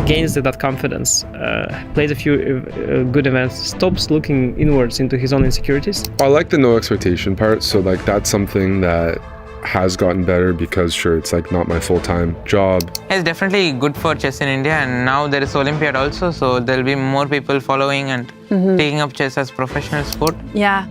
gains that confidence, plays a few good events, stops looking inwards into his own insecurities. I like the no expectation part, so like that's something that has gotten better because sure, it's like not my full-time job. It's definitely good for chess in India, and now there is Olympiad also, so there'll be more people following and taking up chess as professional sport. Yeah.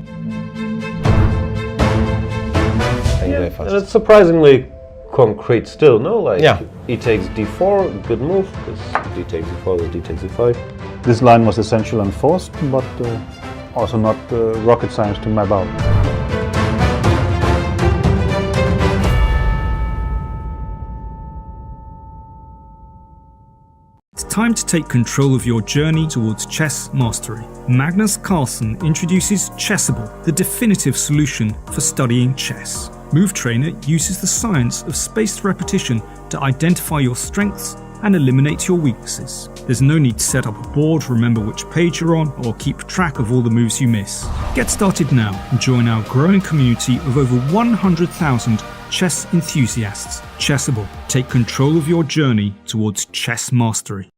And it's surprisingly concrete still, no? Like, e takes d4, good move. This d takes d4, this d takes d5. This line was essential and forced, but also not rocket science to map out. It's time to take control of your journey towards chess mastery. Magnus Carlsen introduces Chessable, the definitive solution for studying chess. Move Trainer uses the science of spaced repetition to identify your strengths and eliminate your weaknesses. There's no need to set up a board, remember which page you're on, or keep track of all the moves you miss. Get started now and join our growing community of over 100,000 chess enthusiasts. Chessable. Take control of your journey towards chess mastery.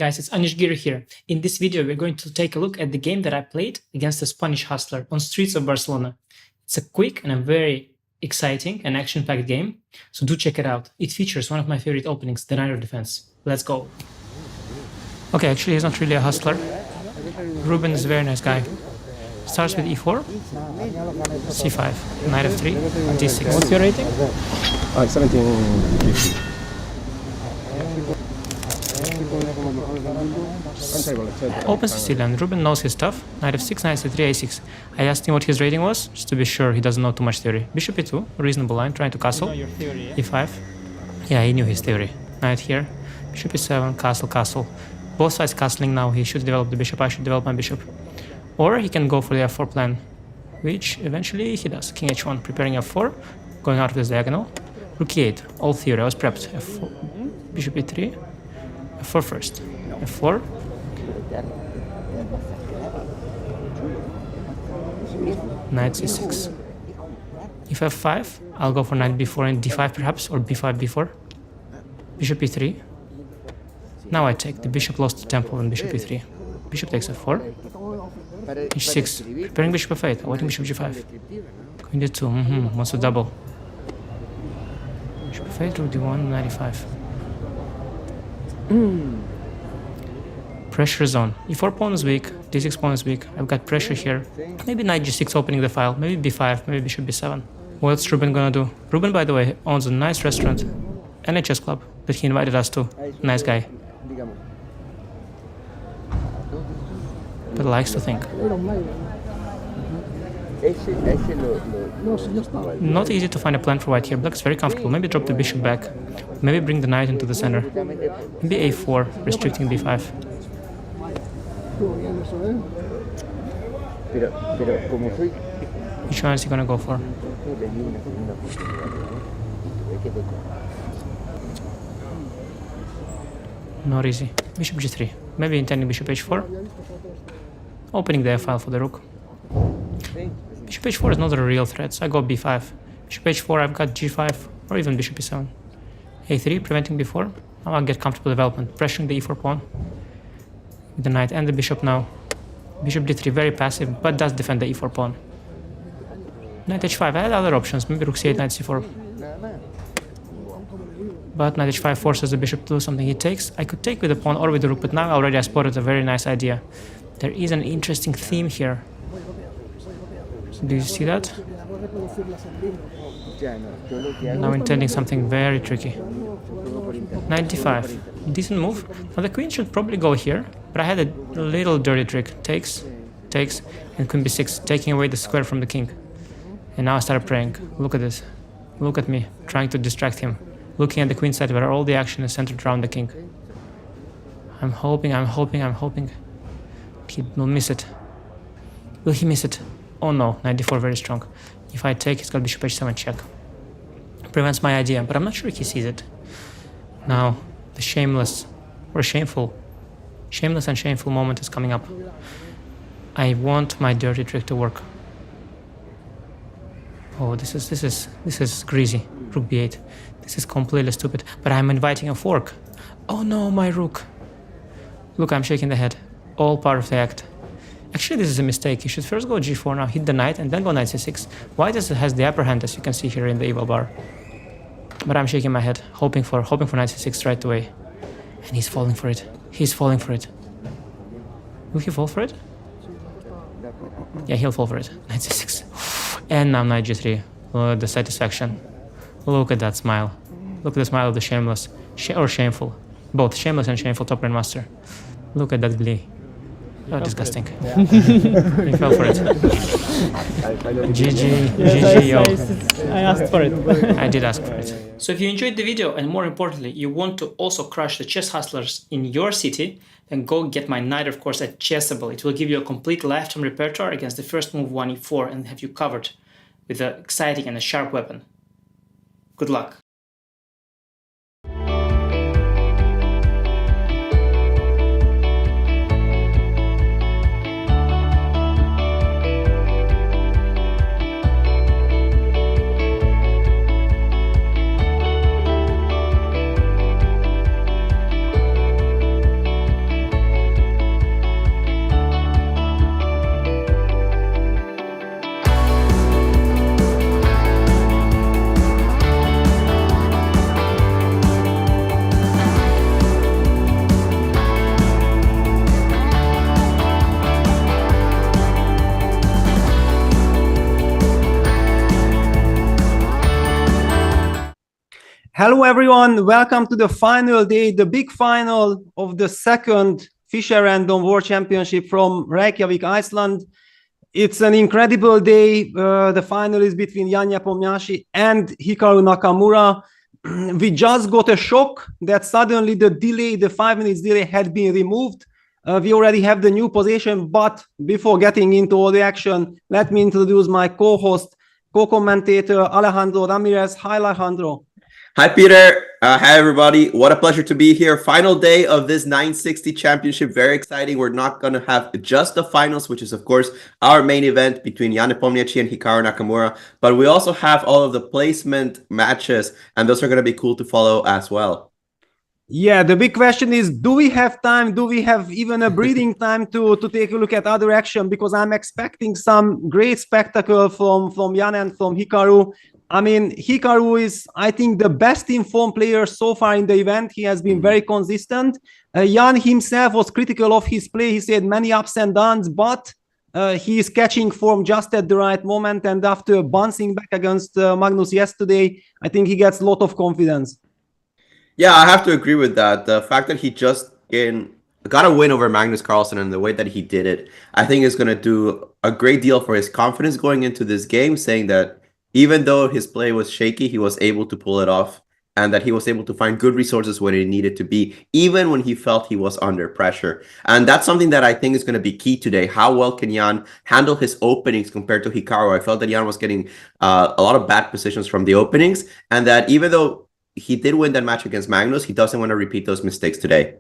guys, it's Anishgiri here. In this video, we're going to take a look at the game that I played against a Spanish hustler on streets of Barcelona. It's a quick and a very exciting and action-packed game, so do check it out. It features one of my favorite openings, the Knight of Defense. Let's go. Okay, actually he's not really a hustler. Ruben is a very nice guy. Starts with e4, c5, knight f3, d6. What's your rating? 1750. Opens Sicilian. Ruben knows his stuff. Knight f6, knight c3, a6. I asked him what his rating was, just to be sure he doesn't know too much theory. Bishop e2, reasonable line, trying to castle. e5. Yeah, he knew his theory. Knight here. Bishop e7, castle, castle. Both sides castling now. He should develop the bishop, I should develop my bishop. Or he can go for the f4 plan, which eventually he does. King h1, preparing f4, going out of this diagonal. Rook e8, all theory, I was prepped. f4, bishop e3, f4 first, f4. Knight c6. If f5, I'll go for knight b4 and d5 perhaps, or b5, b4. Bishop e3. Now I take. The bishop lost the tempo on bishop e3. Bishop takes f4. h6. Preparing bishop f8. Awaiting bishop g5. Queen d2. Wants to double. Bishop f8, rook d1, knight e5. Pressure zone. e4 pawn is weak. d6 pawn is weak. I've got pressure here. Maybe knight g6 opening the file. Maybe b5. Maybe bishop b7. What's Ruben gonna do? Ruben, by the way, owns a nice restaurant and a chess club that he invited us to. Nice guy. But likes to think. Not easy to find a plan for white here. Black is very comfortable. Maybe drop the bishop back. Maybe bring the knight into the center. Maybe a4, restricting b5. Which one is he gonna go for? Not easy. Bishop g3. Maybe intending bishop h4. Opening the f-file for the rook. Bishop h4 is not a real threat, so I go b5. Bishop h4, I've got g5, or even bishop e7. a3, preventing b4. Now I'll get comfortable development, pressuring the e4 pawn. With the knight and the bishop now. Bishop d3, very passive, but does defend the e4 pawn. Knight h5, I had other options, maybe rook c8, knight c4. But knight h5 forces the bishop to do something. He takes. I could take with the pawn or with the rook, but now already I spotted a very nice idea. There is an interesting theme here. Do you see that? Now intending something very tricky. Knight d5. Decent move. Now the queen should probably go here, but I had a little dirty trick. Takes, takes, and queen b6, taking away the square from the king. And now I started praying. Look at this. Look at me, trying to distract him. Looking at the queen side where all the action is centered around the king. I'm hoping. He will miss it. Will he miss it? Oh no, knight d4 very strong. If I take, he's got bishop h7 check. Prevents my idea, but I'm not sure he sees it. Now, the shameless and shameful moment is coming up. I want my dirty trick to work. Oh, this is greasy. Rook b8. This is completely stupid, but I'm inviting a fork. Oh no, my rook. Look, I'm shaking the head. All part of the act. Actually, this is a mistake. You should first go g4 now, hit the knight, and then go knight c6. White has the upper hand, as you can see here in the evil bar. But I'm shaking my head, hoping for knight c6 right away. And he's falling for it. He's falling for it. Will he fall for it? Yeah, he'll fall for it. Knight c6. And now knight g3. The satisfaction. Look at that smile. Look at the smile of the shameless. Or shameful. Both shameless and shameful top grandmaster. Look at that glee. Oh, disgusting. Yeah. He fell for it. GG, yo. I asked for it. I did ask for it. So if you enjoyed the video, and more importantly, you want to also crush the chess hustlers in your city, then go get my Knight of course at Chessable. It will give you a complete lifetime repertoire against the first move 1e4 and have you covered with an exciting and a sharp weapon. Good luck. Hello everyone, welcome to the final day, the big final of the second Fischer Random World Championship from Reykjavik, Iceland. It's an incredible day. The final is between Jan Nepomniachtchi and Hikaru Nakamura. We just got a shock that suddenly the 5 minutes delay had been removed. We already have the new position, but before getting into all the action, let me introduce my co-host, co-commentator Alejandro Ramirez. Hi Alejandro. Hi, Peter. Hi, everybody. What a pleasure to be here. Final day of this 960 championship. Very exciting. We're not going to have just the finals, which is, of course, our main event between Jan Nepomniachtchi and Hikaru Nakamura. But we also have all of the placement matches, and those are going to be cool to follow as well. Yeah, the big question is, do we have time? Do we have even a breathing time to take a look at other action? Because I'm expecting some great spectacle from Jan and from Hikaru. I mean, Hikaru is, I think, the best informed player so far in the event. He has been very consistent. Jan himself was critical of his play. He said many ups and downs, but he is catching form just at the right moment. And after bouncing back against Magnus yesterday, I think he gets a lot of confidence. Yeah, I have to agree with that. The fact that he just got a win over Magnus Carlsen and the way that he did it, I think is going to do a great deal for his confidence going into this game, saying that even though his play was shaky, he was able to pull it off, and that he was able to find good resources when it needed to be, even when he felt he was under pressure. And that's something that I think is going to be key today. How well can Jan handle his openings compared to Hikaru? I felt that Jan was getting a lot of bad positions from the openings, and that even though he did win that match against Magnus, he doesn't want to repeat those mistakes today.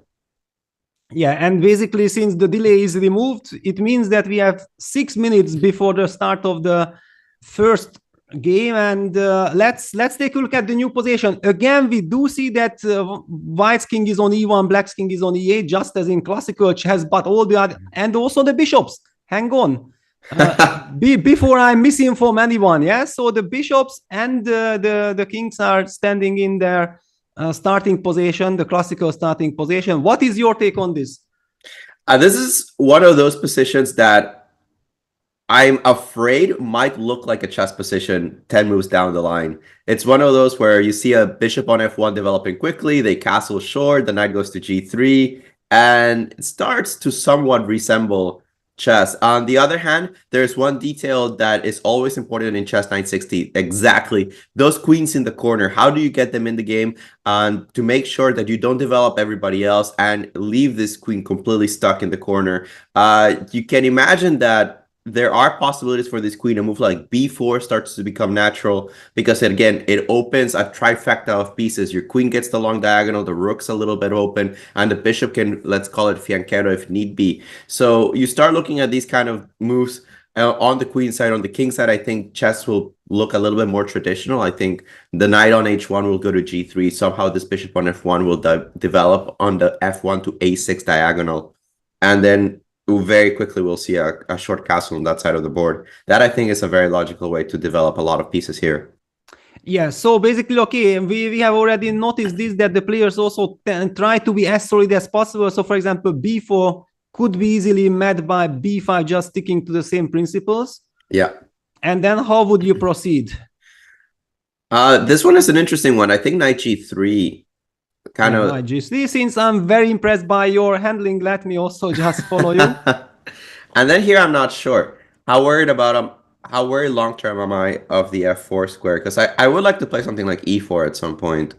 Yeah, and basically, since the delay is removed, it means that we have 6 minutes before the start of the first game, and let's take a look at the new position. Again, we do see that White's king is on e1, Black's king is on e8, just as in classical chess, but all the other, and also the bishops. Hang on. Before I misinform anyone, yeah? So the bishops and the kings are standing in their starting position, the classical starting position. What is your take on this? This is one of those positions that I'm afraid might look like a chess position 10 moves down the line. It's one of those where you see a bishop on f1 developing quickly, they castle short, the knight goes to g3, and it starts to somewhat resemble chess. On the other hand, there's one detail that is always important in chess 960. Exactly. Those queens in the corner. How do you get them in the game to make sure that you don't develop everybody else and leave this queen completely stuck in the corner? You can imagine that there are possibilities for this queen. A move like b4 starts to become natural because, again, it opens a trifecta of pieces. Your queen gets the long diagonal, the rook's a little bit open, and the bishop can, let's call it fianchetto if need be. So you start looking at these kind of moves on the queen side. On the king side, I think chess will look a little bit more traditional. I think the knight on h1 will go to g3. Somehow this bishop on f1 will develop on the f1 to a6 diagonal. And then very quickly we'll see a short castle on that side of the board. That, I think, is a very logical way to develop a lot of pieces here. Yeah, so basically, okay, we have already noticed this, that the players also try to be as solid as possible. So, for example, b4 could be easily met by b5, just sticking to the same principles. Yeah. And then how would you proceed? This one is an interesting one. I think knight g3 kind of. Knight g3, since I'm very impressed by your handling, let me also just follow you. And then here I'm not sure. How worried long term am I of the f4 square? Because I would like to play something like e4 at some point.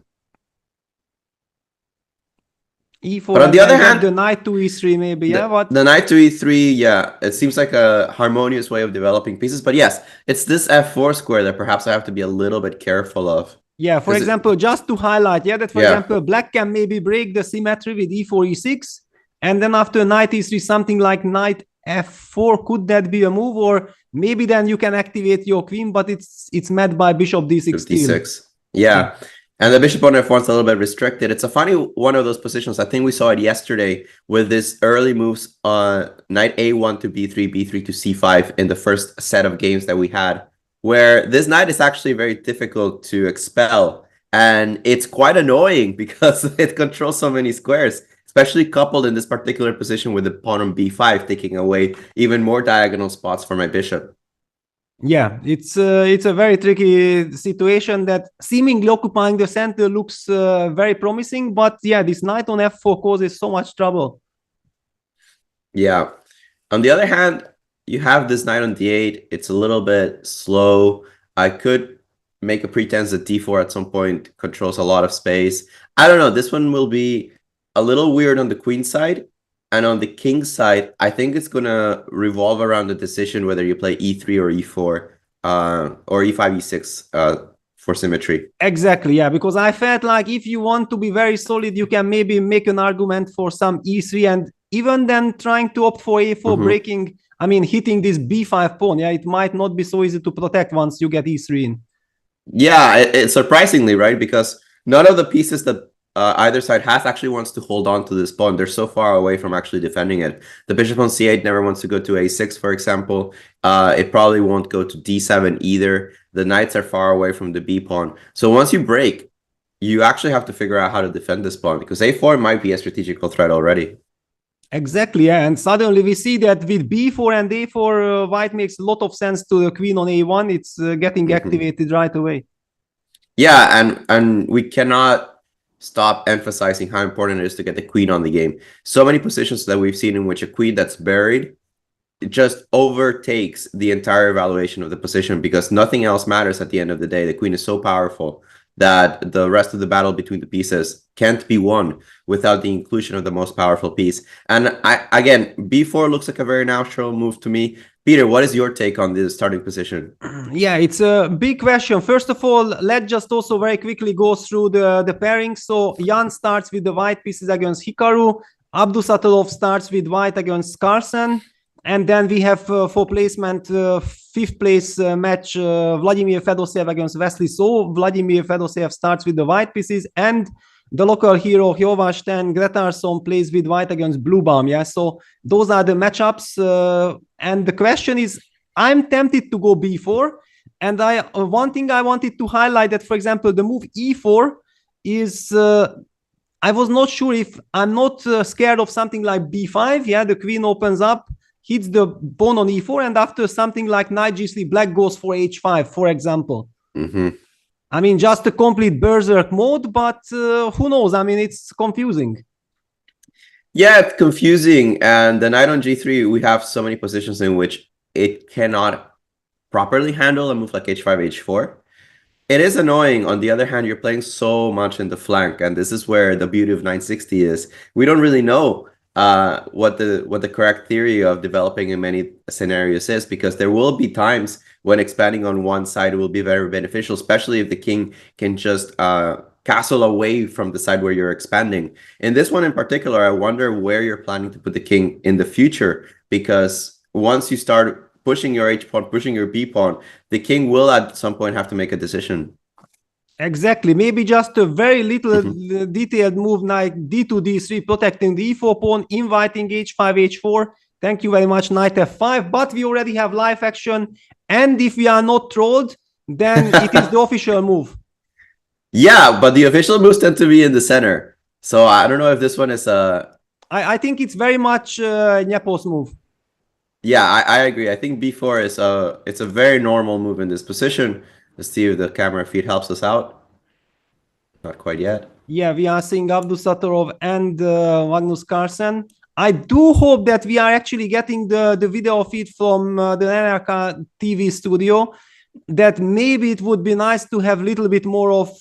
e4, but on the other hand, the knight to e3 maybe, yeah? But the knight to e3, yeah, it seems like a harmonious way of developing pieces. But yes, it's this f4 square that perhaps I have to be a little bit careful of. Yeah, for example, just to highlight, yeah, that for example, Black can maybe break the symmetry with e4, e6, and then after knight e3, something like knight f4, could that be a move? Or maybe then you can activate your queen, but it's met by bishop d6. d6. Yeah. And the bishop on f1 is a little bit restricted. It's a funny one of those positions. I think we saw it yesterday with this early moves on knight a1 to b3, b3 to c5 in the first set of games that we had, where this knight is actually very difficult to expel. And it's quite annoying because it controls so many squares, especially coupled in this particular position with the pawn on b5, taking away even more diagonal spots for my bishop. Yeah, it's a very tricky situation that seemingly occupying the center looks very promising, but yeah, this knight on f4 causes so much trouble. Yeah. On the other hand, you have this knight on d8. It's a little bit slow. I could make a pretense that d4 at some point controls a lot of space. I don't know. This one will be a little weird on the queen side. And on the king side, I think it's going to revolve around the decision whether you play e3 or e4 or e5, e6 for symmetry. Exactly, yeah, because I felt like if you want to be very solid, you can maybe make an argument for some e3 and even then trying to opt for a4, breaking, I mean, hitting this b5 pawn. Yeah, it might not be so easy to protect once you get e3 in. Yeah, it's surprisingly, right? Because none of the pieces that either side has actually wants to hold on to this pawn. They're so far away from actually defending it. The bishop on c8 never wants to go to a6, for example. It probably won't go to d7 either. The knights are far away from the b pawn. So once you break, you actually have to figure out how to defend this pawn, because a4 might be a strategical threat already. Exactly, yeah. And suddenly we see that with b4 and a4, white makes a lot of sense to the queen on a1. It's getting activated right away. Yeah, and we cannot stop emphasizing how important it is to get the queen on the game. So many positions that we've seen in which a queen that's buried, it just overtakes the entire evaluation of the position, because nothing else matters at the end of the day. The queen is so powerful that the rest of the battle between the pieces can't be won without the inclusion of the most powerful piece. And again, b4 looks like a very natural move to me. Peter, what is your take on this starting position? Yeah, it's a big question. First of all, let's just also very quickly go through the pairing. So Jan starts with the white pieces against Hikaru. Abdusattorov starts with white against Carlsen. And then we have for placement, fifth place match, Vladimir Fedoseev against Wesley. So Vladimir Fedoseev starts with the white pieces, and the local hero Hjovasten Gretarsson plays with white against Bluebaum. Yeah, so those are the matchups. And the question is, I'm tempted to go b4. And one thing I wanted to highlight that, for example, the move e4 is, I was not sure if I'm not scared of something like b5. Yeah, the queen opens up, hits the pawn on e4, and after something like knight g3, black goes for h5, for example. I mean, just a complete berserk mode, but who knows? I mean, it's confusing. Yeah, it's confusing. And the knight on g3, we have so many positions in which it cannot properly handle a move like h5, h4. It is annoying. On the other hand, you're playing so much in the flank, and this is where the beauty of 960 is. We don't really know what the correct theory of developing in many scenarios is, because there will be times when expanding on one side will be very beneficial, especially if the king can just castle away from the side where you're expanding. In this one in particular, I wonder where you're planning to put the king in the future, because once you start pushing your h-pawn, pushing your b-pawn, the king will at some point have to make a decision. Exactly. Maybe just a very little detailed move like d2, d3, protecting the e4 pawn, inviting h5, h4. Thank you very much, knight f5. But we already have live action. And if we are not trolled, then it is the official move. Yeah, but the official moves tend to be in the center. So I don't know if this one is a... I think it's very much Nepo's move. Yeah, I agree. I think b4 is it's a very normal move in this position. Let's see if the camera feed helps us out. Not quite yet. Yeah, we are seeing Abdusattorov and Magnus Carlsen. I do hope that we are actually getting the video feed from the NRK TV studio. That maybe it would be nice to have a little bit more of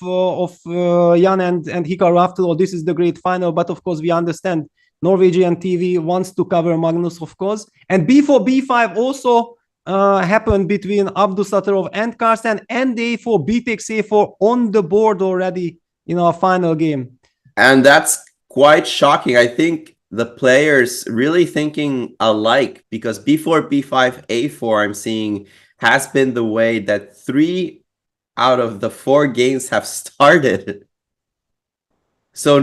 Jan and Hikaru. After all, this is the great final. But of course, we understand Norwegian TV wants to cover Magnus, of course. And b4, b5 also happened between Abdusattorov and Carlsen, and a4, b takes a4 on the board already in our final game. And that's quite shocking. I think the players really thinking alike, because b4, b5, a4 I'm seeing has been the way that 3 out of the 4 games have started. So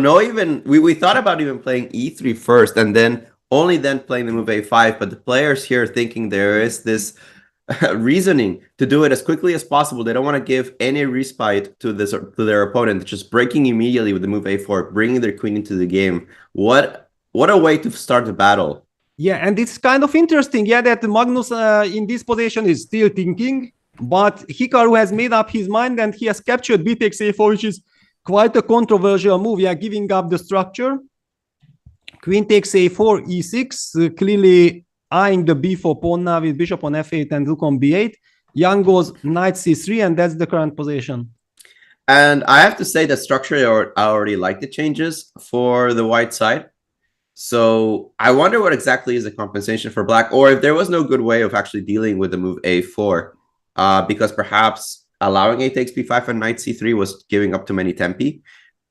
we thought about even playing e3 first and then only then playing the move a5, but the players here are thinking there is this reasoning to do it as quickly as possible. They don't want to give any respite to their opponent, just breaking immediately with the move a4, bringing their queen into the game. What a way to start the battle. Yeah, and it's kind of interesting, yeah, that Magnus in this position is still thinking, but Hikaru has made up his mind and he has captured b takes a4, which is quite a controversial move, yeah, giving up the structure. Queen takes a4, e6, clearly eyeing the b4 pawn now with bishop on f8 and rook on b8. Jan goes knight c3, and that's the current position. And I have to say that structurally, I already like the changes for the white side. So I wonder what exactly is the compensation for black, or if there was no good way of actually dealing with the move a4, because perhaps allowing a takes b5 and knight c3 was giving up too many tempi.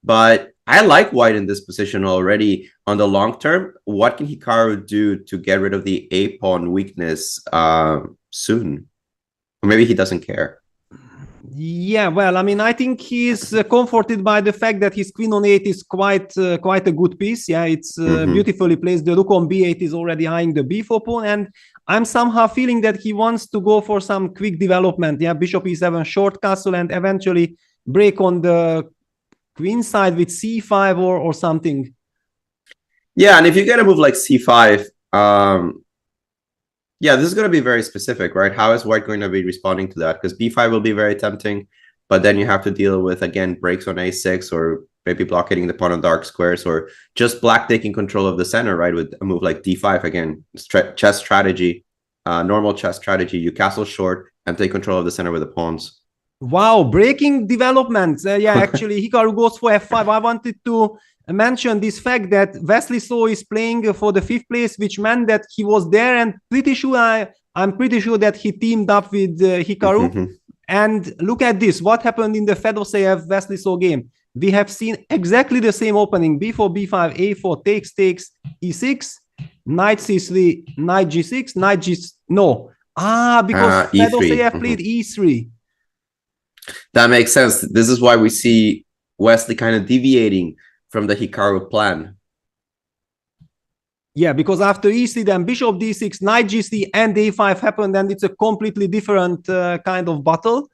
But I like white in this position already on the long term. What can Hikaru do to get rid of the a pawn weakness soon? Or maybe he doesn't care. Yeah, well, I mean, I think he's comforted by the fact that his queen on 8 is quite a good piece. Yeah, it's beautifully placed. The rook on b8 is already eyeing the b4 pawn, and I'm somehow feeling that he wants to go for some quick development. Yeah, bishop e7, short castle, and eventually break on the queen side with c5 or something. Yeah, and if you get a move like c5, yeah, this is going to be very specific, right? How is white going to be responding to that? Because b5 will be very tempting, but then you have to deal with, again, breaks on a6, or maybe blockading the pawn on dark squares, or just black taking control of the center, right? With a move like d5, again, chess strategy, normal chess strategy. You castle short and take control of the center with the pawns. Wow, breaking developments. Yeah, actually, Hikaru goes for f5. I wanted to mention this fact that Veslisov is playing for the 5th place, which meant that he was there, and I'm pretty sure that he teamed up with Hikaru. And look at this, what happened in the Fedoseev Veslisov game. We have seen exactly the same opening: b4, b5, a4, takes, e6, knight c3, knight g6, knight g... No. Because Fedoseev played e3. That makes sense. This is why we see Wesley kind of deviating from the Hikaru plan. Yeah, because after e3, then bishop d6, knight g3, and a5 happened, and it's a completely different kind of battle.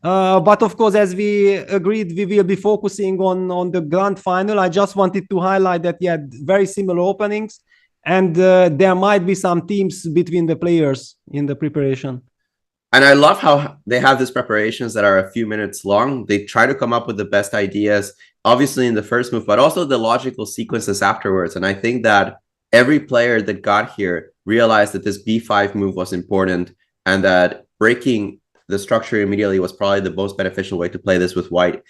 But of course, as we agreed, we will be focusing on the grand final. I just wanted to highlight that he had very similar openings, and there might be some teams between the players in the preparation. And I love how they have these preparations that are a few minutes long. They try to come up with the best ideas, obviously in the first move, but also the logical sequences afterwards. And I think that every player that got here realized that this b5 move was important, and that breaking the structure immediately was probably the most beneficial way to play this with white.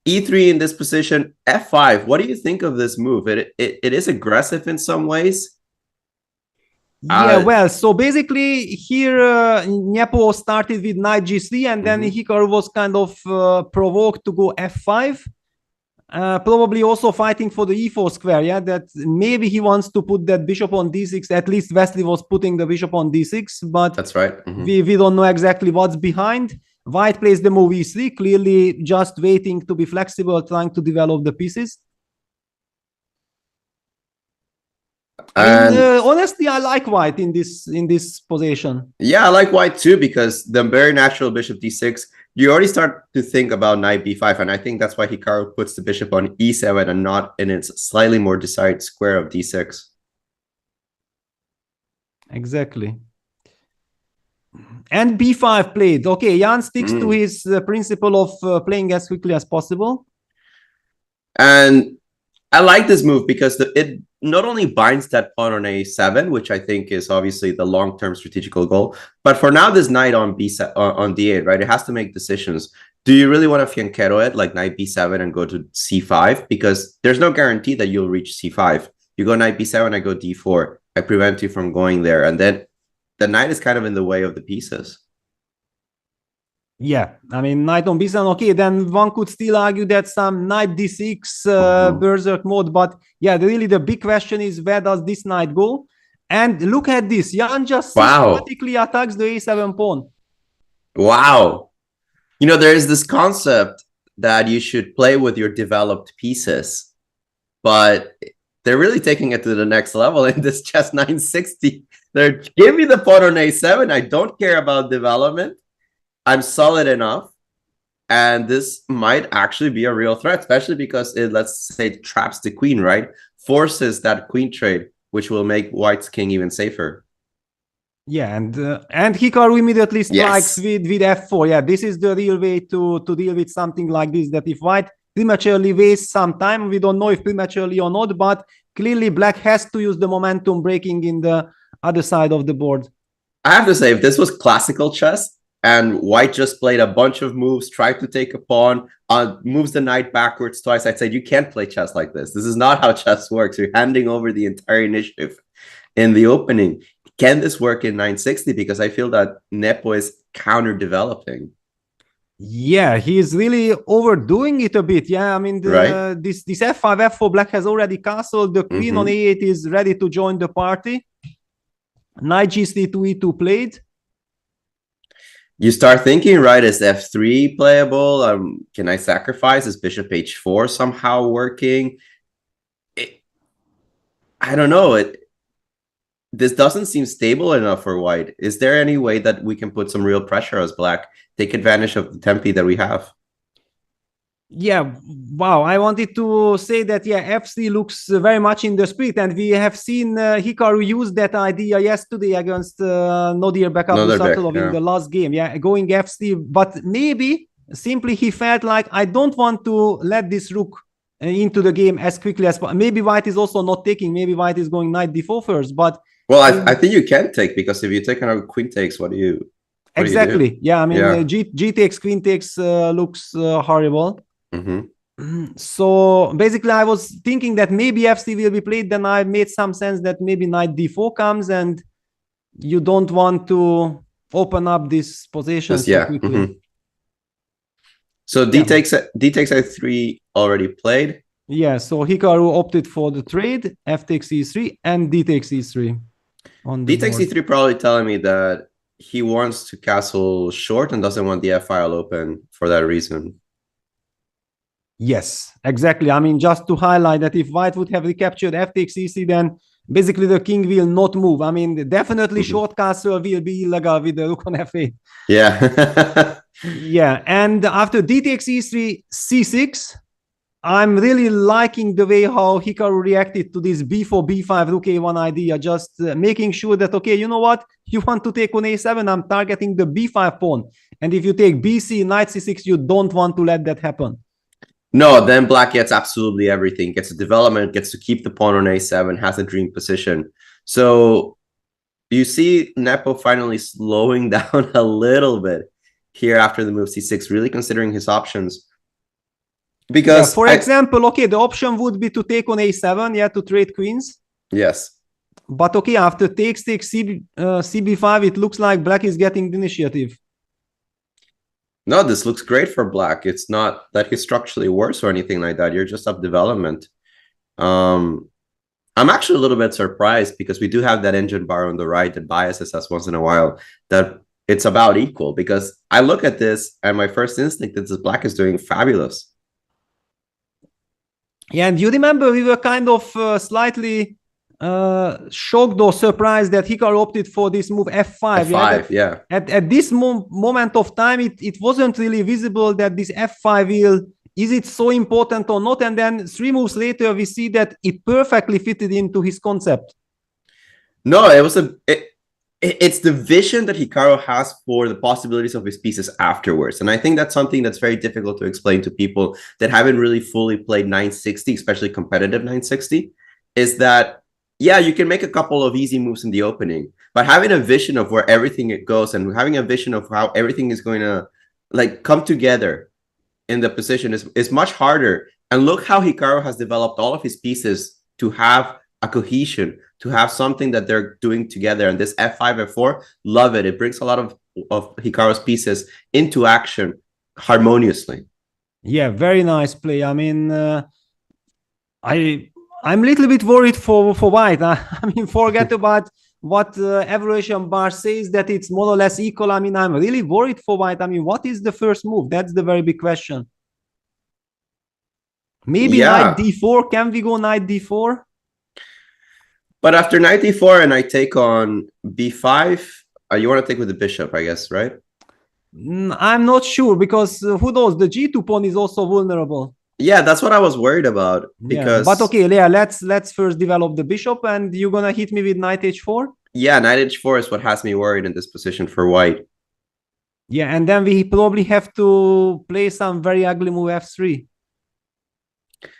e3 in this position, f5. What do you think of this move? It is aggressive in some ways. Yeah, well, so basically here Nepo started with knight g3, and then Hikaru was kind of provoked to go f5, probably also fighting for the e4 square. Yeah, that maybe he wants to put that bishop on d6. At least Wesley was putting the bishop on d6, but that's right. We don't know exactly what's behind. White plays the move e3, clearly just waiting to be flexible, trying to develop the pieces. And honestly, I like white in this position. Yeah, I like white too, because the very natural bishop d6, you already start to think about knight b5, and I think that's why Hikaru puts the bishop on e7 and not in its slightly more desired square of d6. Exactly. And b5 played. Okay, Jan sticks to his principle of playing as quickly as possible. And I like this move because it not only binds that pawn on a7, which I think is obviously the long-term strategical goal, but for now, this knight on on d8, right? It has to make decisions. Do you really want to fianchetto it like knight b7 and go to c5? Because there's no guarantee that you'll reach c5. You go knight b7, I go d4. I prevent you from going there, and then the knight is kind of in the way of the pieces. Yeah, I mean, knight on b7, okay, then one could still argue that some knight d6 berserk mode, but yeah, really the big question is, where does this knight go? And look at this, Jan just systematically attacks the a7 pawn. Wow. You know, there is this concept that you should play with your developed pieces, but they're really taking it to the next level in this chess 960. They're give me the pawn on a7. I don't care about development. I'm solid enough, and this might actually be a real threat, especially because it, let's say, traps the queen, right? Forces that queen trade which will make white's king even safer. Yeah, and Hikaru immediately strikes with f4. Yeah, this is the real way to deal with something like this, that if white prematurely wastes some time, we don't know if prematurely or not, but clearly black has to use the momentum breaking in the other side of the board. I have to say, if this was classical chess and white just played a bunch of moves, tried to take a pawn, moves the knight backwards twice, I'd say you can't play chess like this. This is not how chess works. You're handing over the entire initiative in the opening. Can this work in 960? Because I feel that Nepo is counter-developing. Yeah, he's really overdoing it a bit. Yeah, I mean, this f5, f4, black has already castled. The queen on a8 is ready to join the party. Knight g3 to e2 played. You start thinking, right, is f3 playable? Can I sacrifice? Is bishop h4 somehow working? I don't know. This doesn't seem stable enough for white. Is there any way that we can put some real pressure as black, take advantage of the tempi that we have? Yeah, wow. I wanted to say that, yeah, f3 looks very much in the spirit, and we have seen Hikaru use that idea yesterday against Nodir Bekabusatulov in the last game. Yeah, going f3, but maybe simply he felt like, I don't want to let this rook into the game as quickly as possible. Maybe white is also not taking, maybe white is going knight d4 first, but... Well, I think you can take, because if you take another queen takes, what do you... Exactly. Yeah, I mean, G takes, queen takes looks horrible. So basically, I was thinking that maybe f3 will be played. Then I made some sense that maybe knight d4 comes, and you don't want to open up this position so quickly. So d takes a3 already played. Yeah, so Hikaru opted for the trade, f takes e3, and d takes e3. D takes e3 probably telling me that he wants to castle short and doesn't want the f file open for that reason. Yes, exactly. I mean, just to highlight that if white would have recaptured f takes e3, then basically the king will not move. I mean, definitely short castle will be illegal with the rook on f8. Yeah. Yeah, and after d takes e3, c6, I'm really liking the way how Hikaru reacted to this b4, b5, rook a1 idea, just making sure that, okay, you know what? You want to take on a7, I'm targeting the b5 pawn. And if you take bc, knight c6, you don't want to let that happen. No, then black gets absolutely everything. Gets a development, gets to keep the pawn on a7, has a dream position. So you see Nepo finally slowing down a little bit here after the move c6, really considering his options. Because for example, okay, the option would be to take on a7, yeah, to trade queens. Yes. But okay, after takes cb5, it looks like black is getting the initiative. No, this looks great for black. It's not that he's structurally worse or anything like that. You're just up development. I'm actually a little bit surprised, because we do have that engine bar on the right that biases us once in a while, that it's about equal. Because I look at this and my first instinct is that black is doing fabulous. Yeah, and you remember we were kind of slightly shocked or surprised that Hikaru opted for this move f5. Yeah. At this moment of time, it wasn't really visible that this f5 will, is it so important or not? And then 3 moves later, we see that it perfectly fitted into his concept. No, it's the vision that Hikaru has for the possibilities of his pieces afterwards. And I think that's something that's very difficult to explain to people that haven't really fully played 960, especially competitive 960, is that, yeah, you can make a couple of easy moves in the opening, but having a vision of where everything goes and having a vision of how everything is going to like come together in the position is much harder. And look how Hikaru has developed all of his pieces to have a cohesion, to have something that they're doing together. And this f5, f4, love it. It brings a lot of Hikaru's pieces into action harmoniously. Yeah, very nice play. I mean, I'm a little bit worried for white. I mean, forget about what evaluation bar says, that it's more or less equal. I mean, I'm really worried for white. I mean, what is the first move? That's the very big question. Maybe knight d4. Can we go knight d4? But after knight d4 and I take on b5, you want to take with the bishop, I guess, right? I'm not sure, because who knows? The g2 pawn is also vulnerable. Yeah, that's what I was worried about. Yeah, Because but okay, yeah, let's first develop the bishop, and you're gonna hit me with knight h4. yeah, knight h4 is what has me worried in this position for white. Yeah, and then we probably have to play some very ugly move f3.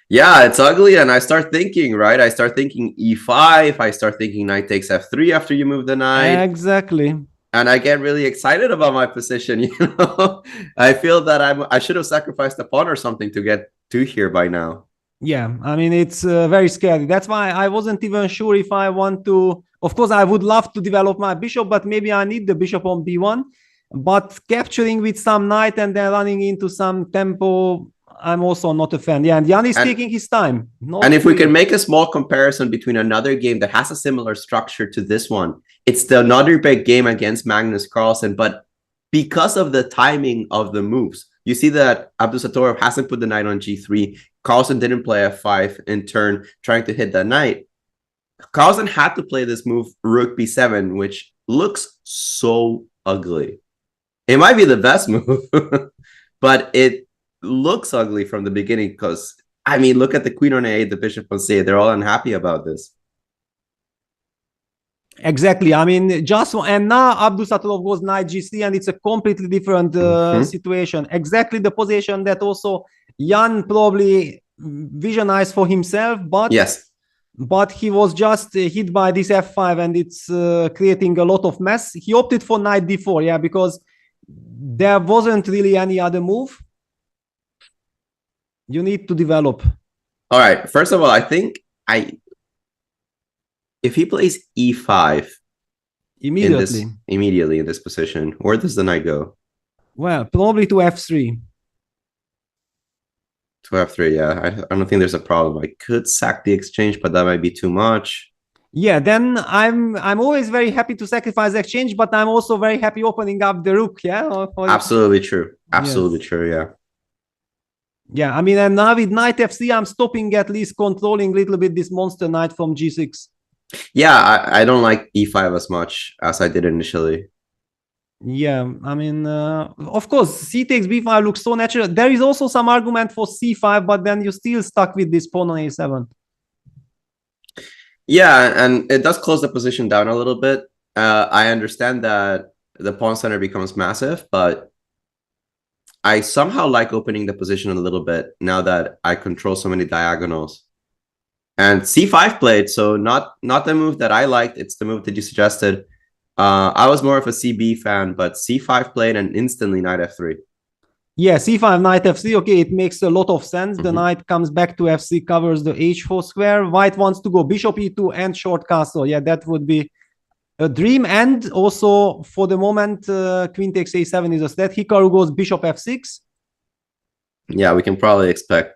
Yeah, it's ugly, and I start thinking, right? I start thinking e5. I start thinking knight takes f3 after you move the knight. Exactly. And I get really excited about my position, you know? I feel that I should have sacrificed a pawn or something to get to here by now. Yeah, I mean, it's very scary. That's why I wasn't even sure if I want to. Of course, I would love to develop my bishop, but maybe I need the bishop on b1. But capturing with some knight and then running into some tempo, I'm also not a fan. Yeah, and Jan is taking his time. And if we can make a small comparison between another game that has a similar structure to this one, it's the another big game against Magnus Carlsen, but because of the timing of the moves, you see that Abdusattorov hasn't put the knight on g3. Carlsen didn't play f5 in turn, trying to hit that knight. Carlsen had to play this move, rook b7, which looks so ugly. It might be the best move, but it looks ugly from the beginning because, I mean, look at the queen on a8, the bishop on c8. They're all unhappy about this. Exactly. I mean, just and now Abdusattorov goes knight g3, and it's a completely different situation. Exactly the position that also Jan probably visualized for himself, but yes, but he was just hit by this f5, and it's creating a lot of mess. He opted for knight d4, yeah, because there wasn't really any other move. You need to develop. All right. First of all, I think if he plays e5 immediately in this position, where does the knight go? Well, probably to f3. To f3, yeah. I don't think there's a problem. I could sack the exchange, but that might be too much. Yeah, then I'm always very happy to sacrifice the exchange, but I'm also very happy opening up the rook. Yeah, absolutely true. Absolutely true. Yeah. Yeah, I mean, and now with knight f3, I'm stopping, at least controlling a little bit this monster knight from g6. Yeah, I don't like e5 as much as I did initially. Yeah, I mean, of course, c takes b5 looks so natural. There is also some argument for c5, but then you're still stuck with this pawn on a7. Yeah, and it does close the position down a little bit. I understand that the pawn center becomes massive, but I somehow like opening the position a little bit now that I control so many diagonals. And c5 played, so not the move that I liked. It's the move that you suggested. I was more of a cb fan, but c5 played and instantly knight f3. Yeah, c5, knight f3. Okay, it makes a lot of sense. The knight comes back to f3, covers the h4 square. White wants to go bishop e2 and short castle. Yeah, that would be a dream. And also, for the moment, queen takes a7 is a threat. Hikaru goes bishop f6. Yeah, we can probably expect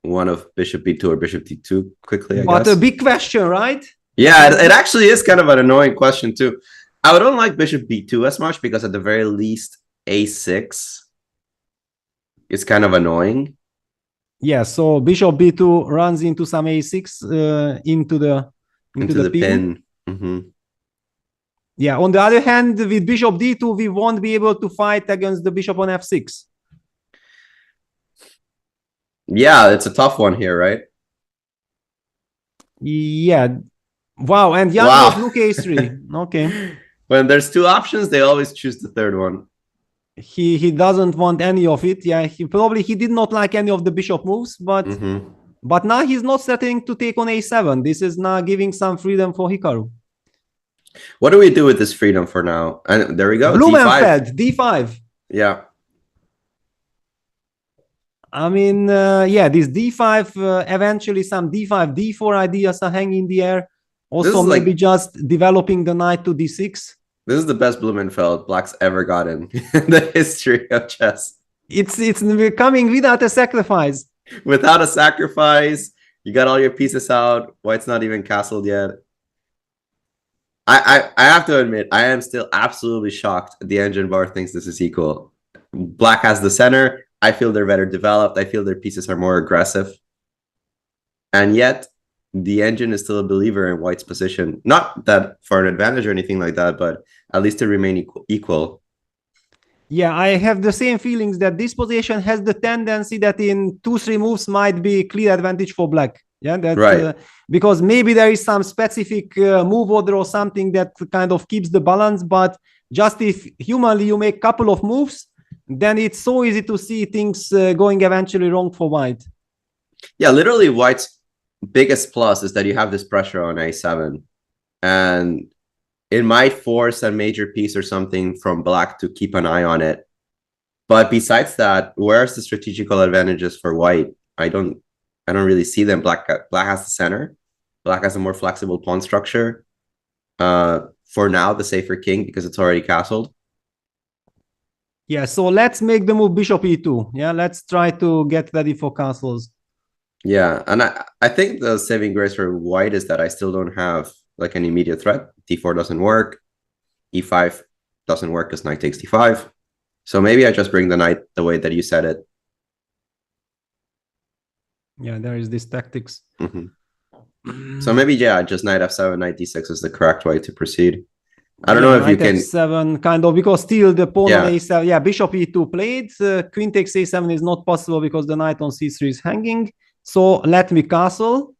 one of bishop b2 or bishop d2 quickly, I but guess. A big question, right? Yeah, it actually is kind of an annoying question too. I don't like bishop b2 as much because at the very least a6 is kind of annoying. Yeah, so bishop b2 runs into some a6 into the pin. Yeah, on the other hand, with bishop d2, we won't be able to fight against the bishop on f6. Yeah, it's a tough one here, right? Yeah. Wow, and Jan goes rook a3. Okay. When there's two options, they always choose the third one. He doesn't want any of it. Yeah, he did not like any of the bishop moves, but now he's not threatening to take on a7. This is now giving some freedom for Hikaru. What do we do with this freedom for now? And there we go. Blumenfeld, d5. Yeah. I mean, yeah, this d5, eventually some d5, d4 ideas are hanging in the air. Also, maybe just developing the knight to d6. This is the best Blumenfeld Black's ever gotten in the history of chess. It's coming without a sacrifice. Without a sacrifice, you got all your pieces out. White's not even castled yet. I have to admit, I am still absolutely shocked the engine bar thinks this is equal. Black has the center. I feel they're better developed. I feel their pieces are more aggressive. And yet, the engine is still a believer in White's position. Not that for an advantage or anything like that, but at least to remain equal. Yeah, I have the same feelings that this position has the tendency that in 2-3 moves might be clear advantage for black. Yeah, that Right. Because maybe there is some specific move order or something that kind of keeps the balance. But just if humanly you make a couple of moves, then it's so easy to see things going eventually wrong for white. Yeah, literally white's biggest plus is that you have this pressure on a7, and it might force a major piece or something from black to keep an eye on it. But besides that, where's the strategical advantages for white? I don't really see them. Black has the center. Black has a more flexible pawn structure. For now, the safer king because it's already castled. Yeah, so let's make the move bishop e2. Yeah, let's try to get ready for castles. Yeah, and I think the saving grace for white is that I still don't have like an immediate threat. d4 doesn't work. e5 doesn't work because knight takes d5. So maybe I just bring the knight the way that you said it. Yeah, there is this tactics. So maybe, yeah, just knight f7, knight d6 is the correct way to proceed. I don't know if you can... f7 kind of, because still the pawn Yeah. on a7, yeah, bishop e2 played, queen takes a7 is not possible because the knight on c3 is hanging. So let me castle.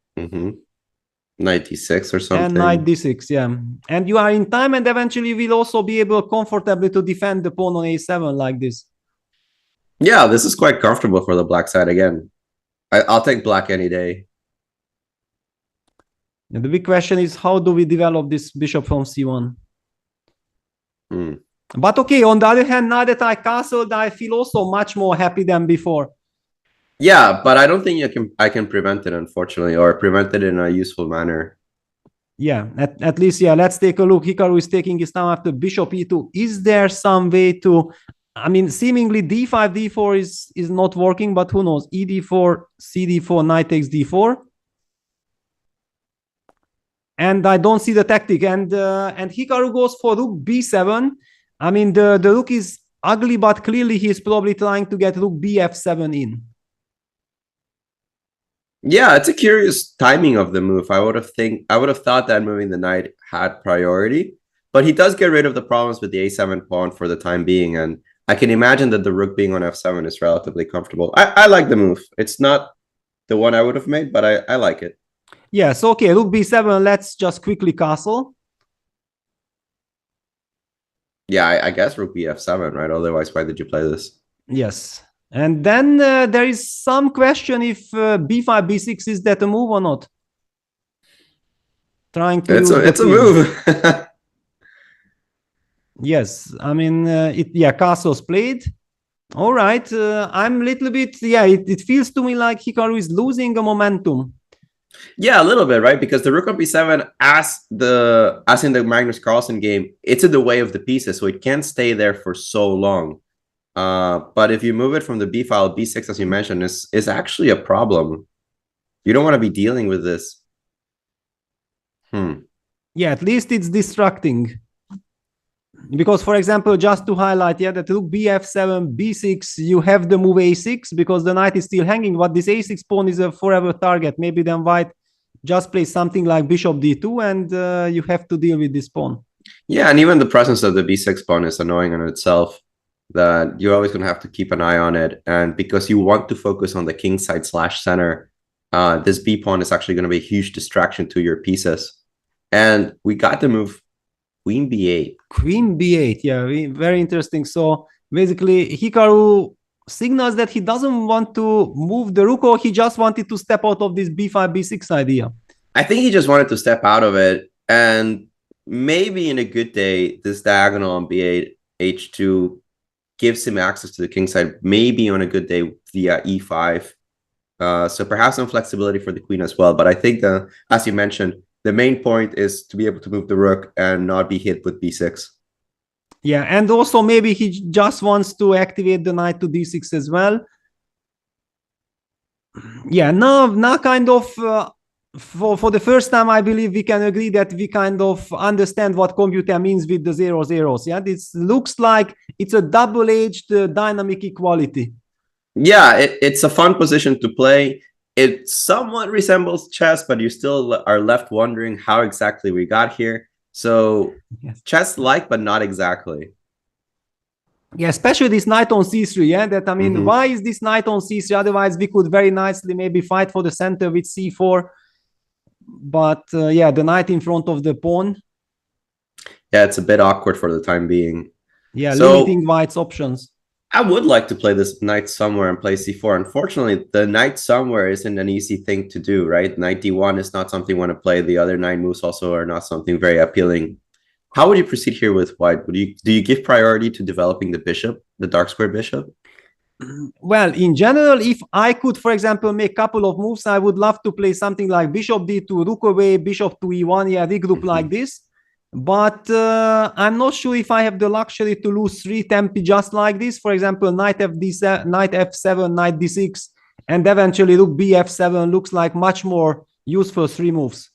Knight d6 or something. And knight d6, yeah. And you are in time, and eventually will also be able comfortably to defend the pawn on a7 like this. Yeah, this is quite comfortable for the black side again. I'll take black any day. And the big question is, how do we develop this bishop from c1? But okay, on the other hand, now that I castled, I feel also much more happy than before. Yeah, but I don't think I can prevent it, unfortunately, or prevent it in a useful manner. Yeah, at least, yeah, let's take a look. Hikaru is taking his time after bishop e2. Is there some way to, I mean, seemingly d5, d4 is not working, but who knows? ed4, cd4, knight takes d4. And I don't see the tactic. And Hikaru goes for rook b7. I mean, the rook is ugly, but clearly he's probably trying to get rook bf7 in. Yeah, it's a curious timing of the move. I would have thought that moving the knight had priority, but he does get rid of the problems with the a7 pawn for the time being, and I can imagine that the rook being on f7 is relatively comfortable. I like the move. It's not the one I would have made, but I like it. Yeah, so okay, rook b7, let's just quickly castle. Yeah, I guess rook bf7, right? Otherwise, why did you play this? Yes. And then there is some question if b5, b6 is that a move or not? Trying to it's a move. Yes, I mean, castle's played. All right, I'm a little bit, it feels to me like Hikaru is losing a momentum. Yeah, a little bit, right? Because the rook on b7, as in the Magnus Carlsen game, it's in the way of the pieces, so it can't stay there for so long. But if you move it from the b file, b6, as you mentioned, is actually a problem. You don't want to be dealing with this. Yeah, at least it's distracting. Because, for example, just to highlight, that rook bf7, b6, you have the move a6 because the knight is still hanging, but this a6 pawn is a forever target. Maybe then white just plays something like bishop d2 and you have to deal with this pawn. Yeah, and even the presence of the b6 pawn is annoying in itself, that you're always going to have to keep an eye on it. And because you want to focus on the king side / center, this b pawn is actually going to be a huge distraction to your pieces. And we got the move queen b8. Queen b8, yeah, very interesting. So basically, Hikaru signals that he doesn't want to move the rook, or he just wanted to step out of this b5, b6 idea. I think he just wanted to step out of it. And maybe in a good day, this diagonal on b8, h2 gives him access to the king side, maybe on a good day via e5. So perhaps some flexibility for the queen as well. But I think, as you mentioned, the main point is to be able to move the rook and not be hit with b6. Yeah, and also maybe he just wants to activate the knight to d6 as well. Yeah, now kind of, for the first time, I believe we can agree that we kind of understand what computer means with the 0-0s. Yeah, this looks like it's a double-edged dynamic equality. Yeah, it's a fun position to play. It somewhat resembles chess, but you still are left wondering how exactly we got here. So yes. Chess-like, but not exactly. Yeah, especially this knight on c3. Yeah, that I mean, why is this knight on c3? Otherwise, we could very nicely maybe fight for the center with c4. But yeah, the knight in front of the pawn. Yeah, it's a bit awkward for the time being. Yeah, so, limiting white's options. I would like to play this knight somewhere and play c4. Unfortunately, the knight somewhere isn't an easy thing to do, right? Knight d1 is not something you want to play. The other 9 moves also are not something very appealing. How would you proceed here with white? Do you give priority to developing the bishop, the dark square bishop? Well, in general, if I could, for example, make a couple of moves, I would love to play something like bishop d2, rook away, bishop to e1, yeah, regroup like this. But I'm not sure if I have the luxury to lose 3 tempi just like this. For example, knight f7, knight f7, knight d6, and eventually rook bf7 looks like much more useful 3 moves.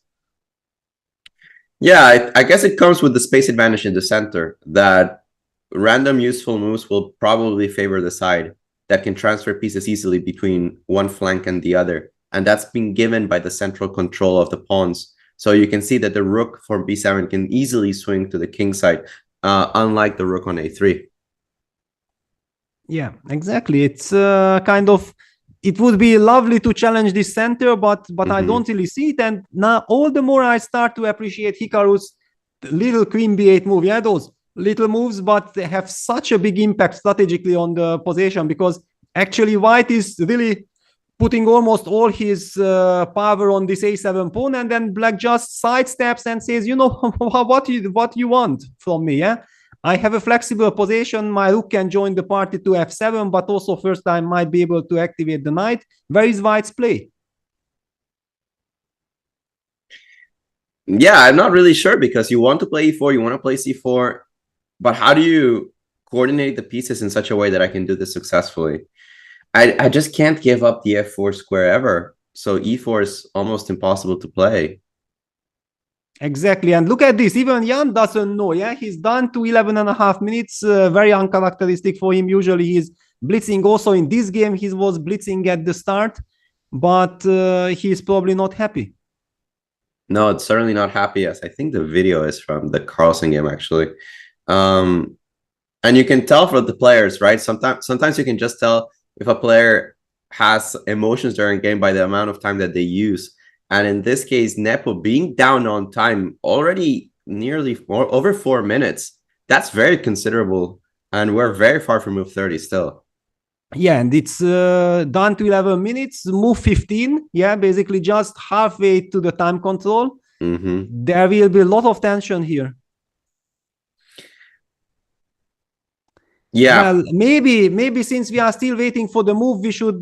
Yeah, I guess it comes with the space advantage in the center, that random useful moves will probably favor the side that can transfer pieces easily between one flank and the other. And that's been given by the central control of the pawns. So you can see that the rook from b7 can easily swing to the king side, unlike the rook on a3. Yeah, exactly. It's kind of, it would be lovely to challenge this center, but I don't really see it. And now all the more I start to appreciate Hikaru's little queen b8 move. Yeah, those little moves, but they have such a big impact strategically on the position, because actually white is really putting almost all his power on this a7 pawn, and then black just sidesteps and says, you know, what you want from me, yeah? I have a flexible position, my rook can join the party to f7, but also first I might be able to activate the knight. Where is white's play? Yeah, I'm not really sure, because you want to play e4, you want to play c4, but how do you coordinate the pieces in such a way that I can do this successfully? I just can't give up the f4 square ever. So e4 is almost impossible to play. Exactly. And look at this. Even Jan doesn't know. Yeah, he's done to 11.5 minutes. Very uncharacteristic for him. Usually he's blitzing. Also in this game, he was blitzing at the start, but he's probably not happy. No, it's certainly not happy. Yes, I think the video is from the Carlsen game, actually. And you can tell from the players, right? Sometimes you can just tell if a player has emotions during game by the amount of time that they use. And in this case, Nepo being down on time already nearly over 4 minutes, that's very considerable. And we're very far from move 30 still. Yeah, and it's done to 11 minutes, move 15. Yeah, basically just halfway to the time control. There will be a lot of tension here. Yeah. Well, maybe since we are still waiting for the move, we should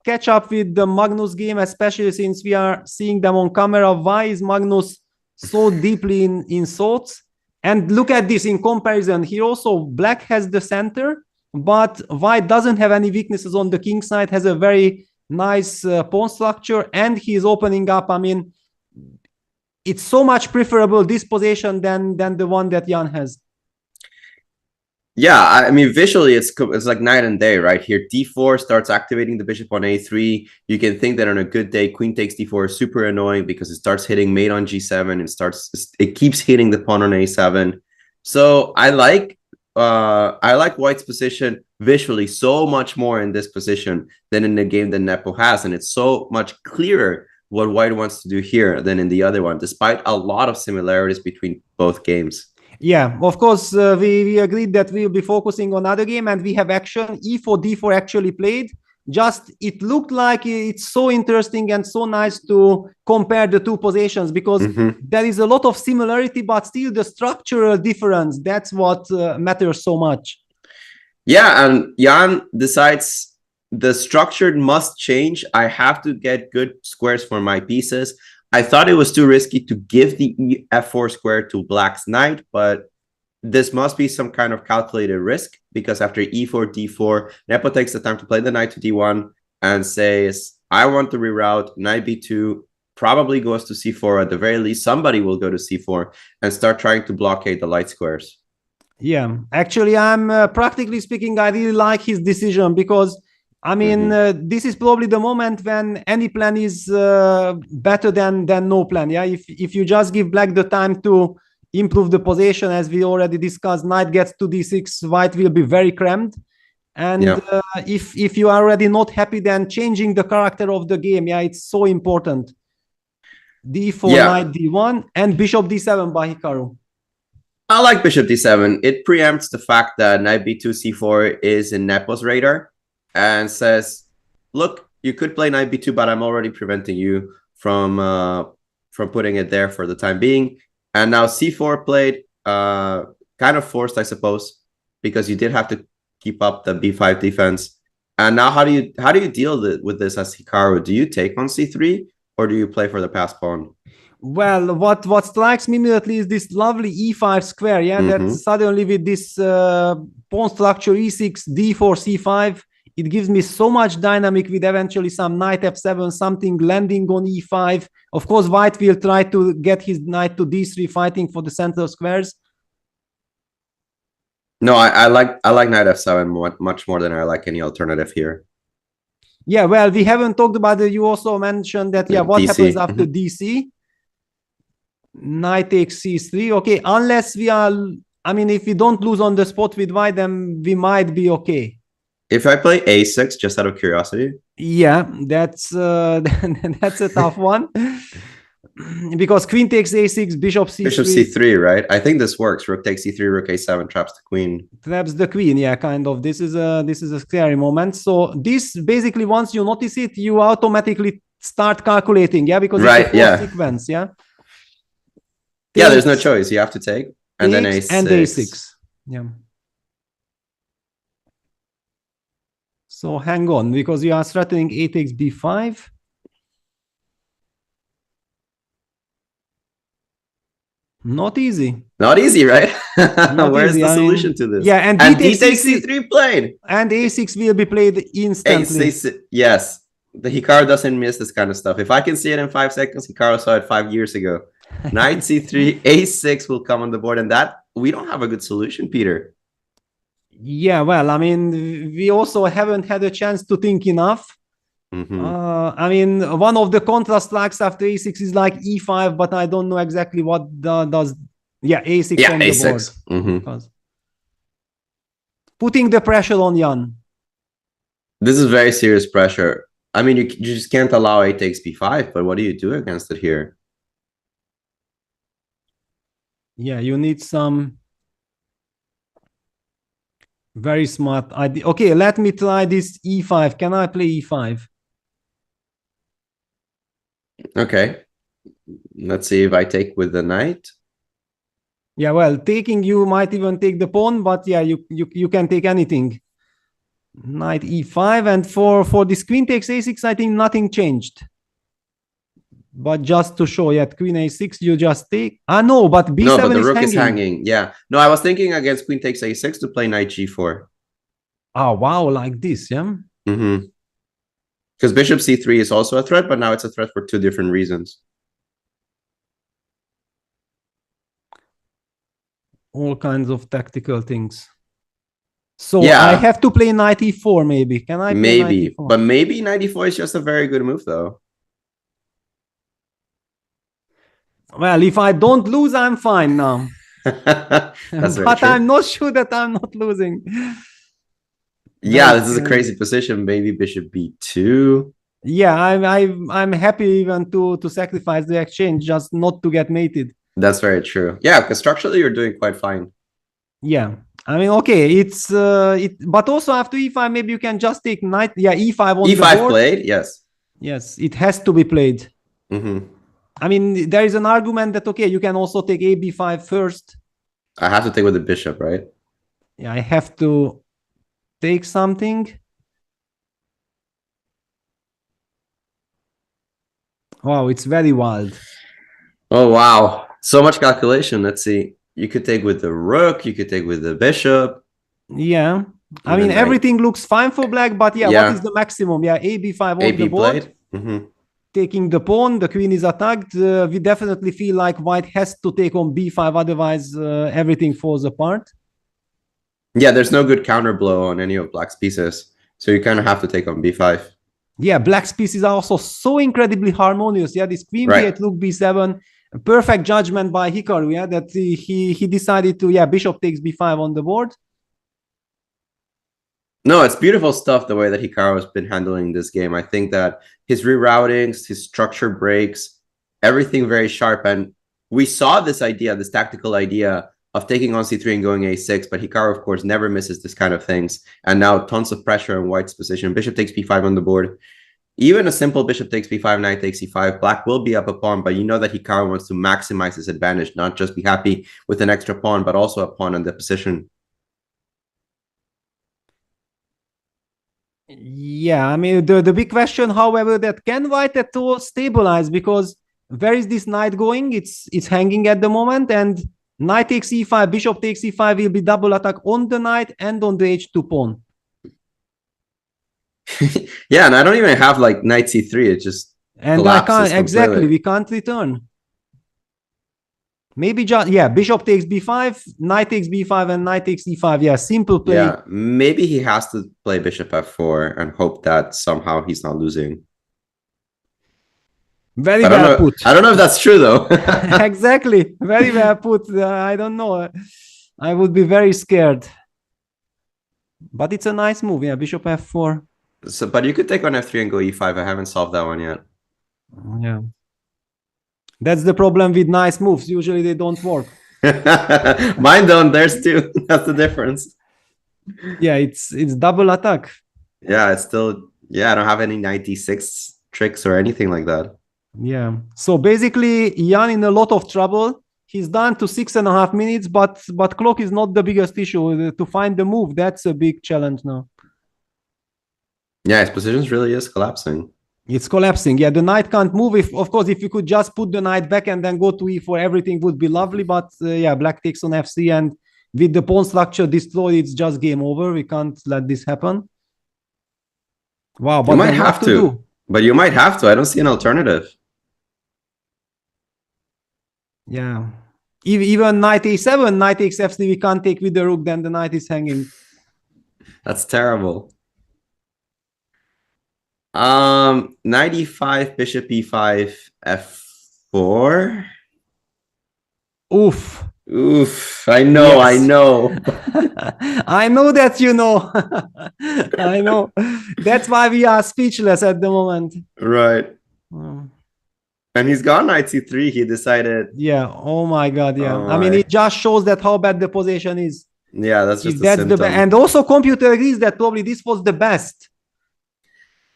catch up with the Magnus game, especially since we are seeing them on camera. Why is Magnus so deeply in thoughts? And look at this in comparison. Here also black has the center, but white doesn't have any weaknesses on the king side, has a very nice pawn structure, and he's opening up. I mean, it's so much preferable this position than the one that Jan has. Yeah, I mean, visually, it's like night and day, right? Here, d4 starts activating the bishop on a3. You can think that on a good day, queen takes d4 is super annoying because it starts hitting mate on g7 and it keeps hitting the pawn on a7. So I like white's position visually so much more in this position than in the game that Nepo has, and it's so much clearer what white wants to do here than in the other one, despite a lot of similarities between both games. Yeah, of course, we agreed that we'll be focusing on other game, and we have action. e4, d4 actually played. Just, it looked like it's so interesting and so nice to compare the two positions, because there is a lot of similarity, but still the structural difference. That's what matters so much. Yeah, and Jan decides the structure must change. I have to get good squares for my pieces. I thought it was too risky to give the f4 square to black's knight, but this must be some kind of calculated risk, because after e4, d4, Nepo takes the time to play the knight to d1 and says, I want to reroute, knight b2, probably goes to c4. At the very least, somebody will go to c4 and start trying to blockade the light squares. Yeah, actually, I'm practically speaking, I really like his decision, because I mean, this is probably the moment when any plan is better than no plan. Yeah, if you just give black the time to improve the position, as we already discussed. Knight gets to d6, white will be very cramped. And if you are already not happy, then changing the character of the game, it's so important. d4, knight d1, and bishop d7 by Hikaru. I like bishop d7. It preempts the fact that knight b2 c4 is in Nepo's radar and says, look, you could play knight b2, but I'm already preventing you from putting it there for the time being. And now c4 played, kind of forced, I suppose, because you did have to keep up the b5 defense. And now how do you deal with this as Hikaru? Do you take on c3 or do you play for the passed pawn? Well, what strikes me immediately is this lovely e5 square, that suddenly with this pawn structure e6, d4, c5, it gives me so much dynamic with eventually some knight f7, something landing on e5. Of course, white will try to get his knight to d3, fighting for the central squares. No, I like knight f7 much more than I like any alternative here. Yeah, well, we haven't talked about it. You also mentioned that, what DC. happens after dc? Knight takes c3. Okay, unless we are, if we don't lose on the spot with white, then we might be okay. If I play a6, just out of curiosity. Yeah, that's that's a tough one. Because queen takes a6, bishop c3. Bishop c3, right? I think this works. Rook takes c3, rook a7, traps the queen. Traps the queen, kind of. This is a scary moment. So this basically, once you notice it, you automatically start calculating, because it's a sequence, There's no choice. You have to take. And then a6. And a6. Yeah. So hang on, because you are threatening a takes b5. Not easy. Not easy, right? Where's the solution to this? Yeah, and d takes c3 played. And a6 will be played instantly. Yes. The Hikaru doesn't miss this kind of stuff. If I can see it in 5 seconds, Hikaru saw it 5 years ago. Knight c3, a6 will come on the board, and that we don't have a good solution, Peter. Yeah, well, we also haven't had a chance to think enough. One of the contrast strikes after a6 is like e5, but I don't know exactly what does. Yeah, a6 on the board. Because putting the pressure on Jan. This is very serious pressure. You just can't allow a takes b5, but what do you do against it here? Yeah, you need some very smart idea. Okay, let me try this e5. Can I play e5? Okay. Let's see if I take with the knight. Yeah, well, taking, you might even take the pawn, but you can take anything. Knight e5, and for this queen takes a6, I think nothing changed. But just to show, queen a6, you just take. No, but b7 no, but the is rook hanging. is hanging. Yeah. No, I was thinking against queen takes a6 to play knight g4. Oh, wow, like this, yeah? Because bishop c3 is also a threat, but now it's a threat for 2 different reasons. All kinds of tactical things. So I have to play knight e4, maybe. Can I play maybe, knight e4? But maybe knight e4 is just a very good move, though. Well, if I don't lose, I'm fine now. But I'm not sure that I'm not losing. Yeah, this is a crazy position. Maybe bishop b2. Yeah, I'm happy even to sacrifice the exchange just not to get mated. That's very true. Yeah, because structurally you're doing quite fine. Yeah, okay, it's but also after e5, maybe you can just take knight. Yeah, e5 on the board. E5 played, yes. Yes, it has to be played. There is an argument that you can also take a b5 first. I have to take with the bishop, right? Yeah, I have to take something. Wow, it's very wild. Oh, wow. So much calculation. Let's see. You could take with the rook. You could take with the bishop. Yeah. Everything looks fine for black, but what is the maximum? Yeah, a b5 on the board. Taking the pawn, the queen is attacked. We definitely feel like white has to take on b5, otherwise everything falls apart. Yeah, there's no good counter blow on any of black's pieces, so you kind of have to take on b5. Yeah, black's pieces are also so incredibly harmonious. Yeah, this queen b8, rook b7, A perfect judgment by Hikaru, yeah, that he decided to, yeah, bishop takes b5 on the board. No, it's beautiful stuff the way that Hikaru has been handling this game. I think that his reroutings, his structure breaks, everything very sharp. And we saw this idea, this tactical idea of taking on c3 and going a6, but Hikaru, of course, never misses this kind of things. And now tons of pressure on White's position. Bishop takes b5 on the board. Even a simple bishop takes b5, knight takes c5, black will be up a pawn, but you know that Hikaru wants to maximize his advantage, not just be happy with an extra pawn, but also a pawn in the position. Yeah, I mean, the big question, however, that can White at all stabilize? Because where is this knight going? It's hanging at the moment, and knight takes e5, bishop takes e5 will be double attack on the knight and on the h2 pawn. Yeah, and I don't even have like knight c3. It just and I can't exactly. We can't return. Maybe just bishop takes b5, knight takes b5, and knight takes e5. Yeah, simple play. Yeah, maybe he has to play bishop f4 and hope that somehow he's not losing. Very well put. I don't know if that's true though. Exactly, very well put. I don't know. I would be very scared. But it's a nice move. Yeah, bishop f4. So, but you could take on f3 and go e5. I haven't solved that one yet. Yeah. That's the problem with nice moves. Usually they don't work. Mine don't. There's two. That's the difference. Yeah, it's double attack. Yeah, it's still... Yeah, I don't have any knight d6 tricks or anything like that. Yeah. So basically, Jan in a lot of trouble. He's down to 6.5 minutes, but clock is not the biggest issue. To find the move, that's a big challenge now. Yeah, his position really is collapsing. It's collapsing. Yeah, the knight can't move. Of course, if you could just put the knight back and then go to e4, everything would be lovely. But yeah, black takes on f3, and with the pawn structure destroyed, it's just game over. We can't let this happen. Wow, but you might have to. But you might have to. I don't see an alternative. Yeah. Even knight a7, knight takes f3, we can't take with the rook, then the knight is hanging. That's terrible. Knight e5, bishop e5, f4. Oof. Oof. I know, yes. I know. I know that you know. I know. That's why we are speechless at the moment. Right. And he's gone knight c3. He decided. Yeah. Oh my God. Yeah. I mean, it just shows that how bad the position is. Yeah, that's just a symptom. And also computer agrees that probably this was the best.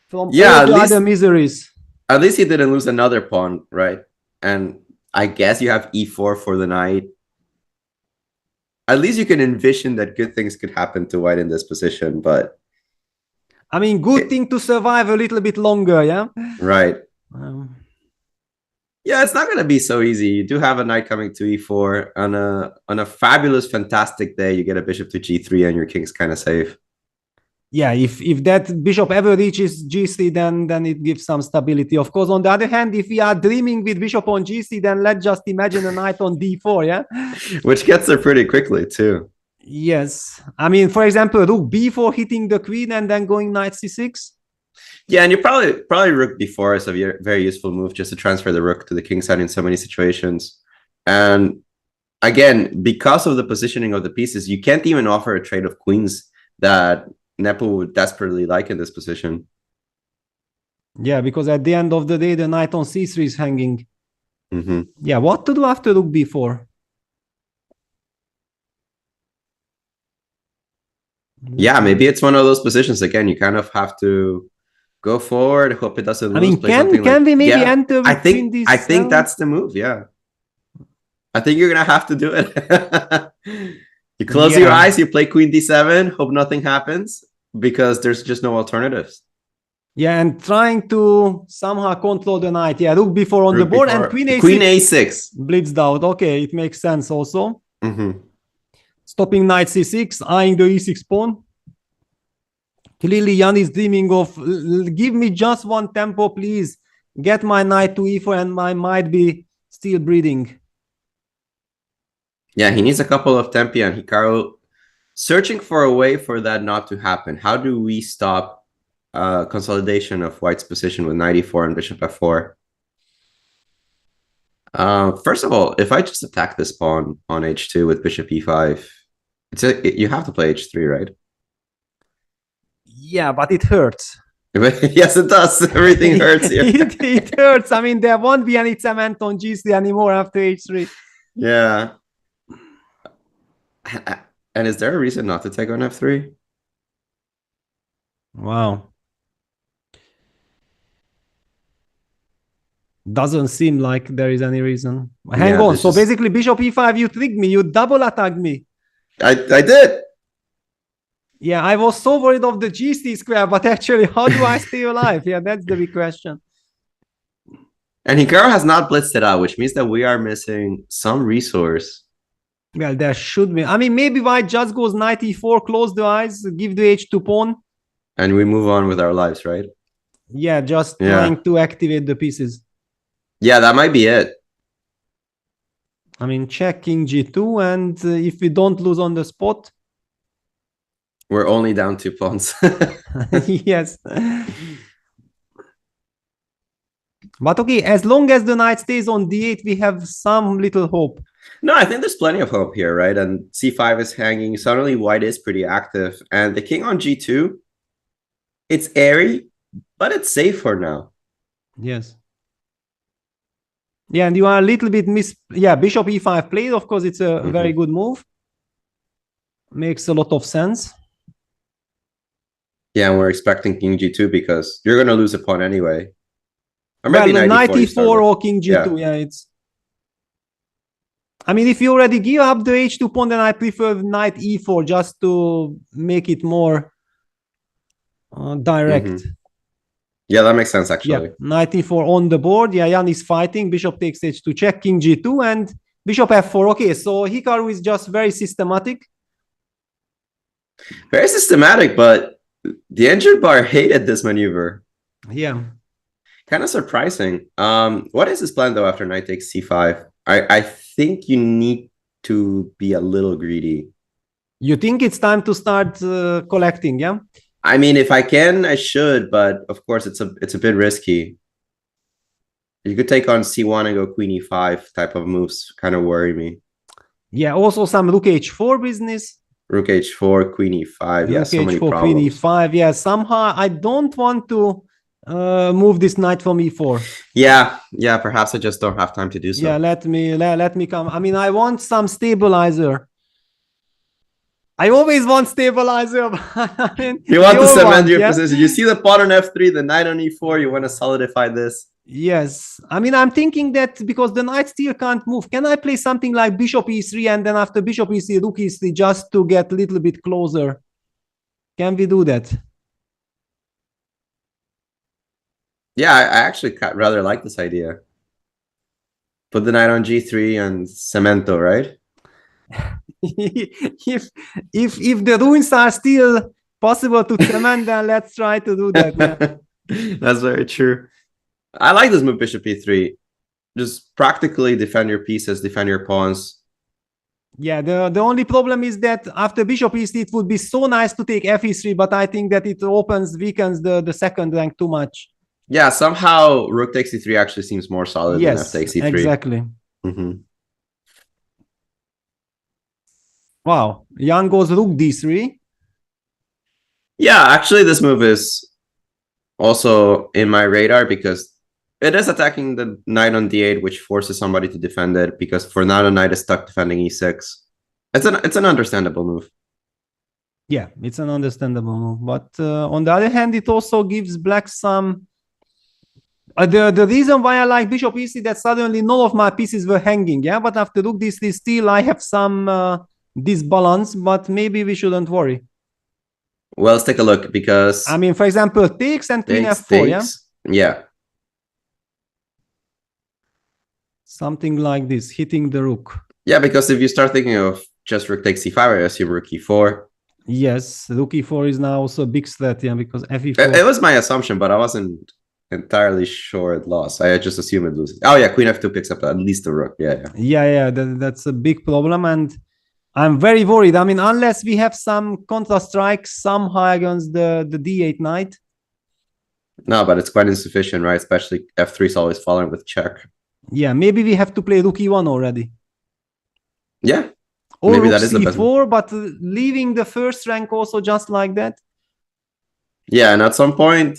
From all the other miseries. At least he didn't lose another pawn, right? And I guess you have e4 for the knight. At least you can envision that good things could happen to White in this position, but... I mean, good thing to survive a little bit longer, yeah? Right. Yeah, it's not going to be so easy. You do have a knight coming to e4. On a fabulous, fantastic day, you get a bishop to g3 and your king's kind of safe. Yeah, if that bishop ever reaches g3, then it gives some stability. Of course, on the other hand, if we are dreaming with bishop on g3, then let's just imagine a knight on d4, yeah? Which gets there pretty quickly, too. Yes. I mean, for example, rook b4 hitting the queen and then going knight c6. Yeah, and you probably rook b4 is a very useful move just to transfer the rook to the king side in so many situations. And again, because of the positioning of the pieces, you can't even offer a trade of queens that Nepo would desperately like in this position. Yeah, because at the end of the day, the knight on c3 is hanging. Mm-hmm. Yeah, what to do after rook b4? Yeah, maybe it's one of those positions. Again, you kind of have to go forward, hope it doesn't lose. I mean, can we maybe enter between these? I think that's the move, yeah. I think you're going to have to do it. You close your eyes, you play queen d7, hope nothing happens, because there's just no alternatives. Yeah, and trying to somehow control the knight. Yeah, rook b4 on the board and queen a6. Queen a6. Blitzed out. Okay, it makes sense also. Mm-hmm. Stopping knight c6, eyeing the e6 pawn. Clearly, Jan is dreaming of, give me just one tempo, please. Get my knight to e4 and I might be still breathing. Yeah, he needs a couple of tempi, and Hikaru searching for a way for that not to happen. How do we stop consolidation of White's position with knight e4 and bishop f4? First of all, if I just attack this pawn on h2 with bishop e5, you have to play h3, right? Yeah, but it hurts. Yes, it does. Everything hurts here. It hurts. I mean, there won't be any cement on g3 anymore after h3. Yeah. And is there a reason not to take on f3? Wow. Doesn't seem like there is any reason. Hang on. So basically, bishop e5, you tricked me. You double attacked me. I did. Yeah, I was so worried of the GC square, but actually, how do I stay alive? Yeah, that's the big question. And Hikaru has not blitzed it out, which means that we are missing some resource. Well, there should be. I mean, maybe white just goes knight e4, close the eyes, give the h2 pawn. And we move on with our lives, right? Yeah, just trying to activate the pieces. Yeah, that might be it. I mean, check king g2, and if we don't lose on the spot, we're only down 2 pawns. Yes. But okay, as long as the knight stays on d8, we have some little hope. No, I think there's plenty of hope here, right? And c5 is hanging. Suddenly, white is pretty active. And the king on g2, it's airy, but it's safe for now. Yes. Yeah, and you are a little bit bishop e5 played. Of course, it's a very good move. Makes a lot of sense. Yeah, and we're expecting king g2 because you're going to lose a pawn anyway. Or maybe knight e4 or king g2. Yeah, it's... I mean, if you already give up the h2 pawn, then I prefer knight e4 just to make it more direct. Yeah, that makes sense, actually. Yeah, knight e4 on the board. Yeah, Jan is fighting. Bishop takes h2 check, king g2, and bishop f4. Okay, so Hikaru is just very systematic. Very systematic, but the engine bar hated this maneuver. Yeah. Kind of surprising. What is his plan, though, after knight takes c5? I think you need to be a little greedy. You think it's time to start collecting, yeah? I mean, if I can, I should, but of course, it's a bit risky. You could take on c1 and go queen e5 type of moves. Kind of worry me. Yeah, also some rook h4 business. Rook h4, queen e5. Yeah, so many problems. Queen e5. Yeah, somehow I don't want to move this knight from e4. Yeah, perhaps I just don't have time to do so. Yeah, let me come. I mean, I want some stabilizer. I always want stabilizer. I mean, you want to cement your position. You see the pawn on f3, the knight on e4. You want to solidify this. Yes. I mean, I'm thinking that because the knight still can't move, can I play something like bishop e3 and then after bishop e3, rook e3 just to get a little bit closer? Can we do that? Yeah, I actually rather like this idea. Put the knight on g3 and cemento, right? if the ruins are still possible to cement, then let's try to do that. Yeah. That's very true. I like this move, bishop e3. Just practically defend your pieces, defend your pawns. Yeah, the only problem is that after bishop e3, it would be so nice to take f e3, but I think that it weakens the second rank too much. Yeah, somehow rook takes e3 actually seems more solid than f takes e3. Exactly. Wow, Jan goes rook d3. Yeah, actually this move is also in my radar because it is attacking the knight on d8, which forces somebody to defend it because for now the knight is stuck defending e6. It's an understandable move. Yeah, it's an understandable move. But on the other hand, it also gives black some... the reason why I like bishop e3 that suddenly none of my pieces were hanging, yeah? But after rook d3, still I have some disbalance, but maybe we shouldn't worry. Well, let's take a look because... I mean, for example, takes and queen f4, yeah? Yeah. Something like this, hitting the rook. Yeah, because if you start thinking of just rook takes c5, I assume rook e4. Yes, rook e4 is now also a big threat, yeah, because f e4... It was my assumption, but I wasn't entirely sure it lost. I just assumed it loses. Oh, yeah, queen f2 picks up at least the rook. Yeah. That's a big problem, and I'm very worried. I mean, unless we have some contra strikes somehow against the d8 knight. No, but it's quite insufficient, right? Especially f3 is always following with check. Yeah, maybe we have to play rook e1 already. Yeah. Or Maybe rook that is the best c4, but leaving the first rank also just like that. Yeah, and at some point,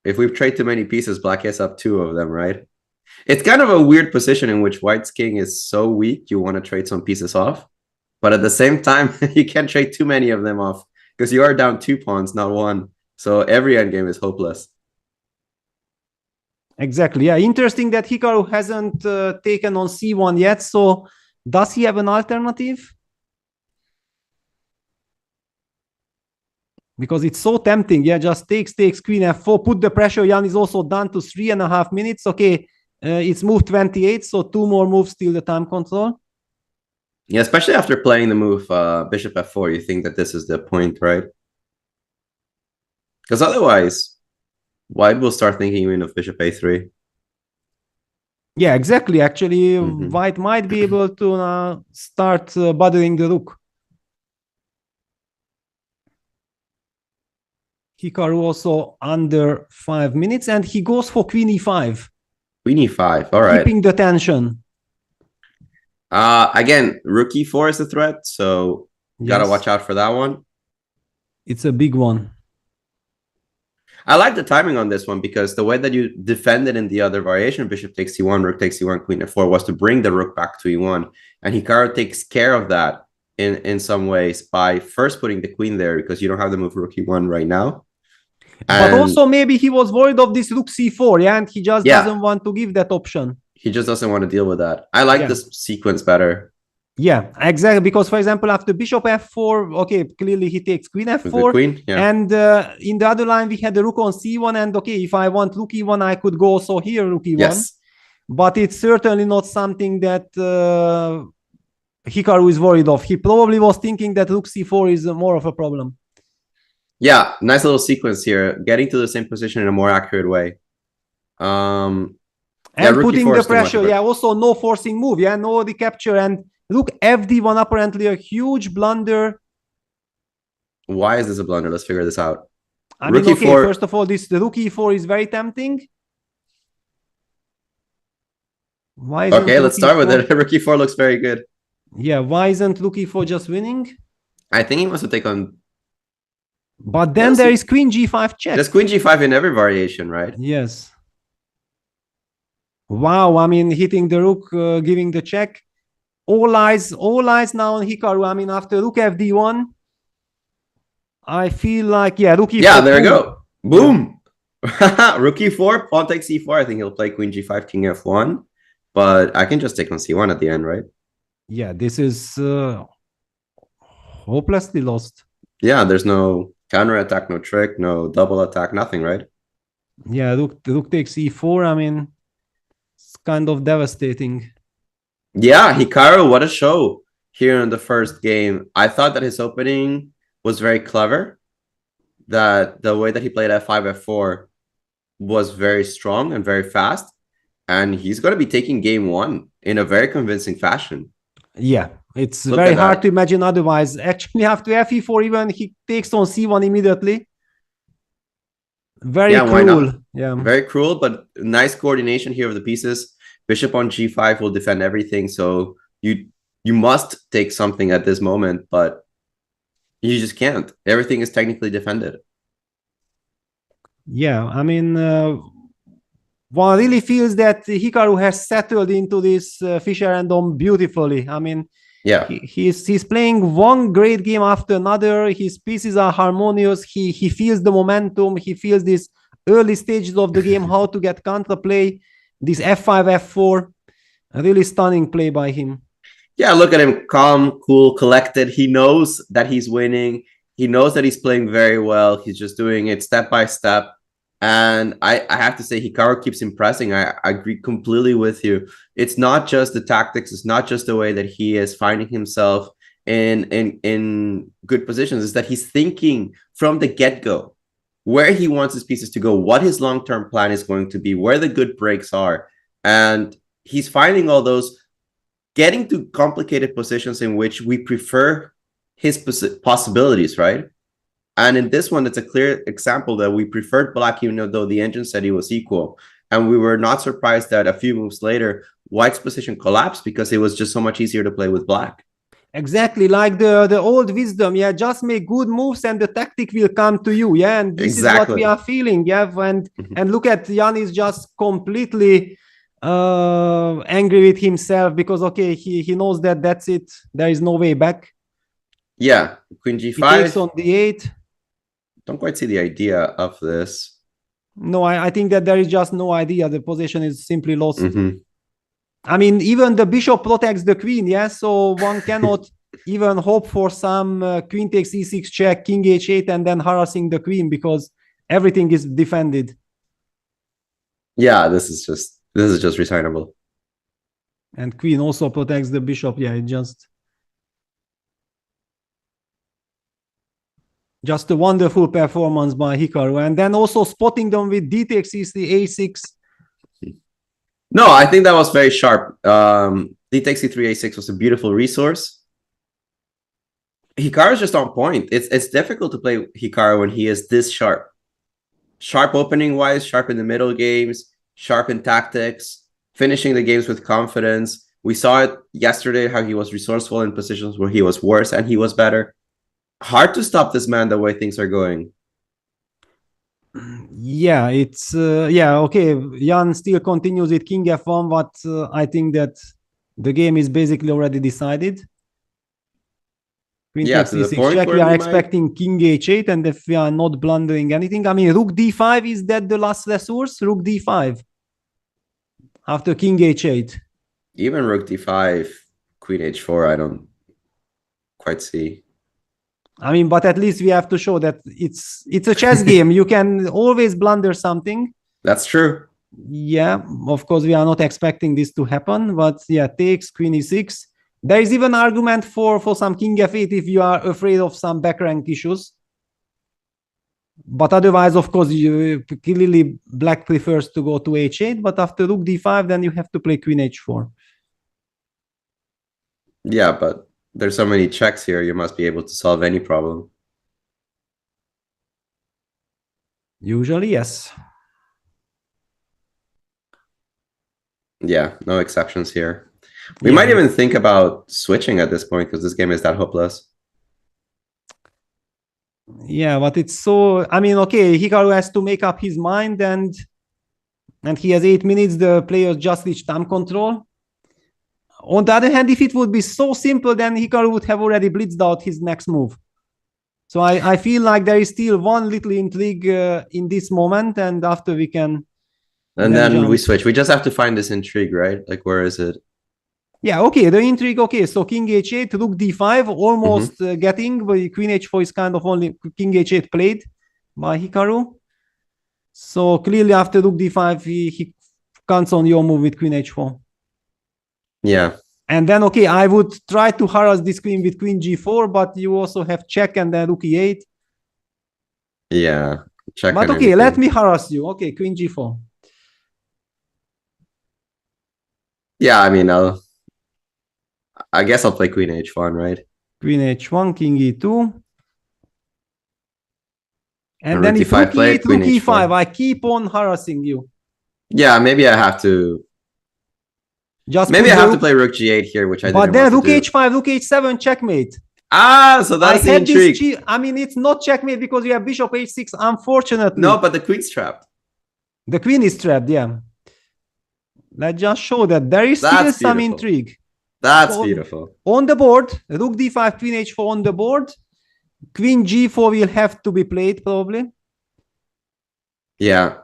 if we trade too many pieces, black has up 2 of them, right? It's kind of a weird position in which white's king is so weak, you want to trade some pieces off. But at the same time, you can't trade too many of them off because you are down 2 pawns, not 1. So every endgame is hopeless. Exactly. Yeah, interesting that Hikaru hasn't taken on c1 yet. So does he have an alternative? Because it's so tempting. Yeah, just takes queen f4, put the pressure. Jan is also down to 3.5 minutes. Okay, it's move 28, so 2 more moves till the time control. Yeah, especially after playing the move bishop f4, you think that this is the point, right? Because otherwise, white will start thinking even of bishop a3. Yeah, exactly. Actually, white might be able to start bothering the rook. Hikaru also under 5 minutes, and he goes for queen e5. Queen e5, all right. Keeping the tension. Again, rook e4 is a threat, so gotta watch out for that one. It's a big one. I like the timing on this one because the way that you defended in the other variation, bishop takes e1, rook takes e1, queen f4, was to bring the rook back to e1. And Hikaru takes care of that in some ways by first putting the queen there because you don't have the move rook e1 right now. But also maybe he was worried of this rook c4, yeah, and he just doesn't want to give that option. He just doesn't want to deal with that. I like this sequence better. Yeah, exactly. Because, for example, after bishop f4, okay, clearly he takes queen f4. Queen, and in the other line, we had the rook on c1. And, okay, if I want rook e1, I could go also here, rook e1. Yes. But it's certainly not something that Hikaru is worried of. He probably was thinking that rook c4 is more of a problem. Yeah, nice little sequence here. Getting to the same position in a more accurate way. And putting the pressure, also no forcing move, no recapture. And look, FD1 apparently a huge blunder. Why is this a blunder? Let's figure this out. I mean, okay, first of all, the rook e4 is very tempting. Why okay, let's start with it. Rook e4 looks very good. Yeah, why isn't rook e4 just winning? I think he wants to take on... But then there is queen g5 check. There's queen g5 in every variation, right? Yes. Wow, I mean, hitting the rook, giving the check. All eyes now on Hikaru. I mean, after rook fd1, I feel like, rook e4. Yeah, there you go. Boom. Rook e4, pawn takes e4. I think he'll play queen g5, king f1. But I can just take on c1 at the end, right? Yeah, this is hopelessly lost. Yeah, there's no counter attack, no trick, no double attack, nothing, right? Yeah, rook takes e4. I mean, it's kind of devastating. Yeah, Hikaru, what a show here in the first game. I thought that his opening was very clever. That the way that he played f5, f4 was very strong and very fast. And he's going to be taking game 1 in a very convincing fashion. Yeah, it's very hard to imagine otherwise. Actually, after fe4, even he takes on c1 immediately. Very cruel. Yeah, very cruel, but nice coordination here of the pieces. Bishop on g5 will defend everything, so you must take something at this moment, but you just can't. Everything is technically defended. Yeah, I mean, one really feels that Hikaru has settled into this Fischer random beautifully. I mean, yeah, he's playing one great game after another. His pieces are harmonious. He feels the momentum. He feels these early stages of the game, how to get counterplay. This f5, f4, a really stunning play by him. Yeah, look at him, calm, cool, collected. He knows that he's winning. He knows that he's playing very well. He's just doing it step by step. And I have to say, Hikaru keeps impressing. I agree completely with you. It's not just the tactics. It's not just the way that he is finding himself in good positions. It's that he's thinking from the get-go where he wants his pieces to go, what his long-term plan is going to be, where the good breaks are. And he's finding all those, getting to complicated positions in which we prefer his possibilities, right? And in this one, it's a clear example that we preferred black, even though the engine said he was equal. And we were not surprised that a few moves later, white's position collapsed because it was just so much easier to play with black. Exactly, like the old wisdom, yeah, just make good moves and the tactic will come to you, yeah, and this is what we are feeling, yeah, and look at Jan is just completely angry with himself because, okay, he knows that that's it, there is no way back. Yeah, queen g5. He takes on d8. Don't quite see the idea of this. No, I think that there is just no idea. The position is simply lost. Mm-hmm. I mean, even the bishop protects the queen, yeah? So one cannot even hope for some queen takes e6 check, king h8, and then harassing the queen because everything is defended. Yeah, this is just resignable. And queen also protects the bishop. Yeah, it just a wonderful performance by Hikaru. And then also spotting them with d takes e3, a6. No, I think that was very sharp. D takes e3, a6 was a beautiful resource. Hikaru is just on point. It's difficult to play Hikaru when he is this sharp. Sharp opening wise, sharp in the middle games, sharp in tactics, finishing the games with confidence. We saw it yesterday how he was resourceful in positions where he was worse and he was better. Hard to stop this man the way things are going. Yeah, it's okay. Jan still continues with king f1, but I think that the game is basically already decided. Queen takes e6 check. We are expecting king h8, and if we are not blundering anything, I mean, rook d5, is that the last resource? Rook d5 after king h8. Even rook d5, queen h4, I don't quite see. I mean, but at least we have to show that it's a chess game. You can always blunder something. That's true. Yeah, of course, we are not expecting this to happen, but yeah, takes queen e6. There is even argument for some king f8 if you are afraid of some back rank issues. But otherwise, of course, clearly black prefers to go to h8, but after rook d5, then you have to play queen h4. Yeah, but there's so many checks here, you must be able to solve any problem. Usually, yes. Yeah, no exceptions here. We might even think about switching at this point because this game is that hopeless. Yeah, but it's so... I mean, okay, Hikaru has to make up his mind and he has 8 minutes. The players just reached time control. On the other hand, if it would be so simple, then Hikaru would have already blitzed out his next move. So I feel like there is still one little intrigue in this moment, and after we can... And then we switch. We just have to find this intrigue, right? Like, where is it? Yeah, okay, the intrigue, okay. So king h8, rook d5, almost getting, but queen h4 is kind of only king h8 played by Hikaru. So clearly after rook d5, he counts on your move with queen h4. Yeah. And then, okay, I would try to harass this queen with queen g4, but you also have check and then rook e8. Yeah, check. But okay, let me harass you. Okay, queen g4. Yeah, I mean, I guess I'll play queen h1, right? Queen h1, king e2. And rook then if rook e8, rook e5, I keep on harassing you. Yeah, maybe I have to... Maybe I have to play rook g8 here, which I didn't want to do. But then rook h5, rook h7, checkmate. Ah, so that's the intrigue. I mean, it's not checkmate because you have bishop h6, unfortunately. No, but the queen's trapped. The queen is trapped, yeah. Let's just show that there is still some intrigue. That's beautiful. On the board, rook d5, queen h4 on the board. Queen g4 will have to be played, probably. Yeah.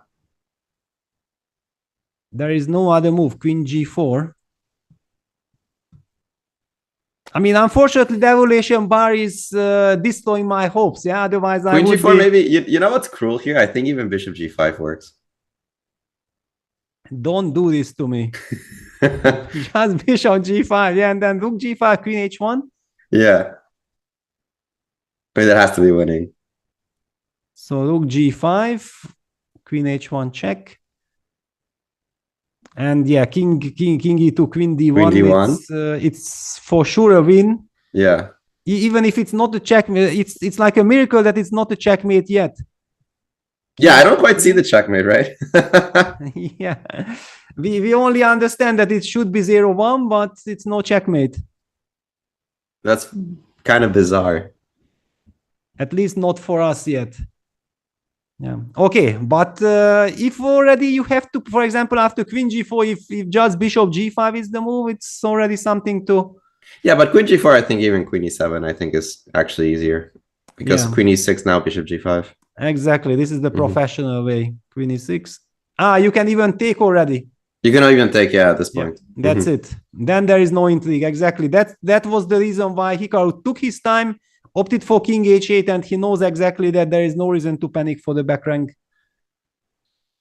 There is no other move, queen g4. I mean, unfortunately, the evaluation bar is destroying my hopes. Yeah, otherwise queen g4 maybe. You know what's cruel here? I think even bishop g5 works. Don't do this to me. Just bishop g5, yeah, and then rook g5, queen h1. Yeah. I mean, that has to be winning. So rook g5, queen h1 check. And yeah, king e2, queen d1. Queen d1. It's for sure a win. Yeah. Even if it's not a checkmate, it's like a miracle that it's not a checkmate yet. Yeah, I don't quite see the checkmate, right? Yeah, we only understand that it should be 0-1, but it's no checkmate. That's kind of bizarre. At least not for us yet. Yeah. Okay, but if already you have to, for example, after Queen G4, if just Bishop G5 is the move, it's already something to. Yeah, but Queen G4, I think even Queen E7, I think is actually easier because Queen E6 now Bishop G5. Exactly. This is the professional way. Queen E6. You can even take already. You can even take, at this point. That's it. Then there is no intrigue. Exactly. That was the reason why Hikaru took his time, opted for King H8, and he knows exactly that there is no reason to panic for the back rank.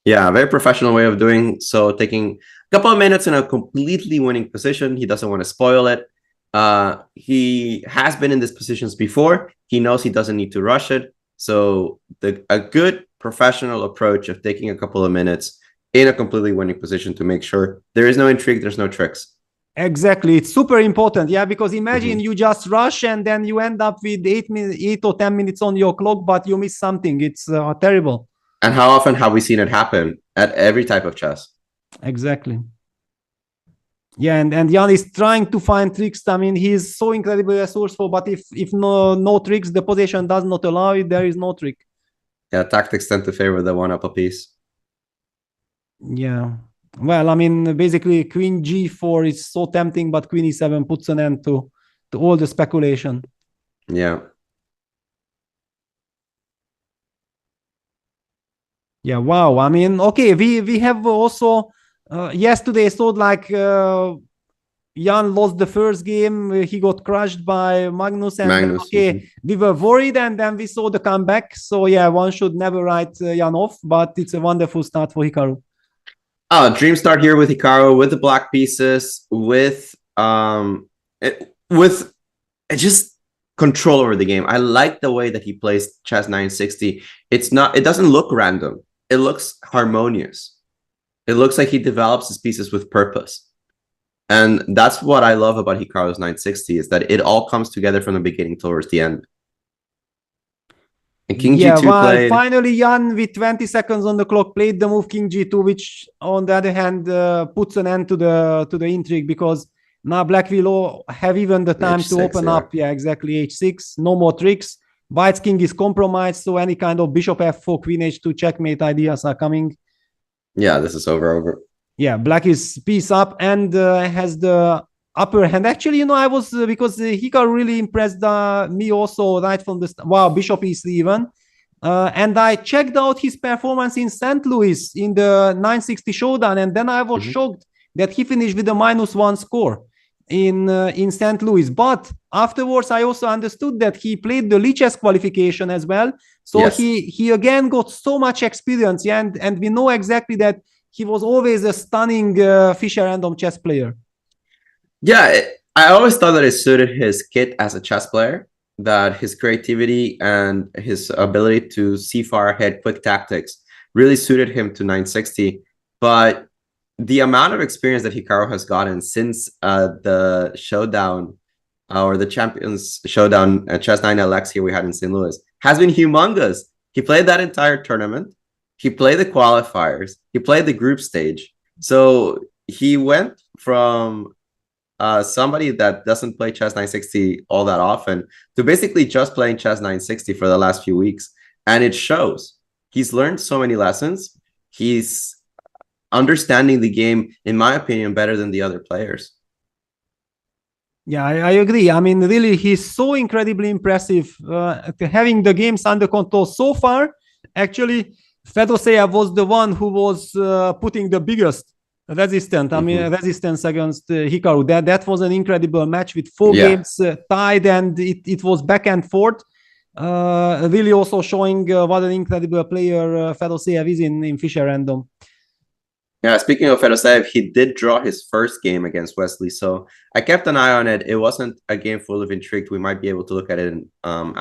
Yeah, very professional way of doing so, taking a couple of minutes in a completely winning position. He doesn't want to spoil it. He has been in these positions before. He knows he doesn't need to rush it. So a good professional approach of taking a couple of minutes in a completely winning position to make sure there is no intrigue, there's no tricks. Exactly. It's super important. Yeah, because imagine you just rush and then you end up with 8 or 10 minutes on your clock, but you miss something. It's terrible. And how often have we seen it happen at every type of chess? Exactly. Yeah, and Jan is trying to find tricks. I mean, he's so incredibly resourceful, but if no tricks, the position does not allow it, there is no trick. Yeah, tactics tend to favor the one-up a piece. Yeah. Well, I mean, basically, Queen G4 is so tempting, but Queen E7 puts an end to all the speculation. Yeah. Yeah, wow. I mean, okay, we have also yesterday thought like Jan lost the first game. He got crushed by Magnus, and we were worried, and then we saw the comeback. So yeah, one should never write Jan off, but it's a wonderful start for Hikaru. Oh, dream start here with Hikaru, with the black pieces, with just control over the game. I like the way that he plays chess 960. It doesn't look random. It looks harmonious. It looks like he develops his pieces with purpose. And that's what I love about Hikaru's 960 is that it all comes together from the beginning towards the end. And King G2 played. Finally, Jan, with 20 seconds on the clock, played the move King G2, which, on the other hand, puts an end to the intrigue because now Black will have even the time H6, to open up. Yeah, exactly. H6, no more tricks. White's king is compromised, so any kind of bishop f4, queen h2 checkmate ideas are coming. Yeah, this is over. Yeah, Black is piece up and has the upper hand. Actually, you know, I was because Hikaru really impressed me also right from the start. Wow, bishop e3 even. And I checked out his performance in St. Louis in the 960 showdown, and then I was shocked that he finished with a -1 score in St. Louis. But afterwards, I also understood that he played the Lichess qualification as well. So yes, he again got so much experience, yeah, and we know exactly that he was always a stunning Fischer random chess player. Yeah, I always thought that it suited his kit as a chess player, that his creativity and his ability to see far ahead, quick tactics, really suited him to 960. But the amount of experience that Hikaru has gotten since the showdown or the Champions Showdown Chess 9 LX here we had in St. Louis has been humongous. He played that entire tournament. He played the qualifiers. He played the group stage. So he went from somebody that doesn't play chess 960 all that often to basically just playing chess 960 for the last few weeks. And it shows. He's learned so many lessons. He's understanding the game, in my opinion, better than the other players. Yeah, I agree. I mean, really, he's so incredibly impressive having the games under control so far. Actually, Fedoseev was the one who was putting the biggest resistance against Hikaru. That was an incredible match with 4 games tied, and it was back and forth. Really also showing what an incredible player Fedoseev is in Fischer Random. Yeah, speaking of Fedoseev, he did draw his first game against Wesley, so I kept an eye on it. It wasn't a game full of intrigue. We might be able to look at it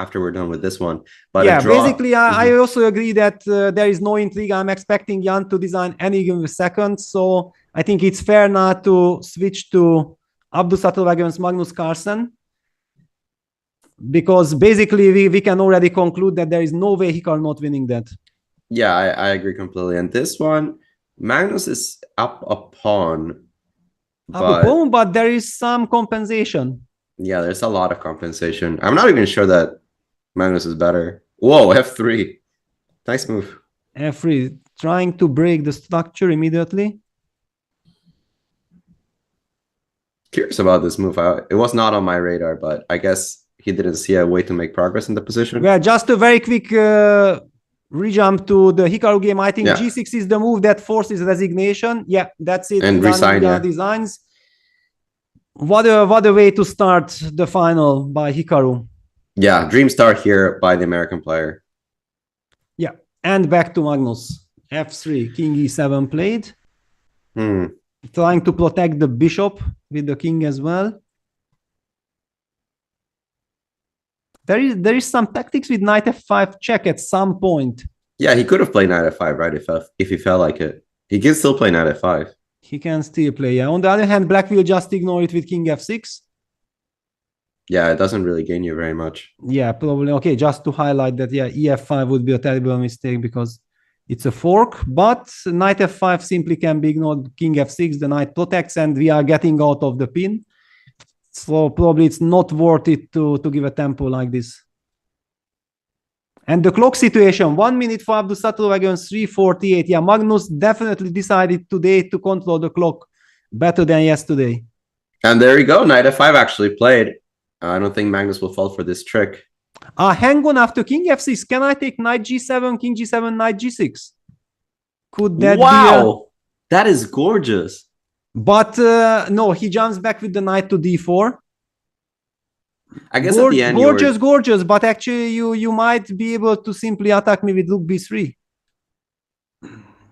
after we're done with this one. But yeah, basically, I also agree that there is no intrigue. I'm expecting Jan to design any game with seconds, so I think it's fair now to switch to Abdusatov against Magnus Carlsen, because basically we can already conclude that there is no way Hikaru not winning that. Yeah, I agree completely. And this one, Magnus is up a pawn. But there is some compensation. Yeah, there's a lot of compensation. I'm not even sure that Magnus is better. Whoa, F3. Nice move. F3, trying to break the structure immediately. Curious about this move. It was not on my radar, but I guess he didn't see a way to make progress in the position. Yeah, just a very quick rejump to the Hikaru game. I think G6 is the move that forces resignation. Yeah, that's it. And resign, designs. What a way to start the final by Hikaru. Yeah, dream start here by the American player. Yeah, and back to Magnus. F3, King E7 played. Trying to protect the bishop with the king as well. There is some tactics with knight F5 check at some point. Yeah, he could have played knight F5, right? If he felt like it. He can still play knight F5. He can still play, yeah. On the other hand, black will just ignore it with king F6. Yeah, it doesn't really gain you very much. Yeah, probably. Okay, just to highlight that, yeah, EF5 would be a terrible mistake because it's a fork, but knight F5 simply can be ignored. King F6, the knight protects, and we are getting out of the pin. So probably it's not worth it to give a tempo like this. And the clock situation, 1 minute for Abdusattorov against 3:48. Yeah, Magnus definitely decided today to control the clock better than yesterday. And there you go, knight F5 actually played. I don't think Magnus will fall for this trick. Hang on, after king F6, can I take knight G7, king G7, knight G6? Could that be that is gorgeous. But no, he jumps back with the knight to D4. I guess at the end, gorgeous, but actually you might be able to simply attack me with rook B3.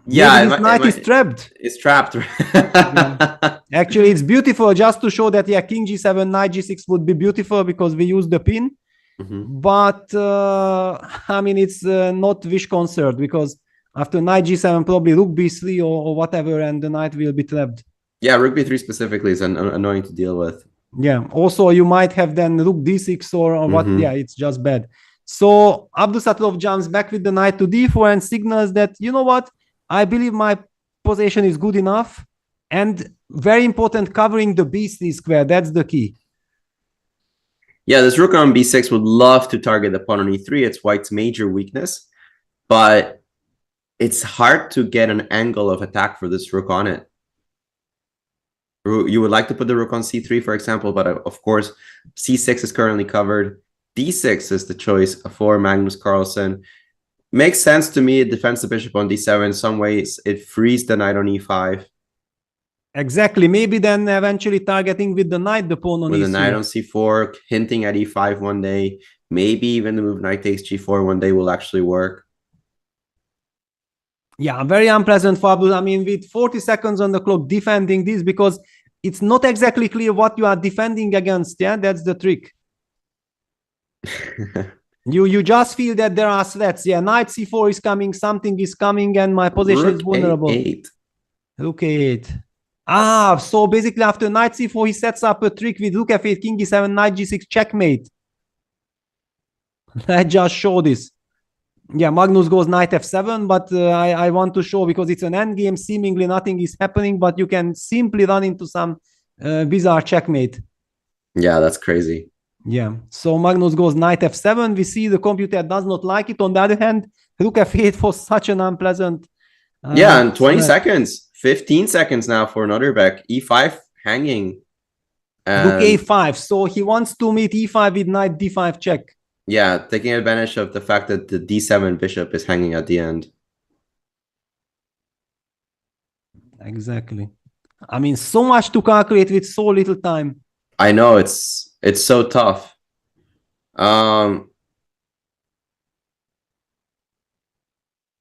Yeah, his knight is trapped. It's trapped. Yeah. Actually, it's beautiful just to show that, yeah, king G7, knight G6 would be beautiful because we use the pin. But I mean, it's not wish concert because after knight G7, probably rook B3 or whatever, and the knight will be trapped. Yeah, rook B3 specifically is annoying to deal with. Yeah, also you might have then rook D6 or what. Yeah, it's just bad. So Abdusattorov jumps back with the knight to D4 and signals that, you know what, I believe my position is good enough. And very important, covering the B3 square. That's the key. Yeah, this rook on B6 would love to target the pawn on E3. It's white's major weakness. But it's hard to get an angle of attack for this rook on it. You would like to put the rook on C3, for example, but of course, C6 is currently covered. D6 is the choice for Magnus Carlsen. Makes sense to me. It defends the bishop on D7. In some ways, it frees the knight on E5. Exactly. Maybe then eventually targeting with the knight the pawn on E3. With the knight on C4, hinting at E5 one day. Maybe even the move knight takes G4 one day will actually work. Yeah, very unpleasant for Abdul. I mean, with 40 seconds on the clock defending this, because it's not exactly clear what you are defending against. Yeah, that's the trick. you just feel that there are threats. Yeah, knight C4 is coming, something is coming, and my position is vulnerable. A8. Rook A8. So basically after knight C4, he sets up a trick with rook F8, king E7, knight G6, checkmate. Let's just show this. Yeah, Magnus goes knight F7, but I want to show because it's an endgame. Seemingly nothing is happening, but you can simply run into some bizarre checkmate. Yeah, that's crazy. Yeah, so Magnus goes knight F7. We see the computer does not like it. On the other hand, rook F8 was such an unpleasant. Yeah, and 20 seconds, 15 seconds now for another back. E5 hanging. Rook A5. So he wants to meet E5 with knight D5 check. Yeah, taking advantage of the fact that the D7 bishop is hanging at the end. Exactly. I mean, so much to calculate with so little time. I know, it's so tough.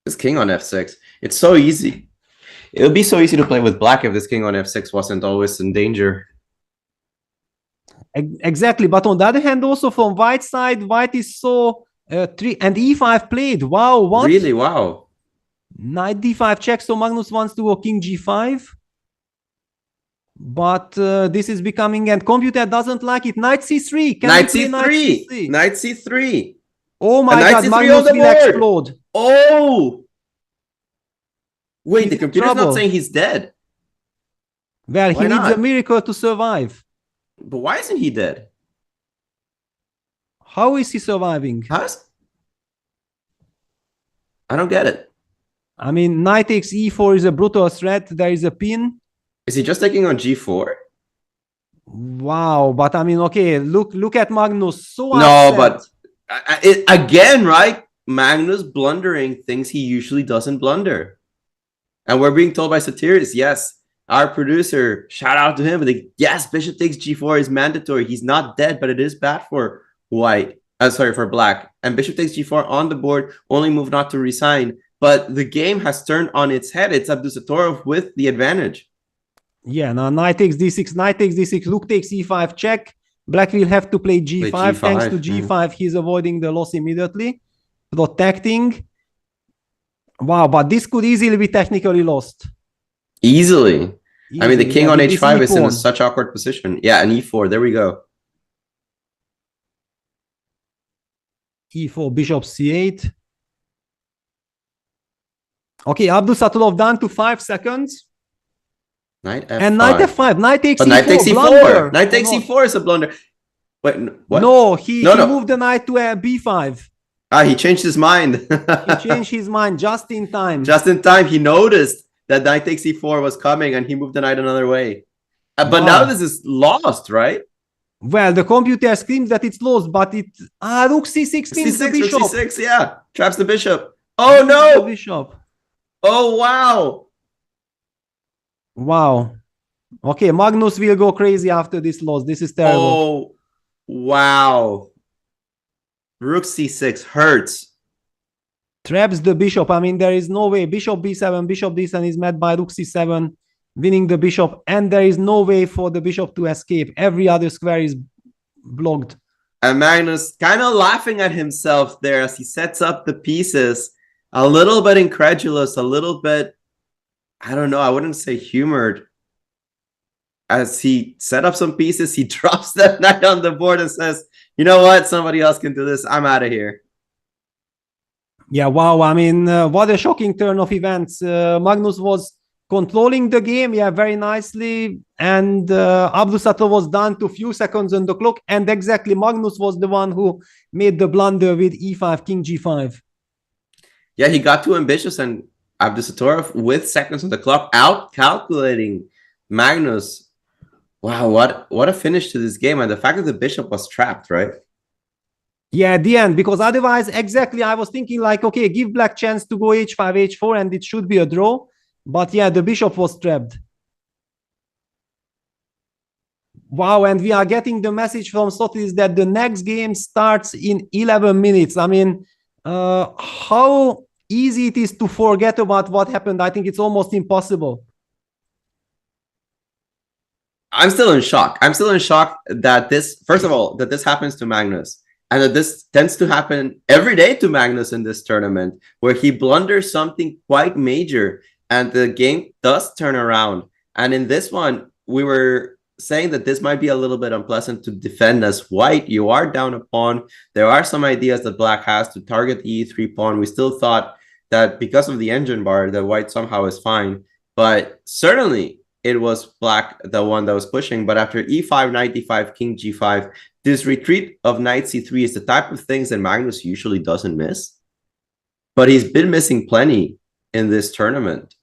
This king on F6, it's so easy. It would be so easy to play with black if this king on F6 wasn't always in danger. Exactly, but on the other hand, also from white side, white is so 3 and E5 played. Wow, what? Really? Wow. Knight D5 check. So Magnus wants to go king G5, but this is becoming, and computer doesn't like it. Knight C3. Knight C3. Knight C3. Oh my God! Magnus will explode. Oh, Wait, He's the in computer's trouble. not saying he's dead. Well, Why he needs not? a miracle to survive. But why isn't he dead? How is he surviving? I don't get it. I mean, knight takes e4 is a brutal threat. There is a pin. Is he just taking on g4? Wow, but I mean, okay, look at Magnus. So No, upset. but again, right? Magnus blundering things he usually doesn't blunder. And we're being told by Satiris, yes, our producer, shout out to him, like, yes, bishop takes g4 is mandatory. He's not dead, but it is bad for white. Sorry, for black. And bishop takes g4 on the board, only move not to resign. But the game has turned on its head. It's Abdusatorov with the advantage. Yeah, now knight takes d6, knight takes d6, rook takes e5, check. Black will have to play g5. Play G5, Thanks to g5, he's avoiding the loss immediately. Protecting. Wow, but this could easily be technically lost. Easily. I mean, the king yeah, on with h5 this is in e-pawn. such awkward position. Yeah, and e4. There we go. e4, bishop c8. Okay, Abdusatorov down to 5 seconds. Knight f5. And knight f5. Knight takes But e4. knight takes e4. Blunder. Knight takes Or not? e4 is a blunder. Wait, what? No, he No. moved the knight to b5. Ah, he changed his mind. He changed his mind just in time. Just in time, he noticed that knight takes e4 was coming and he moved the knight another way. But now this is lost, right? Well, the computer screams that it's lost, but it... rook c6 pins the c6, bishop. rook c6, yeah. Traps the bishop. Oh, The no. bishop. Oh, wow. Wow. Okay, Magnus will go crazy after this loss. This is terrible. Oh, wow. Rook c6 hurts. Traps the bishop. I mean, there is no way. Bishop b7, bishop d7 is met by rook c7, winning the bishop. And there is no way for the bishop to escape. Every other square is blocked. And Magnus kind of laughing at himself there as he sets up the pieces. A little bit incredulous, a little bit, I don't know, I wouldn't say humored. As he set up some pieces, he drops that knight on the board and says, you know what, somebody else can do this. I'm out of here. Yeah, wow. I mean, what a shocking turn of events. Magnus was controlling the game, yeah, very nicely. And Abdusatorov was down to few seconds on the clock. And exactly, Magnus was the one who made the blunder with e5, king g5. Yeah, he got too ambitious, and Abdusatorov, with seconds on the clock, out calculating Magnus. Wow, what a finish to this game. And the fact that the bishop was trapped, right? Yeah, at the end, because otherwise, exactly, I was thinking like, okay, give black chance to go h5, h4, and it should be a draw. But yeah, the bishop was trapped. Wow, and we are getting the message from Sotis that the next game starts in 11 minutes. I mean, how easy it is to forget about what happened. I think it's almost impossible. I'm still in shock. I'm still in shock that this, first of all, that this happens to Magnus. And that this tends to happen every day to Magnus in this tournament, where he blunders something quite major and the game does turn around. And in this one, we were saying that this might be a little bit unpleasant to defend as white. You are down a pawn. There are some ideas that black has to target the e3 pawn. We still thought that because of the engine bar, the white somehow is fine. But certainly it was black, the one that was pushing. But after e5, knight d5, king g5, this retreat of knight c3 is the type of things that Magnus usually doesn't miss. But he's been missing plenty in this tournament.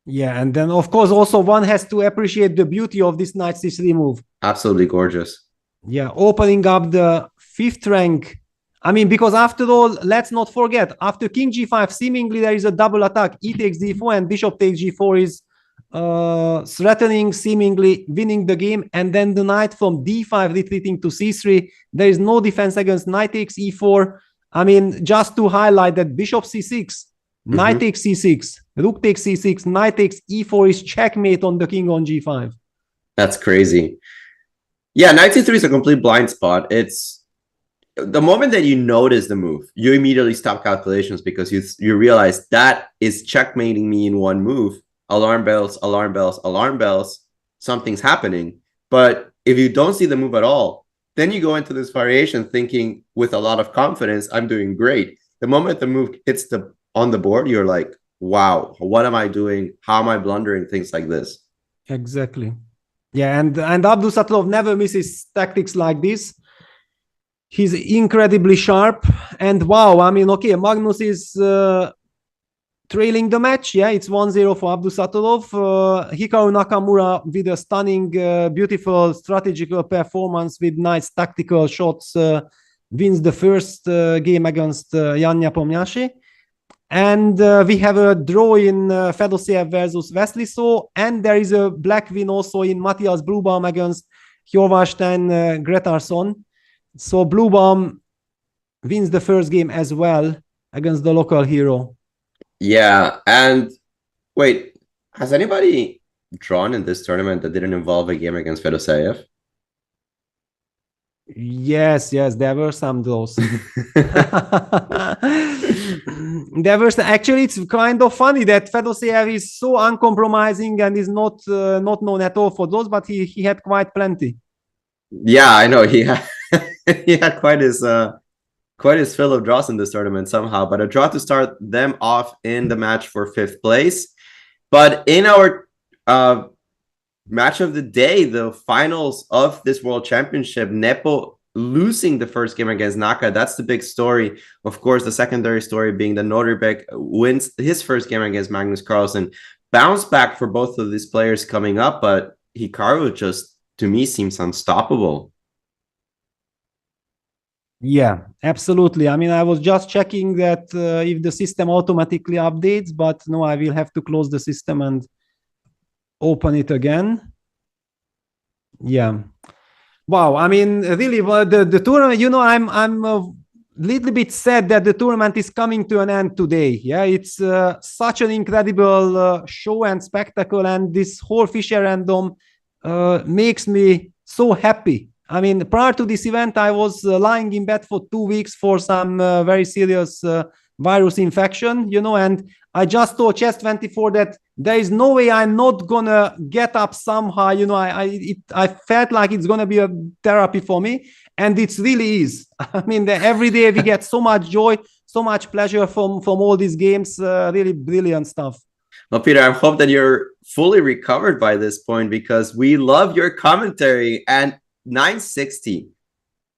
Yeah, and then of course also one has to appreciate the beauty of this knight c3 move. Absolutely gorgeous. Yeah, opening up the 5th rank. I mean, because after all, let's not forget, after king g5, seemingly there is a double attack. E takes d4 and bishop takes g4 is threatening, seemingly winning the game. And then the knight from d5 retreating to c3. There is no defense against knight takes e4. I mean, just to highlight that bishop c6, knight takes c6, rook takes c6, knight takes e4 is checkmate on the king on g5. That's crazy. Yeah, knight c3 is a complete blind spot. It's the moment that you notice the move, you immediately stop calculations because you realize that is checkmating me in one move. Alarm bells, alarm bells, alarm bells. Something's happening. But if you don't see the move at all, then you go into this variation thinking with a lot of confidence, I'm doing great. The moment the move hits on the board, you're like, wow, what am I doing? How am I blundering? Things like this. Exactly. Yeah, and Abdusattorov never misses tactics like this. He's incredibly sharp. And wow, I mean, okay, Magnus is trailing the match. Yeah, it's 1-0 for Abdusattorov. Hikaru Nakamura with a stunning, beautiful strategical performance with nice tactical shots wins the first game against Jan Nepomniachtchi. And we have a draw in Fedosiev versus Vesliso, and there is a black win also in Matthias Bluebaum against Hjorvarstein Gretarsson. So Bluebaum wins the first game as well against the local hero. Yeah, and wait, has anybody drawn in this tournament that didn't involve a game against Fedosiev? Yes, there were some draws. Actually, it's kind of funny that Fedosiev is so uncompromising and is not known at all for those, but he had quite plenty. Yeah, I know he had he had quite his fill of draws in this tournament somehow, but a draw to start them off in the match for 5th place. But in our match of the day, the finals of this World Championship, Nepo losing the first game against Naka. That's the big story. Of course, the secondary story being that Norderbeck wins his first game against Magnus Carlsen. Bounce back for both of these players coming up, but Hikaru just, to me, seems unstoppable. Yeah, absolutely. I mean, I was just checking that if the system automatically updates, but no, I will have to close the system and open it again. Yeah. Wow. I mean, really, the tournament, I'm a little bit sad that the tournament is coming to an end today. Yeah, it's such an incredible show and spectacle, and this whole Fischer random makes me so happy. I mean, prior to this event, I was lying in bed for 2 weeks for some very serious virus infection, and I just told Chess24 that there is no way I'm not gonna get up somehow. I felt like it's gonna be a therapy for me, and it really is. I mean, every day we get so much joy, so much pleasure from all these games. Really brilliant stuff. Well, Peter, I hope that you're fully recovered by this point, because we love your commentary. And 960,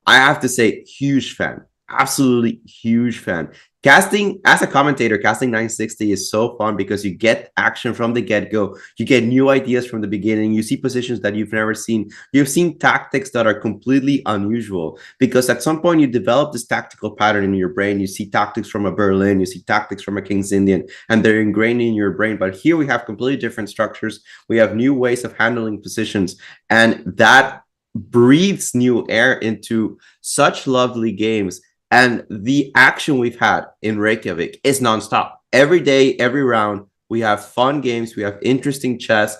I have to say, huge fan, absolutely huge fan. Casting as a commentator, casting 960 is so fun because you get action from the get-go. You get new ideas from the beginning. You see positions that you've never seen. You've seen tactics that are completely unusual, because at some point you develop this tactical pattern in your brain. You see tactics from a Berlin, you see tactics from a King's Indian, and they're ingrained in your brain. But here we have completely different structures. We have new ways of handling positions, and that breathes new air into such lovely games. And the action we've had in Reykjavik is nonstop. Every day, every round, we have fun games. We have interesting chess,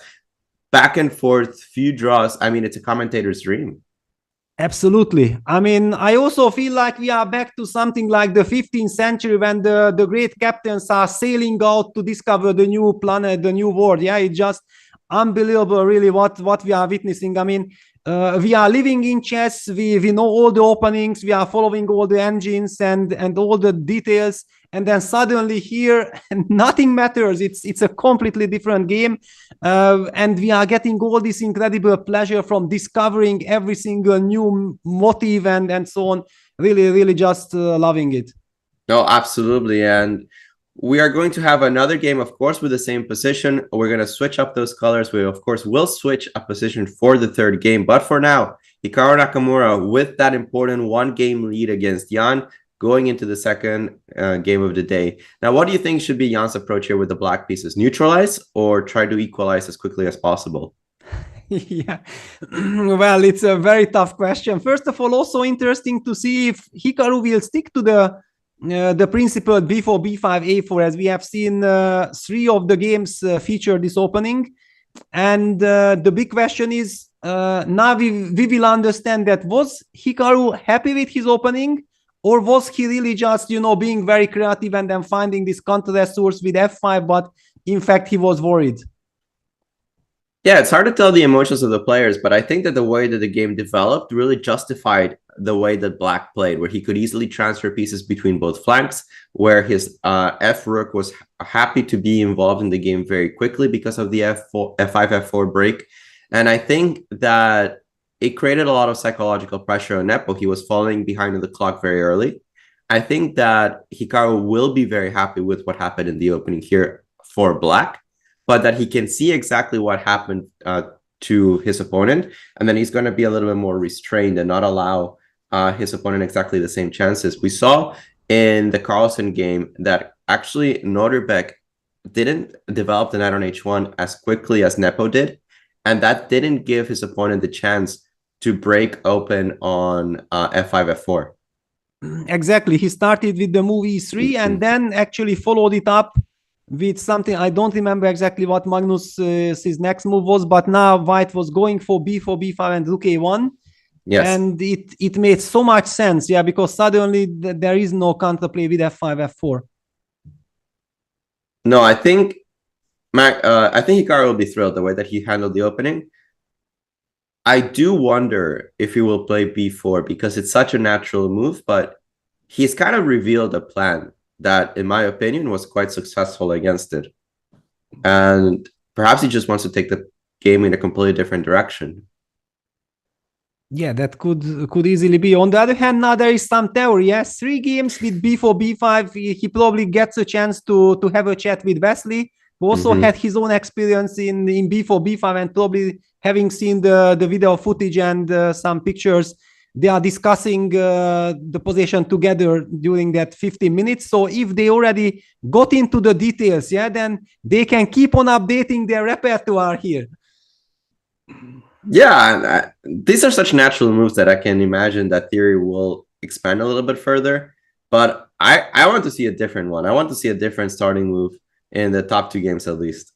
back and forth, few draws. I mean, it's a commentator's dream. Absolutely. I mean, I also feel like we are back to something like the 15th century when the great captains are sailing out to discover the new planet, the new world. Yeah, it's just unbelievable, really, what we are witnessing. I mean, we are living in chess. We know all the openings. We are following all the engines and all the details. And then suddenly here, nothing matters. It's a completely different game. And we are getting all this incredible pleasure from discovering every single new motive and so on. Really, really just loving it. No, absolutely. And we are going to have another game, of course, with the same position. We're going to switch up those colors. We, of course, will switch a position for the third game. But for now, Hikaru Nakamura with that important 1-game lead against Jan, going into the second game of the day. Now, what do you think should be Jan's approach here with the black pieces? Neutralize or try to equalize as quickly as possible? Yeah, well, it's a very tough question. First of all, also interesting to see if Hikaru will stick to the principle b4, b5, a4, as we have seen 3 of the games feature this opening. And the big question is, now we will understand that was Hikaru happy with his opening, or was he really just, being very creative and then finding this counter resource with f5, but in fact he was worried? Yeah, it's hard to tell the emotions of the players, but I think that the way that the game developed really justified the way that Black played, where he could easily transfer pieces between both flanks, where his F Rook was happy to be involved in the game very quickly because of the F5, F4 break. And I think that it created a lot of psychological pressure on Nepo. He was falling behind the clock very early. I think that Hikaru will be very happy with what happened in the opening here for Black, but that he can see exactly what happened to his opponent, and then he's going to be a little bit more restrained and not allow his opponent exactly the same chances. We saw in the Carlsen game that actually Norbek didn't develop the knight on h1 as quickly as Nepo did, and that didn't give his opponent the chance to break open on f5, f4. Exactly. He started with the move e3 and then actually followed it up with something. I don't remember exactly what Magnus' his next move was, but now White was going for b4, b5 and rook a1. Yes. And it made so much sense, yeah, because suddenly there is no counterplay with f5, f4. No, I think Hikaru will be thrilled the way that he handled the opening. I do wonder if he will play b4 because it's such a natural move, but he's kind of revealed a plan that, in my opinion, was quite successful against it. And perhaps he just wants to take the game in a completely different direction. Yeah, that could easily be. On the other hand, now there is some theory. Yes, 3 games with b4, b5. He probably gets a chance to have a chat with Wesley, who also had his own experience in b4, b5, and probably having seen the video footage and some pictures, they are discussing the position together during that 15 minutes. So if they already got into the details, yeah, then they can keep on updating their repertoire here. Yeah, these are such natural moves that I can imagine that theory will expand a little bit further. But I want to see a different one. I want to see a different starting move in the top 2 games at least.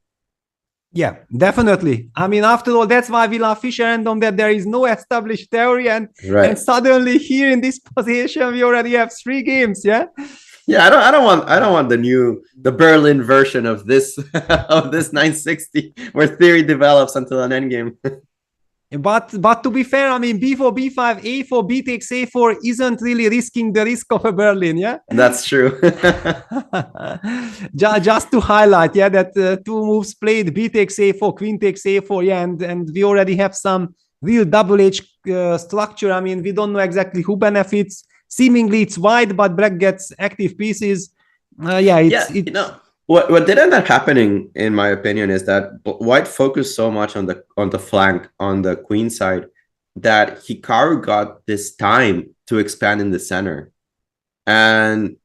Yeah, definitely. I mean, after all, that's why we love Fischer and on that there is no established theory, and suddenly here in this position we already have 3 games. Yeah. Yeah, I don't want the Berlin version of this of this 960 where theory develops until an endgame. But to be fair, I mean, b4, b5, a4, b takes a4 isn't really risking the risk of a Berlin, yeah? That's true. Just to highlight, yeah, that 2 moves played, b takes a4, queen takes a4, yeah, and we already have some real double-edged structure. I mean, we don't know exactly who benefits. Seemingly it's White, but Black gets active pieces. What did end up happening, in my opinion, is that White focused so much on the flank, on the queen side, that Hikaru got this time to expand in the center. And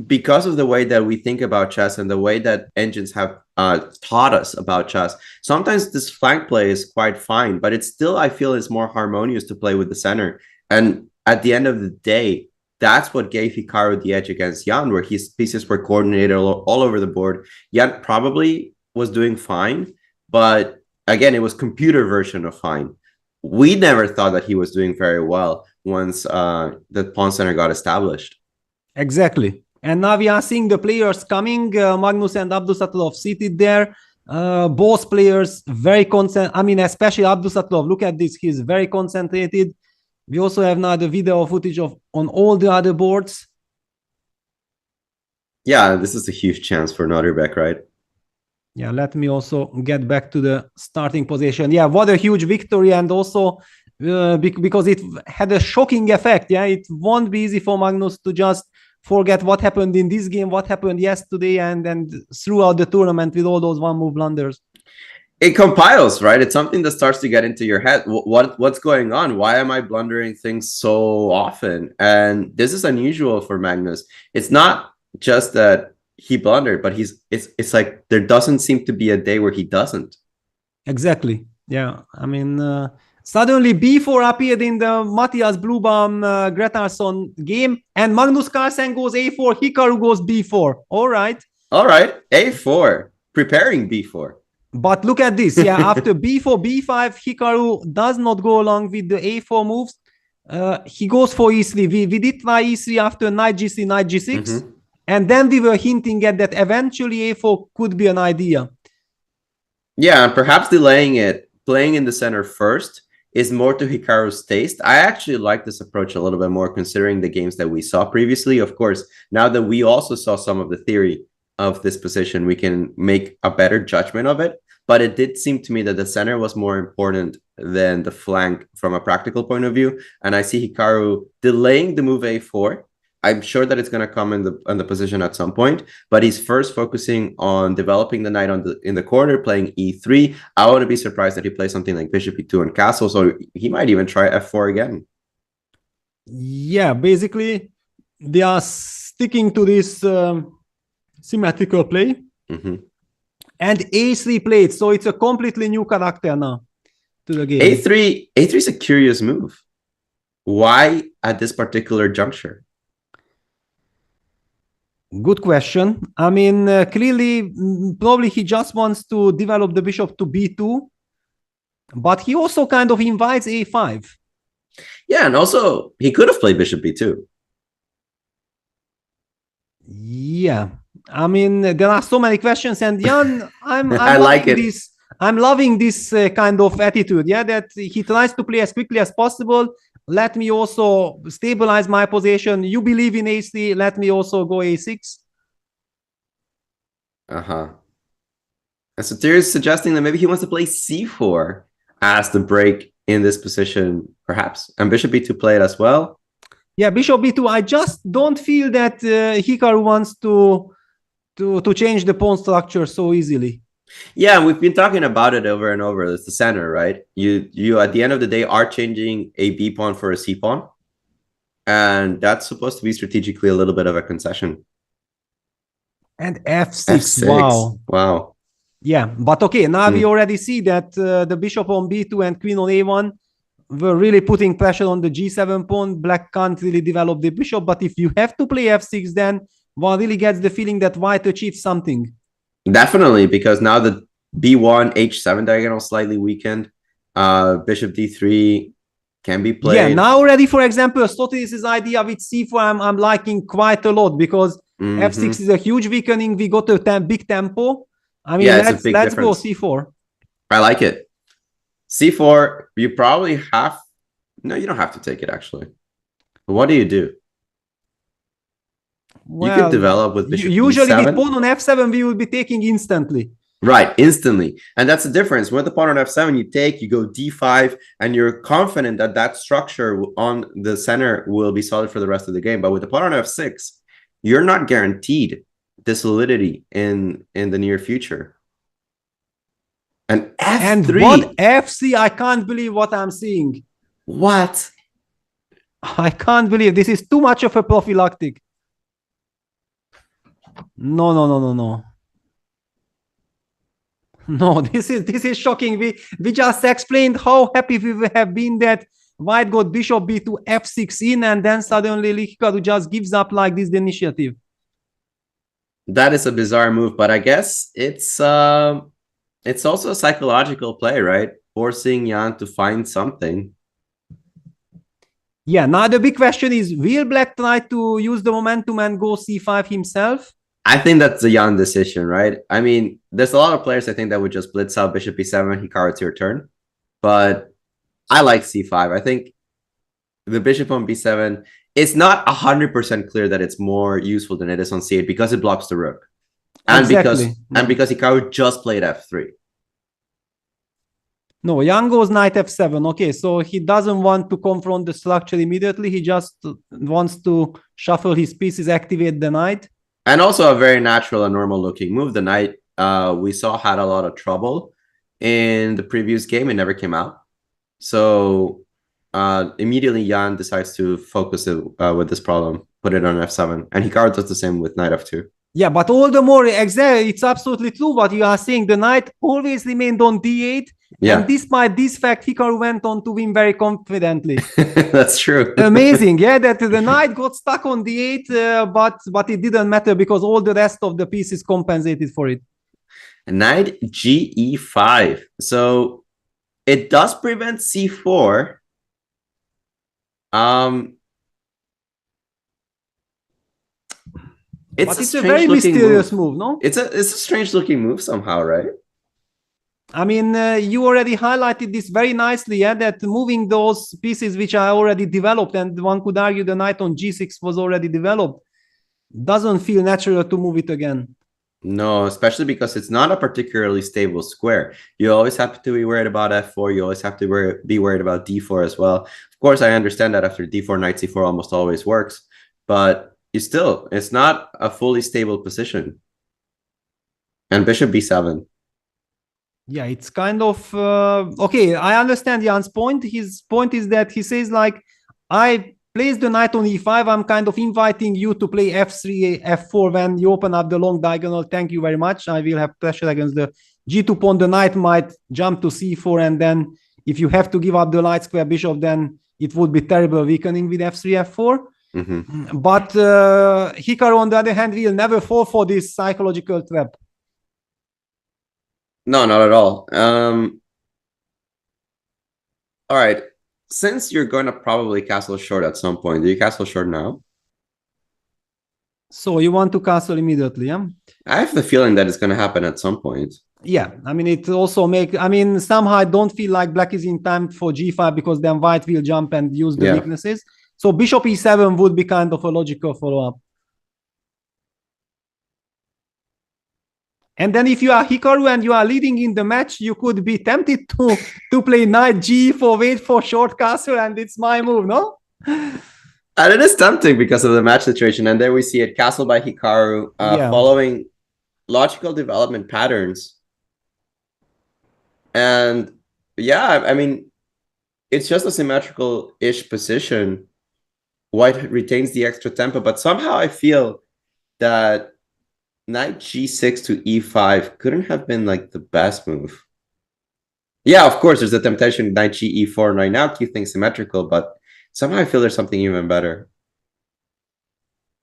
because of the way that we think about chess and the way that engines have taught us about chess, sometimes this flank play is quite fine, but it's still, I feel, is more harmonious to play with the center. And at the end of the day, that's what gave Hikaru the edge against Jan, where his pieces were coordinated all over the board. Jan probably was doing fine, but again, it was computer version of fine. We never thought that he was doing very well once the pawn center got established. Exactly. And now we are seeing the players coming, Magnus and Abdusatulov seated there. Both players very concentrated. I mean, especially Abdusatulov. Look at this. He's very concentrated. We also have now the video footage on all the other boards. Yeah, this is a huge chance for Norbek, right? Yeah, let me also get back to the starting position. Yeah, what a huge victory, and also because it had a shocking effect. Yeah, it won't be easy for Magnus to just forget what happened in this game, what happened yesterday, and throughout the tournament with all those one-move blunders. It compiles, right? It's something that starts to get into your head. What's going on? Why am I blundering things so often? And this is unusual for Magnus. It's not just that he blundered, but it's like there doesn't seem to be a day where he doesn't. Exactly. Yeah. I mean, suddenly b4 appeared in the Matthias Blubaum Gretarsson game, and Magnus Carlsen goes a4, Hikaru goes b4. All right. A4, preparing b4. But look at this, yeah, after b4, b5, Hikaru does not go along with the a4 moves. He goes for e3. We did try e3 after knight g3, knight g6. And then we were hinting at that eventually a4 could be an idea. Yeah, and perhaps delaying it, playing in the center first, is more to Hikaru's taste. I actually like this approach a little bit more, considering the games that we saw previously. Of course, now that we also saw some of the theory of this position, we can make a better judgment of it. But it did seem to me that the center was more important than the flank from a practical point of view. And I see Hikaru delaying the move a4. I'm sure that it's going to come in the position at some point, but he's first focusing on developing the knight in the corner, playing e3. I wouldn't be surprised that he plays something like bishop e2 and castle, so he might even try f4 again. Yeah, basically, they are sticking to this symmetrical play. And a3 played, so it's a completely new character now to the game. A3 is a curious move. Why at this particular juncture? Good question. I mean, clearly, probably he just wants to develop the bishop to b2, but he also kind of invites a5. Yeah, and also he could have played bishop b2. Yeah, I mean, there are so many questions, and Jan, I'm I like it. I'm loving this kind of attitude. Yeah, that he tries to play as quickly as possible. Let me also stabilize my position. You believe in a3. Let me also go a6. And so theory is suggesting that maybe he wants to play c4 as the break in this position, perhaps. And bishop b2 played as well. Yeah, bishop b2. I just don't feel that Hikaru wants to change the pawn structure so easily. Yeah, we've been talking about it over and over. It's the center, right? You at the end of the day are changing a b pawn for a c pawn, and that's supposed to be strategically a little bit of a concession. And f6. Wow. Yeah, but okay, now we already see that the bishop on b2 and queen on a1 were really putting pressure on the g7 pawn. Black can't really develop the bishop, but if you have to play f6, then one really gets the feeling that white achieves something. Definitely, because now the b1, h7 diagonal slightly weakened. Bishop d3 can be played. Yeah, now already, for example, Stotilis's idea with c4 I'm liking quite a lot, because f6 is a huge weakening. We got a big tempo. I mean, let's go c4. I like it. c4, you probably have... No, you don't have to take it, actually. But what do you do? Well, you could develop with bishop usually d7. With pawn on f7, we will be taking instantly. Right, instantly. And that's the difference. With the pawn on f7, you take, you go d5, and you're confident that that structure on the center will be solid for the rest of the game. But with the pawn on f6, you're not guaranteed the solidity in the near future. And f3. And what fc? I can't believe what I'm seeing. What? I can't believe this is too much of a prophylactic. No. No, this is shocking. We just explained how happy we would have been that white got bishop b2 f6 in, and then suddenly Hikaru just gives up like this the initiative. That is a bizarre move, but I guess it's also a psychological play, right? Forcing Jan to find something. Yeah, now the big question is, will Black try to use the momentum and go c5 himself? I think that's a Jan decision, right? I mean, there's a lot of players I think that would just blitz out bishop e7, Hikaru, it's your turn. But I like c5. I think the bishop on b7, it's not 100% clear that it's more useful than it is on c8 because it blocks the rook. And because Hikaru just played f3. No, Jan goes knight f7. Okay, so he doesn't want to confront the structure immediately. He just wants to shuffle his pieces, activate the knight. And also a very natural and normal looking move. The knight we saw had a lot of trouble in the previous game. It never came out. So immediately Jan decides to focus with this problem, put it on f7. And Hikaru does the same with knight f2. Yeah, but all the more, it's absolutely true what you are saying. The knight always remained on d8. Yeah. And despite this fact, Hikaru went on to win very confidently. That's true. Amazing, yeah, that the knight got stuck on d8, but it didn't matter because all the rest of the pieces compensated for it. Knight ge5. So it does prevent c4. It's a very mysterious move, no? It's a strange looking move somehow, right? I mean, you already highlighted this very nicely, yeah, that moving those pieces which are already developed, and one could argue the knight on g6 was already developed, doesn't feel natural to move it again. No, especially because it's not a particularly stable square. You always have to be worried about f4. You always have to be worried about d4 as well. Of course, I understand that after d4, knight c4 almost always works, but it's not a fully stable position. And bishop b7. Yeah, it's kind of okay. I understand Jan's point. His point is that he says, like, I place the knight on e5. I'm kind of inviting you to play f3, f4 when you open up the long diagonal. Thank you very much. I will have pressure against the g2 pawn. The knight might jump to c4, and then if you have to give up the light square bishop, then it would be terrible weakening with f3, f4. But Hikaru, on the other hand, will never fall for this psychological trap. No, not at all. All right. Since you're going to probably castle short at some point, do you castle short now? So you want to castle immediately, yeah? I have the feeling that it's going to happen at some point. Yeah, I mean, it also somehow I don't feel like black is in time for g5 because then white will jump and use the weaknesses. So bishop e7 would be kind of a logical follow-up. And then if you are Hikaru and you are leading in the match, you could be tempted to play knight g4, wait for short castle, and it's my move, no? And it is tempting because of the match situation. And there we see it, castle by Hikaru, following logical development patterns. And yeah, I mean, it's just a symmetrical-ish position. White retains the extra tempo, but somehow I feel that knight g6 to e5 couldn't have been like the best move. Yeah, of course, there's the temptation knight g e4 right now, keep things symmetrical, but somehow I feel there's something even better.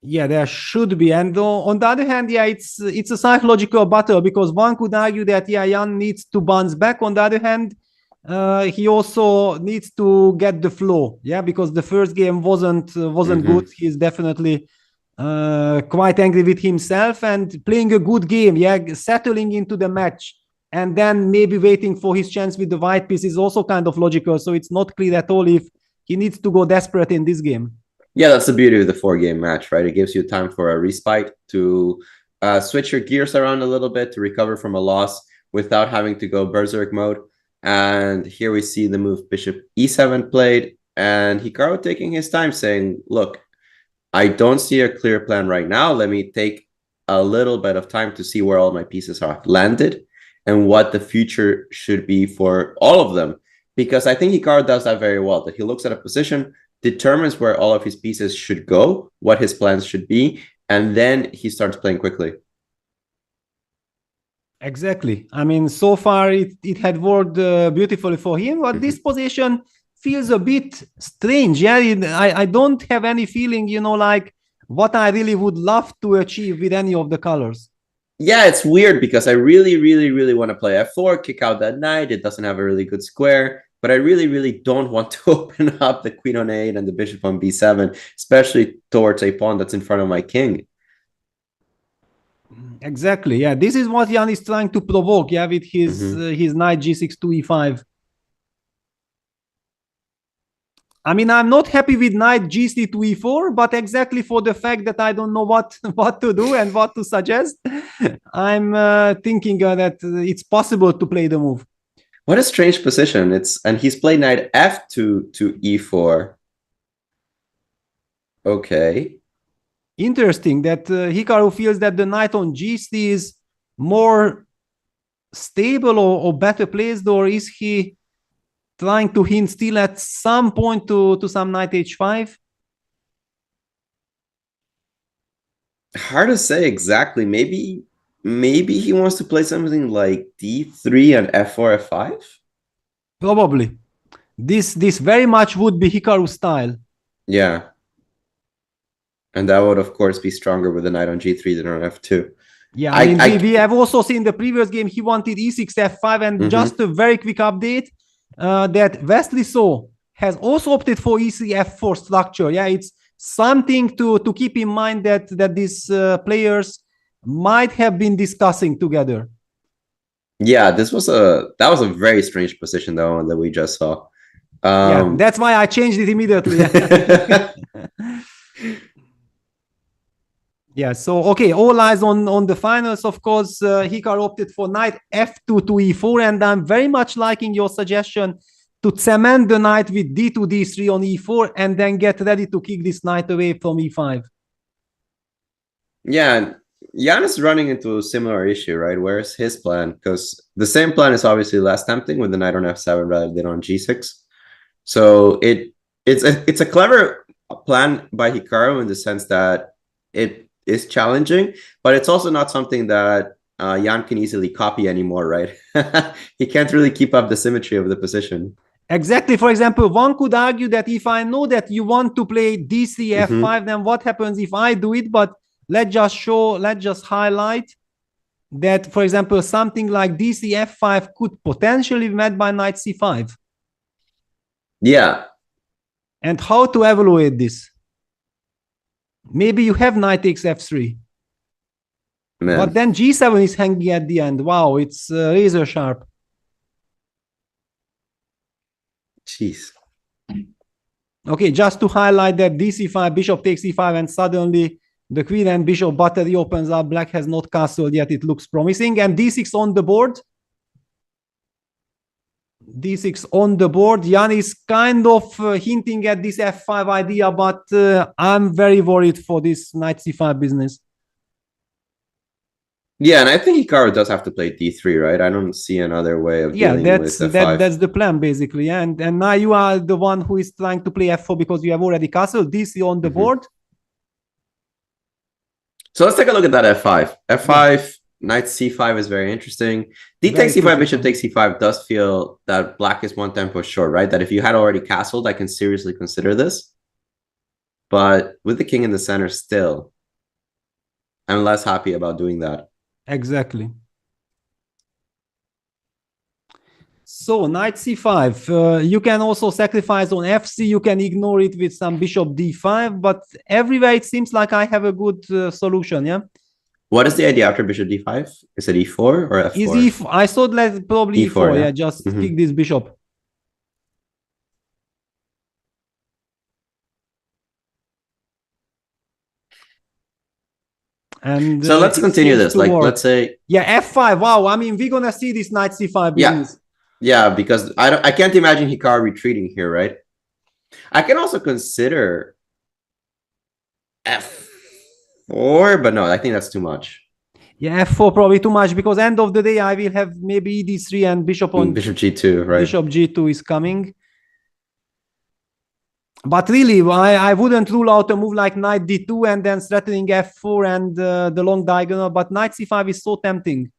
Yeah, there should be. And on the other hand, yeah, it's a psychological battle because one could argue that, yeah, Jan needs to bounce back. On the other hand, he also needs to get the flow, yeah, because the first game wasn't good. He's definitely quite angry with himself, and playing a good game, yeah, settling into the match and then maybe waiting for his chance with the white piece is also kind of logical. So it's not clear at all if he needs to go desperate in this game. Yeah, that's the beauty of the 4-game match, right? It gives you time for a respite to switch your gears around a little bit, to recover from a loss without having to go berserk mode. And here we see the move bishop e7 played, and Hikaru taking his time saying, look, I don't see a clear plan right now. Let me take a little bit of time to see where all my pieces are landed and what the future should be for all of them. Because I think Hikaru does that very well, that he looks at a position, determines where all of his pieces should go, what his plans should be, and then he starts playing quickly. Exactly. I mean, so far it had worked beautifully for him, but this position feels a bit strange. Yeah, I don't have any feeling, you know, like what I really would love to achieve with any of the colors. Yeah, it's weird because I really, really, really want to play f4, kick out that knight. It doesn't have a really good square, but I really, really don't want to open up the queen on a8 and the bishop on b7, especially towards a pawn that's in front of my king. Exactly. Yeah, this is what Jan is trying to provoke. Yeah, with his knight g6 to e5. I mean, I'm not happy with knight g3 to e4, but exactly for the fact that I don't know what to do and what to suggest, I'm thinking that it's possible to play the move. What a strange position. And he's played knight f2 to e4. Okay. Interesting that Hikaru feels that the knight on g3 is more stable or better placed, or is he trying to hint still at some point to some knight h5? Hard to say exactly. Maybe he wants to play something like d3 and f4, f5? Probably. This very much would be Hikaru style. Yeah. And that would, of course, be stronger with the knight on g3 than on f2. Yeah, I mean, we have also seen the previous game, he wanted e6, f5, and just a very quick update that Wesley So has also opted for e3, f4 structure. Yeah, it's something to keep in mind that these players might have been discussing together. Yeah, that was a very strange position, though, that we just saw. Yeah, that's why I changed it immediately. Yeah, so okay, all eyes on the finals. Of course, Hikaru opted for knight f2 to e4, and I'm very much liking your suggestion to cement the knight with d2, d3 on e4, and then get ready to kick this knight away from e5. Yeah, and Jan is running into a similar issue, right? Where's his plan? Because the same plan is obviously less tempting with the knight on f7 rather than on g6. So it's a clever plan by Hikaru in the sense that it is challenging, but it's also not something that Jan can easily copy anymore, right? He can't really keep up the symmetry of the position. Exactly. For example, one could argue that if I know that you want to play d3 f5, then what happens if I do it? But let's just highlight that, for example, something like d3 f5 could potentially be met by knight c5. Yeah. And how to evaluate this? Maybe you have knight takes f3. Man. But then g7 is hanging at the end. Wow, it's razor sharp. Jeez. Okay, just to highlight that dc5, bishop takes e5, and suddenly the queen and bishop battery opens up. Black has not castled yet. It looks promising. And d6 on the board. d6 on the board. Jan is kind of hinting at this f5 idea, but I'm very worried for this knight c5 business. Yeah, and I think Hikaru does have to play d3, right? I don't see another way of dealing with f5. That's the plan, basically. And now you are the one who is trying to play f4 because you have already castled. dc on the board. So let's take a look at that f5. f5, knight c5 is very interesting. D takes c5, bishop takes c5 does feel that black is one tempo short, right? That if you had already castled, I can seriously consider this. But with the king in the center still, I'm less happy about doing that. Exactly. So knight c5, you can also sacrifice on fc, you can ignore it with some bishop d5, but everywhere it seems like I have a good solution, yeah? What is the idea after bishop d5? Is it e4 or f4? Is I thought let's probably e4, yeah, just kick this bishop. And so let's continue this. Like, let's say, yeah, f5. Wow, I mean, we're gonna see this knight c5 business. Yeah, because I can't imagine Hikaru retreating here, right? I can also consider f4, but no, I think that's too much. Yeah, f4 probably too much because end of the day I will have maybe d3 and bishop on bishop g2, right? Bishop g2 is coming. But really, I wouldn't rule out a move like knight d2 and then threatening f4 and the long diagonal, but knight c5 is so tempting.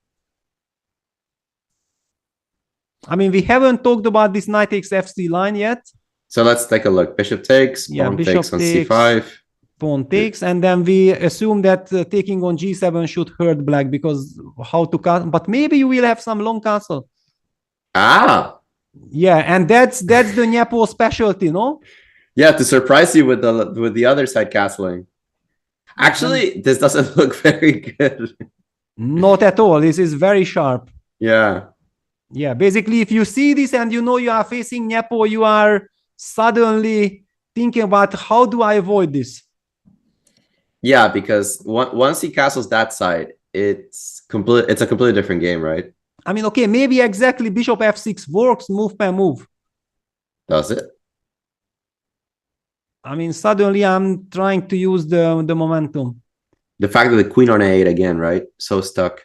I mean, we haven't talked about this knight takes fc line yet. So let's take a look. Bishop takes, pawn takes on c5. Pawn takes, and then we assume that taking on g7 should hurt black because how to cut. But maybe you will have some long castle. Ah. Yeah, and that's the Nyepo specialty, no? Yeah, to surprise you with the other side castling. Actually, this doesn't look very good. Not at all. This is very sharp. Yeah. Yeah, basically, if you see this and you know you are facing Nyepo, you are suddenly thinking about how do I avoid this? Yeah, because once he castles that side, it's a completely different game, right? I mean, okay, maybe exactly bishop f6 works move per move. Does it? I mean, suddenly I'm trying to use the momentum. The fact that the queen on a8 again, right? So stuck.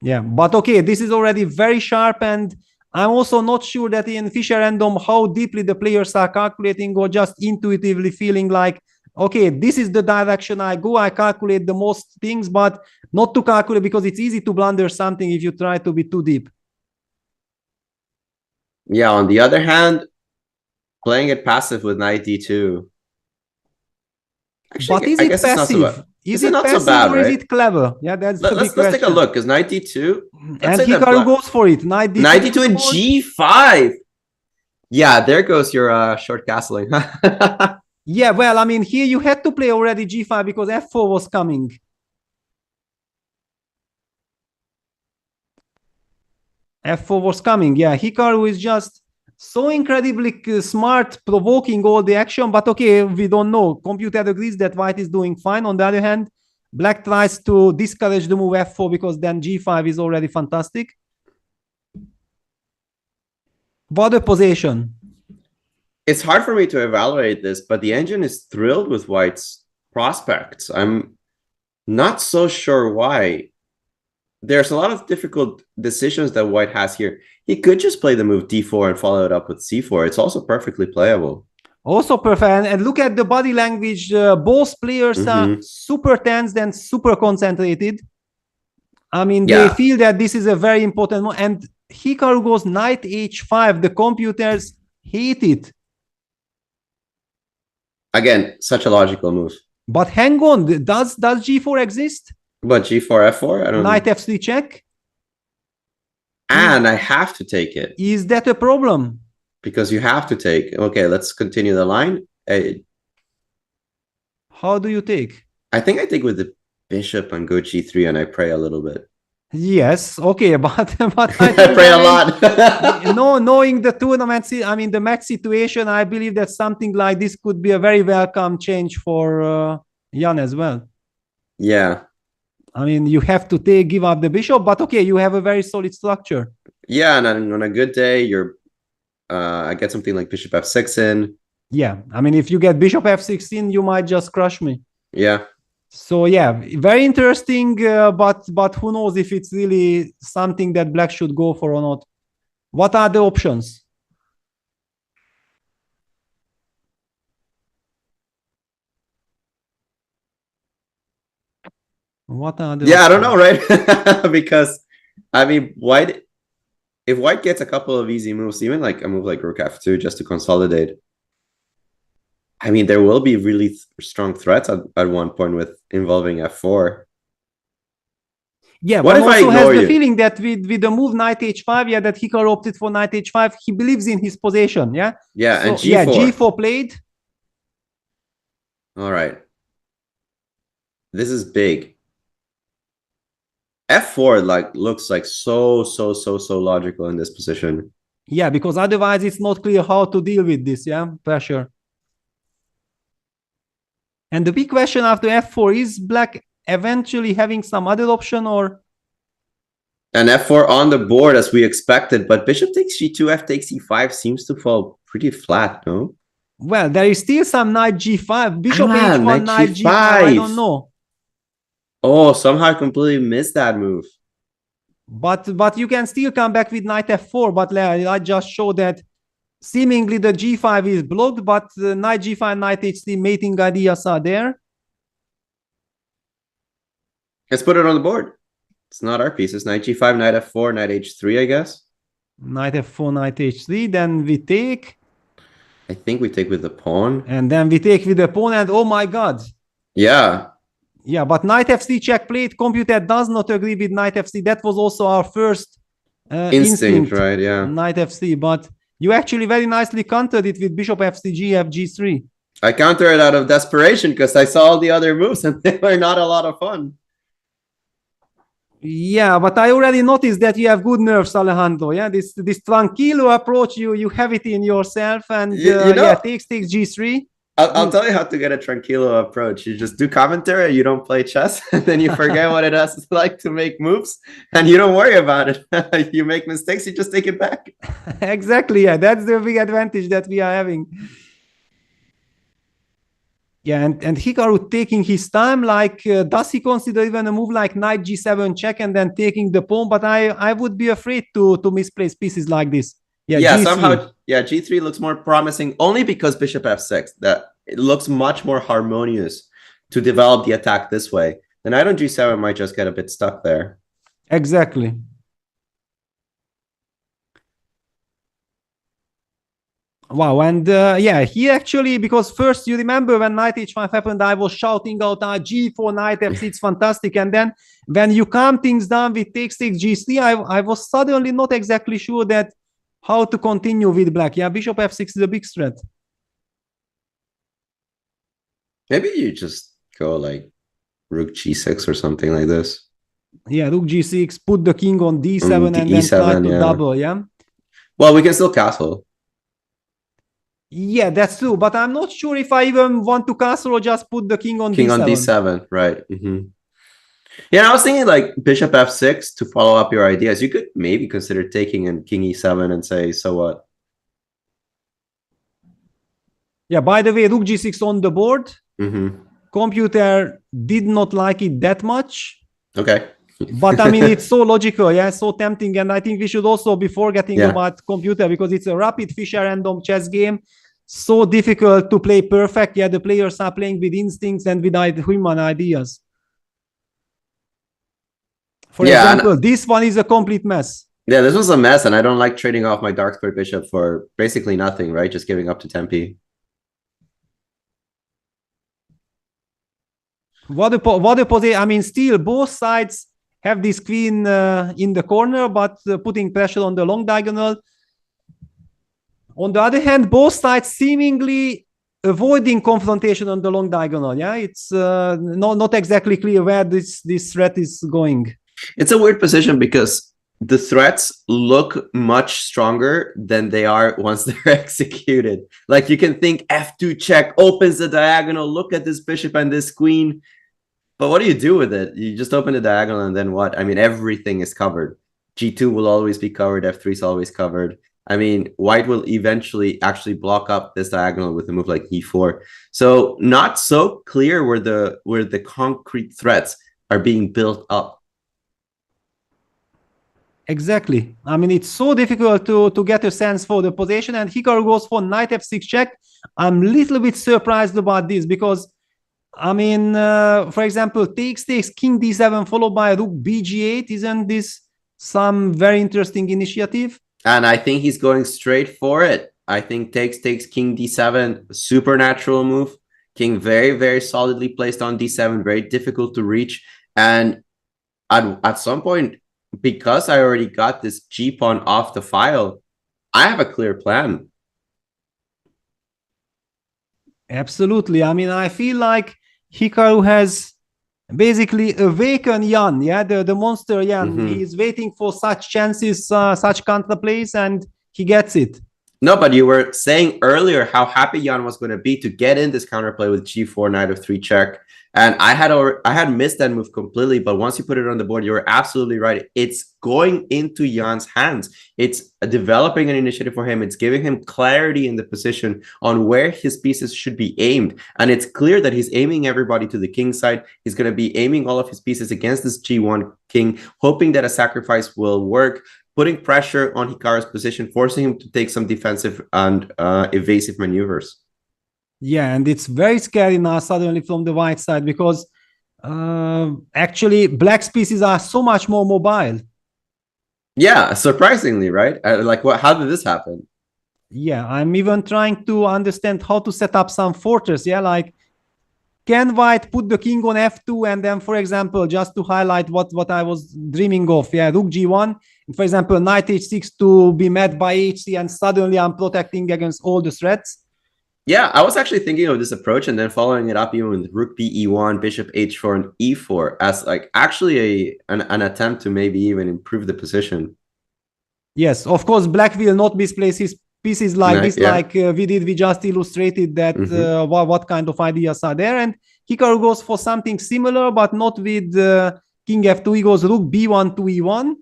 Yeah, but okay, this is already very sharp, and I'm also not sure that in Fischer random how deeply the players are calculating or just intuitively feeling like, okay, this is the direction I go, I calculate the most things, but not to calculate because it's easy to blunder something if you try to be too deep. Yeah, on the other hand, playing it passive with knight d2. Actually, but is it passive? Is it passive or is it clever? Yeah, that's the big question. Let's take a look, because knight d2... And Hikaru goes for it. Knight d2 and g5! Yeah, there goes your short castling. Yeah, well, I mean, here you had to play already g5 because f4 was coming. f4 was coming. Yeah, Hikaru is just so incredibly smart, provoking all the action. But okay, we don't know. Computer agrees that white is doing fine. On the other hand, black tries to discourage the move f4 because then g5 is already fantastic. What a position. It's hard for me to evaluate this, but the engine is thrilled with white's prospects. I'm not so sure why. There's a lot of difficult decisions that white has here. He could just play the move d4 and follow it up with c4. It's also perfectly playable. Also perfect. And look at the body language. Both players are super tense and super concentrated. I mean, they feel that this is a very important move. And Hikaru goes knight h5. The computers hate it. Again, such a logical move. But hang on, does g4 exist? But g4, f4? I don't know. Knight f3 check? And I have to take it. Is that a problem? Because you have to take. Okay, let's continue the line. How do you take? I think I take with the bishop and go g3 and I pray a little bit. Yes, okay, but I pray a lot. No, knowing the tournament, I mean the match situation, I believe that something like this could be a very welcome change for Jan as well. Yeah. I mean, you have to give up the bishop, but okay, you have a very solid structure. Yeah, and on a good day, I get something like bishop f6 in. Yeah, I mean, if you get bishop f6 in, you might just crush me. Yeah. So yeah, very interesting, but who knows if it's really something that black should go for or not. What are the options? What are the options? I don't know, right? Because, I mean, if white gets a couple of easy moves, even like a move like rook f2 just to consolidate, I mean, there will be really strong threats at one point with involving f4. Yeah, what one if I also has ignore the you? feeling that with the move knight h5, yeah, that Hikaru opted for knight h5, he believes in his position, yeah? Yeah, So, and g4. yeah, g4 played. All right. This is big. f4 looks like so logical in this position. Yeah, because otherwise it's not clear how to deal with this, yeah, pressure. And the big question after f4 is black eventually having some other option or? And f4 on the board as we expected, but bishop takes g2, f takes e5 seems to fall pretty flat, no? Well, there is still some knight g5, bishop h1, knight g5, I don't know. Oh, somehow I completely missed that move. But you can still come back with knight f4, but I just show that seemingly the g5 is blocked, but knight g5, knight h3 mating ideas are there. Let's put it on the board. It's not our piece. It's knight g5, knight f4, knight h3, I guess. Knight f4, knight h3, then we take. I think we take with the pawn. And then we take with the pawn, and oh my god. Yeah. Yeah, but knight f3 check played. Computer does not agree with knight f3. That was also our first instinct, right? Yeah. Knight f3, but you actually very nicely countered it with bishop f3, gf, g3. I countered it out of desperation because I saw all the other moves and they were not a lot of fun. Yeah, but I already noticed that you have good nerves, Alejandro. Yeah, this tranquilo approach, you have it in yourself, and you know, yeah, takes g3. I'll tell you how to get a tranquilo approach. You just do commentary, you don't play chess, and then you forget what it is like to make moves, and you don't worry about it. You make mistakes, you just take it back. Exactly, yeah, that's the big advantage that we are having. Yeah, and Hikaru taking his time, like, does he consider even a move like knight g7 check and then taking the pawn? But I would be afraid to misplace pieces like this. Yeah, G3. somehow, yeah, g3 looks more promising only because bishop f6. That it looks much more harmonious to develop the attack this way. The knight on g7 might just get a bit stuck there. Exactly. Wow, and yeah, he actually, because first you remember when knight h5 happened, I was shouting out g4, knight f6, it's fantastic, and then when you calm things down with takes g3, I was suddenly not exactly sure that how to continue with black. Yeah, bishop f6 is a big threat. Maybe you just go like rook g6 or something like this. Yeah, rook g6, put the king on d7 and then E7, try to yeah. double, yeah? Well, we can still castle. Yeah, that's true, but I'm not sure if I even want to castle or just put the king on King d7. on d7, right. Yeah, I was thinking like bishop f6 to follow up your ideas. You could maybe consider taking in king e7 and say, so what? Yeah, by the way, rook g6 on the board. Computer did not like it that much. Okay. But I mean, it's so logical, yeah, so tempting. And I think we should also be forgetting about computer because it's a rapid Fischer random chess game. So difficult to play perfect. Yeah, the players are playing with instincts and with human ideas. For example, this one is a complete mess. Yeah, this was a mess, and I don't like trading off my dark square bishop for basically nothing, right? Just giving up to tempi. What a position. I mean, still both sides have this queen in the corner, but putting pressure on the long diagonal. On the other hand, both sides seemingly avoiding confrontation on the long diagonal. Yeah, it's not exactly clear where this threat is going. It's a weird position because the threats look much stronger than they are once they're executed. Like you can think f2 check opens the diagonal. Look at this bishop and this queen. But what do you do with it? You just open the diagonal and then what? I mean, everything is covered. G2 will always be covered. F3 is always covered. I mean, white will eventually actually block up this diagonal with a move like e4. So not so clear where the concrete threats are being built up. Exactly. I mean, it's so difficult to get a sense for the position. And Hikaru goes for knight f6 check. I'm a little bit surprised about this because, I mean, for example, takes king d7 followed by rook bg8. Isn't this some very interesting initiative? And I think he's going straight for it. I think takes king d7, supernatural move. King very, very solidly placed on d7, very difficult to reach. And at some point, because I already got this g-pawn off the file, I have a clear plan. Absolutely. I mean, I feel like Hikaru has basically awakened Jan, yeah, the monster Jan. He's waiting for such chances, such counterplays, and he gets it. No, but you were saying earlier how happy Jan was going to be to get in this counterplay with g4, knight f3 check. And I had missed that move completely, but once you put it on the board, you were absolutely right. It's going into Jan's hands. It's developing an initiative for him. It's giving him clarity in the position on where his pieces should be aimed. And it's clear that he's aiming everybody to the king side. He's going to be aiming all of his pieces against this g1 king, hoping that a sacrifice will work, putting pressure on Hikaru's position, forcing him to take some defensive and evasive maneuvers. Yeah, and it's very scary now suddenly from the white side because actually black's pieces are so much more mobile. Yeah, surprisingly, right? Like, what? How did this happen? Yeah, I'm even trying to understand how to set up some fortress. Yeah, like can white put the king on f2 and then, for example, just to highlight what I was dreaming of, yeah, rook g1, and for example, knight h6 to be met by hc, and suddenly I'm protecting against all the threats. Yeah, I was actually thinking of this approach and then following it up even with rook b e1, bishop h4, and e4 as like actually an attempt to maybe even improve the position. Yes, of course, black will not misplace his pieces like this, like we just illustrated that what kind of ideas are there. And Hikaru goes for something similar, but not with king f2. He goes rook b1 to e1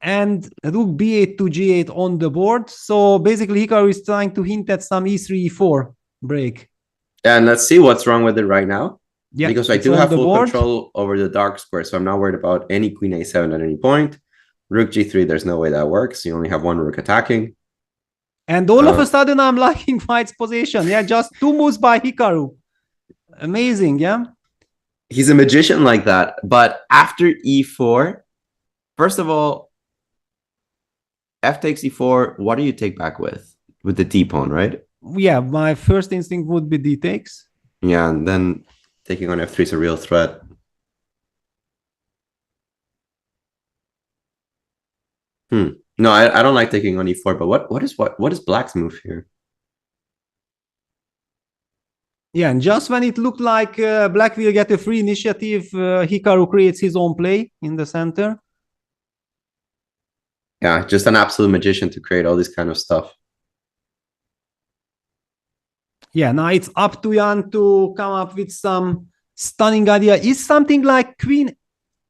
and rook b8 to g8 on the board. So basically Hikaru is trying to hint at some e3, e4 break. And let's see what's wrong with it right now. Yeah, because I do have full control over the dark square, so I'm not worried about any queen a7 at any point. Rook g3, there's no way that works. You only have one rook attacking. And all of a sudden I'm liking white's position. Yeah, just 2 moves by Hikaru. Amazing, yeah? He's a magician like that. But after e4, first of all, f takes e4, what do you take back with? With the d-pawn, right? Yeah, my first instinct would be d takes. Yeah, and then taking on f3 is a real threat. No, I don't like taking on e4, but what is black's move here? Yeah, and just when it looked like Black will get a free initiative, Hikaru creates his own play in the center. Yeah, just an absolute magician to create all this kind of stuff. Yeah, now it's up to Jan to come up with some stunning idea. Is something like Queen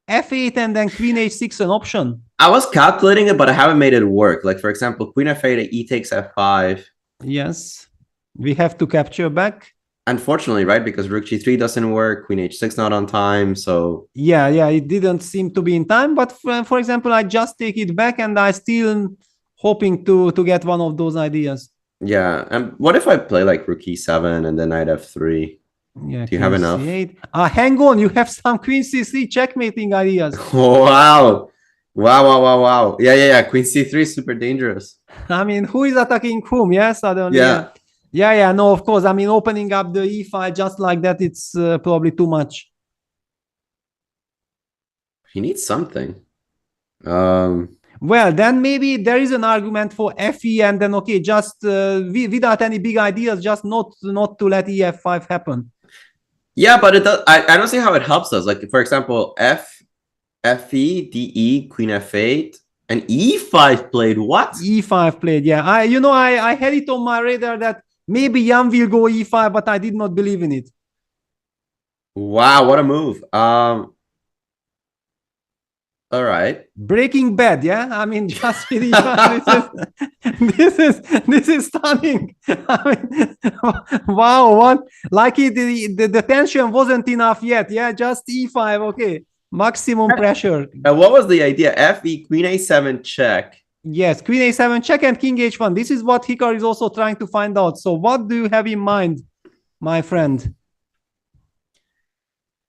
F8 and then Queen H6 an option? I was calculating it, but I haven't made it work. Like, for example, Queen F8, E takes F5. Yes, we have to capture back. Unfortunately, right? Because Rook G3 doesn't work, Queen H6 not on time, so... Yeah, it didn't seem to be in time. But for example, I just take it back and I still hoping to get one of those ideas. Yeah, and what if I play like Rook E7 and then Knight F3? Yeah, do you have enough? Hang on, you have some Queen C3 checkmating ideas. Wow. Wow. Yeah. Queen C3 is super dangerous. I mean, who is attacking whom? Yeah, suddenly. Yeah. Yeah, no, of course. I mean, opening up the E file just like that, it's probably too much. He needs something. Well, then maybe there is an argument for FE and then, okay, just without any big ideas, just not to let EF5 happen. Yeah, but it does. I don't see how it helps us. Like, for example, FE, DE, Queen F8, and E5 played. What? E5 played, yeah. I had it on my radar that maybe Jan will go E5, but I did not believe in it. Wow, what a move. All right. Breaking Bad, yeah. I mean, just this is stunning. I mean, wow, what? Like the tension wasn't enough yet, yeah. Just E5, okay. Maximum pressure. And what was the idea? FE, Queen A7 check. Yes, Queen A7 check and King H1. This is what Hikaru is also trying to find out. So, what do you have in mind, my friend?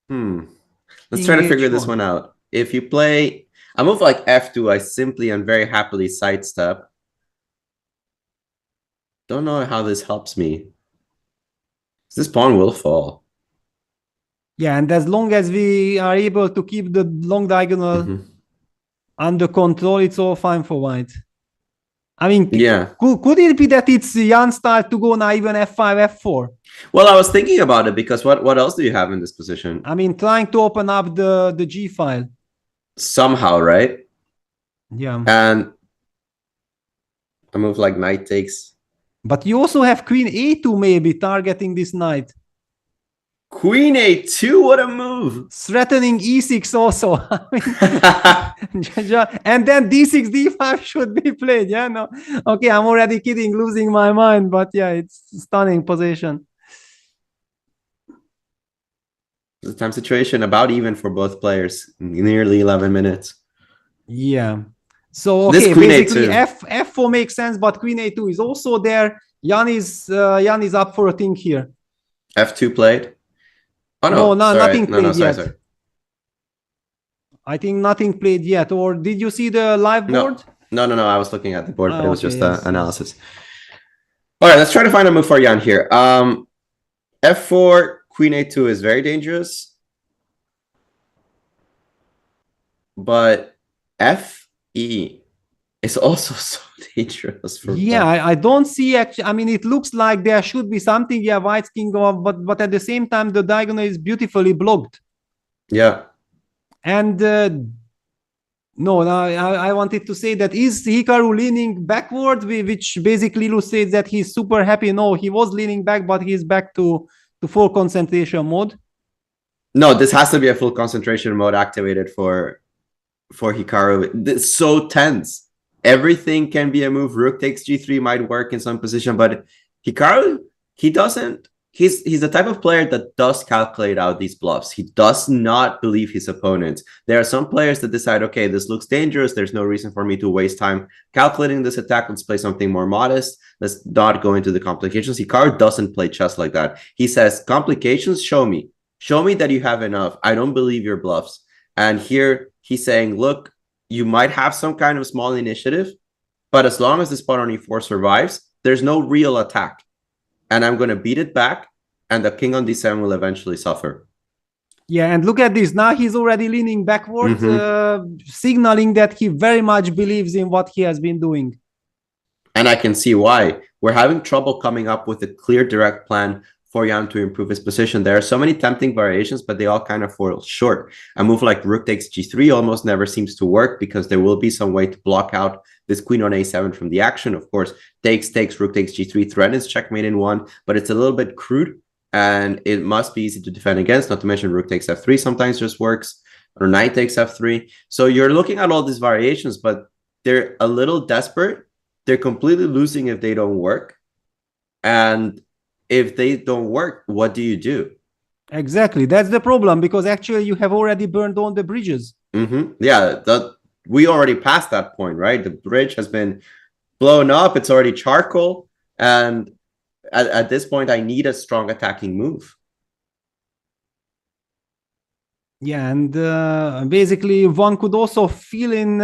Let's try to figure this one out. If you play a move like F2, I simply and very happily sidestep. Don't know how this helps me. This pawn will fall. Yeah, and as long as we are able to keep the long diagonal under control, it's all fine for white. I mean, yeah. Could it be that it's Jan's style to go now even F5, F4? Well, I was thinking about it because what else do you have in this position? I mean, trying to open up the G file. Somehow, right? Yeah. And a move like knight takes. But you also have Queen A2 maybe targeting this knight. Queen A2, what a move! Threatening E6 also. And then D6, D5 should be played. Yeah, no. Okay, I'm already kidding, losing my mind. But yeah, it's stunning position. It's a time situation about even for both players. Nearly 11 minutes. Yeah. So, okay, basically F4 makes sense, but Queen A2 is also there. Jan is up for a thing here. F2 played? Oh, no, nothing played yet. Sorry. I think nothing played yet. Or did you see the live board? No. I was looking at the board, but it was just analysis. All right, let's try to find a move for Jan here. F4, Queen A2 is very dangerous. But FE is also so dangerous for I don't see actually. I mean, it looks like there should be something. Yeah, white's king off, but at the same time, the diagonal is beautifully blocked. Yeah. And I wanted to say that is Hikaru leaning backward, which basically illustrates that he's super happy. No, he was leaning back, but he's back to full concentration mode. No, this has to be a full concentration mode activated for Hikaru. It's so tense. Everything can be a move. Rook takes G3 might work in some position, but Hikaru, he doesn't. He's the type of player that does calculate out these bluffs. He does not believe his opponents. There are some players that decide, okay, this looks dangerous. There's no reason for me to waste time calculating this attack. Let's play something more modest. Let's not go into the complications. Hikaru doesn't play chess like that. He says, complications, show me. Show me that you have enough. I don't believe your bluffs. And here he's saying, look, you might have some kind of small initiative, but as long as this pawn on E4 survives, there's no real attack. And I'm going to beat it back, and the king on D7 will eventually suffer. Yeah, and look at this. Now he's already leaning backwards, signaling that he very much believes in what he has been doing. And I can see why. We're having trouble coming up with a clear, direct plan for Jan to improve his position. There are so many tempting variations, but they all kind of fall short. A move like rook takes g3 almost never seems to work because there will be some way to block out this queen on a7 from the action. Of course, takes, rook takes g3 threatens checkmate in one, but it's a little bit crude and it must be easy to defend against, not to mention rook takes f3 sometimes just works, or knight takes f3. So you're looking at all these variations, but they're a little desperate. They're completely losing if they don't work. And if they don't work, what do you do? Exactly. That's the problem, because actually you have already burned all the bridges. Yeah, we already passed that point, right? The bridge has been blown up. It's already charcoal. And at this point, I need a strong attacking move. Yeah, and basically one could also feel in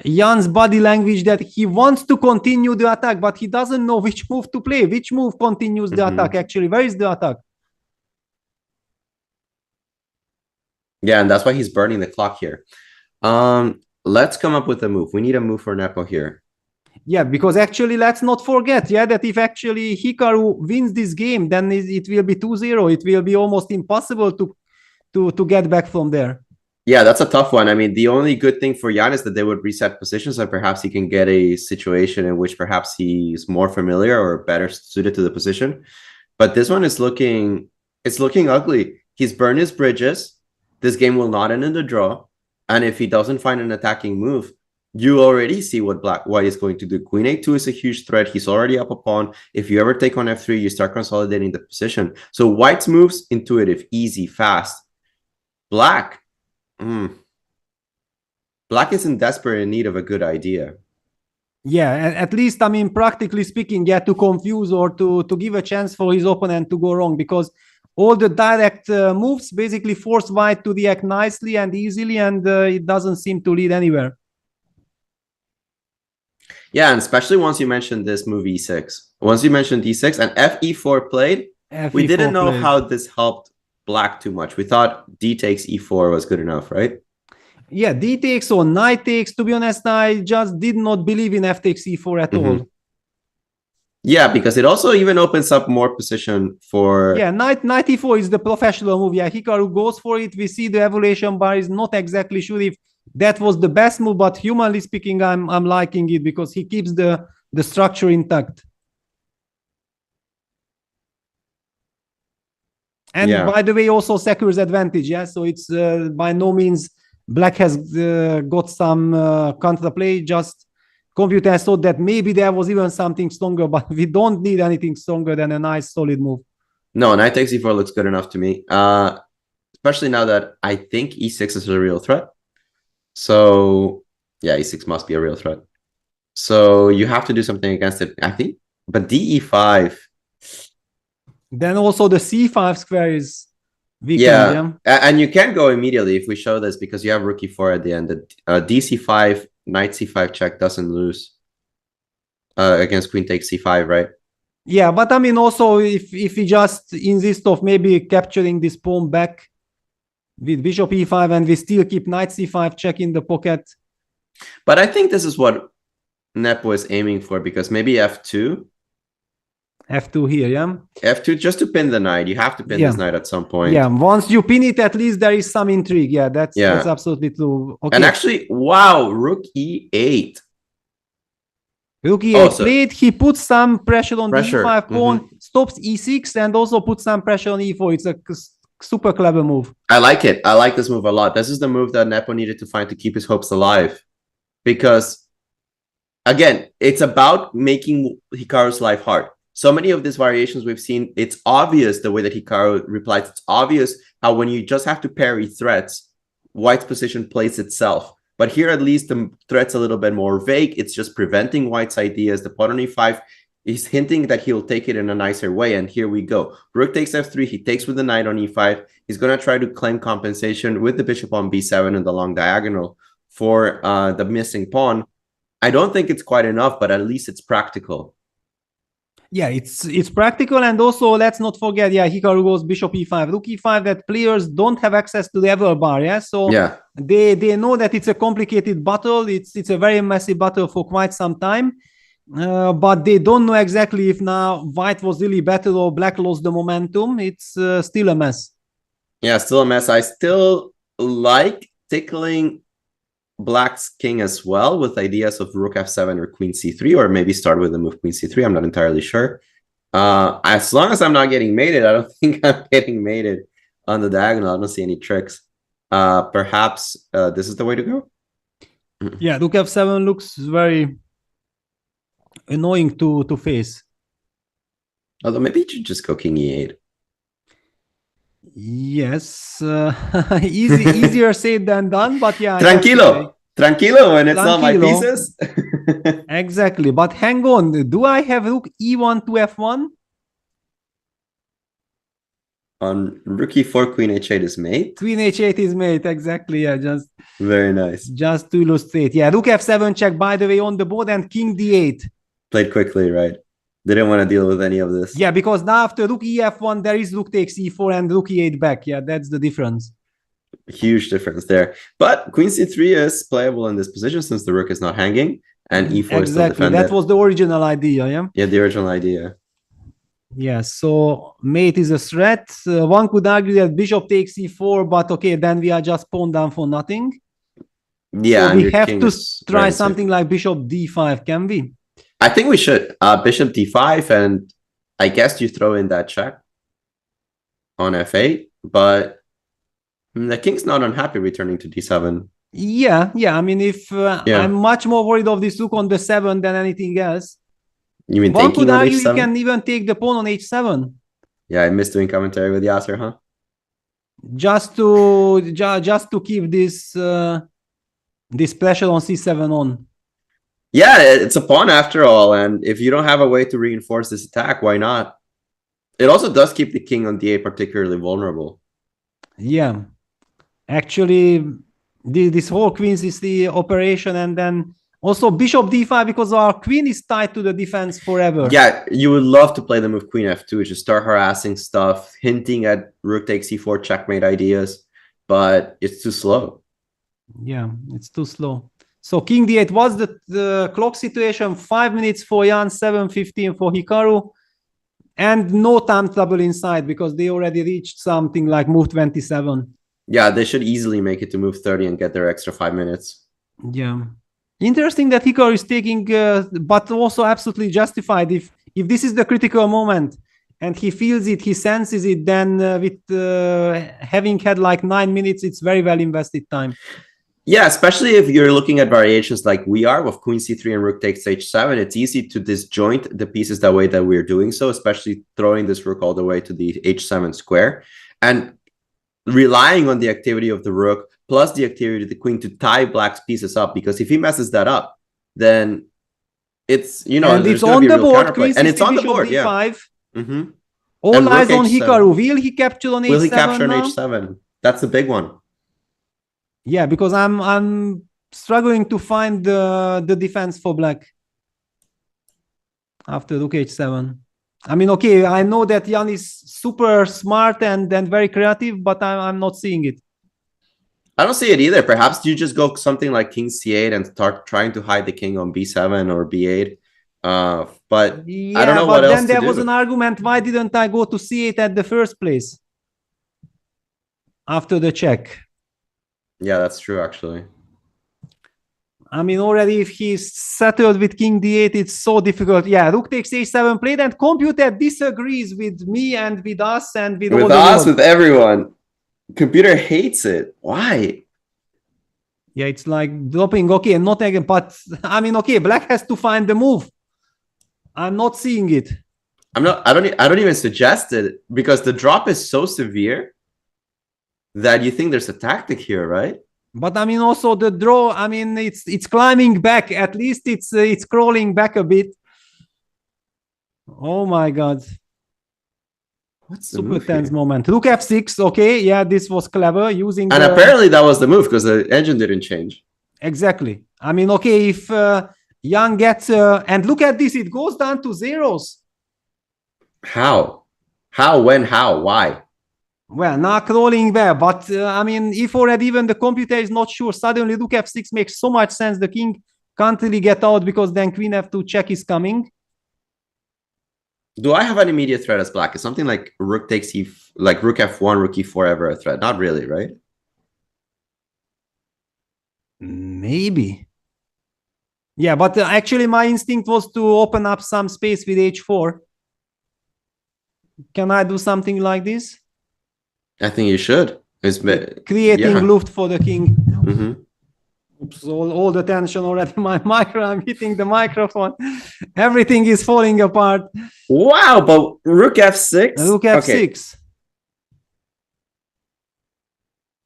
Jan's body language that he wants to continue the attack, but he doesn't know which move to play. Which move continues the attack, actually? Where is the attack? Yeah, and that's why he's burning the clock here. Let's come up with a move. We need a move for Nepo here. Yeah, because actually, let's not forget, that if actually Hikaru wins this game, then it will be 2-0. It will be almost impossible to get back from there. Yeah, that's a tough one. I mean, the only good thing for Jan is that they would reset positions and perhaps he can get a situation in which perhaps he's more familiar or better suited to the position. But this one is looking ugly. He's burned his bridges. This game will not end in the draw. And if he doesn't find an attacking move, you already see what white is going to do. Queen a2 is a huge threat. He's already up a pawn. If you ever take on f3, you start consolidating the position. So white's moves, intuitive, easy, fast. Black is in desperate need of a good idea. Yeah, at least, I mean, practically speaking, to confuse or to give a chance for his opponent to go wrong, because all the direct moves basically force white to react nicely and easily, and it doesn't seem to lead anywhere. Yeah, and especially once you mentioned this move e6. Once you mentioned e6 and fe4 played, we didn't know how this helped black too much. We thought d takes e4 was good enough, right? Yeah, d takes or knight takes. To be honest, I just did not believe in f takes e4 at all. Yeah, because it also even opens up more position for... Yeah, knight e4 is the professional move. Yeah, Hikaru goes for it. We see the evaluation bar is not exactly sure if that was the best move, but humanly speaking, I'm liking it because he keeps the structure intact. And by the way, also secures advantage. Yeah, so it's by no means black has got some counterplay. Just computer has thought that maybe there was even something stronger, but we don't need anything stronger than a nice solid move. No, knight takes e4 looks good enough to me, especially now that I think e6 is a real threat. So yeah, e6 must be a real threat. So you have to do something against it, I think. But de5. Then also the c5 square is weakened. Yeah, and you can go immediately if we show this because you have rook e4 at the end. dc5, knight c5 check doesn't lose against queen takes c5, right? Yeah, but I mean also if we just insist of maybe capturing this pawn back with bishop e5 and we still keep knight c5 check in the pocket. But I think this is what Nepo is aiming for because maybe f2. F2 here, yeah? F2 just to pin the knight. You have to pin this knight at some point. Yeah, once you pin it, at least there is some intrigue. Yeah, that's absolutely true. Okay. And actually, wow, rook e8. Rook e8 played. He puts some pressure on the e5 pawn, stops e6, and also puts some pressure on e4. It's a super clever move. I like it. I like this move a lot. This is the move that Nepo needed to find to keep his hopes alive. Because, again, it's about making Hikaru's life hard. So many of these variations we've seen, it's obvious the way that Hikaru replies. It's obvious how when you just have to parry threats, white's position plays itself. But here, at least, the threat's a little bit more vague. It's just preventing white's ideas. The pawn on e5 is hinting that he'll take it in a nicer way. And here we go. Rook takes f3. He takes with the knight on e5. He's going to try to claim compensation with the bishop on b7 and the long diagonal for the missing pawn. I don't think it's quite enough, but at least it's practical. Yeah, it's practical, and also let's not forget, Hikaru goes bishop e5, rook e5, that players don't have access to the level bar, so they know that it's a complicated battle, it's a very messy battle for quite some time. But they don't know exactly if now white was really better or black lost the momentum. It's still a mess. Yeah, still a mess. I still like tickling black's king as well with ideas of rook f7 or queen c3, or maybe start with a move queen c3. I'm not entirely sure. As long as I'm not getting mated, I don't think I'm getting mated on the diagonal. I don't see any tricks. Perhaps this is the way to go. Yeah, rook f7 looks very annoying to face. Although maybe you should just go king e8. Yes, easier said than done, but yeah. Tranquilo when it's not my pieces. Exactly, but hang on. Do I have rook e1 to f1? On rook e4, queen h8 is mate. Queen h8 is mate, exactly. Yeah, just very nice. Just to illustrate. Yeah, rook f7 check, by the way, on the board, and king d8. Played quickly, right? Didn't want to deal with any of this. Yeah, because now after rook ef1, there is rook takes e4 and rook e8 back. Yeah, that's the difference. Huge difference there. But queen c3 is playable in this position since the rook is not hanging and e4 is still defended. That was the original idea, yeah? Yeah, the original idea. Yeah, so mate is a threat. One could argue that bishop takes e4, but okay, then we are just pawn down for nothing. Yeah, so we have to try something like bishop d5, can we? I think we should. Bishop d5, and I guess you throw in that check on f8, but the king's not unhappy returning to d7. Yeah. I mean, if I'm much more worried of this rook on the 7 than anything else. You mean one could argue you can even take the pawn on h7. Yeah, I missed doing commentary with Yasser, huh? Just to keep this this pressure on c7 on. Yeah, it's a pawn after all, and if you don't have a way to reinforce this attack, why not? It also does keep the king on d8 particularly vulnerable. Yeah, actually, this whole queen is the operation, and then also bishop d5 because our queen is tied to the defense forever. Yeah, you would love to play the move queen f2, just start harassing stuff, hinting at rook takes e4 checkmate ideas, but it's too slow. Yeah, it's too slow. So king d8 was the clock situation. 5 minutes for Jan, 7:15 for Hikaru, and no time trouble inside because they already reached something like move 27. Yeah, they should easily make it to move 30 and get their extra 5 minutes. Yeah, interesting that Hikaru is taking, but also absolutely justified. If this is the critical moment and he feels it, he senses it, then with having had like 9 minutes, it's very well invested time. Yeah, especially if you're looking at variations like we are with queen c3 and rook takes h7, it's easy to disjoint the pieces that way that we're doing so, especially throwing this rook all the way to the h7 square and relying on the activity of the rook plus the activity of the queen to tie black's pieces up, because if he messes that up, then it's, you know, and it's on the board, and it's on the board, d5. Yeah. Mm-hmm. All eyes on Hikaru. Will he capture on h7? Will he capture on h7? That's the big one. Yeah, because I'm struggling to find the defense for black after rook h7. I mean, okay, I know that Jan is super smart and very creative, but I'm not seeing it. I don't see it either. Perhaps you just go something like king c8 and start trying to hide the king on b7 or b8. But yeah, I don't know what else to do. Then there was an argument, why didn't I go to c8 at the first place after the check? Yeah, that's true, actually. I mean, already if he's settled with king d8, it's so difficult. Yeah, rook takes h7 played, and computer disagrees with me and with us and with all with us, with everyone. Computer hates it. Why? Yeah, it's like dropping. Okay, not again, but I mean, okay, black has to find the move. I'm not seeing it. I don't even suggest it because the drop is so severe that you think there's a tactic here, right? But I mean, also the draw. I mean, it's climbing back. At least it's crawling back a bit. Oh my god! What's the super tense moment? Rook f6. Okay, yeah, this was clever using. And apparently that was the move because the engine didn't change. Exactly. I mean, okay, if Jan gets and look at this, it goes down to zeros. How? How? When? How? Why? Well, now crawling there, but I mean, if already even the computer is not sure, suddenly rook f6 makes so much sense. The king can't really get out because then queen f2 check is coming. Do I have an immediate threat as black? Is something like rook takes like rook f1, rook e4 ever a threat? Not really, right? Maybe. Yeah, but actually my instinct was to open up some space with h4. Can I do something like this? I think you should. It's creating luft for the king. Mm-hmm. Oops, all the tension already. I'm hitting the microphone. Everything is falling apart. Wow, but rook f6? Rook f6. Okay.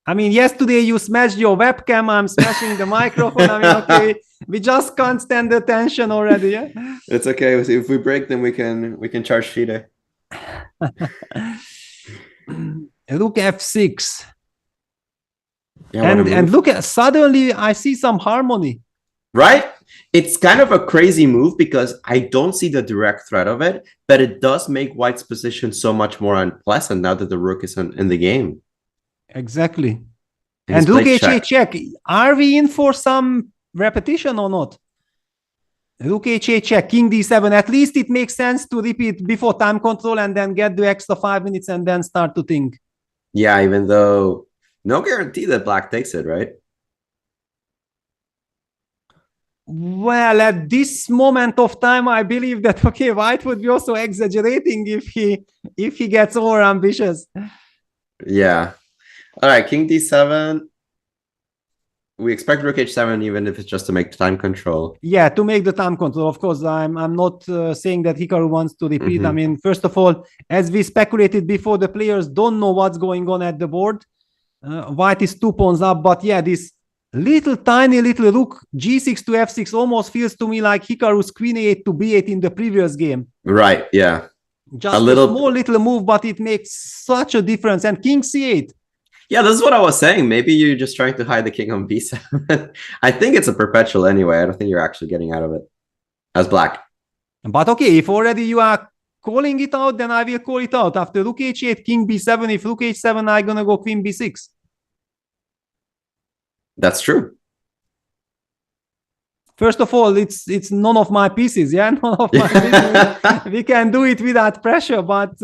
I mean, yesterday you smashed your webcam. I'm smashing the microphone. I mean, okay, we just can't stand the tension already. Yeah, it's okay. If we break, then we can charge FIDE. Rook f6. Yeah, and look at, suddenly I see some harmony. Right? It's kind of a crazy move because I don't see the direct threat of it, but it does make white's position so much more unpleasant now that the rook is in the game. Exactly. And rook h8 check. Are we in for some repetition or not? Rook h8 check, king d7. At least it makes sense to repeat before time control and then get the extra 5 minutes and then start to think. Yeah, even though no guarantee that black takes it, right? Well, at this moment of time, I believe that, okay, white would be also exaggerating if he gets over ambitious. Yeah. All right, king d7. We expect rook h7 even if it's just to make time control. Yeah, to make the time control. Of course, I'm not saying that Hikaru wants to repeat. I mean, first of all, as we speculated before, the players don't know what's going on at the board. White is 2 pawns up, but yeah, this tiny little rook g6 to f6 almost feels to me like Hikaru's queen a8 to b8 in the previous game. Right, yeah. Just a small little move, but it makes such a difference. And king c8. Yeah, this is what I was saying. Maybe you're just trying to hide the king on b7. I think it's a perpetual anyway. I don't think you're actually getting out of it as black. But okay, if already you are calling it out, then I will call it out. After rook h8, king b7, if rook h7, I'm going to go queen b6. That's true. First of all, it's none of my pieces, yeah? None of my pieces. We can do it without pressure, but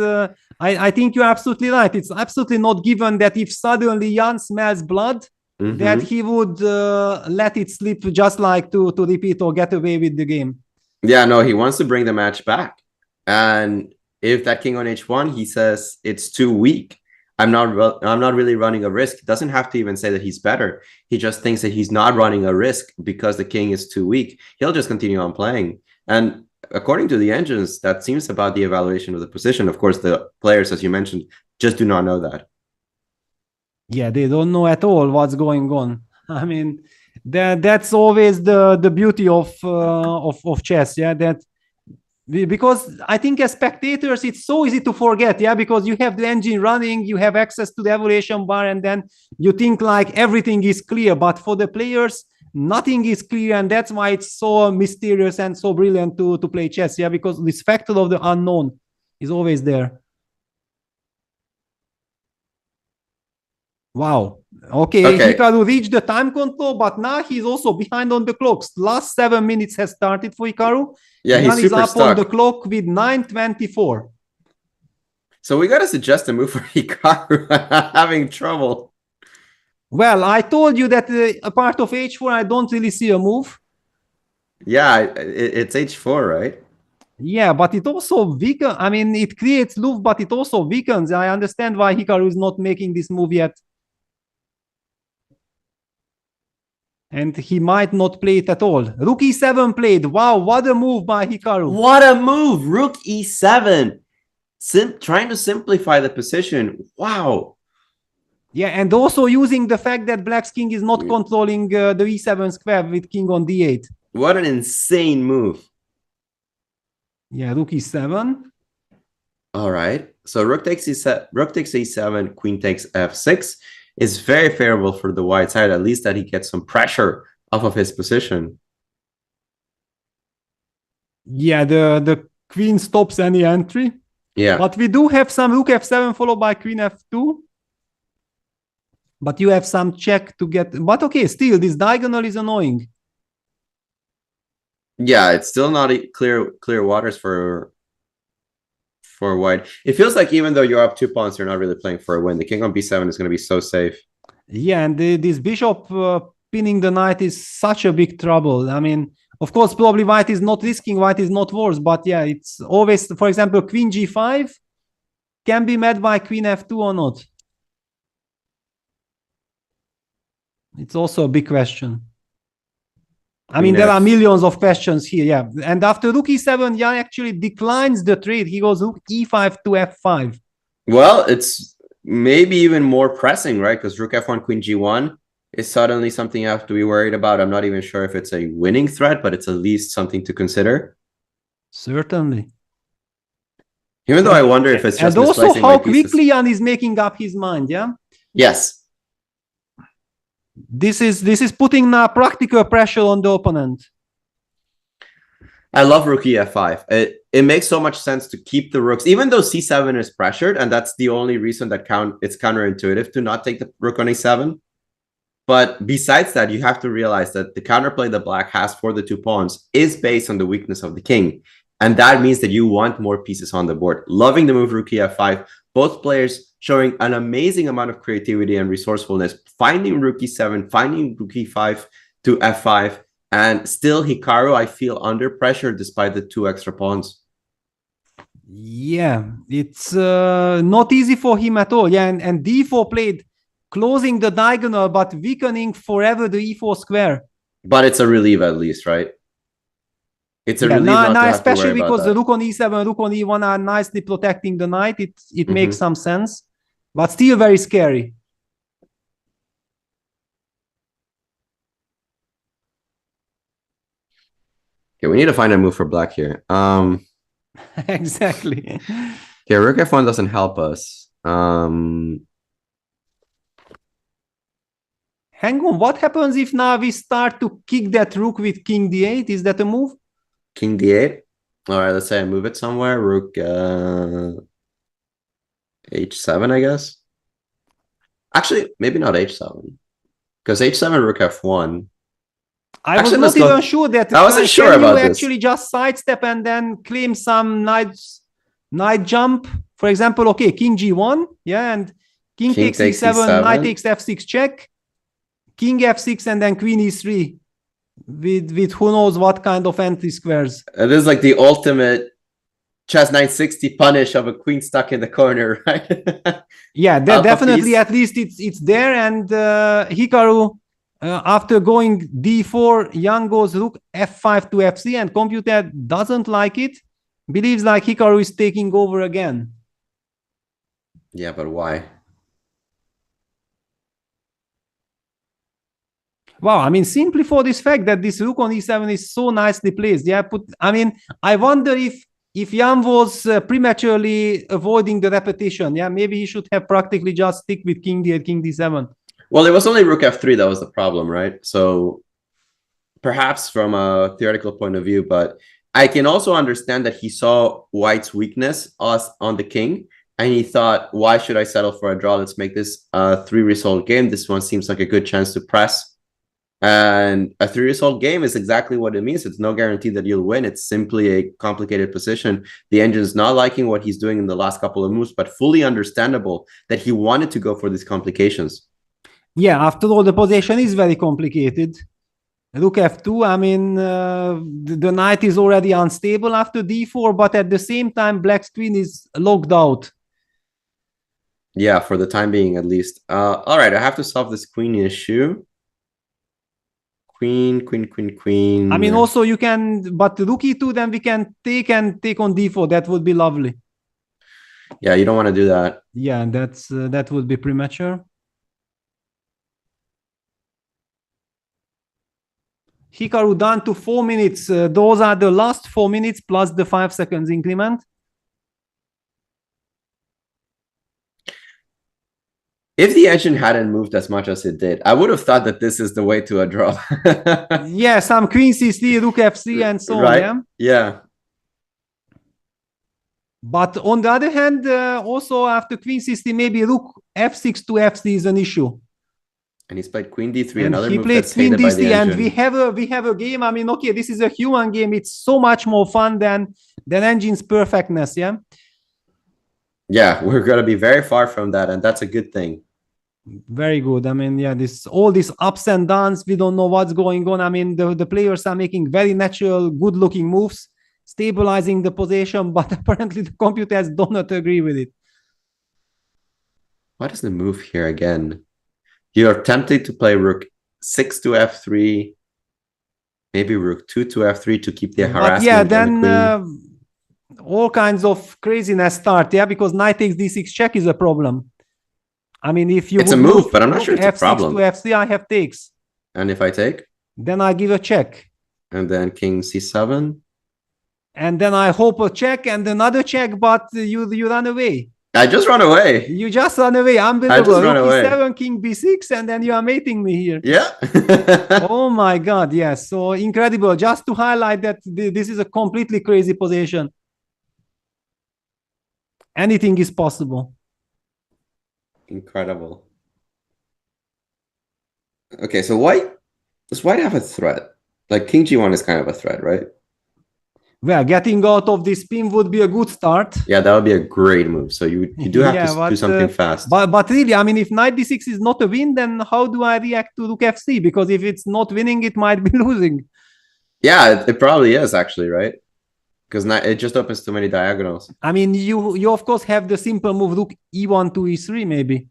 I think you're absolutely right. It's absolutely not given that if suddenly Jan smells blood, that he would let it slip just like to repeat or get away with the game. Yeah, no, he wants to bring the match back. And if that king on h1, he says it's too weak. I'm not really running a risk. It doesn't have to even say that he's better. He just thinks that he's not running a risk because the king is too weak. He'll just continue on playing. And according to the engines, that seems about the evaluation of the position. Of course, the players, as you mentioned, just do not know that. Yeah, they don't know at all what's going on. I mean, that's always the beauty of chess. Yeah, that. Because I think as spectators, it's so easy to forget, yeah, because you have the engine running, you have access to the evaluation bar, and then you think like everything is clear. But for the players, nothing is clear, and that's why it's so mysterious and so brilliant to play chess, yeah, because this factor of the unknown is always there. Wow. Okay, Hikaru reached the time control, but now he's also behind on the clock. Last 7 minutes has started for Hikaru. Yeah, he's super up stuck on the clock with 9:24. So we got to suggest a move for Hikaru. Having trouble. Well, I told you that a part of h4, I don't really see a move. Yeah, it's h4, right? Yeah, but it also weakens. I mean, it creates loop, but it also weakens. I understand why Hikaru is not making this move yet. And he might not play it at all. Rook e7 played. Wow, what a move by Hikaru. What a move. Rook e7. Trying to simplify the position. Wow. Yeah, and also using the fact that Black's king is not controlling the e7 square with king on d8. What an insane move. Yeah, rook e7. All right. So rook takes e7, queen takes f6. Is very favorable for the white side, at least that he gets some pressure off of his position. Yeah, the queen stops any entry. Yeah. But we do have some rook f7 followed by queen f2. But you have some check to get. But okay, still, this diagonal is annoying. Yeah, it's still not clear waters for white. It feels like even though you're up 2 pawns, you're not really playing for a win. The king on b7 is going to be so safe. Yeah, and this bishop pinning the knight is such a big trouble. I mean, of course, probably white is not risking, white is not worse, but yeah, it's always, for example, queen g5 can be met by queen f2 or not. It's also a big question. I mean, there are millions of questions here, yeah. And after rook e7, Jan actually declines the trade. He goes rook e5 to f5. Well, it's maybe even more pressing, right? Because rook f1, queen g1 is suddenly something you have to be worried about. I'm not even sure if it's a winning threat, but it's at least something to consider. Certainly. Even though I wonder if it's just and also how quickly Jan is making up his mind, yeah? Yes. This is putting now practical pressure on the opponent. I love rook ef5. It makes so much sense to keep the rooks, even though c7 is pressured, and that's the only reason that it's counterintuitive to not take the rook on a7. But besides that, you have to realize that the counterplay that black has for the 2 pawns is based on the weakness of the king. And that means that you want more pieces on the board. Loving the move rook ef5. Both players showing an amazing amount of creativity and resourcefulness, finding rook e7, finding rook e5 to f5, and still Hikaru, I feel, under pressure despite the 2 extra pawns. Yeah, it's not easy for him at all. Yeah, and d4 played, closing the diagonal, but weakening forever the e4 square. But it's a relief at least, right? It's a relief not to have especially to worry because about the rook on e7, rook on e1 are nicely protecting the knight. It makes some sense, but still very scary. Okay, we need to find a move for black here. Exactly. Okay, rook f1 doesn't help us. Hang on, what happens if now we start to kick that rook with king d8? Is that a move? King d8. All right, let's say I move it somewhere. Rook h7, I guess. Actually, maybe not h7. Because h7, rook f1. I was not even sure that. I wasn't sure about this. Actually just sidestep and then claim some knight jump? For example, okay, king g1, yeah, and king takes e7, knight takes f6 check, king f6, and then queen e3 with who knows what kind of entry squares. It is like the ultimate chess 960 punish of a queen stuck in the corner, right? Yeah, definitely. At least it's there. And Hikaru, after going d4, Jan goes rook f5 to fc, and computer doesn't like it. Believes like Hikaru is taking over again. Yeah, but why? Wow, I mean, simply for this fact that this rook on e7 is so nicely placed. Yeah, I wonder if Jan was prematurely avoiding the repetition. Yeah, maybe he should have practically just stick with king d8, king d7. Well, it was only rook f3 that was the problem, right? So perhaps from a theoretical point of view, but I can also understand that he saw white's weakness on the king, and he thought, why should I settle for a draw? Let's make this a 3-result game. This one seems like a good chance to press. And a 3-result game is exactly what it means. It's no guarantee that you'll win. It's simply a complicated position. The engine's not liking what he's doing in the last couple of moves, but fully understandable that he wanted to go for these complications. Yeah, after all, the position is very complicated. Rook f2, I mean, the knight is already unstable after d4, but at the same time, black's queen is locked out. Yeah, for the time being, at least. All right, I have to solve this queen issue. Queen. I mean, also you can, but rook e2, then we can take on d4. That would be lovely. Yeah, you don't want to do that. Yeah, that would be premature. Hikaru down to 4 minutes. Those are the last 4 minutes plus the 5 seconds increment. If the engine hadn't moved as much as it did, I would have thought that this is the way to a draw. Yeah, some queen c3, rook f3, and so right? on. Yeah. But on the other hand, also after queen c3, maybe rook f6 to f3 is an issue. And he's played Queen D3, and another he move played that's Queen hated by the D3, and engine. we have a game. I mean, okay, this is a human game. It's so much more fun than engine's perfectness. Yeah. Yeah, we're gonna be very far from that, and that's a good thing. Very good. I mean, yeah, this all these ups and downs. We don't know what's going on. I mean, the players are making very natural, good-looking moves, stabilizing the position, but apparently the computers do not agree with it. What is the move here again? You're tempted to play Rook 6 to F3, maybe Rook 2 to F3 to keep the harassment. But yeah, then on the queen. all kinds of craziness start. Yeah, because knight takes d6 check is a problem. I mean, if you It's a move, but I'm not sure it's a problem. F6 to F3, I have takes. And if I take? Then I give a check. And then King C7. And then I hope a check and another check, but you run away. I just run away. You just run away. Unbelievable. I just run away. E7, King B6, and then you are mating me here. Yeah. Oh my God, yes. So incredible. Just to highlight that this is a completely crazy position. Anything is possible. Incredible. Okay, so does white have a threat? Like King G1 is kind of a threat, right? Well, getting out of this pin would be a good start. Yeah, that would be a great move. So you do have to do something fast. But really, I mean, if knight d6 is not a win, then how do I react to rook fc? Because if it's not winning, it might be losing. Yeah, it probably is actually, right? Because it just opens too many diagonals. I mean, you of course have the simple move rook e1 to e3 maybe.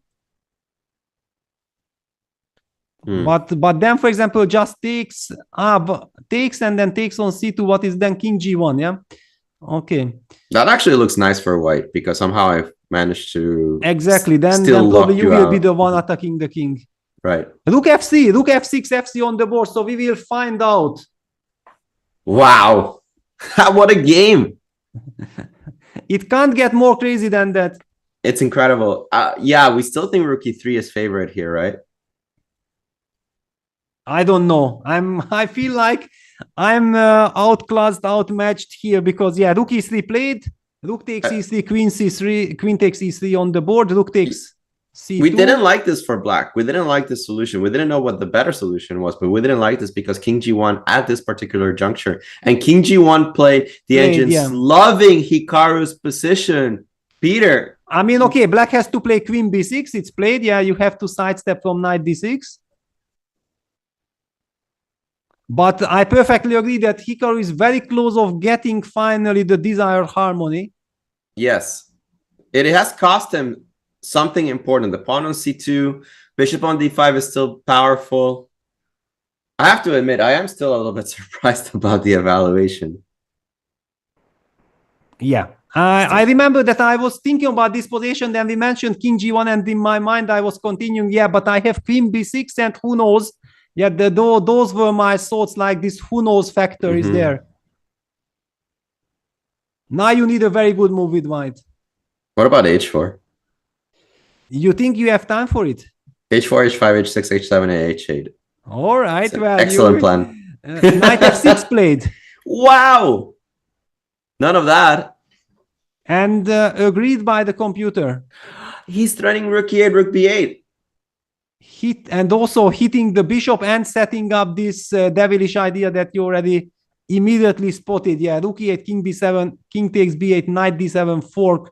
But then, for example, just takes and then takes on c2. What is then king g1? Yeah. Okay. That actually looks nice for white because somehow I've managed to exactly. Then probably you will be the one attacking the king. Right. Rook fc, rook f6, fc on the board. So we will find out. Wow. What a game. It can't get more crazy than that. It's incredible. Yeah, we still think rook e3 is favorite here, right? I don't know. I feel like I'm outclassed, outmatched here because yeah, rook e3 played, rook takes e3, queen c3, queen takes e3 on the board, rook takes c2. We didn't like this for black. We didn't like this solution. We didn't know what the better solution was, but we didn't like this because king g1 at this particular juncture. And king g1 played the engine's loving Hikaru's position. Peter. I mean, okay, black has to play queen b6. It's played. Yeah, you have to sidestep from knight d6. But I perfectly agree that Hikaru is very close of getting finally the desired harmony. Yes. It has cost him something important. The pawn on c2, bishop on d5 is still powerful. I have to admit, I am still a little bit surprised about the evaluation. Yeah. I remember that I was thinking about this position, then we mentioned king g1, and in my mind I was continuing, yeah, but I have queen b6, and who knows? Yeah, those were my thoughts, like this who knows factor is there. Now you need a very good move with white. What about h4? You think you have time for it? h4, h5, h6, h7, and h8. All right, well, excellent plan. Knight f6 played. Wow! None of that. And agreed by the computer. He's threatening rook e8, rook b8. And also hitting the bishop and setting up this devilish idea that you already immediately spotted. Yeah, rook e8, king b7, king takes b8, knight d7, fork.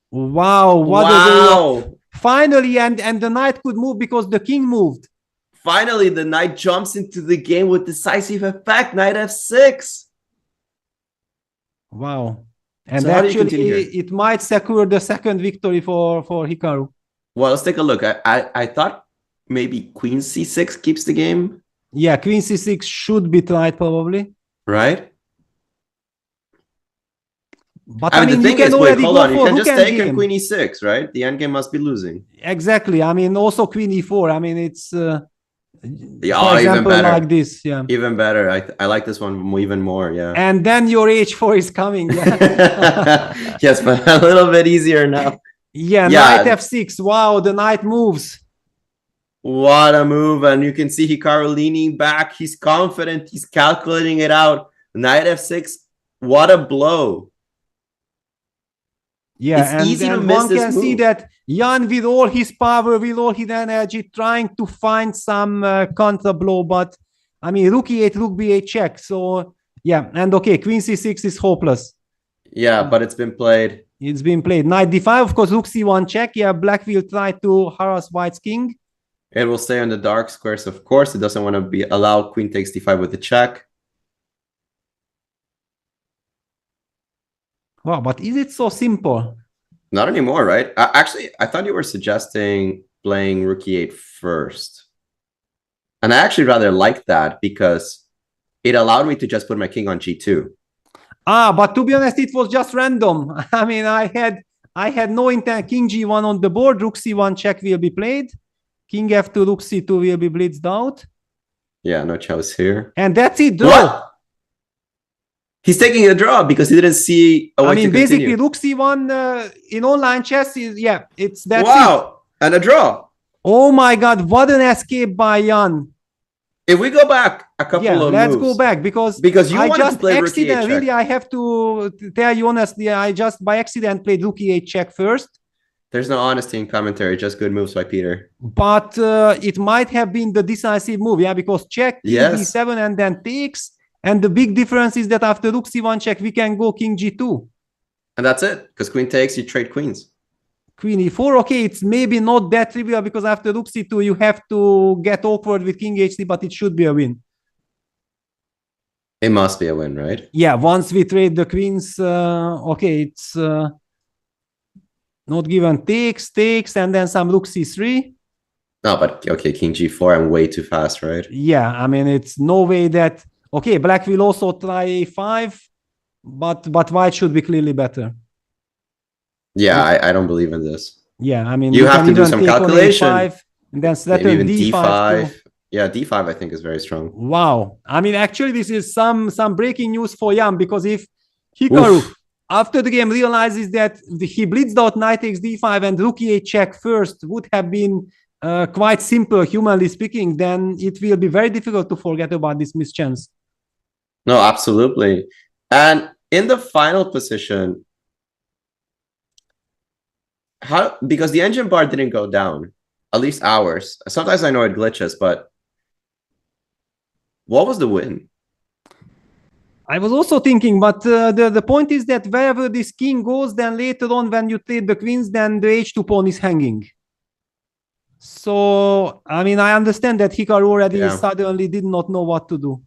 Wow, what a finally, and the knight could move because the king moved. Finally, the knight jumps into the game with decisive effect, knight f6. Wow. And so actually, it might secure the second victory for Hikaru. Well, let's take a look. I thought maybe queen c6 keeps the game. Yeah, queen c6 should be tried probably. Right? But I mean, the thing is, wait, hold on. You can just take and queen e6, right? The endgame must be losing. Exactly. I mean, also queen e4. I mean, it's for example, even better. Like this. Yeah. Even better. I like this one even more. Yeah. And then your h4 is coming. Yeah. Yes, but a little bit easier now. Yeah, knight f6. Wow, the knight moves. What a move. And you can see Hikaru leaning back. He's confident. He's calculating it out. Knight f6. What a blow. Yeah, It's easy to and miss one this can see move. that Jan, with all his power, with all his energy, trying to find some counter blow. But I mean, rook e8, rook b8 check. So yeah, and okay, queen c6 is hopeless. Yeah, but it's been played. It's been played. Knight d5, of course, rook c1 check. Yeah, black will try to harass white's king. It will stay on the dark squares, of course. It doesn't want to be allowed queen takes d5 with the check. Wow, but is it so simple? Not anymore, right? Actually, I thought you were suggesting playing rook e8 first. And I actually rather like that because it allowed me to just put my king on g2. But to be honest, it was just random. I mean, I had no intent. King g1 on the board, rook c1 check will be played. King f2, rook c2 will be blitzed out. Yeah, no choice here. And that's it, draw. What? He's taking a draw because he didn't see a way I mean, to basically, continue. rook c1 in online chess is, yeah, that's Wow, and a draw. Oh my God, what an escape by Jan. If we go back a couple of let's moves, go back because you I wanted just to play rook e8 check. really, I have to tell you honestly, I just by accident played rook e8 check first. There's no honesty in commentary, just good moves by Peter. But it might have been the decisive move, yeah, because check, king d7 and then takes. And the big difference is that after rook c1 check, we can go king g2. And that's it, because queen takes, you trade queens. Queen e4, okay, it's maybe not that trivial because after rook c2, you have to get awkward with king h3, but it should be a win. It must be a win, right? Yeah, once we trade the queens, okay, it's not given, takes, and then some rook c3. No, but okay, king g4, I'm way too fast, right? Yeah, I mean, it's no way that... Okay, black will also try a5, but white should be clearly better. Yeah, I don't believe in this. Yeah, I mean, you have to do some calculation. And then Saturn d5. Yeah, d5 I think is very strong. Wow. I mean, actually, this is some breaking news for Jan, because if Hikaru, after the game, realizes that he blitzed out knight takes d5 and rook e8 check first would have been quite simple, humanly speaking, then it will be very difficult to forget about this mischance. No, absolutely. And in the final position, because the engine bar didn't go down, at least ours. Sometimes I know it glitches, but what was the win? I was also thinking, but the point is that wherever this king goes, then later on when you trade the queens, then the h2 pawn is hanging. So, I mean, I understand that Hikaru already suddenly did not know what to do.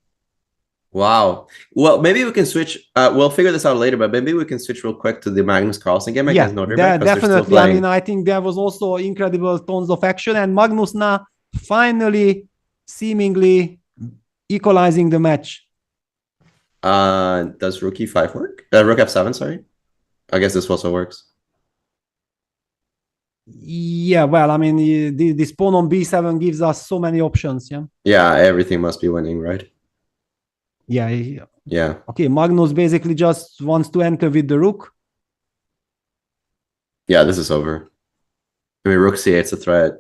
Wow. Well, maybe we can switch. We'll figure this out later, but maybe we can switch real quick to the Magnus Carlsen game against Norderberg. Definitely. I mean, I think there was also incredible tons of action, and Magnus now finally seemingly equalizing the match. Does rook e5 work? Rook f7, sorry. I guess this also works. Yeah, well, I mean, this pawn on b7 gives us so many options, yeah? Yeah, everything must be winning, right? Yeah. Okay, Magnus basically just wants to enter with the rook. Yeah, this is over. I mean, rook c8's a threat.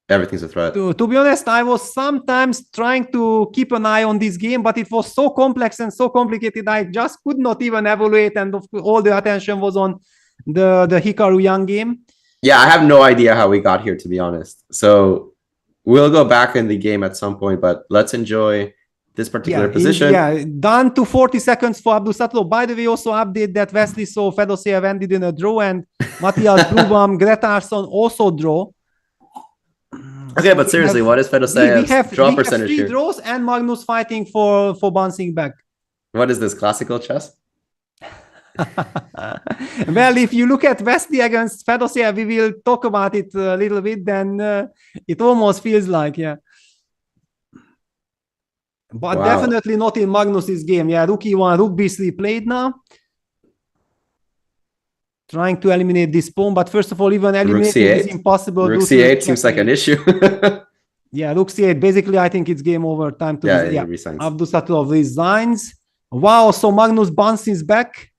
Everything's a threat. To be honest, I was sometimes trying to keep an eye on this game, but it was so complex and so complicated, I just could not even evaluate, and all the attention was on the Hikaru Young game. Yeah, I have no idea how we got here, to be honest. So we'll go back in the game at some point, but let's enjoy this particular position. Down to 40 seconds for Abdusatov. By the way, also update that Wesley saw Fedosiev ended in a draw, and Matthias Grubam, Gretarsson also draw. Okay, but seriously, what is Fedosiev's draw percentage here? 3 draws and Magnus fighting for bouncing back. What is this, classical chess? Well, if you look at Wesley against Fedosiev, we will talk about it a little bit, then it almost feels like, But definitely not in Magnus's game. Yeah, rook e1, rook b3 played now. Trying to eliminate this pawn, but first of all, even eliminating is impossible. Rook c8 seems like an issue. Yeah, rook c8. Basically, I think it's game over. Time to resigns. Abdusatov resigns. Wow, so Magnus bounces back.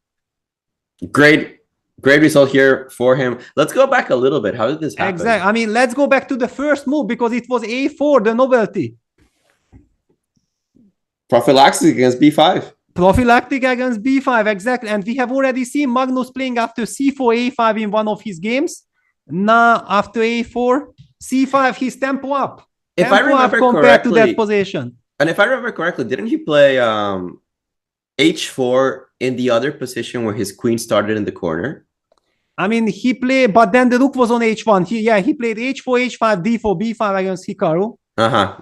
Great result here for him. Let's go back a little bit. How did this happen? Exactly. I mean, let's go back to the first move because it was a4, the novelty. Prophylaxis against b5. Prophylactic against b5, exactly. And we have already seen Magnus playing after c4, a5 in one of his games. Now, after a4, c5, he's tempo up. If Tempo I remember up compared to that correctly, position. and if I remember correctly, didn't he play h4 in the other position where his queen started in the corner? I mean, he played, but then the rook was on h1. He played h4, h5, d4, b5 against Hikaru.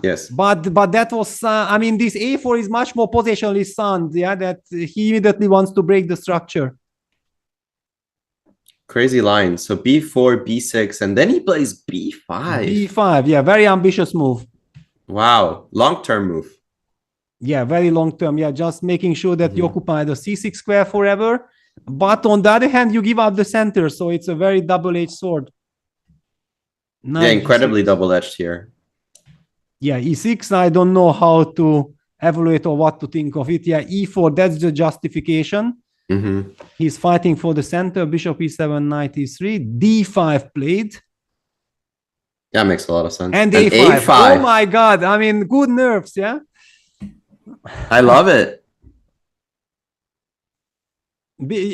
Yes. But that was, I mean, this a4 is much more positionally sound, yeah, that he immediately wants to break the structure. Crazy line. So b4, b6, and then he plays b5. b5, yeah, very ambitious move. Wow, long-term move. Yeah, very long-term, yeah, just making sure that you occupy the c6 square forever. But on the other hand, you give up the center, so it's a very double-edged sword. Yeah, incredibly double-edged here. Yeah, e6, I don't know how to evaluate or what to think of it. Yeah, e4, that's the justification. He's fighting for the center, bishop e7, knight e3, d5 played. Yeah, makes a lot of sense. And a5. Oh my God, I mean, good nerves, yeah? I love it.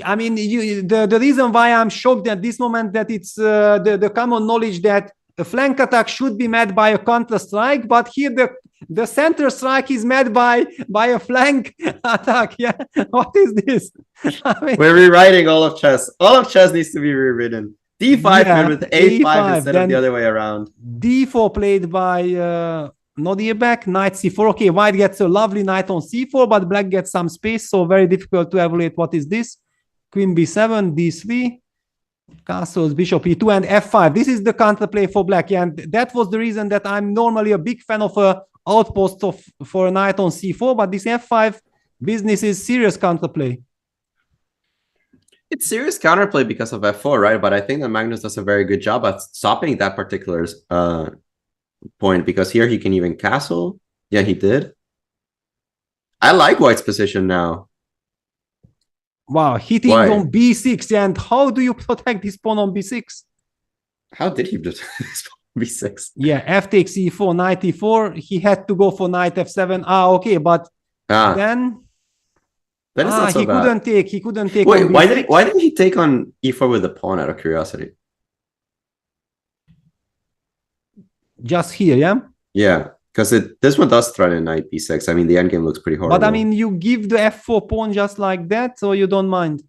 I mean, the reason why I'm shocked at this moment that it's the common knowledge that a flank attack should be met by a counter strike, but here the center strike is met by a flank attack. Yeah, what is this? I mean, we're rewriting all of chess. All of chess needs to be rewritten. D5 with A5 instead of the other way around. D4 played by Nodierbeck, knight c4. Okay, white gets a lovely knight on c4, but black gets some space, so very difficult to evaluate what is this. Queen b7, d3. Castles, bishop e2, and f5. This is the counterplay for black, and that was the reason that I'm normally a big fan of a outpost for a knight on c4, but this f5 business is serious counterplay. It's serious counterplay because of f4, right? But I think that Magnus does a very good job at stopping that particular point, because here he can even castle. Yeah, he did. I like white's position now. Wow, hitting on b6, and how do you protect this pawn on b6? How did he protect this pawn on b6? Yeah, f takes e4, knight e4. He had to go for knight f7. Okay, but then it's not so he bad. He couldn't take. Wait, why didn't he take on e4 with the pawn, out of curiosity? Just here, yeah. Yeah. Because this one does threaten knight b6. I mean, the endgame looks pretty horrible. But I mean, you give the f4 pawn just like that, so you don't mind.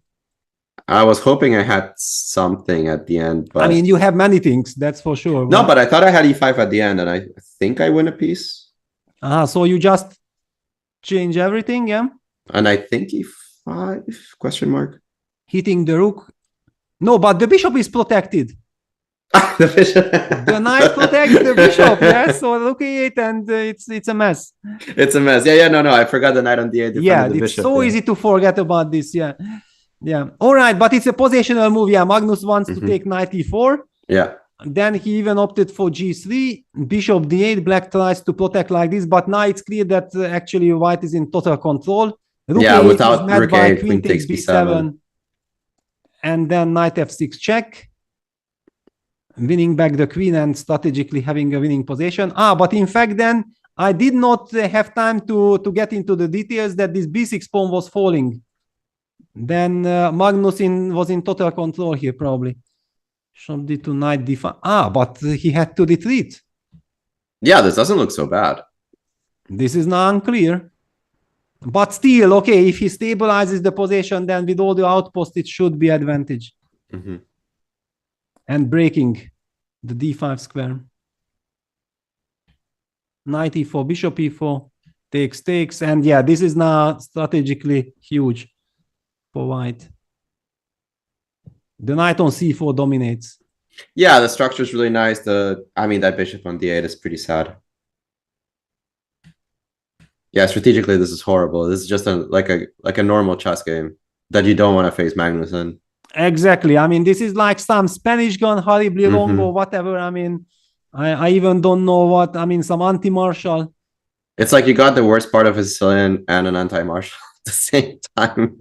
I was hoping I had something at the end, but I mean, you have many things, that's for sure. No, but I thought I had e5 at the end, and I think I win a piece. So you just change everything, yeah? And I think e5 question mark. Hitting the rook. No, but the bishop is protected. The bishop. The knight protects the bishop, yes. So rook e8, and it's a mess. It's a mess. Yeah, no. I forgot the knight on d8. Yeah, it's so easy to forget about this. Yeah. All right, but it's a positional move. Yeah, Magnus wants to take knight e4. Yeah. Then he even opted for g3, bishop d8. Black tries to protect like this, but now it's clear that actually white is in total control. Rook yeah, a8 without is met rook by a8, queen takes b7. And then knight f6 check. Winning back the queen and strategically having a winning position. But in fact, then I did not have time to get into the details that this b6 pawn was falling. Then Magnus was in total control here, probably. Bishop d2, knight d5. But he had to retreat. Yeah, this doesn't look so bad. This is now unclear. But still, okay, if he stabilizes the position, then with all the outposts, it should be advantage. And breaking the d5 square. Knight e4, bishop e4, takes, and yeah, this is now strategically huge for white. The knight on c4 dominates. Yeah, the structure is really nice. I mean, that bishop on d8 is pretty sad. Yeah, strategically, this is horrible. This is just like a normal chess game that you don't want to face Magnus in. Exactly. I mean, this is like some Spanish gone horribly wrong or whatever. I mean, I even don't know what. I mean, some anti-martial. It's like you got the worst part of a Sicilian and an anti-martial at the same time.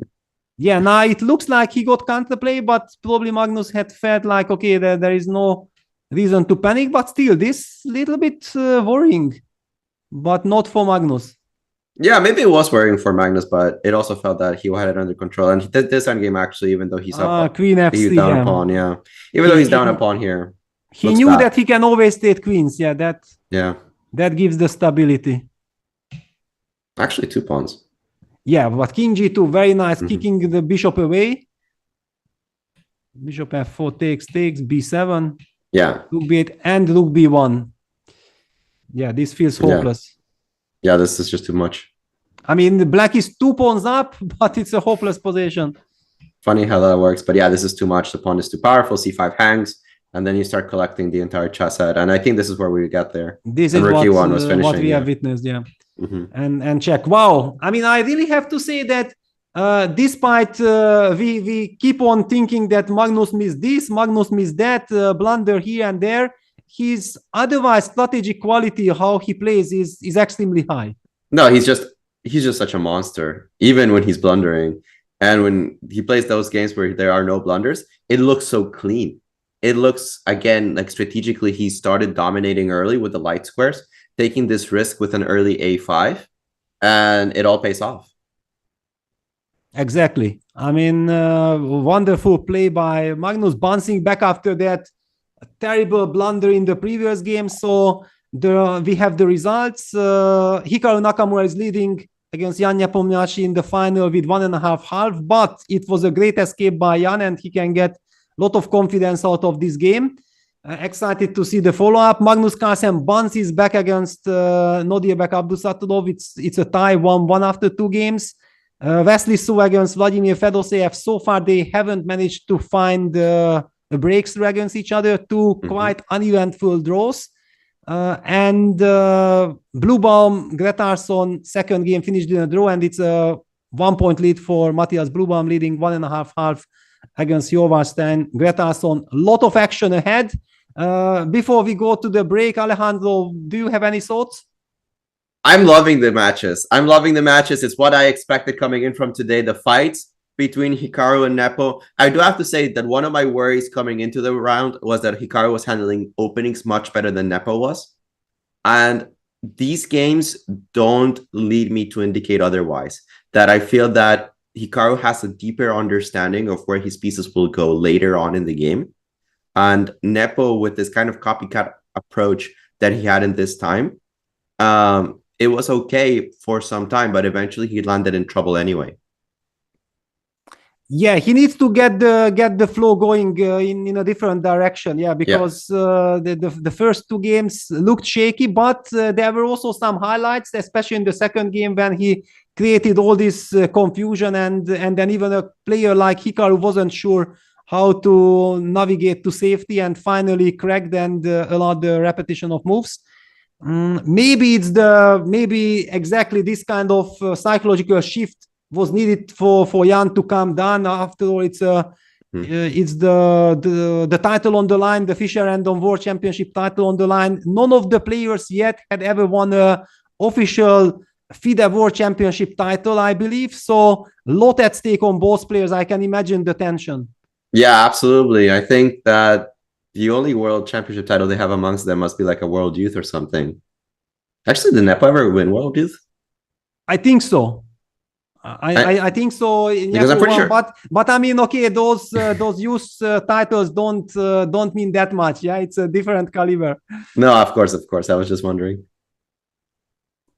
Yeah, now it looks like he got counterplay, but probably Magnus had felt like, okay, there is no reason to panic, but still, this little bit worrying, but not for Magnus. Yeah, maybe it was worrying for Magnus, but it also felt that he had it under control. And this end game, actually, even though he's up, Queen F3, he's down a pawn, even though he's down a pawn here. He knew that he can always take queens. That gives the stability. Actually, 2 pawns. Yeah, but King G2, very nice, kicking the bishop away. Bishop F4 takes, B7. Yeah. Rook B8 and Rook B1. Yeah, this feels hopeless. Yeah, this is just too much. I mean, the black is 2 pawns up, but it's a hopeless position. Funny how that works, but yeah, this is too much. The pawn is too powerful. C5 hangs, and then you start collecting the entire chess set. And I think this is where we get there. This is what we have witnessed, and check. Wow. I mean, I really have to say that despite we keep on thinking that Magnus missed this, Magnus missed that, blunder here and there, his otherwise strategic quality, how he plays, is extremely high. No, he's just such a monster, even when he's blundering. And when he plays those games where there are no blunders, it looks so clean. It looks, again, like strategically, he started dominating early with the light squares, taking this risk with an early A5, and it all pays off. Exactly. I mean, wonderful play by Magnus, bouncing back after that terrible blunder in the previous game. So we have the results. Hikaru Nakamura is leading against Jan Nepomniachtchi in the final with 1.5 half, but it was a great escape by Jan, and he can get a lot of confidence out of this game. Excited to see the follow-up. Magnus Carlsen bounces back against Nodirbek Abdusattorov. It's a tie, 1-1 after 2 games. Wesley Su against Vladimir Fedoseev. So far, they haven't managed to find a breakthrough against each other. 2 quite uneventful draws. And Bluebaum, Gretarsson, second game finished in a draw, and it's a 1-point lead for Matthias Bluebaum, leading 1.5 half against Jovarstein. Gretarsson, a lot of action ahead. Before we go to the break, Alejandro, do you have any thoughts? I'm loving the matches. It's what I expected coming in from today. The fights between Hikaru and Nepo. I do have to say that one of my worries coming into the round was that Hikaru was handling openings much better than Nepo was. And these games don't lead me to indicate otherwise. That I feel that Hikaru has a deeper understanding of where his pieces will go later on in the game. And Nepo, with this kind of copycat approach that he had in this time, it was okay for some time, but eventually he landed in trouble anyway. Yeah, he needs to get the flow going in a different direction. Yeah, because the first 2 games looked shaky, but there were also some highlights, especially in the second game when he created all this confusion, and then even a player like Hikaru wasn't sure how to navigate to safety, and finally cracked and allowed the repetition of moves. Maybe exactly this kind of psychological shift was needed for Jan to calm down. After all, it's the title on the line, the Fischer Random World Championship title on the line. None of the players yet had ever won a official FIDE World Championship title, I believe. So a lot at stake on both players. I can imagine the tension. Yeah, absolutely. I think that the only world championship title they have amongst them must be like a World Youth or something. Actually, did Nepo ever win World Youth? I think so. I think so. Because I'm pretty sure. But I mean, okay, those youth titles don't mean that much. Yeah, it's a different caliber. No, of course. I was just wondering.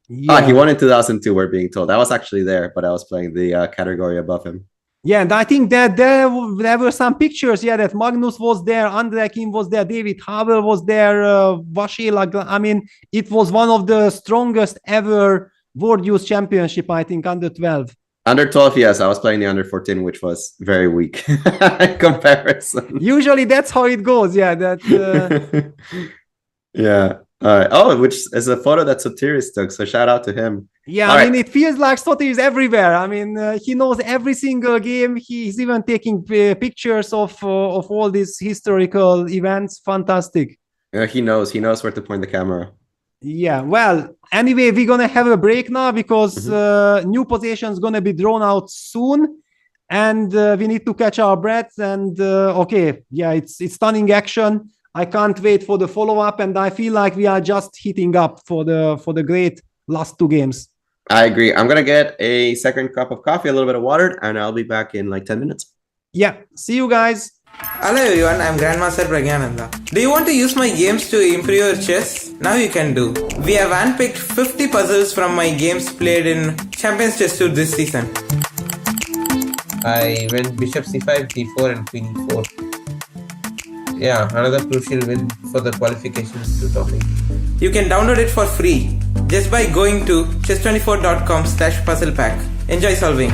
Yeah. He won in 2002. We're being told. I was actually there, but I was playing the category above him. Yeah, and I think that there were some pictures. Yeah, that Magnus was there, Andre Kim was there, David Havel was there, Vashila. I mean, it was one of the strongest ever World Youth Championship, I think, under 12. Under 12, yes. I was playing the under 14, which was very weak in comparison. Usually that's how it goes. Yeah, that. Yeah. Which is a photo that Sotiris took. So shout out to him. Yeah, I mean, it feels like Sotiris everywhere. I mean, he knows every single game. He's even taking pictures of all these historical events. Fantastic. Yeah, he knows where to point the camera. Yeah, well, anyway, we're gonna have a break now because new position is gonna be drawn out soon, and we need to catch our breaths. And okay, yeah, it's stunning action. I can't wait for the follow-up, and I feel like we are just heating up for the great last 2 games. I agree. I'm gonna get a second cup of coffee, a little bit of water, and I'll be back in like 10 minutes. Yeah, see you guys. Hello everyone, I'm Grandmaster Pragyananda. Do you want to use my games to improve your chess? Now you can do. We have handpicked 50 puzzles from my games played in Champions Chess Tour this season. I went Bishop c5, d4 and Queen e4. Yeah, another crucial win for the qualifications to top 8. You can download it for free just by going to chess24.com/puzzle pack. Enjoy solving.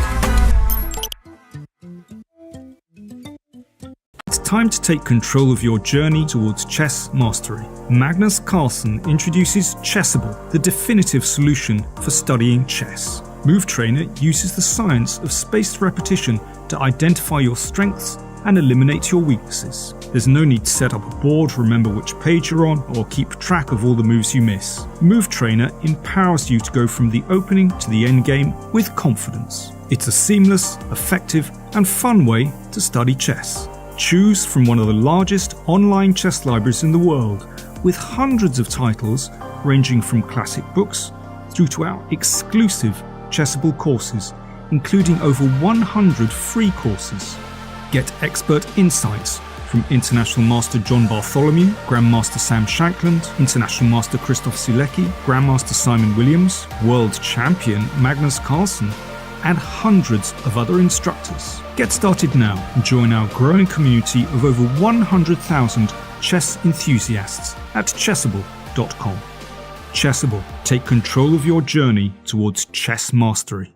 It's time to take control of your journey towards chess mastery. Magnus Carlsen introduces Chessable, the definitive solution for studying chess. Move Trainer uses the science of spaced repetition to identify your strengths and eliminate your weaknesses. There's no need to set up a board, remember which page you're on, or keep track of all the moves you miss. Move Trainer empowers you to go from the opening to the end game with confidence. It's a seamless, effective, and fun way to study chess. Choose from one of the largest online chess libraries in the world, with hundreds of titles ranging from classic books through to our exclusive Chessable courses, including over 100 free courses. Get expert insights from International Master John Bartholomew, Grandmaster Sam Shankland, International Master Christoph Sulecki, Grandmaster Simon Williams, World Champion Magnus Carlsen, and hundreds of other instructors. Get started now and join our growing community of over 100,000 chess enthusiasts at chessable.com. Chessable, take control of your journey towards chess mastery.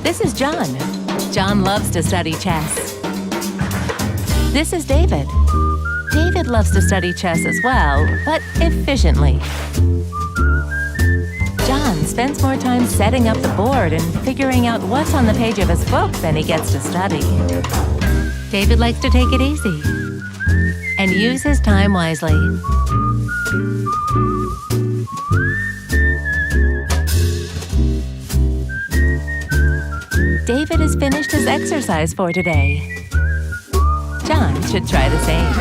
This is John. John loves to study chess. This is David. David loves to study chess as well, but efficiently. John spends more time setting up the board and figuring out what's on the page of his book than he gets to study. David likes to take it easy and use his time wisely. David has finished his exercise for today. John should try the same.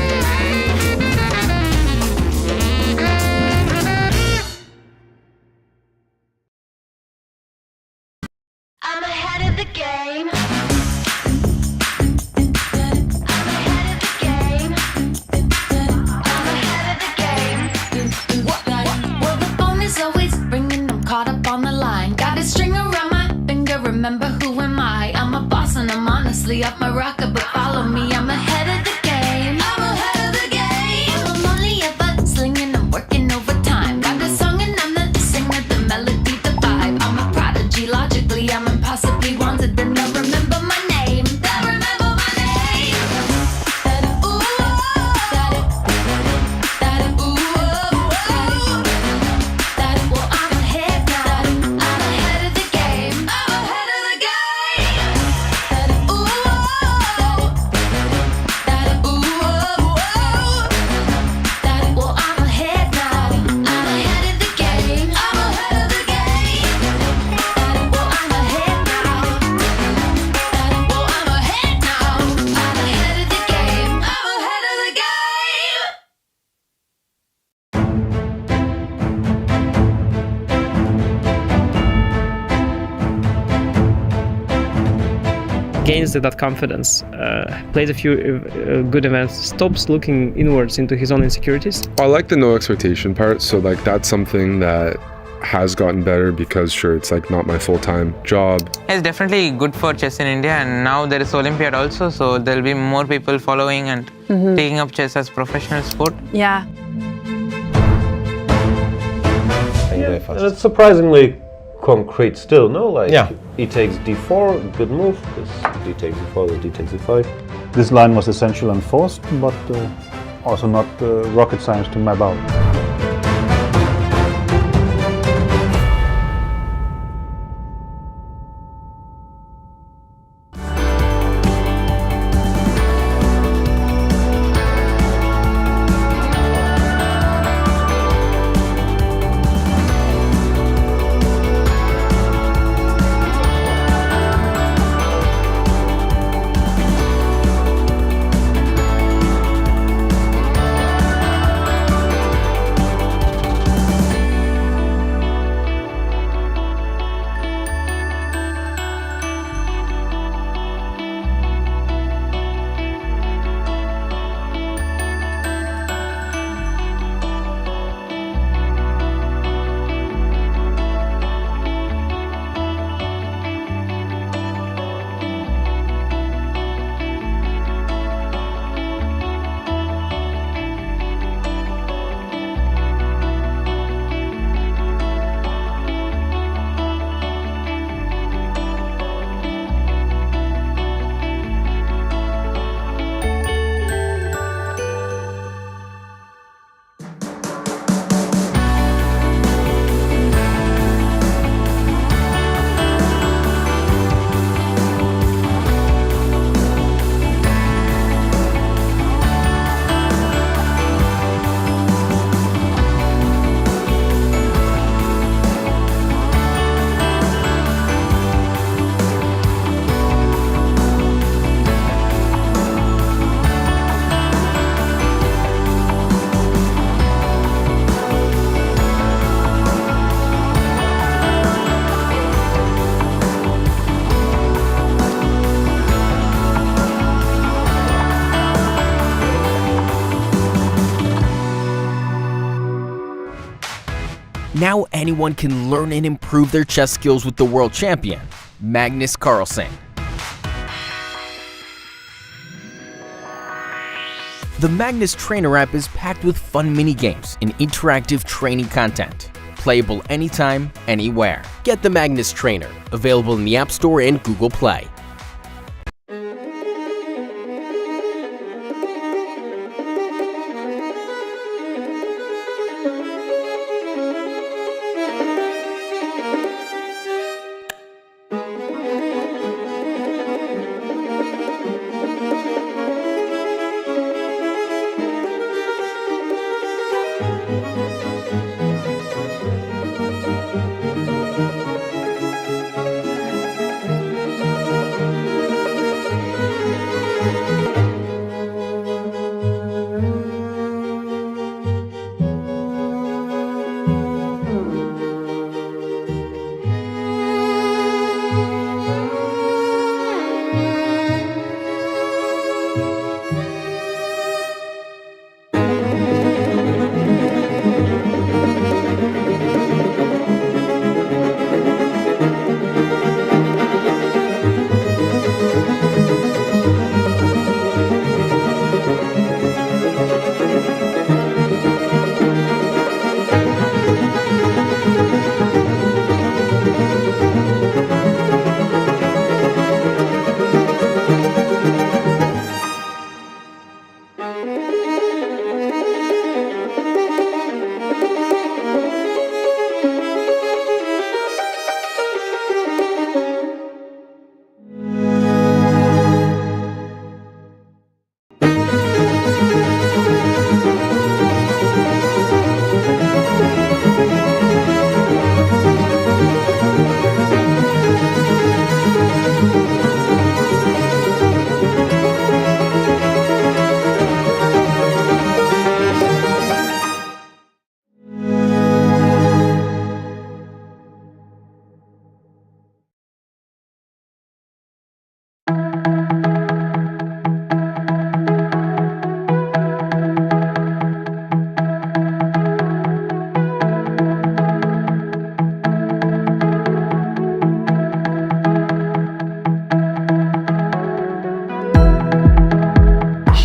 I'm ahead of the game. Well, the phone is always ringing. I'm caught up on the line. Got a string around my finger. Remember who am I? I'm a boss and I'm honestly off my rocker, but follow me. I'm ahead of the game. I'm ahead of the game. I'm only ever slinging. I'm working overtime. Got a song and I'm the singer, the melody, the vibe. I'm a prodigy. Logically, I'm impossibly wanted. And they'll remember my name. They'll remember my name. Ooh, well, I'm ahead now. I'm ahead of the game. I'm ahead of the game. Well, I'm ahead now. I'm ahead of the game. I'm ahead of the game. Well, I'm ahead now. Well, I'm ahead now. I'm ahead of the game. I'm ahead of the game. Gains that confidence, plays a few good events, stops looking inwards into his own insecurities. I like the no expectation part, so like that's something that has gotten better because sure, it's like not my full-time job. It's definitely good for chess in India, and now there is Olympiad also, so there'll be more people following and taking up chess as professional sport. Yeah. And it's surprisingly concrete still, no? Like, e takes d4, good move. This d takes d4, the d takes d5. This line was essential and forced, but also not rocket science to map out. Now anyone can learn and improve their chess skills with the world champion, Magnus Carlsen. The Magnus Trainer app is packed with fun mini-games and interactive training content. Playable anytime, anywhere. Get the Magnus Trainer, available in the App Store and Google Play.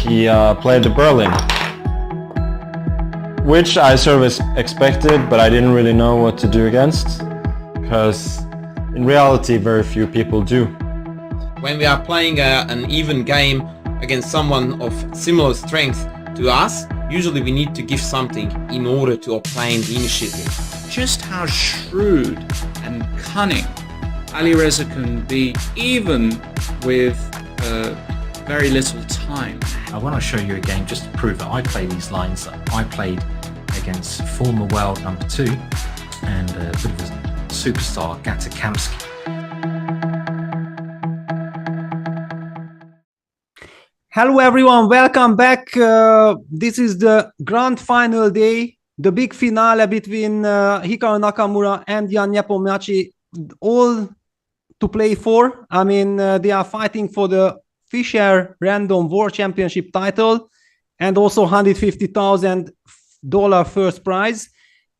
He played the Berlin, which I sort of expected, but I didn't really know what to do against, because in reality very few people do. When we are playing an even game against someone of similar strength to us, usually we need to give something in order to obtain the initiative. Just how shrewd and cunning Alireza can be, even with very little time. I want to show you a game just to prove that I play these lines that I played against former world #2 and a bit of a superstar, Gatakamsky. Hello everyone, welcome back. This is the grand final day, the big finale between Hikaru Nakamura and Jan Nepomniachtchi, all to play for. I mean, they are fighting for the Fischer Random World Championship title and also $150,000 first prize.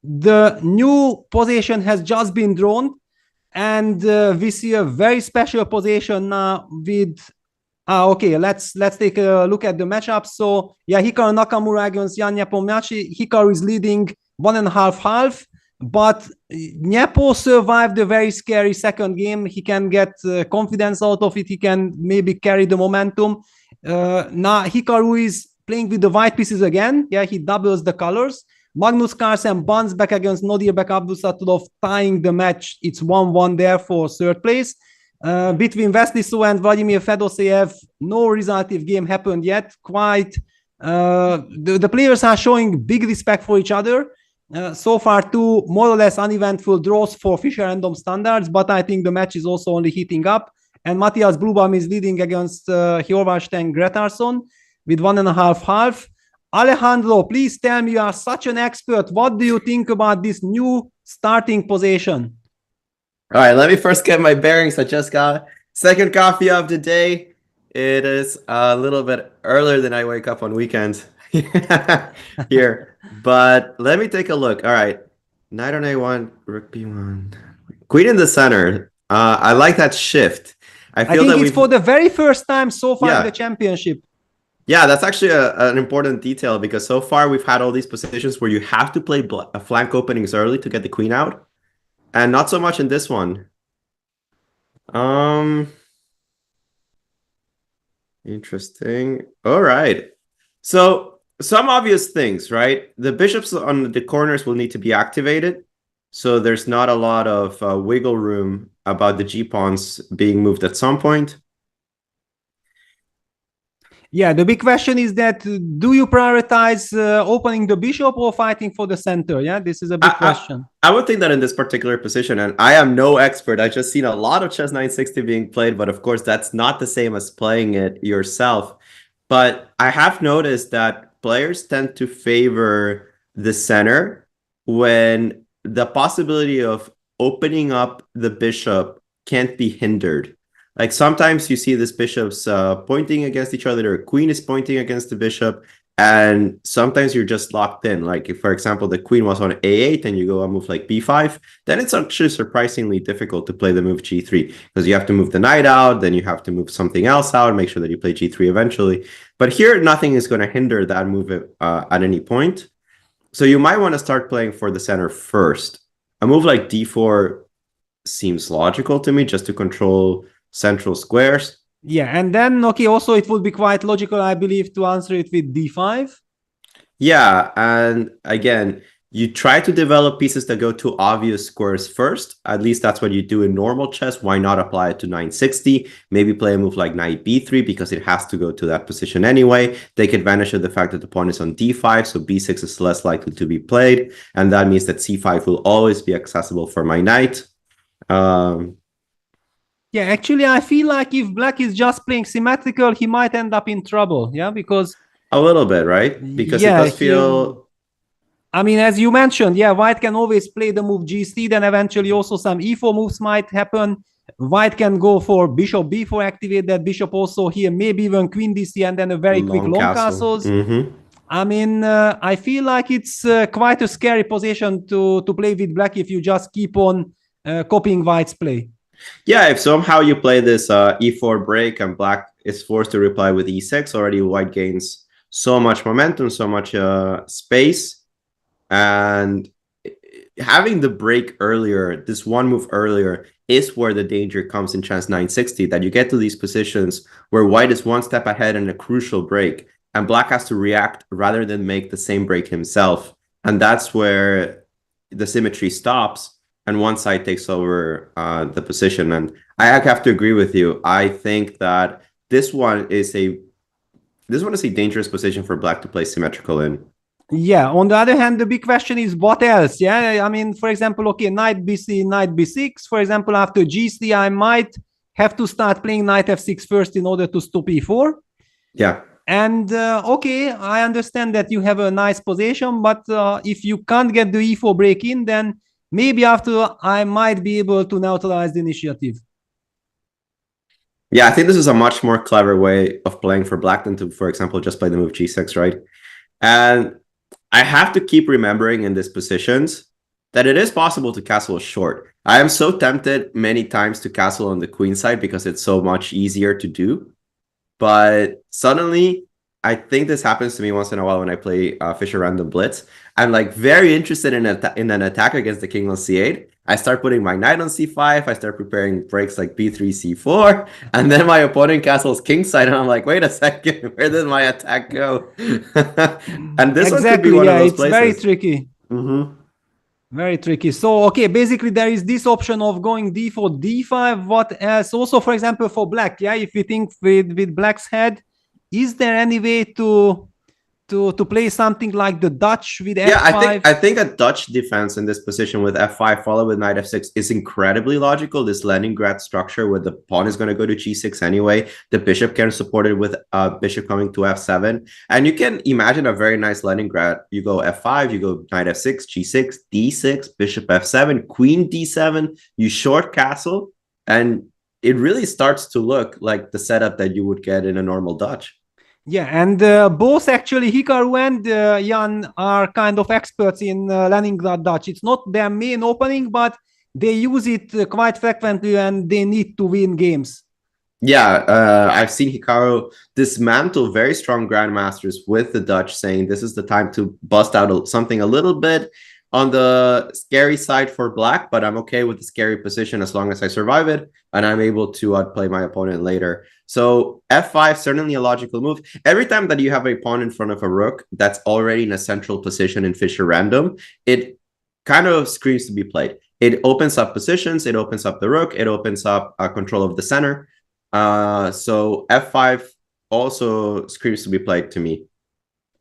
The new position has just been drawn, and we see a very special position now with okay, let's take a look at the matchup. So yeah, Hikaru Nakamura against Jan Nepomniachtchi. Hikaru is leading 1.5-1/2, but Nepo survived a very scary second game. He can get confidence out of it. He can maybe carry the momentum. Now Hikaru is playing with the white pieces again. Yeah, he doubles the colors. Magnus Carlsen bounces back against Nodirbek Abdusatulov, tying the match. It's 1-1 there for third place. Between Wesley So and Vladimir Fedoseev, no resultative game happened yet. Quite the players are showing big respect for each other. So far, two more or less uneventful draws for Fischer Random standards, but I think the match is also only heating up. And Matthias Blubam is leading against Hjorvarsten Gretarsson with 1.5-1/2. Alejandro, please tell me, you are such an expert. What do you think about this new starting position? All right, let me first get my bearings. I just got second coffee of the day. It is a little bit earlier than I wake up on weekends here, but let me take a look. All right, Knight on a1, rook b1. Queen in the center. I like that shift. I think it's for the very first time so far in the championship. Yeah, that's actually an important detail because so far we've had all these positions where you have to play flank openings early to get the queen out. And not so much in this one. Interesting. All right. So some obvious things, right? The bishops on the corners will need to be activated. So there's not a lot of wiggle room about the g-pawns being moved at some point. Yeah, the big question is that do you prioritize opening the bishop or fighting for the center? Yeah, this is a big question. I would think that in this particular position, and I am no expert, I've just seen a lot of chess 960 being played, but of course that's not the same as playing it yourself. But I have noticed that players tend to favor the center when the possibility of opening up the bishop can't be hindered. Like sometimes you see this bishops pointing against each other, or queen is pointing against the bishop, and sometimes you're just locked in. Like if, for example, the queen was on a8 and you go a move like b5, then it's actually surprisingly difficult to play the move g3 because you have to move the knight out, then you have to move something else out, make sure that you play g3 eventually. But here, nothing is going to hinder that move at any point. So you might want to start playing for the center first. A move like d4 seems logical to me just to control central squares. Yeah, and then, okay, also it would be quite logical, I believe, to answer it with d5. Yeah, and again, you try to develop pieces that go to obvious squares first. At least that's what you do in normal chess. Why not apply it to 960? Maybe play a move like knight b3 because it has to go to that position anyway. Take advantage of the fact that the pawn is on d5, so b6 is less likely to be played. And that means that c5 will always be accessible for my knight. Yeah, actually, I feel like if black is just playing symmetrical, he might end up in trouble. Yeah, because... A little bit, right? Because it does feel... I mean, as you mentioned, yeah, white can always play the move g3, then eventually also some e4 moves might happen. White can go for bishop b4, activate that bishop also here, maybe even queen dc, and then a very quick long castles. I mean, I feel like it's quite a scary position to play with black if you just keep on copying white's play. Yeah, if somehow you play this e4 break and black is forced to reply with e6, already white gains so much momentum, so much space. And having the break earlier, this one move earlier, is where the danger comes in chess 960, that you get to these positions where white is one step ahead in a crucial break, and black has to react rather than make the same break himself. And that's where the symmetry stops. And one side takes over the position. And I have to agree with you. I think that this one is a dangerous position for black to play symmetrical in. Yeah, on the other hand, the big question is what else? Yeah, I mean, for example, okay, knight bc, knight b6. For example, after g3, I might have to start playing knight f6 first in order to stop e4. Yeah. And okay, I understand that you have a nice position, but if you can't get the e4 break in, then maybe after I might be able to neutralize the initiative. Yeah, I think this is a much more clever way of playing for black than to, for example, just play the move g6, right? And I have to keep remembering in these positions that it is possible to castle short. I am so tempted many times to castle on the queen side because it's so much easier to do. But suddenly, I think this happens to me once in a while when I play Fischer Random Blitz. I'm like very interested in an attack against the king on c8. I start putting my knight on c5. I start preparing breaks like b3, c4. And then my opponent castles kingside. And I'm like, wait a second, where did my attack go? And this one could be one of those places. It's very tricky. Very tricky. So, okay, basically there is this option of going d4, d5. What else? Also, for example, for black, yeah, if we think with black's head, is there any way to play something like the Dutch with f5? Yeah, I think a Dutch defense in this position with f5 followed with knight f6 is incredibly logical. This Leningrad structure where the pawn is going to go to g6 anyway. The bishop can support it with bishop coming to f7. And you can imagine a very nice Leningrad. You go f5, you go knight f6, g6, d6, bishop f7, queen d7, you short castle, and it really starts to look like the setup that you would get in a normal Dutch. Yeah, and both actually Hikaru and Jan are kind of experts in Leningrad Dutch. It's not their main opening, but they use it quite frequently and they need to win games. Yeah, I've seen Hikaru dismantle very strong grandmasters with the Dutch, saying this is the time to bust out something a little bit on the scary side for black, but I'm okay with the scary position as long as I survive it and I'm able to outplay my opponent later. So f5, certainly a logical move. Every time that you have a pawn in front of a rook that's already in a central position in Fischer random, it kind of screams to be played. It opens up positions, it opens up the rook, it opens up control of the center. So f5 also screams to be played to me.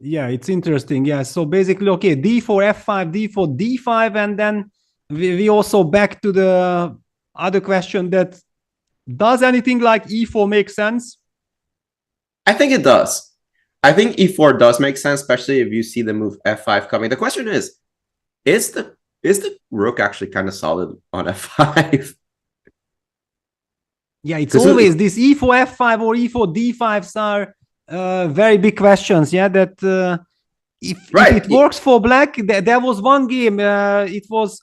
Yeah, it's interesting. Yeah, so basically, okay, d4, f5, d4, d5, and then we also back to the other question that does anything like e4 make sense? I think it does. I think e4 does make sense, especially if you see the move f5 coming. The question is the rook actually kind of solid on f5? Yeah, it's always this e4, f5 or e4, d5s are very big questions. Yeah, that if it works for black, there was one game. It was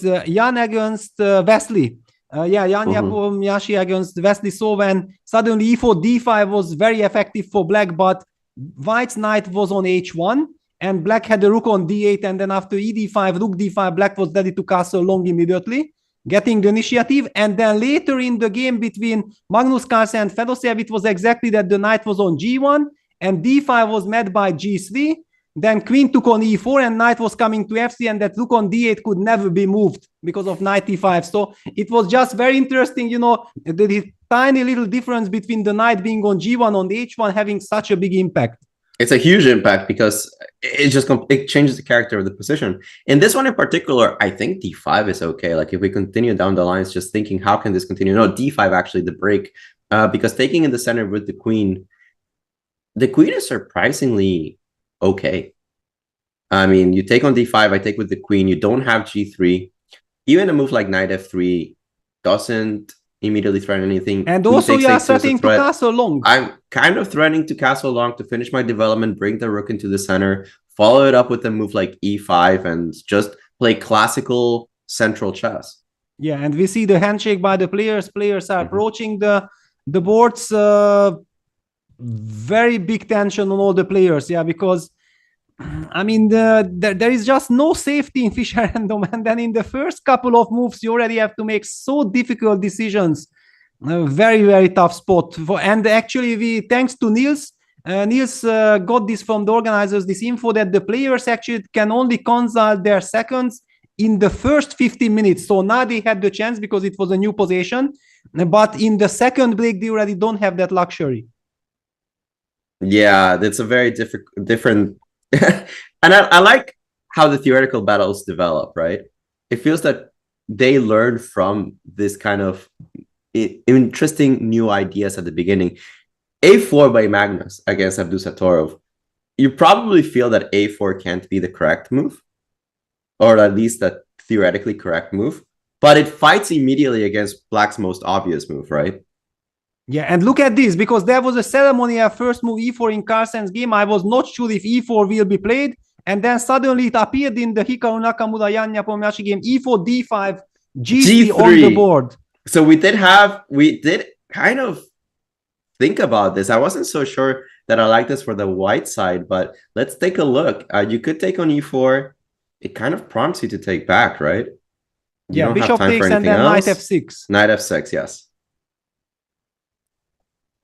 Jan against Wesley. Jan Yashi against Wesley. So when suddenly e4, d5 was very effective for black, but white's knight was on h1 and black had the rook on d8, and then after ed5, rook d5, black was ready to castle long immediately, getting the initiative. And then later in the game between Magnus Carlsen and Fedoseev, it was exactly that the knight was on g1 and d5 was met by g3. Then queen took on e4 and knight was coming to f3, and that rook on d8 could never be moved because of knight e5. So it was just very interesting, you know, the tiny little difference between the knight being on g1 on the h1 having such a big impact. It's a huge impact because it changes the character of the position. In this one in particular, I think d5 is okay. Like if we continue down the lines, just thinking, how can this continue? No, d5 actually the break, because taking in the center with the queen is surprisingly okay. I mean, you take on d5, I take with the queen, you don't have g3. Even a move like knight f3 doesn't immediately threaten anything. And also you are threatening to castle long. I'm kind of threatening to castle long to finish my development, bring the rook into the center, follow it up with a move like e5 and just play classical central chess. Yeah, and we see the handshake by the players. Players are approaching the boards. Very big tension on all the players. Yeah, because I mean, there is just no safety in Fischer random, and then in the first couple of moves, you already have to make so difficult decisions. Very, very tough spot. And actually, thanks to Niels, Niels got this from the organizers, this info that the players actually can only consult their seconds in the first 15 minutes. So now they had the chance because it was a new position, but in the second break, they already don't have that luxury. Yeah, that's a very different. And I like how the theoretical battles develop, right? It feels that they learn from this kind of interesting new ideas at the beginning. A4 by Magnus against Abdusatorov. You probably feel that A4 can't be the correct move, or at least the theoretically correct move, but it fights immediately against black's most obvious move, right? Yeah, and look at this, because there was a ceremonial first move e4 in Carlsen's game. I was not sure if e4 will be played, and then suddenly it appeared in the Hikaru Nakamura Jan Nepomniachtchi game, e4, d5, g3 on the board. So we did kind of think about this. I wasn't so sure that I like this for the white side, but let's take a look. You could take on e4. It kind of prompts you to take back, right? Yeah, bishop takes and then knight f6. Knight f6, yes.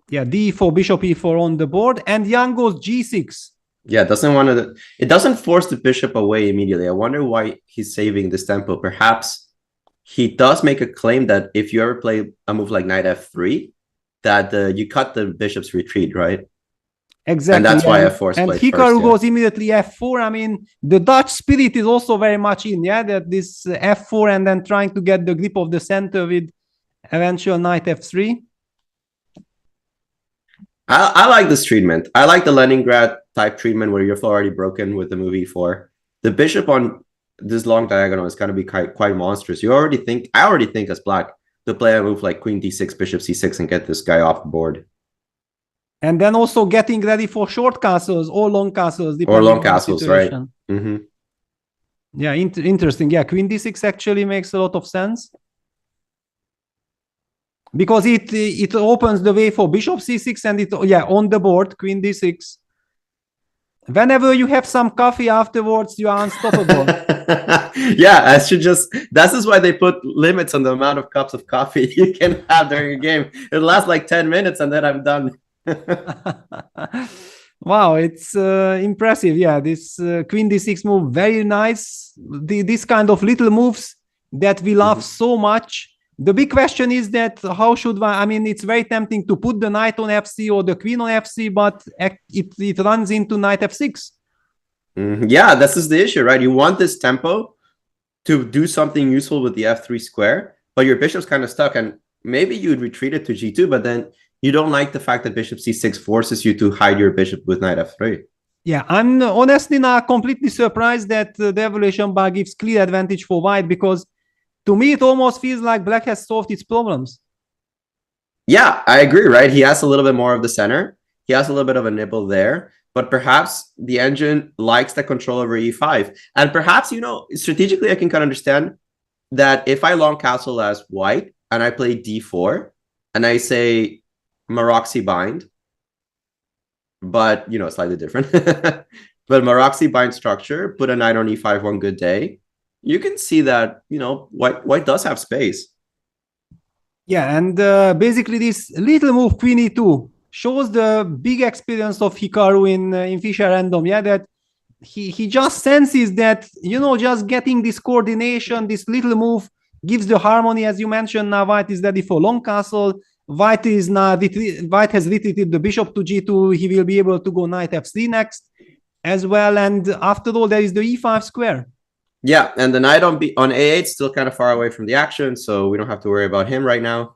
Yeah, d4, bishop e4 on the board, and Jan goes g6. Yeah, it doesn't force the bishop away immediately. I wonder why he's saving this tempo. Perhaps he does make a claim that if you ever play a move like knight f3, that you cut the bishop's retreat, right? Exactly. And that's why f4 is and played Hikaru first, goes immediately f4. I mean, the Dutch spirit is also very much in, yeah, that this f4 and then trying to get the grip of the center with eventual knight f3. I like this treatment. I like the Leningrad type treatment where you're already broken with the move e4. The bishop on this long diagonal is going to be quite monstrous. I already think as black to play a move like queen d6, bishop c6 and get this guy off the board. And then also getting ready for short castles or long castles. Or long castles, right? Mm-hmm. Yeah, interesting. Yeah, queen d6 actually makes a lot of sense. Because it opens the way for bishop c6 and on the board, queen d6. Whenever you have some coffee afterwards, you are unstoppable. Yeah, this is why they put limits on the amount of cups of coffee you can have during a game. It lasts like 10 minutes and then I'm done. Wow, it's impressive. Yeah, this queen d6 move, very nice. This kind of little moves that we love so much. The big question is that how should I mean, it's very tempting to put the knight on f3 or the queen on f3, but it runs into knight f6. Yeah, this is the issue, right? You want this tempo to do something useful with the f3 square, but your bishop's kind of stuck, and maybe you'd retreat it to g2, but then you don't like the fact that bishop c6 forces you to hide your bishop with knight f3. Yeah, I'm honestly not completely surprised that the evaluation bar gives clear advantage for white, because to me it almost feels like black has solved its problems. Yeah, I agree, right? He has a little bit more of the center. He has a little bit of a nibble there, but perhaps the engine likes the control over e5. And perhaps, strategically I can kind of understand that if I long castle as white and I play d4 and I say Maroxy bind, but slightly different, but Maroxy bind structure, put a knight on e5 one good day, you can see that white does have space. Yeah, and basically this little move queen e2 shows the big experience of Hikaru in Fischer random. Yeah, that he just senses that just getting this coordination, this little move gives the harmony. As you mentioned, now white is ready for long castle. White has retreated the bishop to g2. He will be able to go knight f3 next as well. And after all, there is the e5 square. Yeah, and the knight on a8 is still kind of far away from the action, so we don't have to worry about him right now.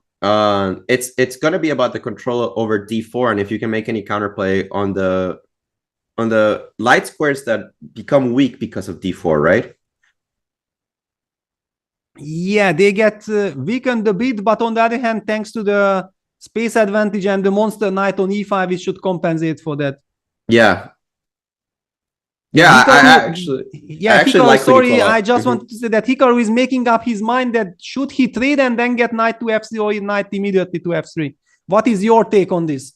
It's going to be about the control over d4, and if you can make any counterplay on the light squares that become weak because of d4, right? Yeah, they get weakened a bit, but on the other hand, thanks to the space advantage and the monster knight on e5, it should compensate for that. Yeah. Yeah, Hikaru, like sorry, I just wanted to say that Hikaru is making up his mind that should he trade and then get knight to f3 or knight immediately to f3. What is your take on this?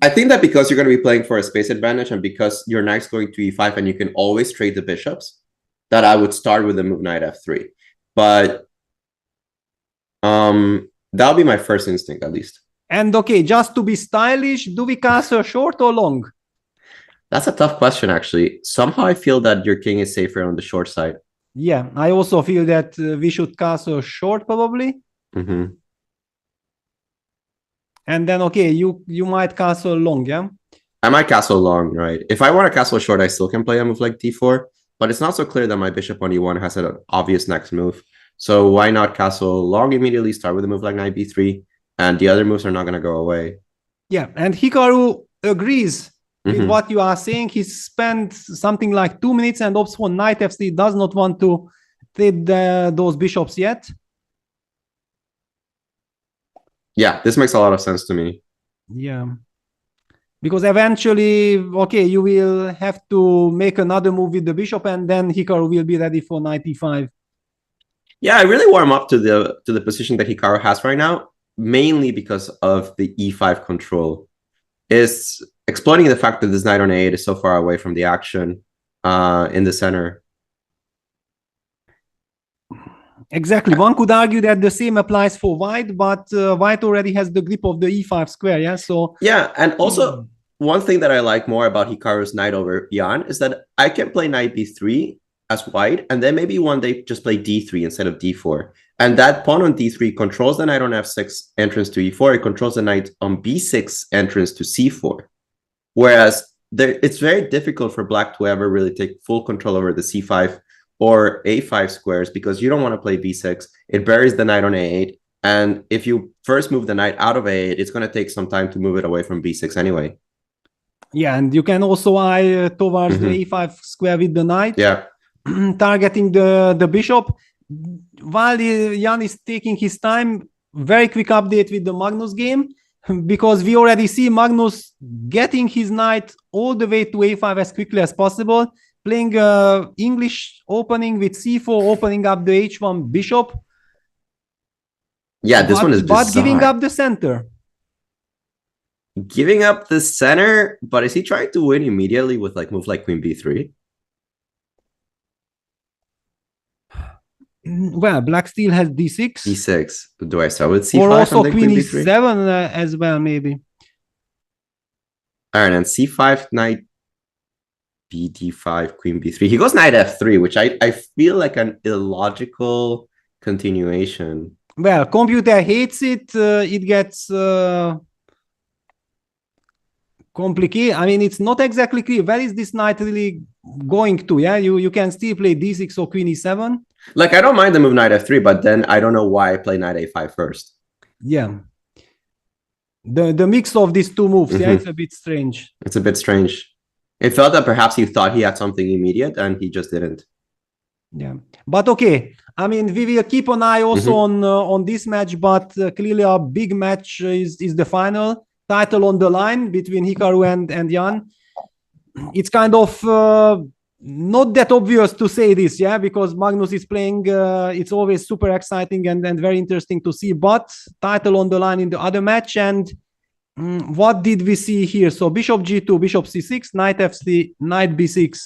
I think that because you're going to be playing for a space advantage and because your knight's going to e5 and you can always trade the bishops, that I would start with the move knight f3. But that'll be my first instinct, at least. And okay, just to be stylish, do we castle short or long? That's a tough question, actually. Somehow I feel that your king is safer on the short side. Yeah, I also feel that we should castle short, probably. Mm-hmm. And then, okay, you might castle long, yeah? I might castle long, right? If I want to castle short, I still can play a move like d4. But it's not so clear that my bishop on e1 has an obvious next move. So why not castle long immediately, start with a move like knight b3, and the other moves are not going to go away. Yeah, and Hikaru agrees with what you are saying. He spent something like 2 minutes and opts for knight f3, does not want to trade those bishops yet. Yeah, this makes a lot of sense to me. Yeah. Because eventually, okay, you will have to make another move with the bishop, and then Hikaru will be ready for knight e5. Yeah, I really warm up to the position that Hikaru has right now, mainly because of the e5 control. Is exploiting the fact that this knight on a8 is so far away from the action in the center. Exactly. One could argue that the same applies for white, but white already has the grip of the e5 square, yeah? So yeah, and also one thing that I like more about Hikaru's knight over Jan is that I can play knight b3 as white, and then maybe one day just play d3 instead of d4. And that pawn on d3 controls the knight on f6 entrance to e4. It controls the knight on b6 entrance to c4. Whereas it's very difficult for black to ever really take full control over the c5 or a5 squares because you don't want to play b6. It buries the knight on a8. And if you first move the knight out of a8, it's going to take some time to move it away from b6 anyway. Yeah, and you can also eye towards the a5 square with the knight. Yeah. Targeting the bishop. While Jan is taking his time, very quick update with the Magnus game. because we already see Magnus getting his knight all the way to a5 as quickly as possible, playing English opening with c4, opening up the h1 bishop. Yeah, this one is bizarre. But giving up the center. Giving up the center, but is he trying to win immediately with like move like queen b3? Well, black still has d6. d6. Do I start with c5? Or also and queen b3? e7 as well, maybe. All right, and c5, knight bd5, queen b3. He goes knight f3, which I feel like an illogical continuation. Well, computer hates it. It gets complicated. I mean, it's not exactly clear. Where is this knight really going to? Yeah, you can still play d6 or queen e7. Like, I don't mind the move knight f3, but then I don't know why I play knight a5 first. Yeah. The mix of these two moves, yeah, it's a bit strange. It's a bit strange. It felt that perhaps he thought he had something immediate and he just didn't. Yeah, but okay. I mean, we will keep an eye also on this match, but clearly a big match is the final. Title on the line between Hikaru and Jan. It's kind of not that obvious to say this, yeah, because Magnus is playing. It's always super exciting and very interesting to see. But title on the line in the other match, and what did we see here? So bishop g2, bishop c6, knight f3, knight b6,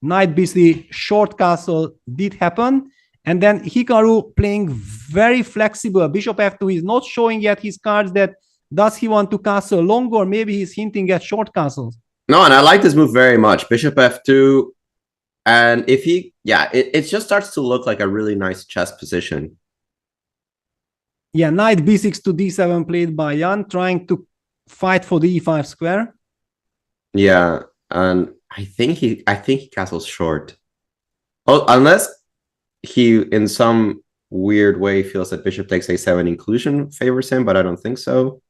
knight b3, short castle did happen. And then Hikaru playing very flexible. Bishop f2 is not showing yet his cards that does he want to castle long, or maybe he's hinting at short castles. No, and I like this move very much. Bishop f2. And if he, yeah, it just starts to look like a really nice chess position. Yeah, knight b6 to d7 played by Jan, trying to fight for the e5 square. Yeah, and I think he castles short. Oh, unless he in some weird way feels that bishop takes a7 inclusion favors him, but I don't think so.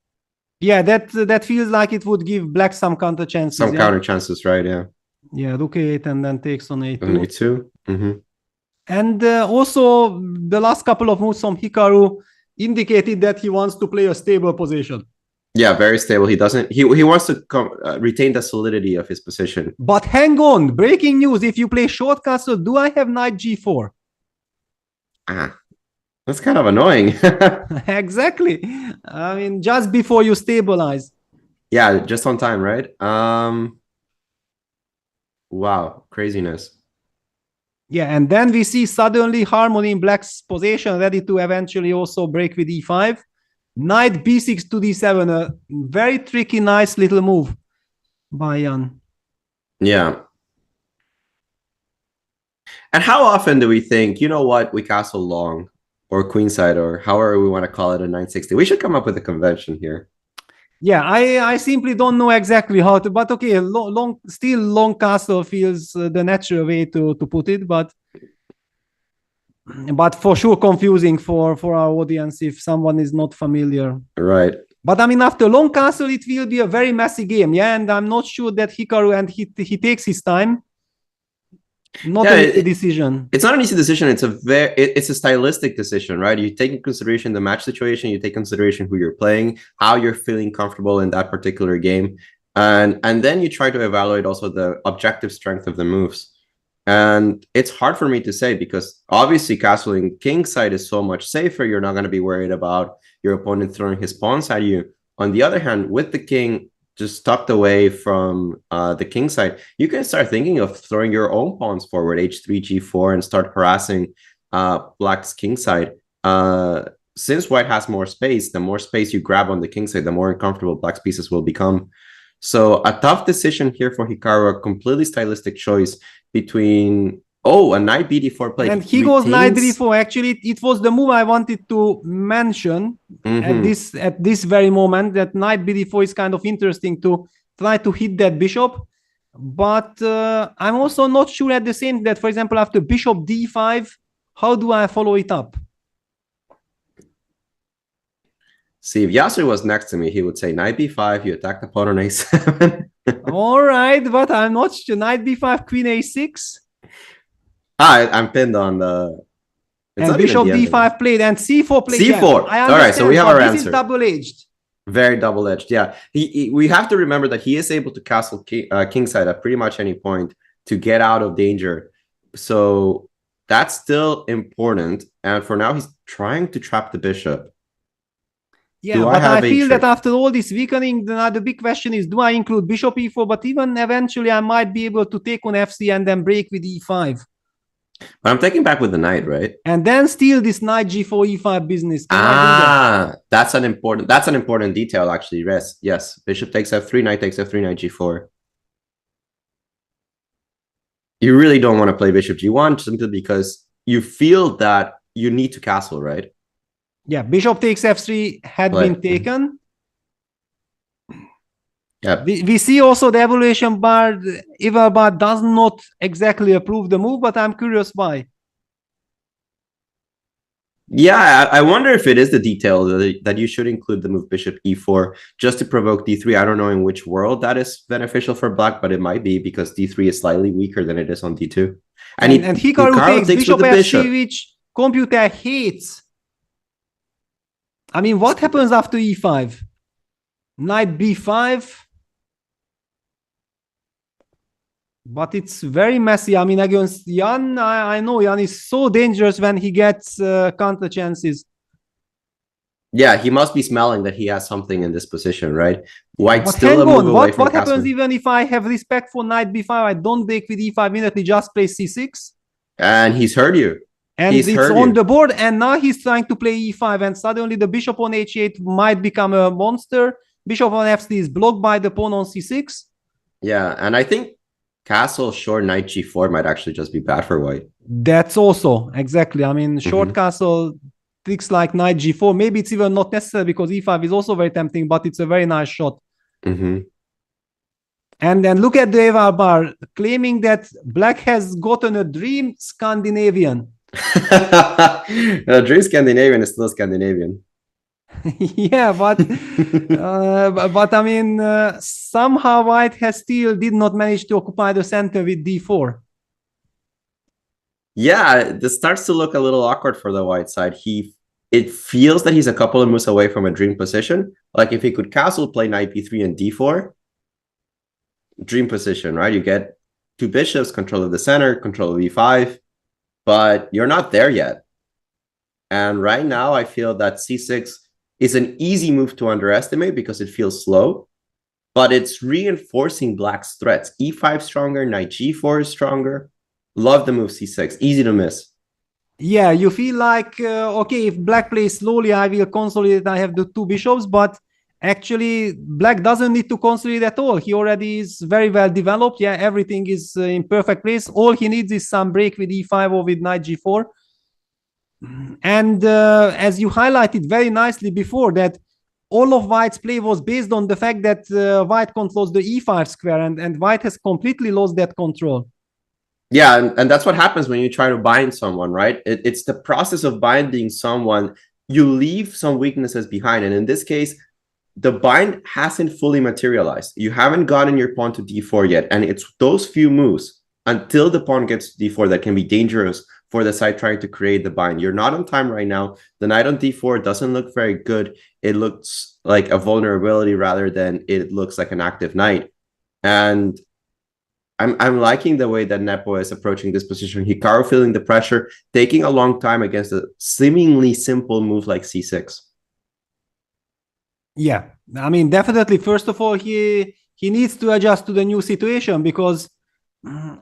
Yeah, that feels like it would give black some counter chances. Some counter chances, right? Yeah. Yeah, rook a8 and then takes on a2. On a2. Mm-hmm. And also the last couple of moves from Hikaru indicated that he wants to play a stable position. Yeah, very stable. He doesn't. He wants to retain the solidity of his position. But hang on, breaking news! If you play short castle, do I have knight g4? Ah, that's kind of annoying. Exactly. I mean, just before you stabilize. Yeah, just on time, right? Wow, craziness. Yeah, and then we see suddenly harmony in black's position, ready to eventually also break with e5. Knight b6 to d7, a very tricky, nice little move by Jan. Yeah. And how often do we think, you know what, we castle long or queenside or however we want to call it a 960? We should come up with a convention here. Yeah, I simply don't know exactly how to, but okay, long castle feels the natural way to put it, but for sure confusing for our audience if someone is not familiar. Right. But I mean, after long castle, it will be a very messy game, yeah, and I'm not sure that Hikaru, and he takes his time. Not an easy decision. It's not an easy decision. It's a stylistic decision, right? You take into consideration the match situation, you take consideration who you're playing, how you're feeling comfortable in that particular game, and then you try to evaluate also the objective strength of the moves. And it's hard for me to say because obviously castling kingside is so much safer. You're not going to be worried about your opponent throwing his pawns at you. On the other hand, with the king just tucked away from the king side, you can start thinking of throwing your own pawns forward, h3, g4, and start harassing black's king side. Since white has more space, the more space you grab on the king side, the more uncomfortable black's pieces will become. So a tough decision here for Hikaru, a completely stylistic choice between, a knight bd4 play. And he goes knight d4. Actually, it was the move I wanted to mention at this very moment, that knight bd4 is kind of interesting to try to hit that bishop. But I'm also not sure at the same that, for example, after bishop d5, how do I follow it up? See, if Yasser was next to me, he would say knight b5, you attack the pawn on a7. All right, but I'm not sure. Knight b5, queen a6. I'm pinned on the... And bishop d5 played and c4 played. c4. I all right, so we have our answer. This is double-edged. Very double-edged. Yeah, we have to remember that he is able to castle kingside at pretty much any point to get out of danger. So that's still important. And for now, he's trying to trap the bishop. Yeah, but I feel that after all this weakening, the big question is, do I include bishop e4? But even eventually, I might be able to take on fc and then break with e5. But I'm taking back with the knight, right? And then steal this knight g4 e5 business. Can I do that? That's an important detail, actually. Yes. Bishop takes f3, knight takes f3, knight g4. You really don't want to play bishop g1 simply because you feel that you need to castle, right? Yeah, bishop takes f3 had been taken. Yeah. We see also the evaluation bar, eval bar does not exactly approve the move, but I'm curious why. Yeah, I wonder if it is the detail that you should include the move bishop e4 just to provoke d3. I don't know in which world that is beneficial for black, but it might be because d3 is slightly weaker than it is on d2. And Hikaru takes bishop f3, which computer hates. I mean, what happens after e5? Knight b5. But it's very messy. I mean, against Jan, I know Jan is so dangerous when he gets counter chances. Yeah, he must be smelling that he has something in this position, right? White but still a move away from what happens even if I have respect for knight b5? I don't break with e5 immediately, just play c6. And he's heard you. And it's on the board, and now he's trying to play e5, and suddenly the bishop on h8 might become a monster. Bishop on f3 is blocked by the pawn on c6. Yeah, and I think castle short knight g4 might actually just be bad for white. That's also, exactly. I mean, short castle, tricks like knight g4, maybe it's even not necessary because e5 is also very tempting, but it's a very nice shot. And then look at the eval bar, claiming that black has gotten a dream Scandinavian. Dream Scandinavian is still Scandinavian. Yeah, but I mean, somehow white has still did not manage to occupy the center with d4. Yeah, this starts to look a little awkward for the white side. It feels that he's a couple of moves away from a dream position. Like if he could castle, play knight b3 and d4, dream position, right? You get two bishops, control of the center, control of e5, but you're not there yet. And right now, I feel that c6 is an easy move to underestimate because it feels slow, but it's reinforcing black's threats. e5 stronger, knight g4 is stronger. Love the move c6, easy to miss. Yeah, you feel like, okay, if black plays slowly, I will consolidate, I have the two bishops, but actually, black doesn't need to consolidate at all. He already is very well developed. Yeah, everything is in perfect place. All he needs is some break with e5 or with knight g4. And as you highlighted very nicely before, that all of white's play was based on the fact that white controls the e5 square, and white has completely lost that control. Yeah, and that's what happens when you try to bind someone, right? It's the process of binding someone. You leave some weaknesses behind, and in this case, the bind hasn't fully materialized. You haven't gotten your pawn to d4 yet, and it's those few moves until the pawn gets to d4 that can be dangerous for the side trying to create the bind. You're not on time right now. The knight on d4 doesn't look very good. It looks like a vulnerability rather than it looks like an active knight. And I'm liking the way that Nepo is approaching this position. Hikaru feeling the pressure, taking a long time against a seemingly simple move like c6. Yeah, I mean, definitely, first of all, he needs to adjust to the new situation because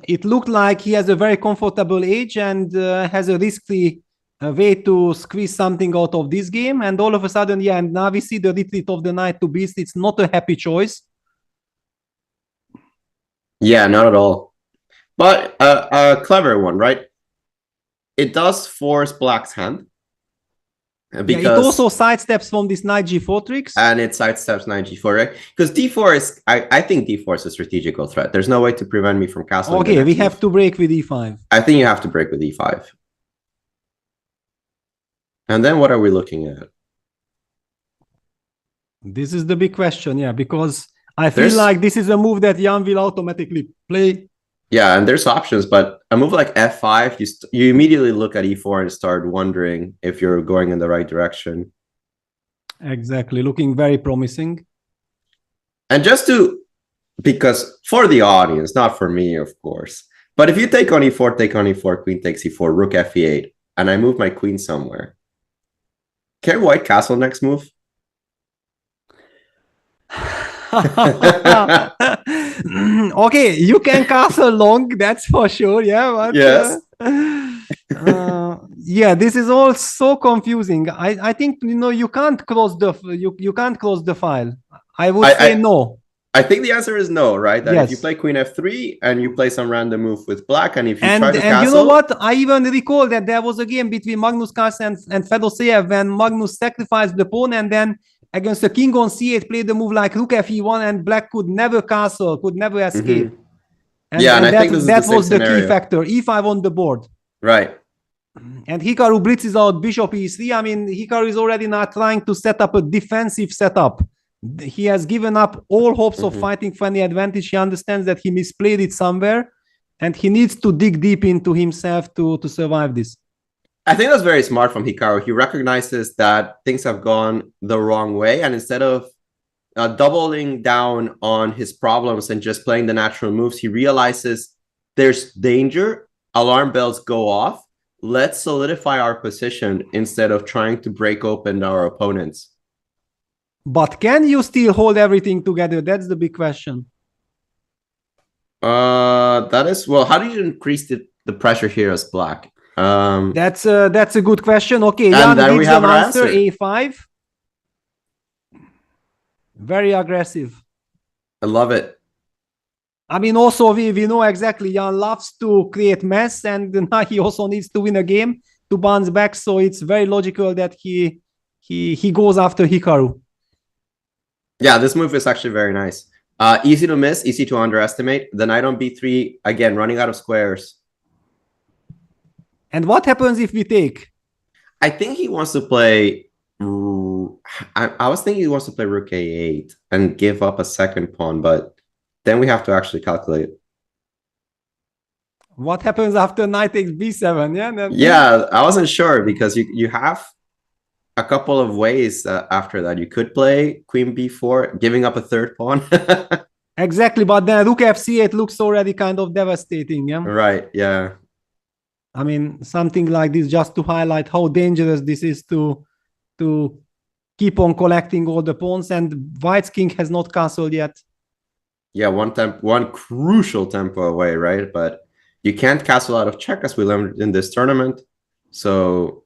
it looked like he has a very comfortable age and has a risky way to squeeze something out of this game. And all of a sudden, yeah, and now we see the retreat of the knight to beast. It's not a happy choice. Yeah, not at all. But a clever one, right? It does force black's hand. Because yeah, it also sidesteps from this knight g4 tricks. And it sidesteps knight g4, right? Because d4 is, I think d4 is a strategical threat. There's no way to prevent me from castling. Okay, we have to break with e5. I think you have to break with e5. And then what are we looking at? This is the big question, yeah, because I feel like this is a move that Jan will automatically play. Yeah, and there's options, but a move like f5, you immediately look at e4 and start wondering if you're going in the right direction. Exactly, looking very promising. And because for the audience, not for me, of course. But if you take on e4, take on e4, queen takes e4, rook f8, and I move my queen somewhere, can white castle next move? Okay, you can castle long, that's for sure. Yeah, but, yes. Yeah, this is all so confusing. I think you can't close you can't close the file. I would say no. I think the answer is no, right? That yes. If you play queen f3 and you play some random move with black, and if you try to castle... And you know what? I even recall that there was a game between Magnus Carlsen and Fedoseev when Magnus sacrificed the pawn and then against the king on c8 played the move like rook fe1 and black could never castle, could never escape. Mm-hmm. And I think that was the key factor. e5 on the board. Right. And Hikaru blitzes out bishop e3. I mean, Hikaru is already now trying to set up a defensive setup. He has given up all hopes of fighting for any advantage. He understands that he misplayed it somewhere and he needs to dig deep into himself to survive this. I think that's very smart from Hikaru. He recognizes that things have gone the wrong way, and instead of doubling down on his problems and just playing the natural moves, he realizes there's danger, alarm bells go off, let's solidify our position instead of trying to break open our opponents. But can you still hold everything together? That's the big question. That is, well, how do you increase the pressure here as black? That's a good question. Okay, Jan gives an answer. A5. Very aggressive. I love it. I mean, also we know exactly Jan loves to create mess, and now he also needs to win a game to bounce back. So it's very logical that he goes after Hikaru. Yeah, this move is actually very nice. Easy to miss, easy to underestimate. The knight on b3, again, running out of squares. And what happens if we take? I think he wants to play... I was thinking he wants to play rook a8 and give up a second pawn, but then we have to actually calculate. What happens after knight takes b7? Yeah, I wasn't sure because you have a couple of ways after that. You could play queen b4, giving up a third pawn. Exactly, but then rook fc8 looks already kind of devastating. Yeah. Right. Yeah. I mean, something like this just to highlight how dangerous this is to keep on collecting all the pawns, and white's king has not castled yet. Yeah, one crucial tempo away, right? But you can't castle out of check, as we learned in this tournament. So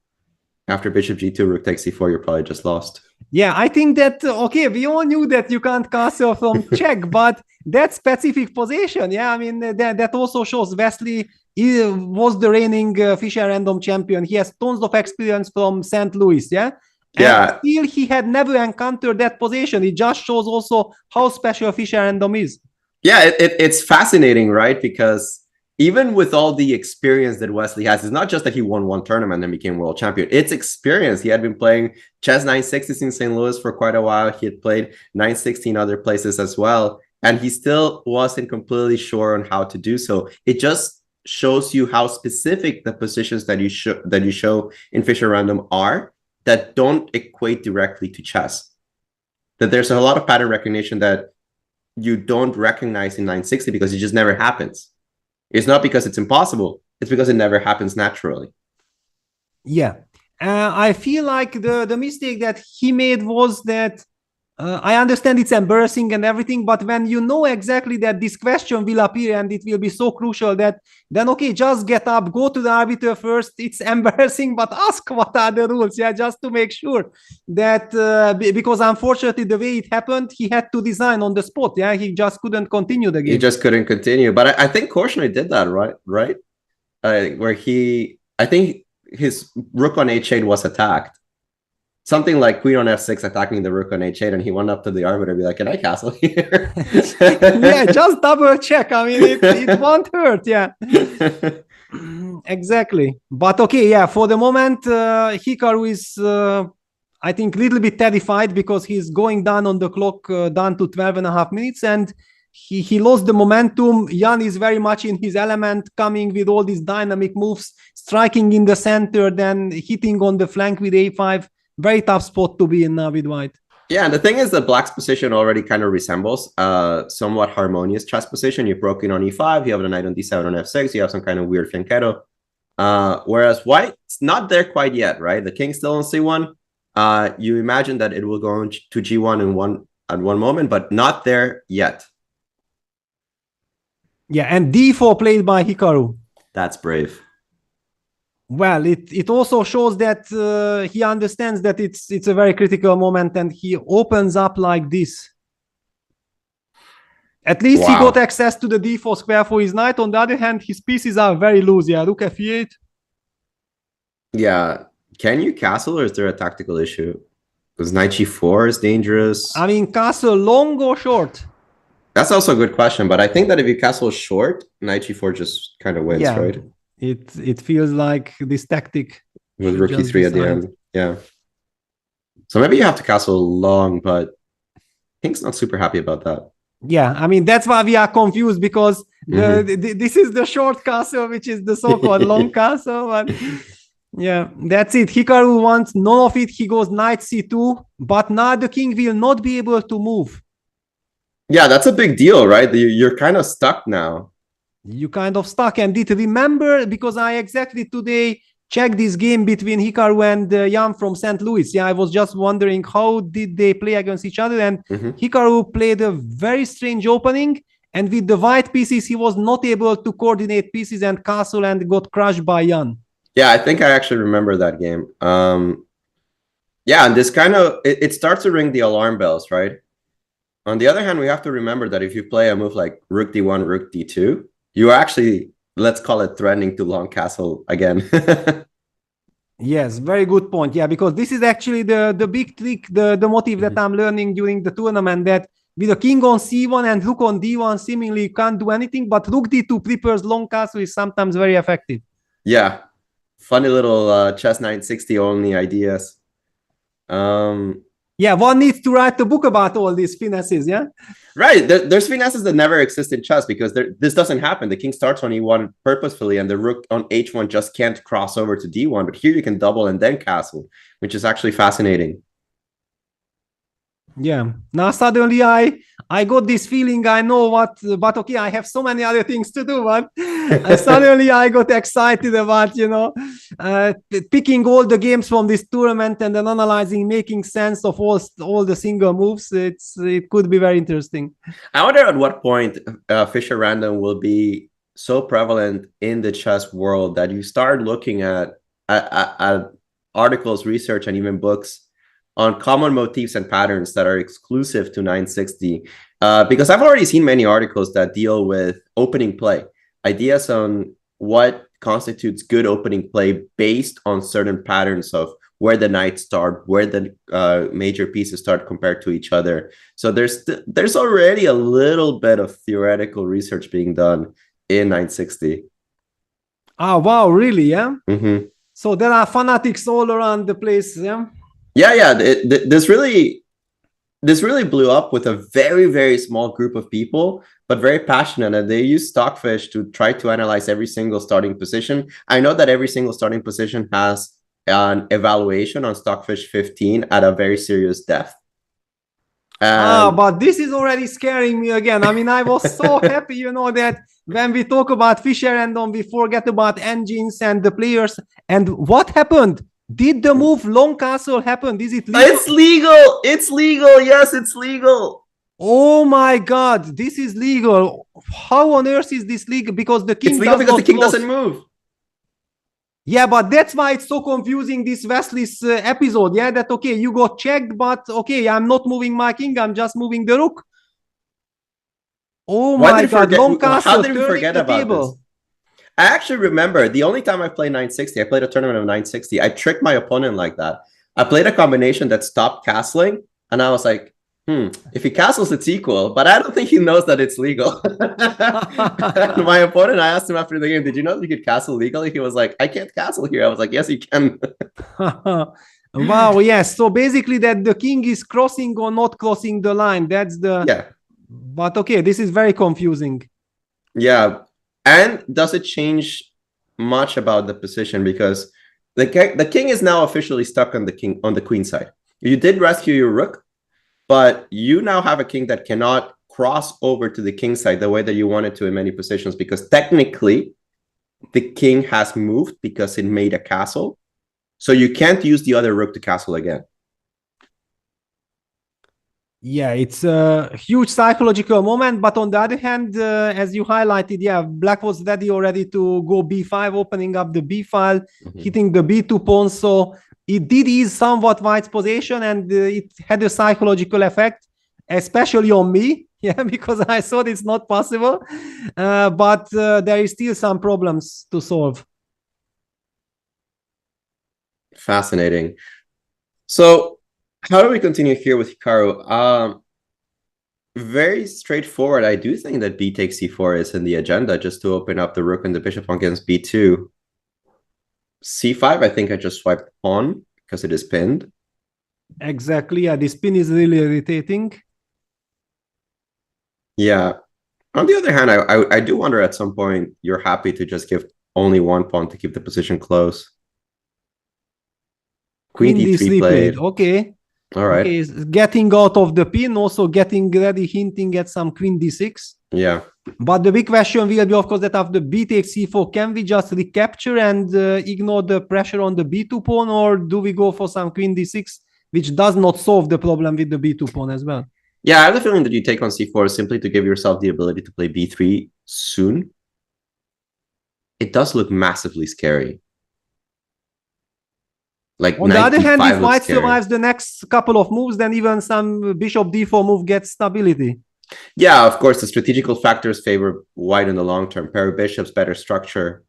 after bishop g2, rook takes c4, you're probably just lost. Yeah, I think that, okay, we all knew that you can't castle from check, but that specific position, yeah, I mean, that also shows Wesley was the reigning Fischer random champion. He has tons of experience from St. Louis, yeah? Yeah. And still, he had never encountered that position. It just shows also how special Fischer random is. Yeah, it's fascinating, right? Because even with all the experience that Wesley has, it's not just that he won one tournament and became world champion. It's experience. He had been playing chess 960s in St. Louis for quite a while. He had played 960 in other places as well. And he still wasn't completely sure on how to do so. It just shows you how specific the positions that you show in Fischer random are, that don't equate directly to chess. That there's a lot of pattern recognition that you don't recognize in 960 because it just never happens. It's not because it's impossible, it's because it never happens naturally. Yeah. I feel like the mistake that he made was that I understand it's embarrassing and everything, but when you know exactly that this question will appear and it will be so crucial, that then, okay, just get up, go to the arbiter first. It's embarrassing, but ask what are the rules, yeah, just to make sure that, because unfortunately the way it happened, he had to design on the spot, yeah, he just couldn't continue the game. He just couldn't continue, but I think Korchnoi did that, right? Where I think his rook on h8 was attacked. Something like queen on f6 attacking the rook on h8, and he went up to the arbiter and be like, can I castle here? Yeah, just double check. I mean, it won't hurt, yeah. Exactly. But okay, yeah, for the moment, Hikaru is, I think, a little bit terrified because he's going down on the clock, down to 12.5 minutes, and he lost the momentum. Jan is very much in his element, coming with all these dynamic moves, striking in the center, then hitting on the flank with a5. very tough spot to be in now with white. Yeah, and the thing is that black's position already kind of resembles somewhat harmonious chess position. You're broken on e5, you have the knight on d7 on f6, you have some kind of weird fianchetto. Whereas white's not there quite yet, right? The king's still on c1. You imagine that it will go to g1 at one moment, but not there yet. Yeah, and d4 played by Hikaru. That's brave. Well, it also shows that he understands that it's a very critical moment, and he opens up like this. At least he got access to the d4 square for his knight. On the other hand, his pieces are very loose. Yeah, rook f8. Yeah, can you castle, or is there a tactical issue? Because knight g4 is dangerous. I mean, castle long or short? That's also a good question, but I think that if you castle short, knight g4 just kind of wins, right? It feels like this tactic with rook e3 at the end. Yeah. So maybe you have to castle long, but King's not super happy about that. Yeah, I mean, that's why we are confused, because this is the short castle, which is the so-called long castle. But yeah, that's it. Hikaru wants none of it. He goes knight c2, but now the king will not be able to move. Yeah, that's a big deal, right? You're kind of stuck now. You kind of stuck. And did remember, because I exactly today checked this game between Hikaru and Jan from St. Louis. Yeah, I was just wondering how did they play against each other, and Hikaru played a very strange opening, and with the white pieces he was not able to coordinate pieces and castle and got crushed by Jan. Yeah, I think I actually remember that game. Yeah, and this kind of it starts to ring the alarm bells, right? On the other hand, we have to remember that if you play a move like rook d1, rook d2, you actually, let's call it, threatening to long castle again. Yes, very good point. Yeah, because this is actually the big trick, the motive that I'm learning during the tournament, that with a king on c1 and rook on d1, seemingly you can't do anything, but rook d2 prepares long castle is sometimes very effective. Yeah, funny little chess 960 only ideas. Yeah, one needs to write a book about all these finesses, yeah? Right, there's finesses that never exist in chess, because this doesn't happen. The king starts on e1 purposefully, and the rook on h1 just can't cross over to d1, but here you can double and then castle, which is actually fascinating. Yeah, now suddenly I got this feeling, I know what, but okay, I have so many other things to do, but suddenly I got excited about, you know, picking all the games from this tournament and then analyzing, making sense of all the single moves. It could be very interesting. I wonder at what point Fischer random will be so prevalent in the chess world that you start looking at articles, research, and even books on common motifs and patterns that are exclusive to 960. Because I've already seen many articles that deal with opening play, ideas on what constitutes good opening play based on certain patterns of where the knights start, where the major pieces start compared to each other. So there's already a little bit of theoretical research being done in 960. Oh, wow, really, yeah? So there are fanatics all around the place, yeah? Yeah. This really blew up with a very, very small group of people, but very passionate, and they use Stockfish to try to analyze every single starting position. I know that every single starting position has an evaluation on Stockfish 15 at a very serious depth. But this is already scaring me again. I mean, I was so happy, you know, that when we talk about Fischer random, we forget about engines and the players. And what happened? Did the move long castle happen? Is it legal? It's legal. It's legal. Yes, it's legal. Oh my God, this is legal. How on earth is this legal? Because the king, it's legal because the king doesn't move. Yeah, but that's why it's so confusing, this Wesley's episode. Yeah, that okay, you got checked, but okay, I'm not moving my king, I'm just moving the rook. Oh my God, long castle. How did we forget about this? I actually remember the only time I played 960, I played a tournament of 960. I tricked my opponent like that. I played a combination that stopped castling, and I was like, if he castles, it's equal, but I don't think he knows that it's legal. My opponent, I asked him after the game, did you know that you could castle legally? He was like, I can't castle here. I was like, yes, you can. Wow, yes. So basically that the king is crossing or not crossing the line. That's the... Yeah. But okay, this is very confusing. Yeah. And does it change much about the position? Because The king is now officially stuck on the queen side. You did rescue your rook, but you now have a king that cannot cross over to the king side the way that you wanted to in many positions, because technically the king has moved because it made a castle. So you can't use the other rook to castle again. Yeah, it's a huge psychological moment, but on the other hand, as you highlighted, yeah, black was ready already to go b5, opening up the b file, hitting the b2 pawn, so it did ease somewhat white's position, and it had a psychological effect, especially on me, yeah, because I thought it's not possible, but there is still some problems to solve. Fascinating. So how do we continue here with Hikaru? Very straightforward. I do think that b takes c4 is in the agenda, just to open up the rook and the bishop against b2. c5, I think I just swiped pawn because it is pinned. Exactly, yeah, this pin is really irritating. Yeah. On the other hand, I do wonder at some point you're happy to just give only one pawn to keep the position close. Queen d3 played. Okay. All right. Okay, getting out of the pin, also getting ready, hinting at some queen d6. Yeah. But the big question will be, of course, that after b takes c4, can we just recapture and ignore the pressure on the b2 pawn, or do we go for some queen d6, which does not solve the problem with the b2 pawn as well? Yeah, I have the feeling that you take on c4 simply to give yourself the ability to play b3 soon. It does look massively scary. Like on the other hand, if white scary. survives the next couple of moves, then even some bishop d4 move gets stability. Yeah, of course, the strategical factors favor white in the long term. Pair of bishops, better structure.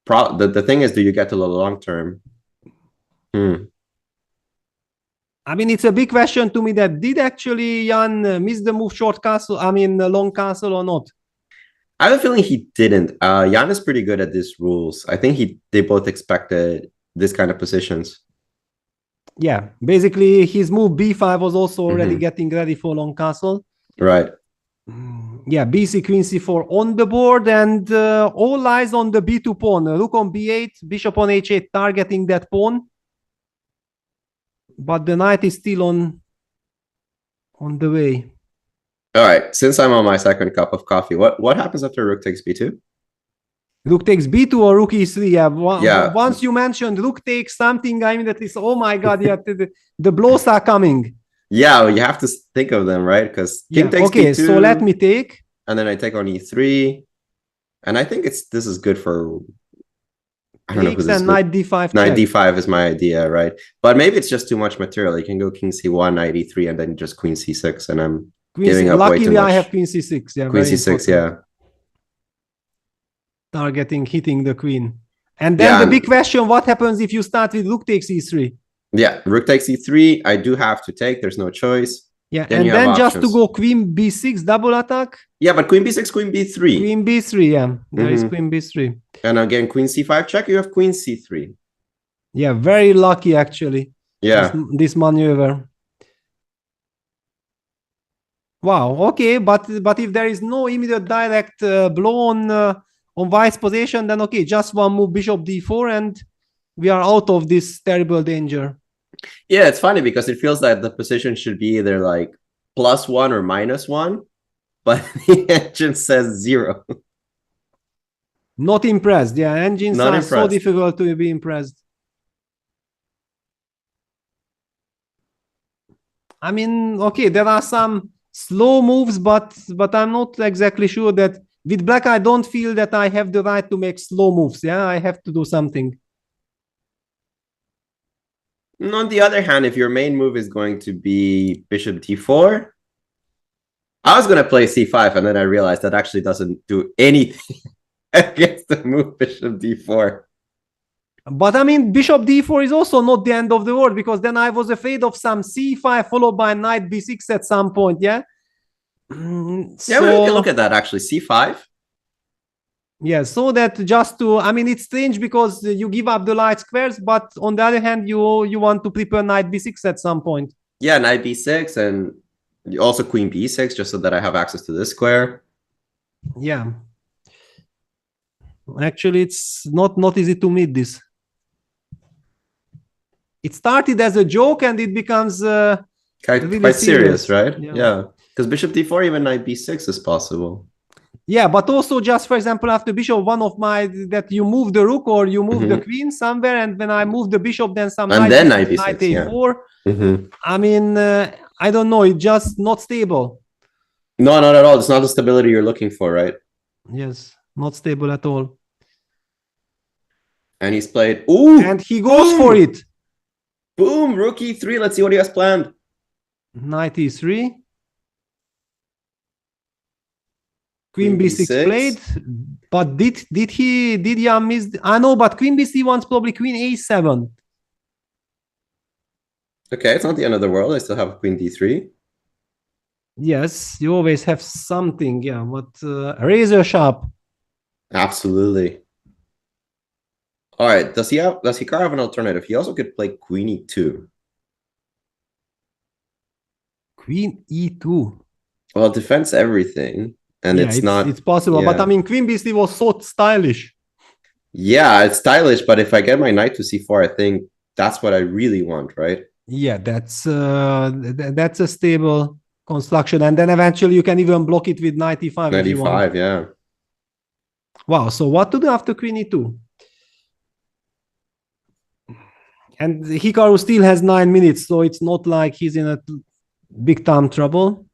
The thing is, do you get to the long term? I mean, it's a big question to me that did actually Jan miss the move short castle, long castle or not? I have a feeling he didn't. Jan is pretty good at these rules. I think they both expected this kind of positions. Yeah, basically his move b5 was also already getting ready for long castle. Right. Yeah, bc, queen c4 on the board, and all eyes on the b2 pawn. Rook on b8, bishop on h8, targeting that pawn. But the knight is still on the way. All right, since I'm on my second cup of coffee, what happens after rook takes b2? Rook takes b2 or rook e3. Yeah. Once you mentioned rook takes something, I mean, that is, oh my god, yeah, the blows are coming. Yeah, you have to think of them, right? Because king takes b2. So let me take. And then I take on e3. And I think this is good for... I don't know who this is. Knight d5. Knight d5 is my idea, right? But maybe it's just too much material. You can go king c1, knight e3, and then just queen c6, and I'm giving up way too much. Luckily, I have queen c6. Yeah, queen c6, yeah. Targeting, hitting the queen. And then the big question, what happens if you start with rook takes e3? Yeah, rook takes e3. I do have to take. There's no choice. Yeah, and then just to go queen b6, double attack. Yeah, but queen b6, queen b3. Queen b3, yeah. There is queen b3. And again, queen c5 check, you have queen c3. Yeah, very lucky, actually. Yeah. This maneuver. Wow, okay, but if there is no immediate direct blow on white's position, then okay, just one move, bishop d4, and we are out of this terrible danger. Yeah, it's funny because it feels like the position should be either like +1 or -1, but the engine says 0. Not impressed. Yeah, engines are so difficult to be impressed. I mean, okay, there are some slow moves, but I'm not exactly sure that with black, I don't feel that I have the right to make slow moves. Yeah, I have to do something. On the other hand, if your main move is going to be bishop d4, I was going to play c5, and then I realized that actually doesn't do anything against the move bishop d4. But I mean, bishop d4 is also not the end of the world, because then I was afraid of some c5 followed by knight b6 at some point, yeah? Yeah, we can look at that actually, c5. Yeah, so that just to, I mean, it's strange because you give up the light squares, but on the other hand, you want to prepare knight b6 at some point. Yeah, knight b6 and also queen b6, just so that I have access to this square. Yeah. Actually, it's not easy to meet this. it started as a joke and it becomes really quite serious, right? Yeah. Yeah. Because bishop d4, even knight b6 is possible. Yeah, but also just for example, after bishop, one of my that you move the rook or you move the queen somewhere, and when I move the bishop, then some And knight, then knight b6, knight a4. Yeah. I mean, I don't know. It's just not stable. No, not at all. It's not the stability you're looking for, right? Yes, not stable at all. And he's played. Ooh, and he goes for it. Boom, rook e3. Let's see what he has planned. Knight e3. Queen b6 played, but did Jan miss? I know, but Queen b3 wants probably Queen a7. Okay, it's not the end of the world. I still have Queen d3. Yes, you always have something, yeah, but razor sharp. Absolutely. All right, does Hikaru have an alternative? He also could play Queen e2. Queen e2. Well, it defends everything. And yeah, it's possible, yeah. But I mean, Queen b3 was so stylish. Yeah, it's stylish, but if I get my knight to c4, I think that's what I really want, right? Yeah, that's a stable construction, and then eventually you can even block it with knight e5. Knight e5, yeah. Wow. So what to do after Queen e2? And Hikaru still has 9 minutes, so it's not like he's in a big time trouble.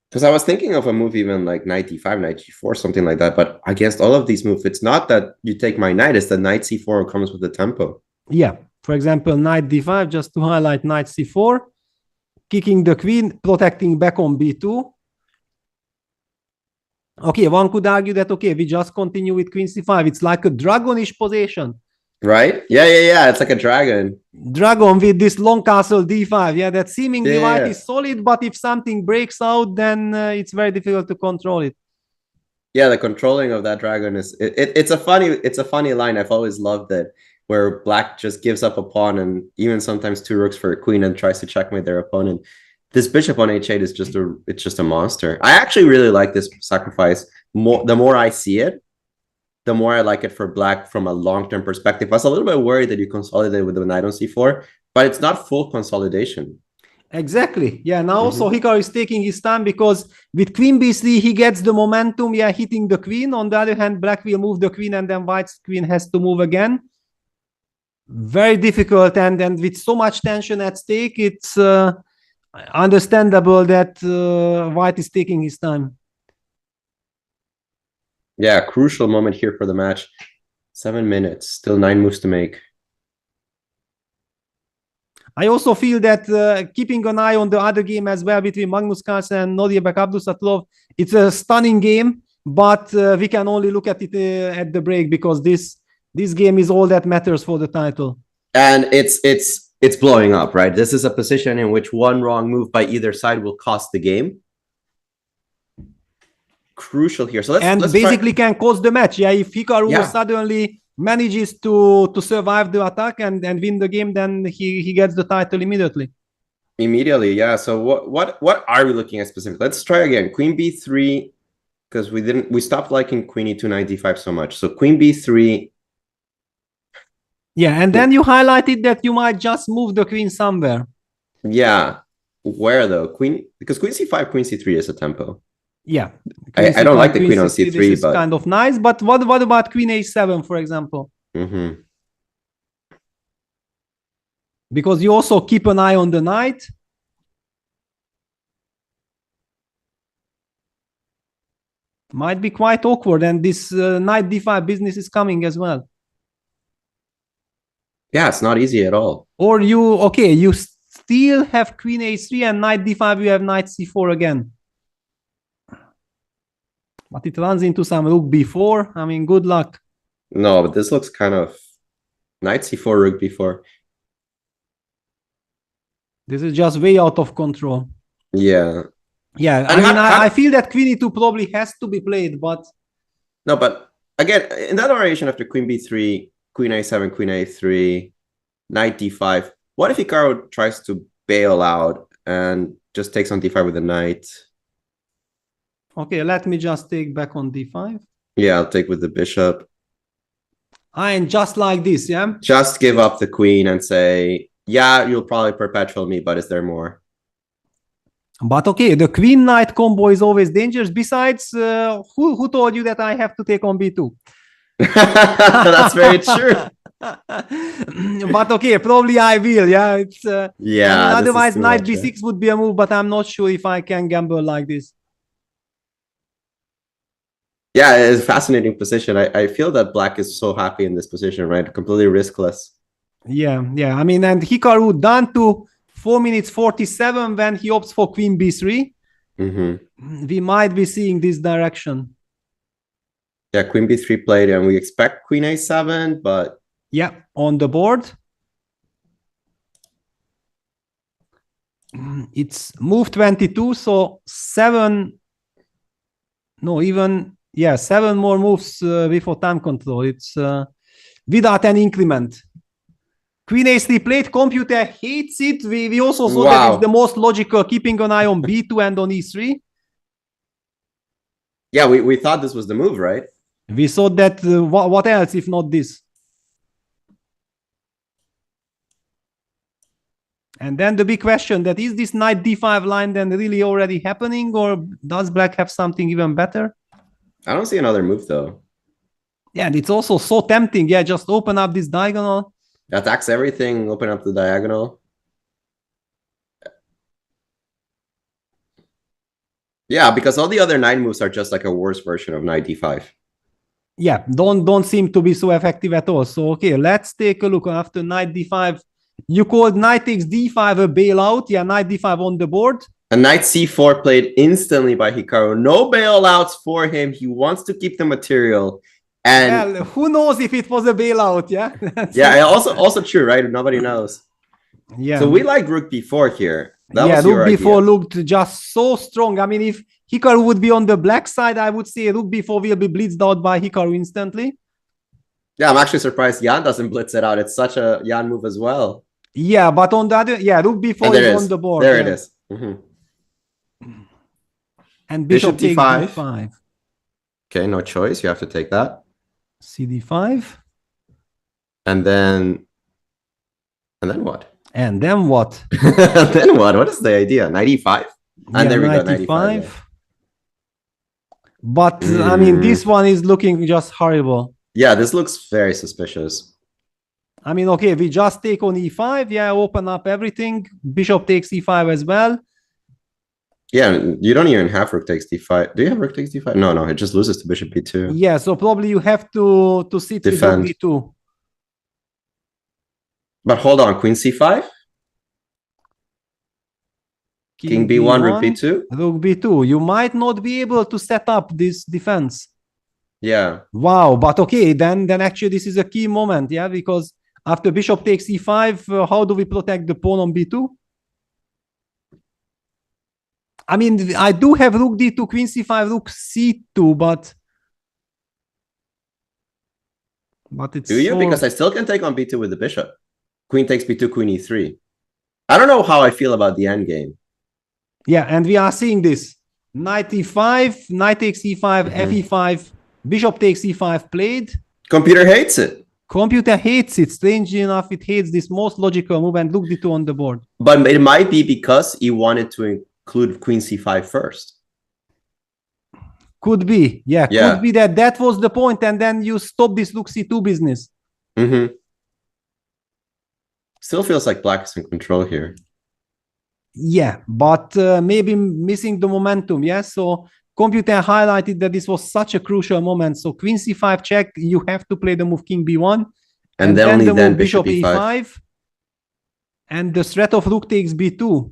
Because I was thinking of a move even like knight d5, knight g4, something like that. But against all of these moves, it's not that you take my knight, it's that knight c4 comes with the tempo. Yeah. For example, knight d5, just to highlight knight c4, kicking the queen, protecting back on b2. Okay, one could argue that, okay, we just continue with queen c5. It's like a dragonish position. Right? Yeah. It's like a dragon. Dragon with this long castle d5. Yeah, that seemingly white is solid, but if something breaks out, then it's very difficult to control it. Yeah, the controlling of that dragon is it's a funny line. I've always loved it, where black just gives up a pawn and even sometimes 2 rooks for a queen and tries to checkmate their opponent. This bishop on h8 is just a monster. I actually really like this sacrifice. The more I see it, the more I like it for black from a long-term perspective. I was a little bit worried that you consolidate with the knight on c4, but it's not full consolidation. Exactly. Yeah, now also Hikaru is taking his time because with queen b3, he gets the momentum, hitting the queen. On the other hand, black will move the queen and then white's queen has to move again. Very difficult, and with so much tension at stake, it's understandable that white is taking his time. Yeah, crucial moment here for the match. 7 minutes, still 9 moves to make. I also feel that keeping an eye on the other game as well between Magnus Carlsen and Nodirbek Abdusatolov, it's a stunning game, but we can only look at it at the break because this game is all that matters for the title. And it's blowing up, right? This is a position in which one wrong move by either side will cost the game. Crucial here. So let's basically can cost the match. Yeah, if Hikaru suddenly manages to survive the attack and win the game, then he gets the title immediately. Yeah. So what are we looking at specifically? Let's try again. Queen b3, because we stopped liking Queen e2 knight d5 so much. So Queen b3. Yeah, and then you highlighted that you might just move the queen somewhere. Yeah. Where though? Because Queen c5, Queen c3 is a tempo. Yeah. I don't like the queen on c3, this is but kind of nice. But what about Queen a7, for example? Because you also keep an eye on the knight. Might be quite awkward, and this knight d5 business is coming as well. Yeah, it's not easy at all. Or you still have Queen a3 and knight d5, you have knight c4 again. But it runs into some rook b4. I mean, good luck. No, but this looks kind of knight c4, rook b4. This is just way out of control. Yeah. Yeah, I feel that Queen e2 probably has to be played, but... No, but again, in that variation after Queen b3, Queen a7, Queen a3, knight d5, what if Hikaru tries to bail out and just takes on d5 with the knight? Okay, let me just take back on d5. Yeah, I'll take with the bishop. And just like this, yeah? Just give up the queen and say, yeah, you'll probably perpetual me, but is there more? But okay, the queen knight combo is always dangerous. Besides, who told you that I have to take on b2? That's very true. But okay, probably I will. Yeah, it's yeah. Otherwise, knight b6 would be a move, but I'm not sure if I can gamble like this. Yeah, it's a fascinating position. I feel that black is so happy in this position, right? Completely riskless. Yeah. I mean, and Hikaru done to 4 minutes 47 when he opts for queen b3. We might be seeing this direction. Yeah, queen b3 played, and we expect queen a7, but... Yeah, on the board. It's move 22, so 7 more moves before time control. It's without an increment. Queen a3 played, computer hates it. We also saw that it's the most logical, keeping an eye on b2 and on e3. Yeah, we thought this was the move, right? We saw that, what else if not this? And then the big question that is this knight d5 line then really already happening, or does black have something even better? I don't see another move though. Yeah, and it's also so tempting. Yeah, just open up this diagonal. Attacks everything, open up the diagonal. Yeah, because all the other 9 moves are just like a worse version of knight d5. Yeah, don't seem to be so effective at all. So okay, let's take a look after knight d5. You called knight takes d5 a bailout. Yeah, knight d5 on the board. And knight c4 played instantly by Hikaru. No bailouts for him. He wants to keep the material. And well, who knows if it was a bailout? Yeah. Yeah, also true, right? Nobody knows. Yeah. So we like rook b4 here. That rook b4 looked just so strong. I mean, if Hikaru would be on the black side, I would say rook b4 will be blitzed out by Hikaru instantly. Yeah, I'm actually surprised Jan doesn't blitz it out. It's such a Jan move as well. Yeah, but on the other, rook b4 is on the board. There it is. And bishop takes d5. Okay, no choice. You have to take that. cd5. And then what? And then what? Then what? What is the idea? Knight e5? And there we go, knight e5. Yeah. But I mean, this one is looking just horrible. Yeah, this looks very suspicious. I mean, okay, we just take on e5. Yeah, open up everything. Bishop takes e5 as well. Yeah, you don't even have rook takes d5. Do you have rook takes d5? No, it just loses to bishop b2. Yeah, so probably you have to sit with rook b2. But hold on, queen c5? King b1, rook b2? Rook b2. You might not be able to set up this defense. Yeah. Wow, but okay, then actually this is a key moment, yeah, because after bishop takes e5, how do we protect the pawn on b2? I mean, I do have rook d2, queen c5, rook c2, but it's do you? Because I still can take on b2 with the bishop. Queen takes b2, queen e3. I don't know how I feel about the endgame. Yeah, and we are seeing this. Knight e5, knight takes e5, fe5, bishop takes e5 played. Computer hates it. Computer hates it. Strangely enough, it hates this most logical move and look d2 on the board. But it might be because he wanted to include queen c5 first. Could be. Yeah, could be that was the point, and then you stop this rook c2 business. Still feels like black is in control here. Yeah, but maybe missing the momentum. Yeah, so computer highlighted that this was such a crucial moment. So queen c5 check, you have to play the move king b1. And then the move bishop e5. And the threat of rook takes b2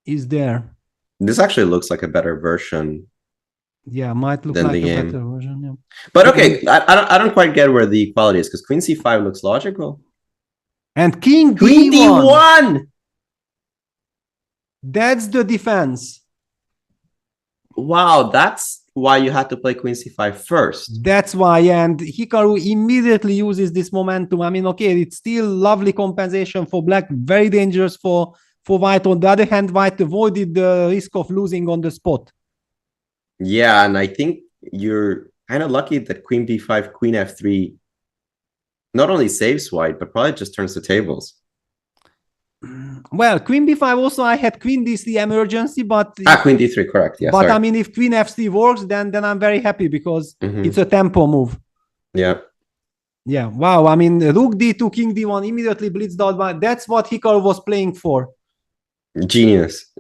is there. This actually looks like a better version. Yeah, might look like a better version. Yeah. But okay, I don't quite get where the equality is, because queen c5 looks logical. And king d1. That's the defense. Wow, that's why you had to play queen c5 first. That's why, and Hikaru immediately uses this momentum. I mean, okay, it's still lovely compensation for black, very dangerous for white. On the other hand, white avoided the risk of losing on the spot. Yeah, and I think you're kind of lucky that queen b5, queen f3 not only saves white, but probably just turns the tables. Well, queen b5 also, I had queen d3 emergency, but queen d3, correct. Yeah, but sorry. I mean, if queen f3 works, then I'm very happy because it's a tempo move. Yeah. Yeah. Wow. I mean, rook d2, king d1 immediately blitzed out. But that's what Hikaru was playing for. Genius.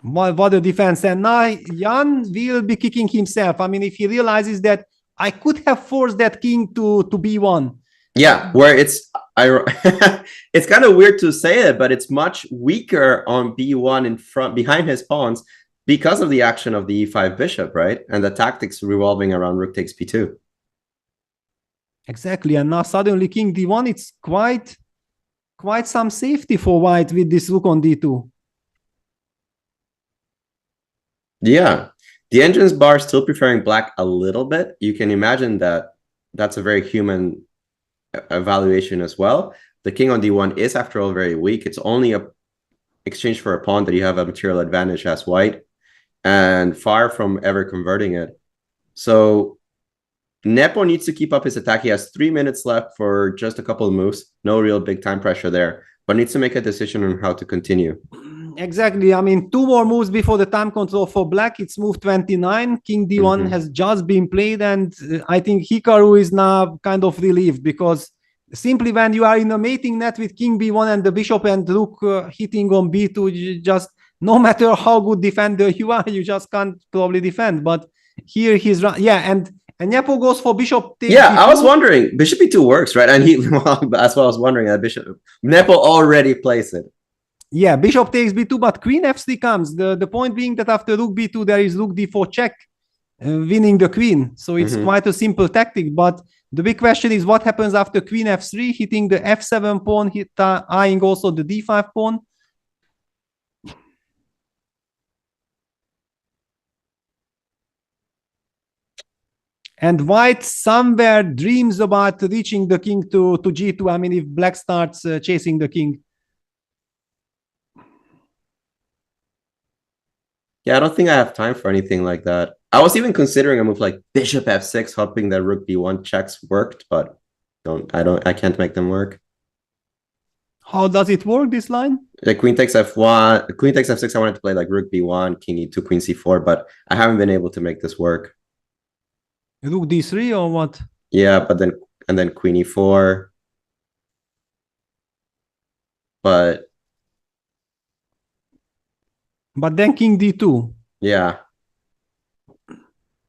What a defense. And now Jan will be kicking himself. I mean, if he realizes that I could have forced that king to b1. Yeah, where it's kind of weird to say it, but it's much weaker on b1 in front behind his pawns because of the action of the e5 bishop, right? And the tactics revolving around rook takes b2. Exactly. And now suddenly king d1, it's quite some safety for white with this rook on d2. Yeah, the entrance bar is still preferring black a little bit. You can imagine that that's a very human evaluation as well. The king on d1 is, after all, very weak. It's only a exchange for a pawn that you have a material advantage as white, and far from ever converting it. So Nepo needs to keep up his attack. He has 3 minutes left for just a couple of moves. No real big time pressure there, but needs to make a decision on how to continue. Exactly. I mean, 2 more moves before the time control for black. It's move 29. King d1 has just been played, and I think Hikaru is now kind of relieved, because simply when you are in a mating net with king b1 and the bishop and rook hitting on b2, you just, no matter how good defender you are, you just can't probably defend. But here he's and Nepo goes for bishop takes yeah, b2. I was wondering, bishop b2 works, right? And that's what I was wondering. That bishop Nepo already plays it. Yeah, bishop takes b2, but queen f3 comes. The point being that after rook b2, there is rook d4 check, winning the queen. So it's quite a simple tactic. But the big question is what happens after queen f3, hitting the f7 pawn, eyeing also the d5 pawn. And white somewhere dreams about reaching the king to g2. I mean, if black starts chasing the king. Yeah, I don't think I have time for anything like that. I was even considering a move like bishop f6, hoping that rook b1 checks worked, but I can't make them work. How does it work, this line? Like queen takes f1, queen takes f6. I wanted to play like rook b1, king e2, queen c4, but I haven't been able to make this work. Rook d3 or what? Yeah, but then queen e4. But then king d2. Yeah.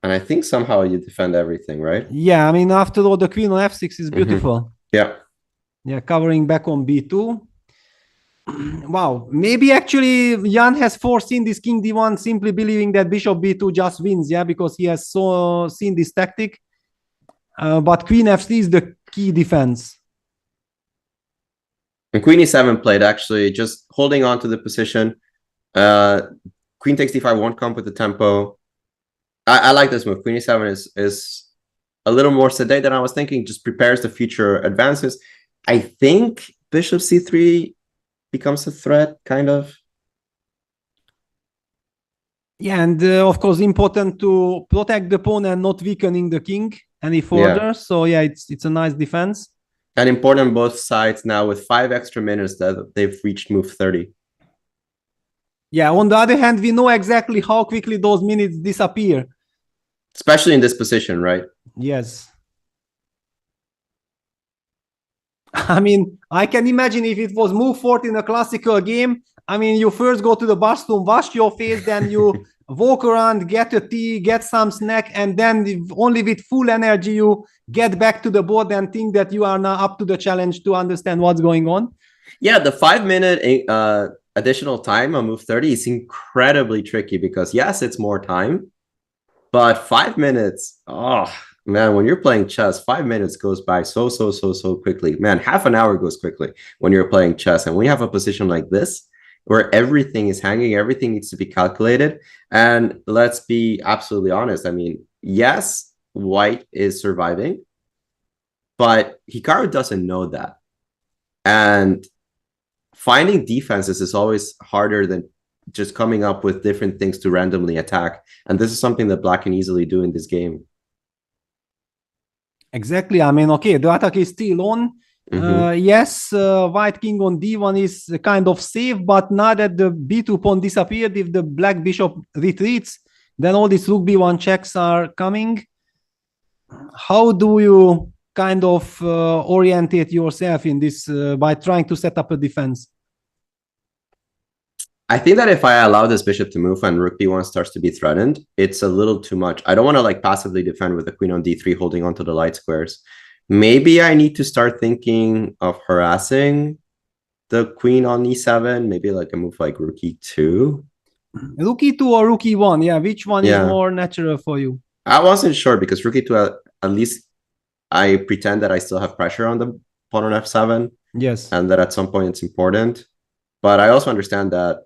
And I think somehow you defend everything, right? Yeah, I mean, after all, the queen on f6 is beautiful. Yeah. Yeah, covering back on b2. Wow, maybe actually Jan has foreseen this king d1, simply believing that bishop b2 just wins, yeah, because he has seen this tactic. But queen f3 is the key defense. And queen e7 played, actually, just holding on to the position. Queen takes d5 won't come with the tempo. I like this move. Queen e7 is a little more sedate than I was thinking. Just prepares the future advances. I think bishop c3 becomes a threat, kind of. Yeah, and of course, important to protect the pawn and not weakening the king any further. Yeah. So yeah, it's a nice defense. And important both sides now with 5 extra minutes that they've reached move 30. Yeah, on the other hand, we know exactly how quickly those minutes disappear. Especially in this position, right? Yes. I mean, I can imagine if it was move 40 in a classical game. I mean, you first go to the bathroom, wash your face, then you walk around, get a tea, get some snack, and then only with full energy you get back to the board and think that you are now up to the challenge to understand what's going on. Yeah, the 5-minute additional time on move 30 is incredibly tricky because, yes, it's more time, but 5 minutes, oh, man, when you're playing chess, 5 minutes goes by so quickly. Man, half an hour goes quickly when you're playing chess. And when you have a position like this, where everything is hanging, everything needs to be calculated. And let's be absolutely honest. I mean, yes, white is surviving, but Hikaru doesn't know that. And finding defenses is always harder than just coming up with different things to randomly attack. And this is something that black can easily do in this game. Exactly. I mean, okay, the attack is still on. Yes, white king on d1 is kind of safe, but now that the b2 pawn disappeared, if the black bishop retreats, then all these rook b1 checks are coming. How do you kind of orientate yourself in this by trying to set up a defense? I think that if I allow this bishop to move and rook b1 starts to be threatened, it's a little too much. I don't want to like passively defend with the queen on d3 holding onto the light squares. Maybe I need to start thinking of harassing the queen on e7, maybe like a move like rook e2. Rook e2 or rook e1, yeah, which one is more natural for you? I wasn't sure because rook e2, at least I pretend that I still have pressure on the pawn on f7. Yes. And that at some point it's important. But I also understand that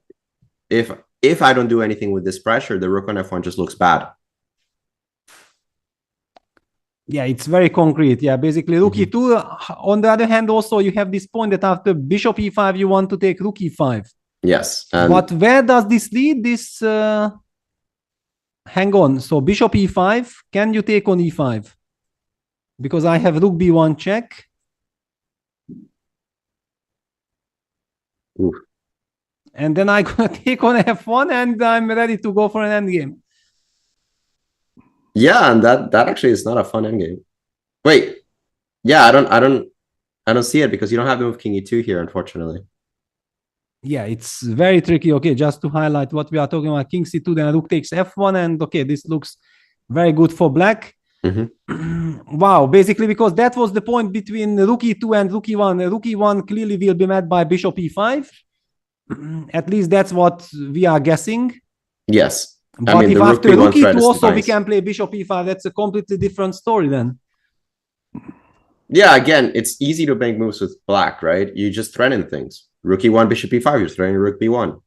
if I don't do anything with this pressure, the rook on f1 just looks bad. Yeah, it's very concrete. Yeah, basically rook e2. On the other hand, also you have this point that after bishop e5, you want to take rook e5. Yes. But where does this lead? This hang on. So bishop e5, can you take on e5? Because I have rook b1 check. Ooh. And then I'm gonna take on f1 and I'm ready to go for an endgame. Yeah, and that actually is not a fun endgame. Wait. Yeah, I don't see it because you don't have the move king e2 here, unfortunately. Yeah, it's very tricky. Okay, just to highlight what we are talking about, king c2, then rook takes f1, and okay, this looks very good for black. Wow, basically because that was the point between rook e2 and rook e1. Rook e1 clearly will be met by bishop e5. At least that's what we are guessing. Yes. But I mean, if after rook e2 also we can play bishop e5, that's a completely different story then. Yeah, again, it's easy to make moves with black, right? You just threaten things. Rook e1, bishop e5, you're threatening rook b1.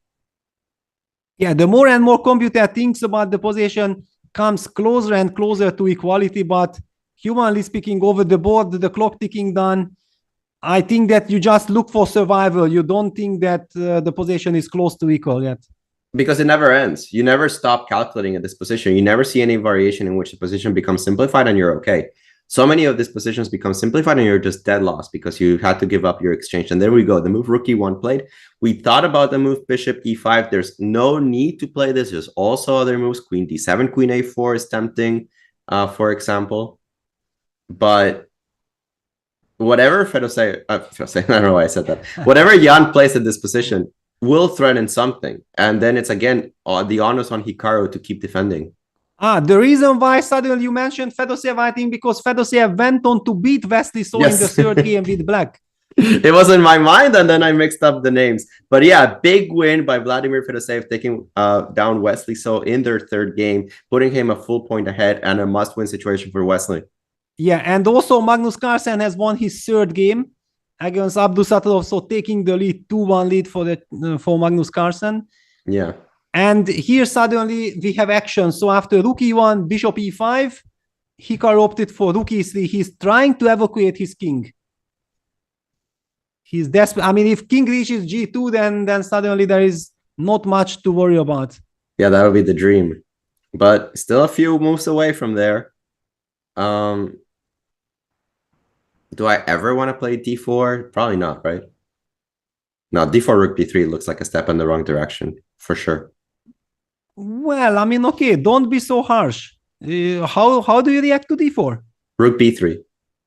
Yeah, the more and more computer thinks about the position comes closer and closer to equality, but humanly speaking, over the board, the clock ticking down, I think that you just look for survival. You don't think that the position is close to equal yet. Because it never ends. You never stop calculating at this position. You never see any variation in which the position becomes simplified and you're okay. So many of these positions become simplified and you're just dead lost because you had to give up your exchange. And there we go. The move rook e1 played. We thought about the move bishop e5. There's no need to play this. There's also other moves. Queen d7, queen a4 is tempting, for example. But whatever Fedosei, I don't know why I said that. Whatever Jan plays at this position will threaten something. And then it's again the onus on Hikaru to keep defending. The reason why suddenly you mentioned Fedoseev, I think because Fedoseev went on to beat Wesley So in the third game with black. It was in my mind and then I mixed up the names. But yeah, big win by Vladimir Fedoseev taking down Wesley So in their third game, putting him a full point ahead and a must-win situation for Wesley. Yeah, and also Magnus Carlsen has won his third game against Abdusattorov, so taking the lead, 2-1 lead for Magnus Carlsen. Yeah. And here suddenly we have action. So after rook e1, bishop e5, Hikaru opted for rook e3. He's trying to evacuate his king. He's desperate. I mean, if king reaches g2, then suddenly there is not much to worry about. Yeah, that would be the dream. But still a few moves away from there. Do I ever want to play d4? Probably not, right? No, d4 rook b3 looks like a step in the wrong direction, for sure. Well, I mean, okay, don't be so harsh. How do you react to d4? Rook b3.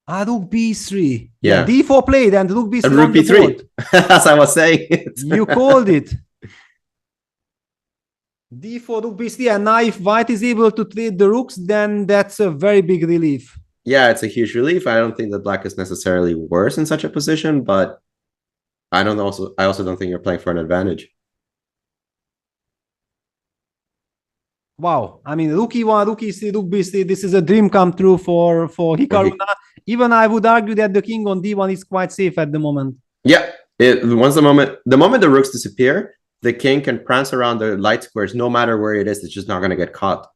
Rook b3. Yeah. d4 played and rook b3. And rook b3, as I was saying. You called it. d4, rook b3, and now if white is able to trade the rooks, then that's a very big relief. Yeah, it's a huge relief. I don't think that black is necessarily worse in such a position, but I also don't think you're playing for an advantage. Wow, I mean, rook e1, rook e3, rook b3, this is a dream come true for Hikaru. Even I would argue that the king on d1 is quite safe at the moment. Yeah, the moment the rooks disappear, the king can prance around the light squares no matter where it is. It's just not going to get caught.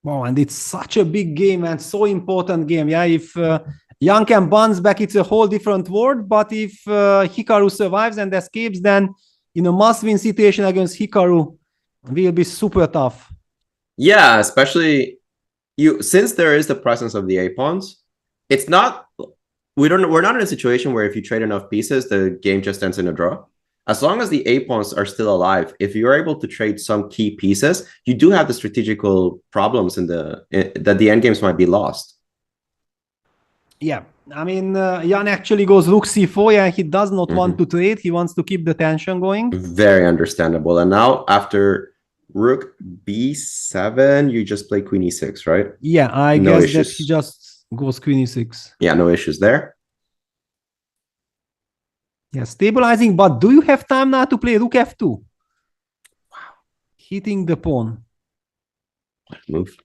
Wow, and it's such a big game and so important game. Yeah, if Jan can bounce back, it's a whole different world. But if Hikaru survives and escapes, then in a must-win situation against Hikaru, will be super tough. Yeah, especially since there is the presence of the A pawns, it's not. We're not in a situation where if you trade enough pieces, the game just ends in a draw. As long as the A pawns are still alive, if you're able to trade some key pieces, you do have the strategical problems that the endgames might be lost. Yeah, I mean, Jan actually goes rook c4. Yeah, he does not want to trade. He wants to keep the tension going. Very understandable. And now after rook b7, you just play queen e6, right? Yeah, I No guess issues. that he just goes queen e6. Yeah, no issues there. Yeah, stabilizing. But do you have time now to play rook f2? Wow. Hitting the pawn. Move.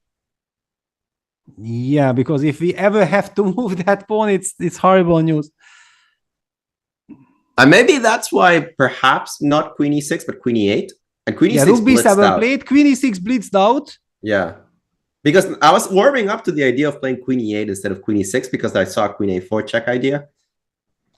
Yeah, because if we ever have to move that pawn, it's horrible news. And maybe that's why perhaps not queen e6, but queen e8. And queen e6 rook blitzed b7 out. played, queen e6 blitzed out. Yeah. Because I was warming up to the idea of playing queen e8 instead of queen e6 because I saw queen a4 check idea.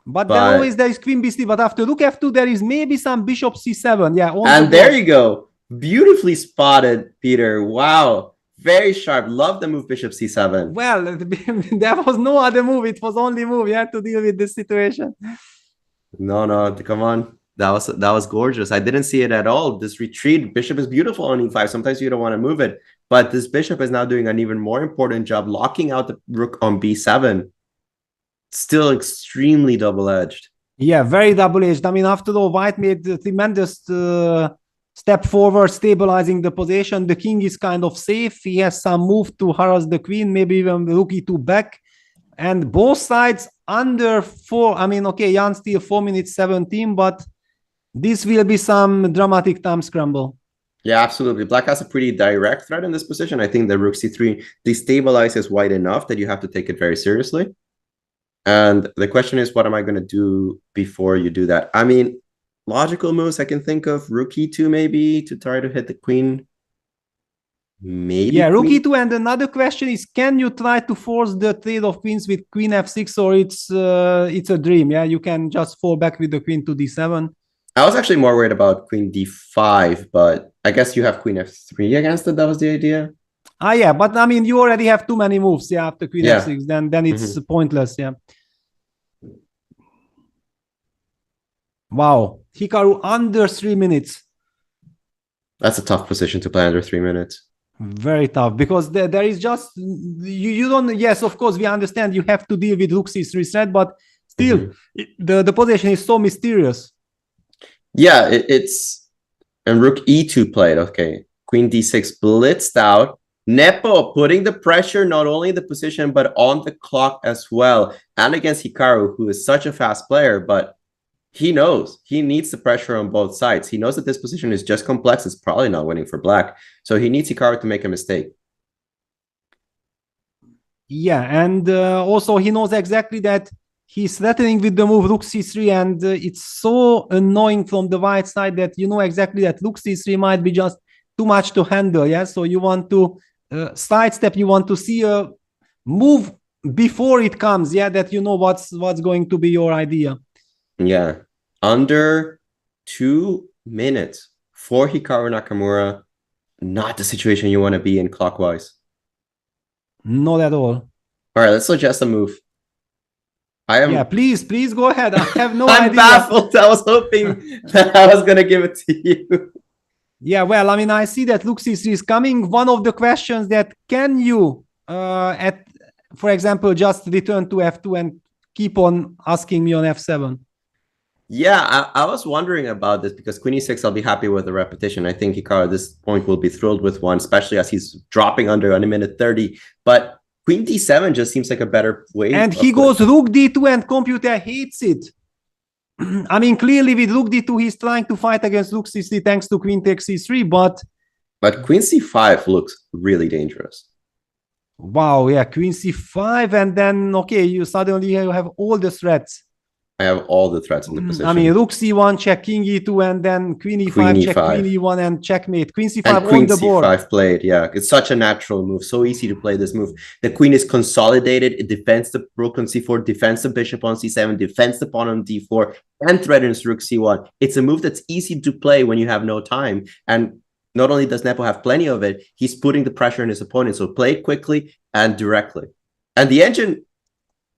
But then always there is queen b3. But after rook f2, there is maybe some bishop c7. Yeah. And there you go. Beautifully spotted, Peter. Wow. Very sharp. Love the move bishop c7. Well, there was no other move. It was only move. You had to deal with this situation. No, come on. That was gorgeous. I didn't see it at all. This retreat, bishop is beautiful on e5. Sometimes you don't want to move it. But this bishop is now doing an even more important job, locking out the rook on b7. Still extremely double-edged. Yeah, very double-edged. I mean, after all, white made a tremendous step forward, stabilizing the position. The king is kind of safe. He has some move to harass the queen, maybe even the rook e2 back. And both sides under 4. I mean, okay, Jan still 4 minutes 17, but this will be some dramatic time scramble. Yeah, absolutely. Black has a pretty direct threat in this position. I think the rook c3 destabilizes white enough that you have to take it very seriously. And the question is, what am I going to do before you do that? I mean, logical moves I can think of, rook e2 maybe to try to hit the queen. Maybe. Yeah, rook e2. And another question is, can you try to force the trade of queens with queen f6, or it's a dream? Yeah, you can just fall back with the queen to d7. I was actually more worried about queen d5, but I guess you have queen f3 against it. That was the idea. Yeah, but I mean, you already have too many moves. Yeah, after queen f6, then it's pointless. Yeah. Wow, Hikaru under 3 minutes. That's a tough position to play under 3 minutes. Very tough, because there is just you don't. Yes, of course we understand you have to deal with rook c3 threat, but still the position is so mysterious. Yeah, it's and rook e2 played. Okay, queen d6 blitzed out. Nepo putting the pressure not only in the position but on the clock as well, and against Hikaru, who is such a fast player, but he knows he needs the pressure on both sides. He knows that this position is just complex. It's probably not winning for black. So he needs Hikaru to make a mistake. Yeah, and also he knows exactly that he's threatening with the move rook c3, and it's so annoying from the white side that you know exactly that rook c3 might be just too much to handle. Yeah, so you want to sidestep. You want to see a move before it comes. Yeah, that you know what's going to be your idea. Yeah, under 2 minutes for Hikaru Nakamura, not the situation you want to be in clockwise. Not at all. All right, let's suggest a move. Yeah, please go ahead. I have no I'm idea. baffled. I was hoping that I was going to give it to you. Yeah, well, I mean, I see that rook c3 is coming. One of the questions that can you, for example, just return to f2 and keep on asking me on f7? Yeah, I was wondering about this because queen e6, I'll be happy with the repetition. I think Hikaru at this point will be thrilled with one, especially as he's dropping under on a minute 30. But queen d7 just seems like a better way. And he goes rook d2 and computer hates it. I mean, clearly with rook d2, he's trying to fight against rook c3 thanks to queen takes c3, but queen c5 looks really dangerous. Wow, yeah, queen c5, and then, okay, you suddenly have all the threats. I have all the threats in the position. I mean, rook c1, check king e2, and then queen e5, check queen e1, and checkmate. Queen c5 and queen on the board. c5 played, yeah. It's such a natural move. So easy to play this move. The queen is consolidated. It defends the rook on c4, defends the bishop on c7, defends the pawn on d4, and threatens rook c1. It's a move that's easy to play when you have no time. And not only does Nepo have plenty of it, he's putting the pressure on his opponent. So play it quickly and directly. And the engine,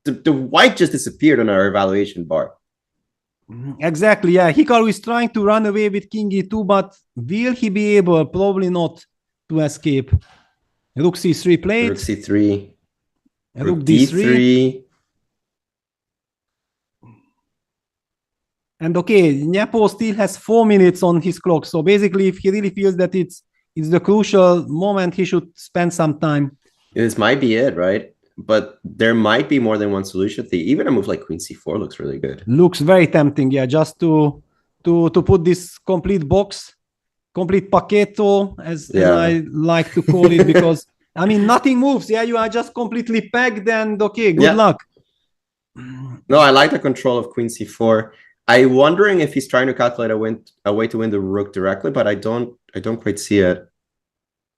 the white just disappeared on our evaluation bar. Exactly, yeah. Hikaru is trying to run away with king e2, but will he be able? Probably not, to escape. Rook c3 played. Rook c3. Rook d3. And okay, Nepo still has 4 minutes on his clock. So basically, if he really feels that it's the crucial moment, he should spend some time. This might be it, right? But there might be more than one solution. Even a move like queen c4 looks really good. Looks very tempting, yeah. Just to put this complete box, complete paqueto, as I like to call it, because I mean nothing moves. Yeah, you are just completely pegged, and okay, good luck. No, I like the control of queen c4. I'm wondering if he's trying to calculate a way to win the rook directly, but I don't quite see it.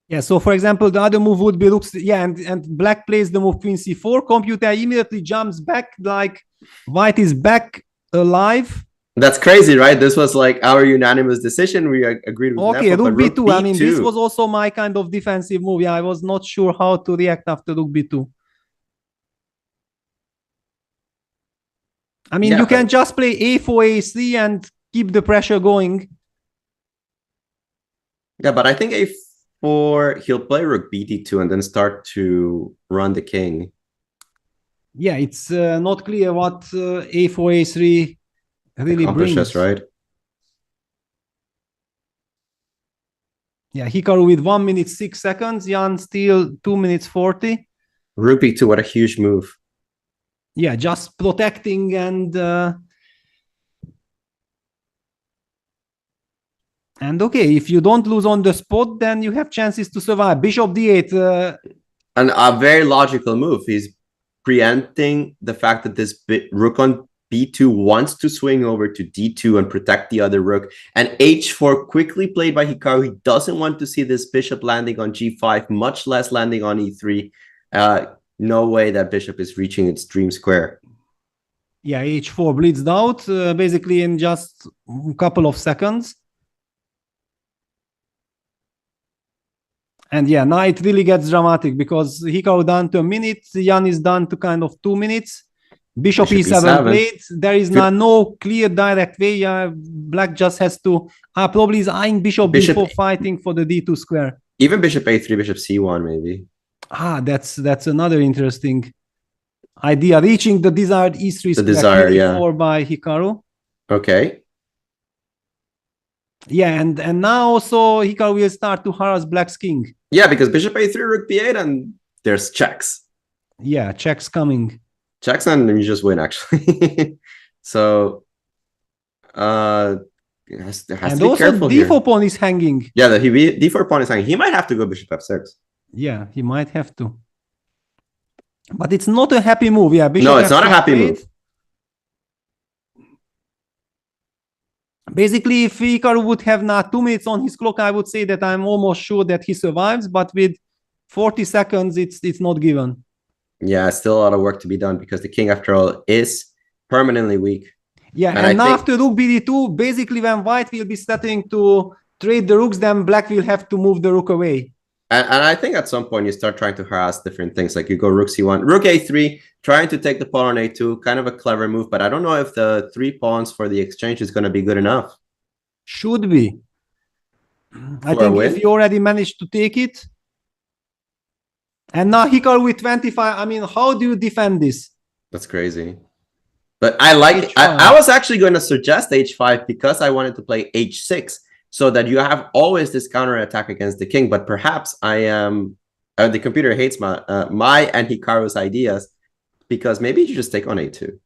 Yeah, so for example, the other move would be rook, and black plays the move queen c4. Computer immediately jumps back, like white is back alive. That's crazy, right? This was like our unanimous decision. We agreed with okay, Nepo, rook b2. I mean, this was also my kind of defensive move. Yeah, I was not sure how to react after rook b2. I mean, you can just play a4, a3 and keep the pressure going. Yeah, but I think a4, he'll play rook bd2 and then start to run the king. Yeah, it's not clear what a4, a3 really brings. Right? Yeah, Hikaru with 1 minute 6 seconds. Jan still 2 minutes 40. Rook b2, what a huge move. Yeah, just protecting and okay, if you don't lose on the spot, then you have chances to survive. Bishop d8. And a very logical move. He's preempting the fact that this rook on b2 wants to swing over to d2 and protect the other rook. And h4 quickly played by Hikaru. He doesn't want to see this bishop landing on g5, much less landing on e3. No way that bishop is reaching its dream square. Yeah, h4 blitzed out basically in just a couple of seconds. And yeah, now it really gets dramatic because Hikaru down to a minute, Jan is down to kind of 2 minutes. Bishop e7 played. There is now no clear direct way. Black just has to probably is eyeing bishop b4, fighting for the d2 square. Even bishop a3, bishop c1 maybe. That's another interesting idea. Reaching the desired e3 square by Hikaru. Okay. Yeah, and now also Hikaru will start to harass Black's king. Yeah, because bishop a3, rook b8, and there's checks. Yeah, checks coming. Checks and you just win actually. So has and to be also careful d4 here. pawn is hanging. Yeah, the d4 pawn is hanging. He might have to go bishop f6. Yeah, he might have to. But it's not a happy move. Yeah, bishop no, it's not a happy move. Basically, if Hikaru would have now 2 minutes on his clock, I would say that I'm almost sure that he survives. But with 40 seconds, it's not given. Yeah, still a lot of work to be done because the king, after all, is permanently weak. Yeah, and now after rook bd2, basically when white will be starting to trade the rooks, then black will have to move the rook away. And I think at some point you start trying to harass different things. Like you go rook c1, rook a3, trying to take the pawn on a2, kind of a clever move. But I don't know if the 3 pawns for the exchange is going to be good enough. Should be. I think if you already managed to take it. And now Hikaru with 25. I mean, how do you defend this? That's crazy. But I like it. I was actually going to suggest h5 because I wanted to play h6. So that you have always this counter attack against the king, but perhaps I am the computer hates my and Hikaru's ideas because maybe you just take on a2.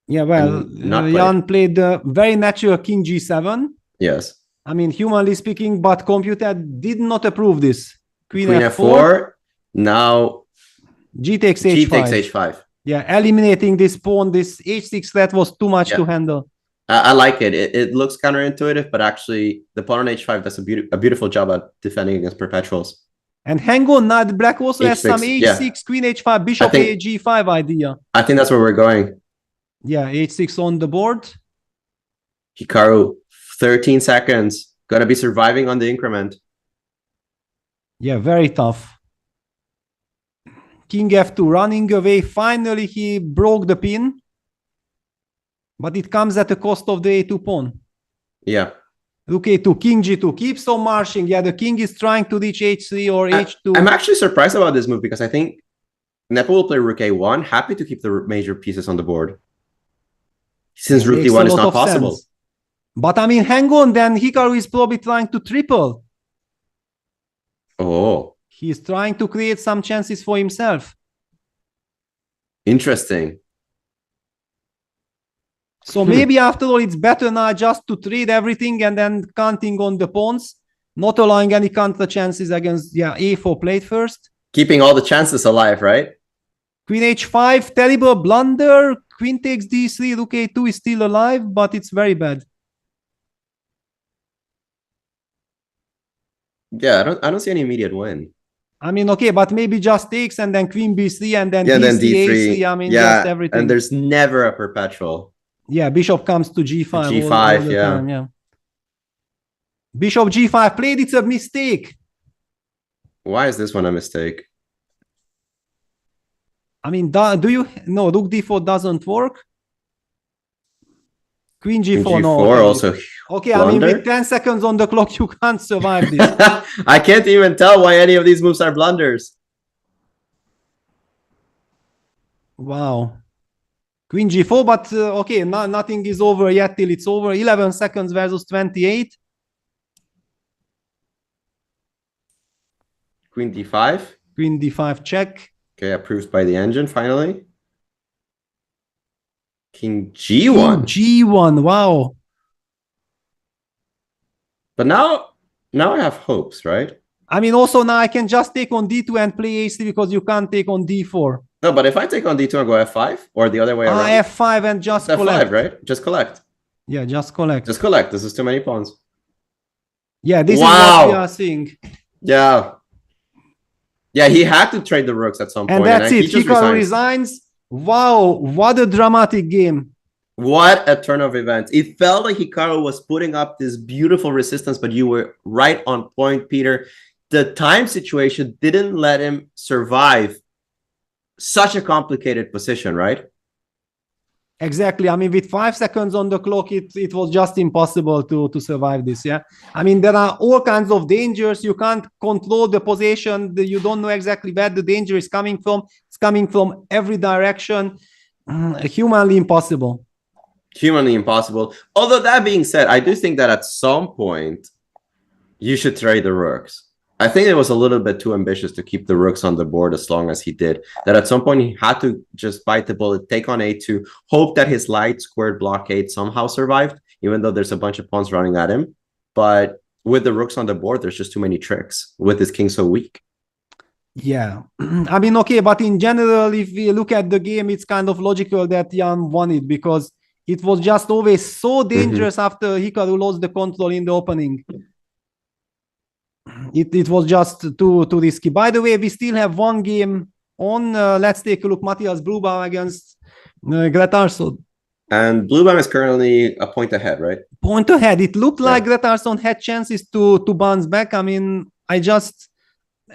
Yeah, well, Jan played the very natural king g7. Yes. I mean, humanly speaking, but computer did not approve this. Queen f4. Now g takes h5. G takes h5. Yeah, eliminating this pawn, this h6 threat was too much to handle. I like it. It looks counterintuitive, but actually the pawn on h5 does a beautiful job at defending against perpetuals. And hang on, now the black also has some h6, queen h5, bishop a g5 idea. I think that's where we're going. Yeah, h6 on the board. Hikaru, 13 seconds. Gonna be surviving on the increment. Yeah, very tough. King f2 running away. Finally, he broke the pin. But it comes at the cost of the a2 pawn. Yeah. Rook a2, king g2, keeps on marching. Yeah, the king is trying to reach h3 or h2. I'm actually surprised about this move because I think Nepo will play rook a1, happy to keep the major pieces on the board. Since rook d1 is not possible. Sense. But I mean, hang on, then Hikaru is probably trying to triple. Oh. He's trying to create some chances for himself. Interesting. So maybe after all, it's better now just to trade everything and then counting on the pawns, not allowing any counter chances against, yeah, a4 played first. Keeping all the chances alive, right? Queen h5, terrible blunder. Queen takes d3, rook a2 is still alive, but it's very bad. Yeah, I don't see any immediate win. I mean, okay, but maybe just takes and then queen b3 and then then d3, d3. a3. I mean, yeah, just everything. And there's never a perpetual. Yeah, bishop comes to g5. G5, all the time, yeah. Bishop g5 played, it's a mistake. Why is this one a mistake? I mean, do you... No, rook d4 doesn't work. Queen g4, Queen no. G4 also. Okay, I mean, with 10 seconds on the clock, you can't survive this. I can't even tell why any of these moves are blunders. Wow. Queen g4, but okay, nothing is over yet till it's over. 11 seconds versus 28. Queen d5. Queen d5 check. Okay, approved by the engine finally. King g1. King g1, wow. But now I have hopes, right? I mean, also now I can just take on d2 and play a3 because you can't take on d4. No, but if I take on d2 and go f5 or the other way around. f5 and just it's collect. f5, right? Just collect. Yeah, just collect. Just collect. This is too many pawns. Yeah, this is what we are seeing. Yeah. Yeah, he had to trade the rooks at some point. And that's it. He Hikaru resigns. Wow, what a dramatic game. What a turn of events. It felt like Hikaru was putting up this beautiful resistance, but you were right on point, Peter. The time situation didn't let him survive such a complicated position, right? Exactly. I mean, with 5 seconds on the clock, it was just impossible to survive this, yeah? I mean, there are all kinds of dangers. You can't control the position. You don't know exactly where the danger is coming from. It's coming from every direction. Humanly impossible. Humanly impossible. Although that being said, I do think that at some point, you should trade the rooks. I think it was a little bit too ambitious to keep the rooks on the board as long as he did. That at some point he had to just bite the bullet, take on a2, hope that his light squared blockade somehow survived, even though there's a bunch of pawns running at him. But with the rooks on the board, there's just too many tricks with his king so weak. Yeah. I mean, okay, but in general, if we look at the game, it's kind of logical that Jan won it because it was just always so dangerous after Hikaru lost the control in the opening. It was just too risky. By the way, we still have one game on. Let's take a look. Matthias Blubaum against Gretarsson. And Blubaum is currently a point ahead, right? Point ahead. It looked like Gretarsson had chances to bounce back. I mean, I just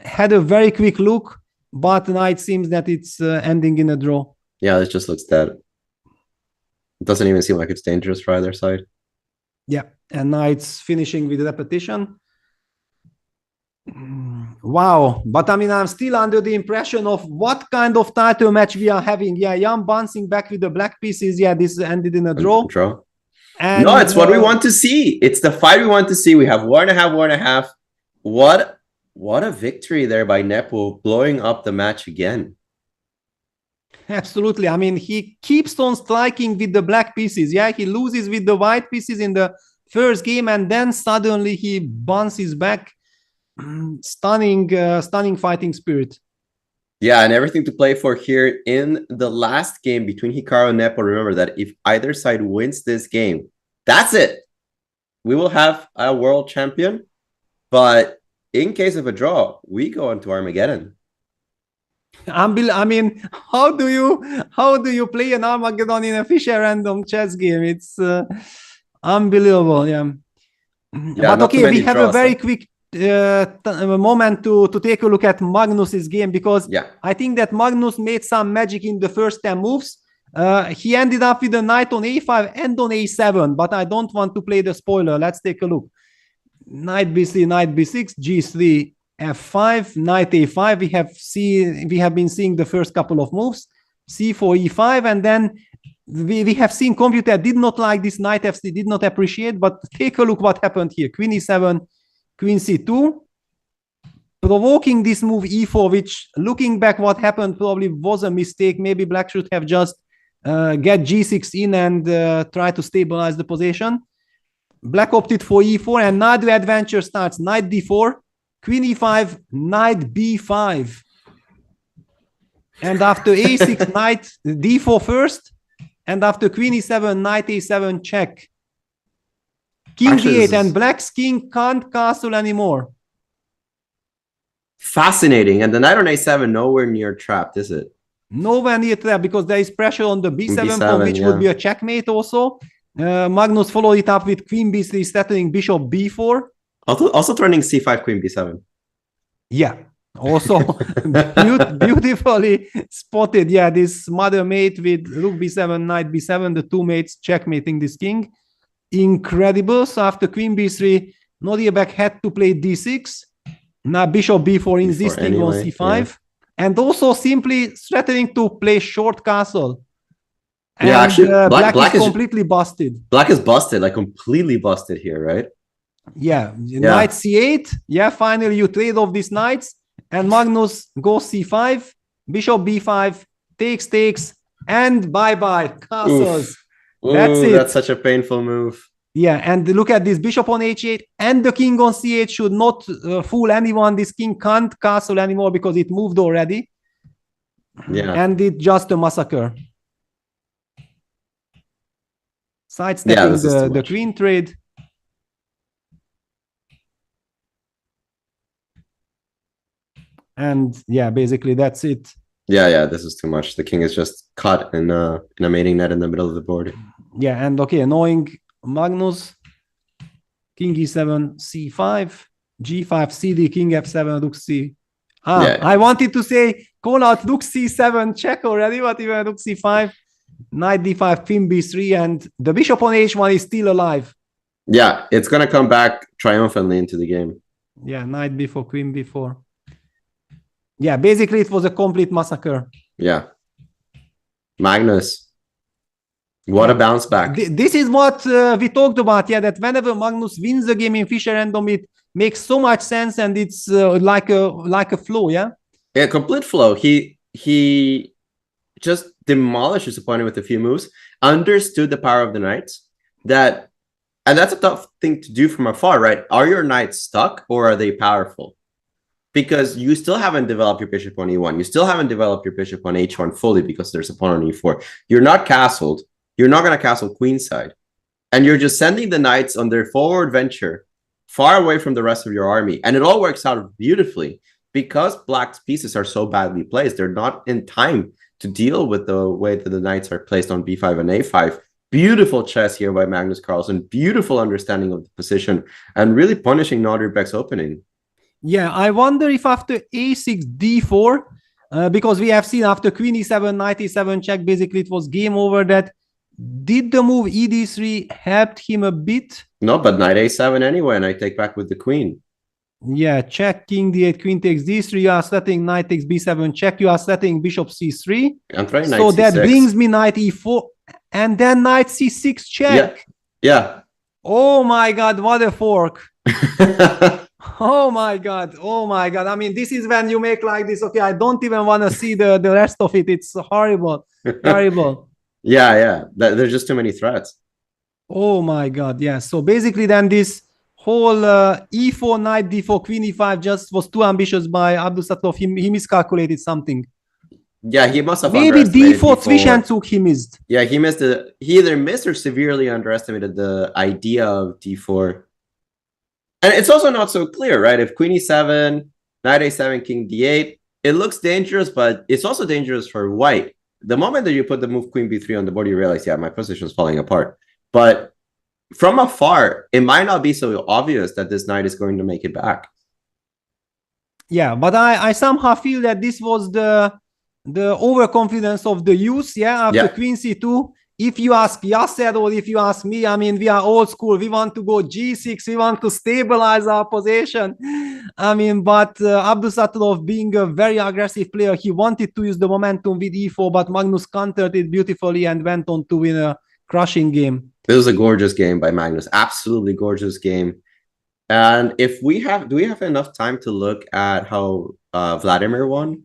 had a very quick look, but now it seems that it's ending in a draw. Yeah, it just looks dead. It doesn't even seem like it's dangerous for either side. Yeah, and now it's finishing with repetition. Wow, but I mean, I'm still under the impression of what kind of title match we are having. Yeah, Jan bouncing back with the black pieces. Yeah, this ended in a draw. And, no, it's what we want to see. It's the fight we want to see. We have 1.5. What a victory there by Nepo, blowing up the match again. Absolutely. I mean, he keeps on striking with the black pieces. Yeah, he loses with the white pieces in the first game, and then suddenly he bounces back. Stunning fighting spirit. Yeah, and everything to play for here in the last game between Hikaru and Nepo. Remember that if either side wins this game, that's it. We will have a world champion. But in case of a draw, we go into Armageddon. I mean, how do you play an Armageddon in a Fischer random chess game? It's unbelievable. Yeah. But okay, we have a very quick moment to take a look at Magnus's game, because I think that Magnus made some magic in the first 10 moves. He ended up with a knight on a5 and on a7, but I don't want to play the spoiler. Let's take a look. Knight b3, knight b6, g3, f5, knight a5. We have been seeing the first couple of moves, c4, e5, and then we have seen computer did not like this knight f3, did not appreciate. But take a look what happened here. Queen e7, queen c2, provoking this move e4, which, looking back, what happened probably was a mistake. Maybe black should have just get g6 in and try to stabilize the position. Black opted for e4, and now the adventure starts. Knight d4, queen e5, knight b5. And after a6, knight d4 first. And after queen e7, knight a7 check. King d8, and black's king can't castle anymore. Fascinating. And the knight on a7 nowhere near trapped, is it? Nowhere near trapped, because there is pressure on the b7 pawn, which would be a checkmate also. Magnus followed it up with queen b3, settling bishop b4. Also threatening c5, queen b7. Yeah, also beautifully spotted. Yeah, this mother mate with rook b7, knight b7, the two mates checkmating this king. Incredible. So after queen b3, Noriebek had to play d6. Now bishop b4, insisting anyway, on c5. And also simply threatening to play short castle. And, yeah, actually, black is completely busted. Black is busted, like completely busted here, right? Yeah, knight c8. Yeah, finally you trade off these knights, and Magnus goes c5, bishop b5, takes, and bye-bye, castles. That's it. That's such a painful move. Yeah, and look at this, bishop on h8, and the king on c8 should not fool anyone. This king can't castle anymore because it moved already. Yeah. And it's just a massacre. Sidestepping the queen trade. And yeah, basically that's it. Yeah, this is too much. The king is just caught in a mating net in the middle of the board. Yeah, and okay, annoying Magnus. King e7, c5, g5, cd, king f7, rook c. I wanted to say call out rook c7 check already, but even rook c5, knight d5, queen b3, and the bishop on h1 is still alive. Yeah, it's gonna come back triumphantly into the game. Yeah, knight b4, queen b4. Yeah, basically it was a complete massacre. Yeah. Magnus. What a bounce back. This is what we talked about, yeah, that whenever Magnus wins the game in Fischer Random, it makes so much sense, and it's like a flow, yeah? Yeah, complete flow. He just demolished his opponent with a few moves, understood the power of the knights, and that's a tough thing to do from afar, right? Are your knights stuck, or are they powerful? Because you still haven't developed your bishop on e1. You still haven't developed your bishop on h1 fully because there's a pawn on e4. You're not castled. You're not going to castle queenside. And you're just sending the knights on their forward venture far away from the rest of your army. And it all works out beautifully because black's pieces are so badly placed. They're not in time to deal with the way that the knights are placed on b5 and a5. Beautiful chess here by Magnus Carlsen. Beautiful understanding of the position and really punishing Noriebek's opening. Yeah, I wonder if after a6, d4, because we have seen after queen e7, knight e7 check, basically it was game over, that did the move ed3 helped him a bit? No, but knight a7 anyway, and I take back with the queen. Yeah, check, king d8, queen takes d3, you are setting knight takes b7 check, you are setting bishop c3. I'm trying knight so c6. That brings me knight e4, and then knight c6 check. Yeah. Oh my god, what a fork. Oh my god. I mean, this is when you make like this. Okay, I don't even want to see the rest of it. It's horrible. Terrible. Yeah. There's just too many threats. Oh my god, yeah. So basically then this whole e4, knight d4, queen e5 just was too ambitious by Abdusatov. He miscalculated something. Yeah, he must have maybe d4 Zwischenzug he missed. Yeah, he either missed or severely underestimated the idea of d4. And it's also not so clear, right? If queen e7, knight a7, king d8, it looks dangerous, but it's also dangerous for white. The moment that you put the move queen b3 on the board, you realize, yeah, my position is falling apart. But from afar, it might not be so obvious that this knight is going to make it back. Yeah, but I somehow feel that this was the overconfidence of the youth. Yeah, after Queen C2. If you ask Yasser or if you ask me, I mean, we are old school. We want to go G6. We want to stabilize our position. I mean, but Abdusattorov, being a very aggressive player, he wanted to use the momentum with E4, but Magnus countered it beautifully and went on to win a crushing game. It was a gorgeous game by Magnus. Absolutely gorgeous game. And if we have, do we have enough time to look at how Vladimir won?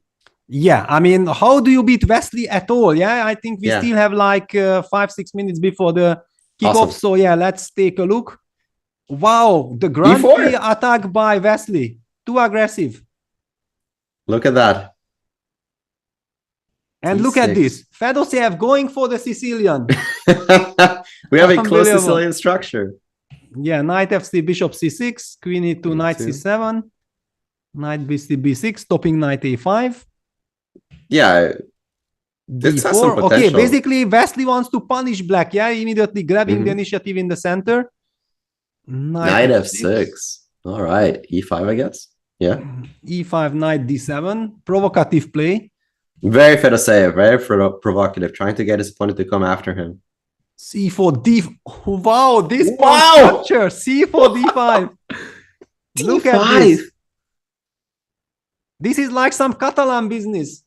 Yeah, I mean, how do you beat Wesley at all? Yeah, I think we still have like 5-6 minutes before the kickoff. Awesome. So yeah, let's take a look. Wow, the Grand Prix attack by Wesley. Too aggressive. Look at that. And D6. Look at this. Fedoseev going for the Sicilian. We have a close Sicilian structure. Yeah, knight f3, bishop c6, queen e2, knight c7, knight bc b6, stopping knight a5. Yeah, this has some potential. Okay, basically Wesley wants to punish black. Yeah, immediately grabbing the initiative in the center. Knight f6. All right, e5, I guess. Yeah. e5, knight d7. Provocative play. Very Fedoseev, very provocative, trying to get his opponent to come after him. c4, d. Wow, this structure. c4, d5. Look at this. This is like some Catalan business.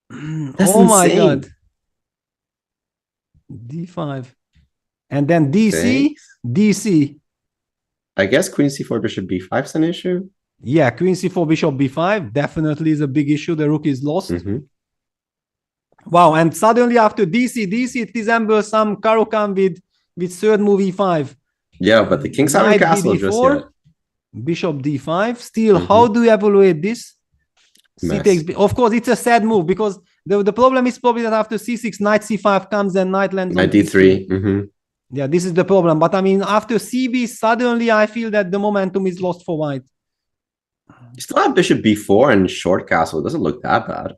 Oh my god. d5. And then dc, dc. I guess queen c4, bishop b5 is an issue. Yeah, queen c4, bishop b5 definitely is a big issue. The rook is lost. Wow, and suddenly after dc, it resembles some Caro-Kann with third move e5. Yeah, but the king's not in castle just yet. Bishop d5. Still, how do you evaluate this? C takes. Of course, it's a sad move because the problem is probably that after c6, knight c5 comes and knight lands on d3. Yeah, this is the problem. But I mean, after cb, suddenly I feel that the momentum is lost for white. You still have bishop b4 and short castle. It doesn't look that bad.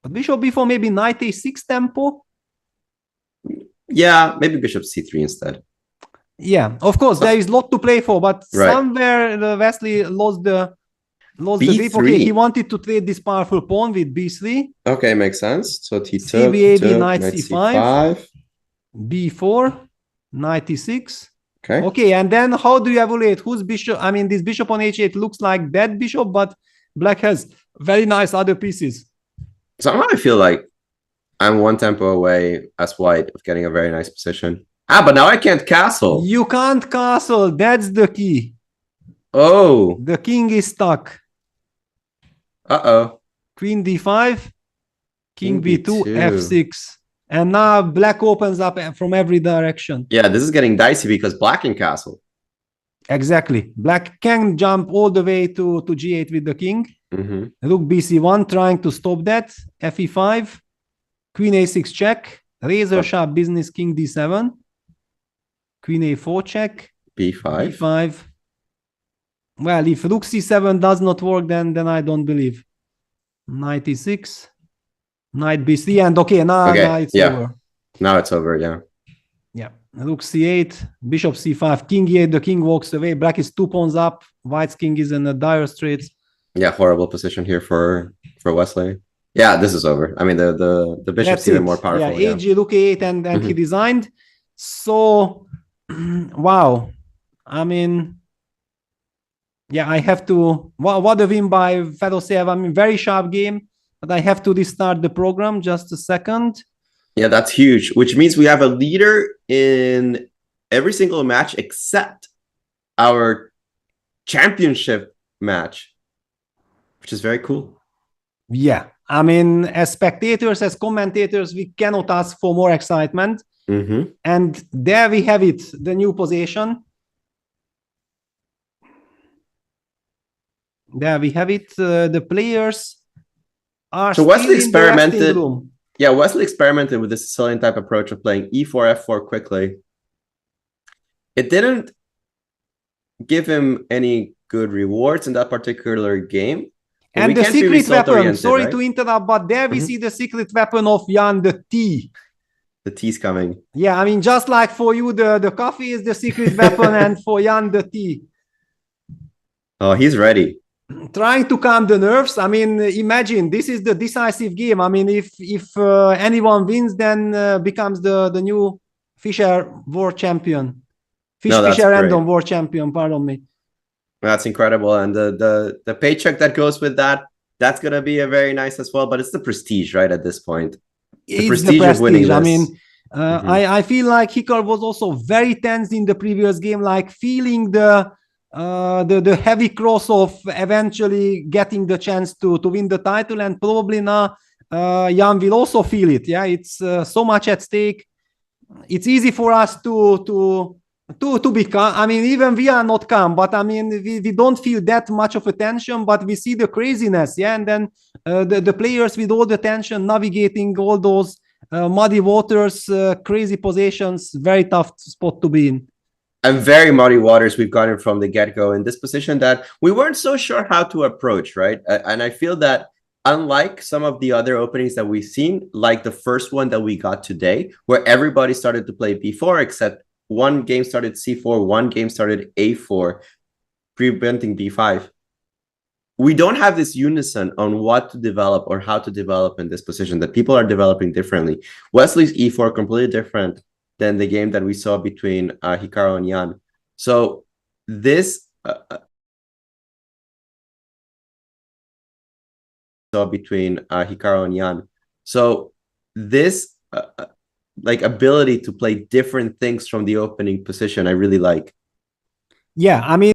But bishop b4, maybe knight a6 tempo. Yeah, maybe bishop c3 instead. Yeah, of course, there is a lot to play for, but somewhere Wesley lost the grip. Okay, he wanted to trade this powerful pawn with b3. Okay, makes sense. So he took, knight c5, b4, knight e6. Okay, and then how do you evaluate whose bishop? I mean, this bishop on h8 looks like that bishop, but black has very nice other pieces. Somehow I feel like I'm one tempo away as white of getting a very nice position. But now I can't castle. You can't castle. That's the key. Oh. The king is stuck. Uh-oh. Queen d5, king b2, f6. And now black opens up from every direction. Yeah, this is getting dicey because black can castle. Exactly. Black can jump all the way to g8 with the king. Rook bc1, trying to stop that. fe5, queen a6 check. Razor sharp business, king d7. Queen a4 check. b5. b5. Well, if rook c7 does not work, then I don't believe. Knight e6. Knight b3. And okay, now it's over. Now it's over, yeah. Yeah. Rook c8. Bishop c5. King e8. The king walks away. Black is 2 pawns up. White's king is in a dire straits. Yeah, horrible position here for Wesley. Yeah, this is over. I mean, the bishop's even more powerful. Yeah, AG, rook a8, and he designed. So, wow. I mean, yeah, I have to... What a win by Fedoseev. I mean, very sharp game, but I have to restart the program. Just a second. Yeah, that's huge, which means we have a leader in every single match except our championship match, which is very cool. Yeah. I mean, as spectators, as commentators, we cannot ask for more excitement. And there we have it, the new position. There we have it. The players are so Wesley experimented. Room. Yeah, Wesley experimented with the Sicilian type approach of playing e4, f4 quickly. It didn't give him any good rewards in that particular game. And the secret weapon, sorry to interrupt, but there we see the secret weapon of Jan, the T. The tea's coming. Yeah, I mean, just like for you, the coffee is the secret weapon, and for Jan, the tea. Oh, he's ready. Trying to calm the nerves. I mean, imagine this is the decisive game. I mean, if anyone wins, then becomes the new Fischer world champion. Fischer Random world champion, pardon me. That's incredible. And the paycheck that goes with that, that's going to be a very nice as well. But it's the prestige, right, at this point. The prestige of winning this. I mean, I feel like Hikaru was also very tense in the previous game, like feeling the heavy cross of eventually getting the chance to win the title. And probably now Jan will also feel it. Yeah, it's so much at stake. It's easy for us to be calm. I mean, even we are not calm, but I mean, we don't feel that much of a tension, but we see the craziness. Yeah, and then the players with all the tension navigating all those muddy waters, crazy positions, very tough spot to be in. And very muddy waters we've gotten from the get-go in this position that we weren't so sure how to approach, right? And I feel that unlike some of the other openings that we've seen, like the first one that we got today, where everybody started to play b4, except one game started c4, one game started a4, preventing b5. We don't have this unison on what to develop or how to develop in this position, that people are developing differently. Wesley's e4 completely different than the game that we saw between Hikaru and Jan. So this like ability to play different things from the opening position, I really like. Yeah, I mean,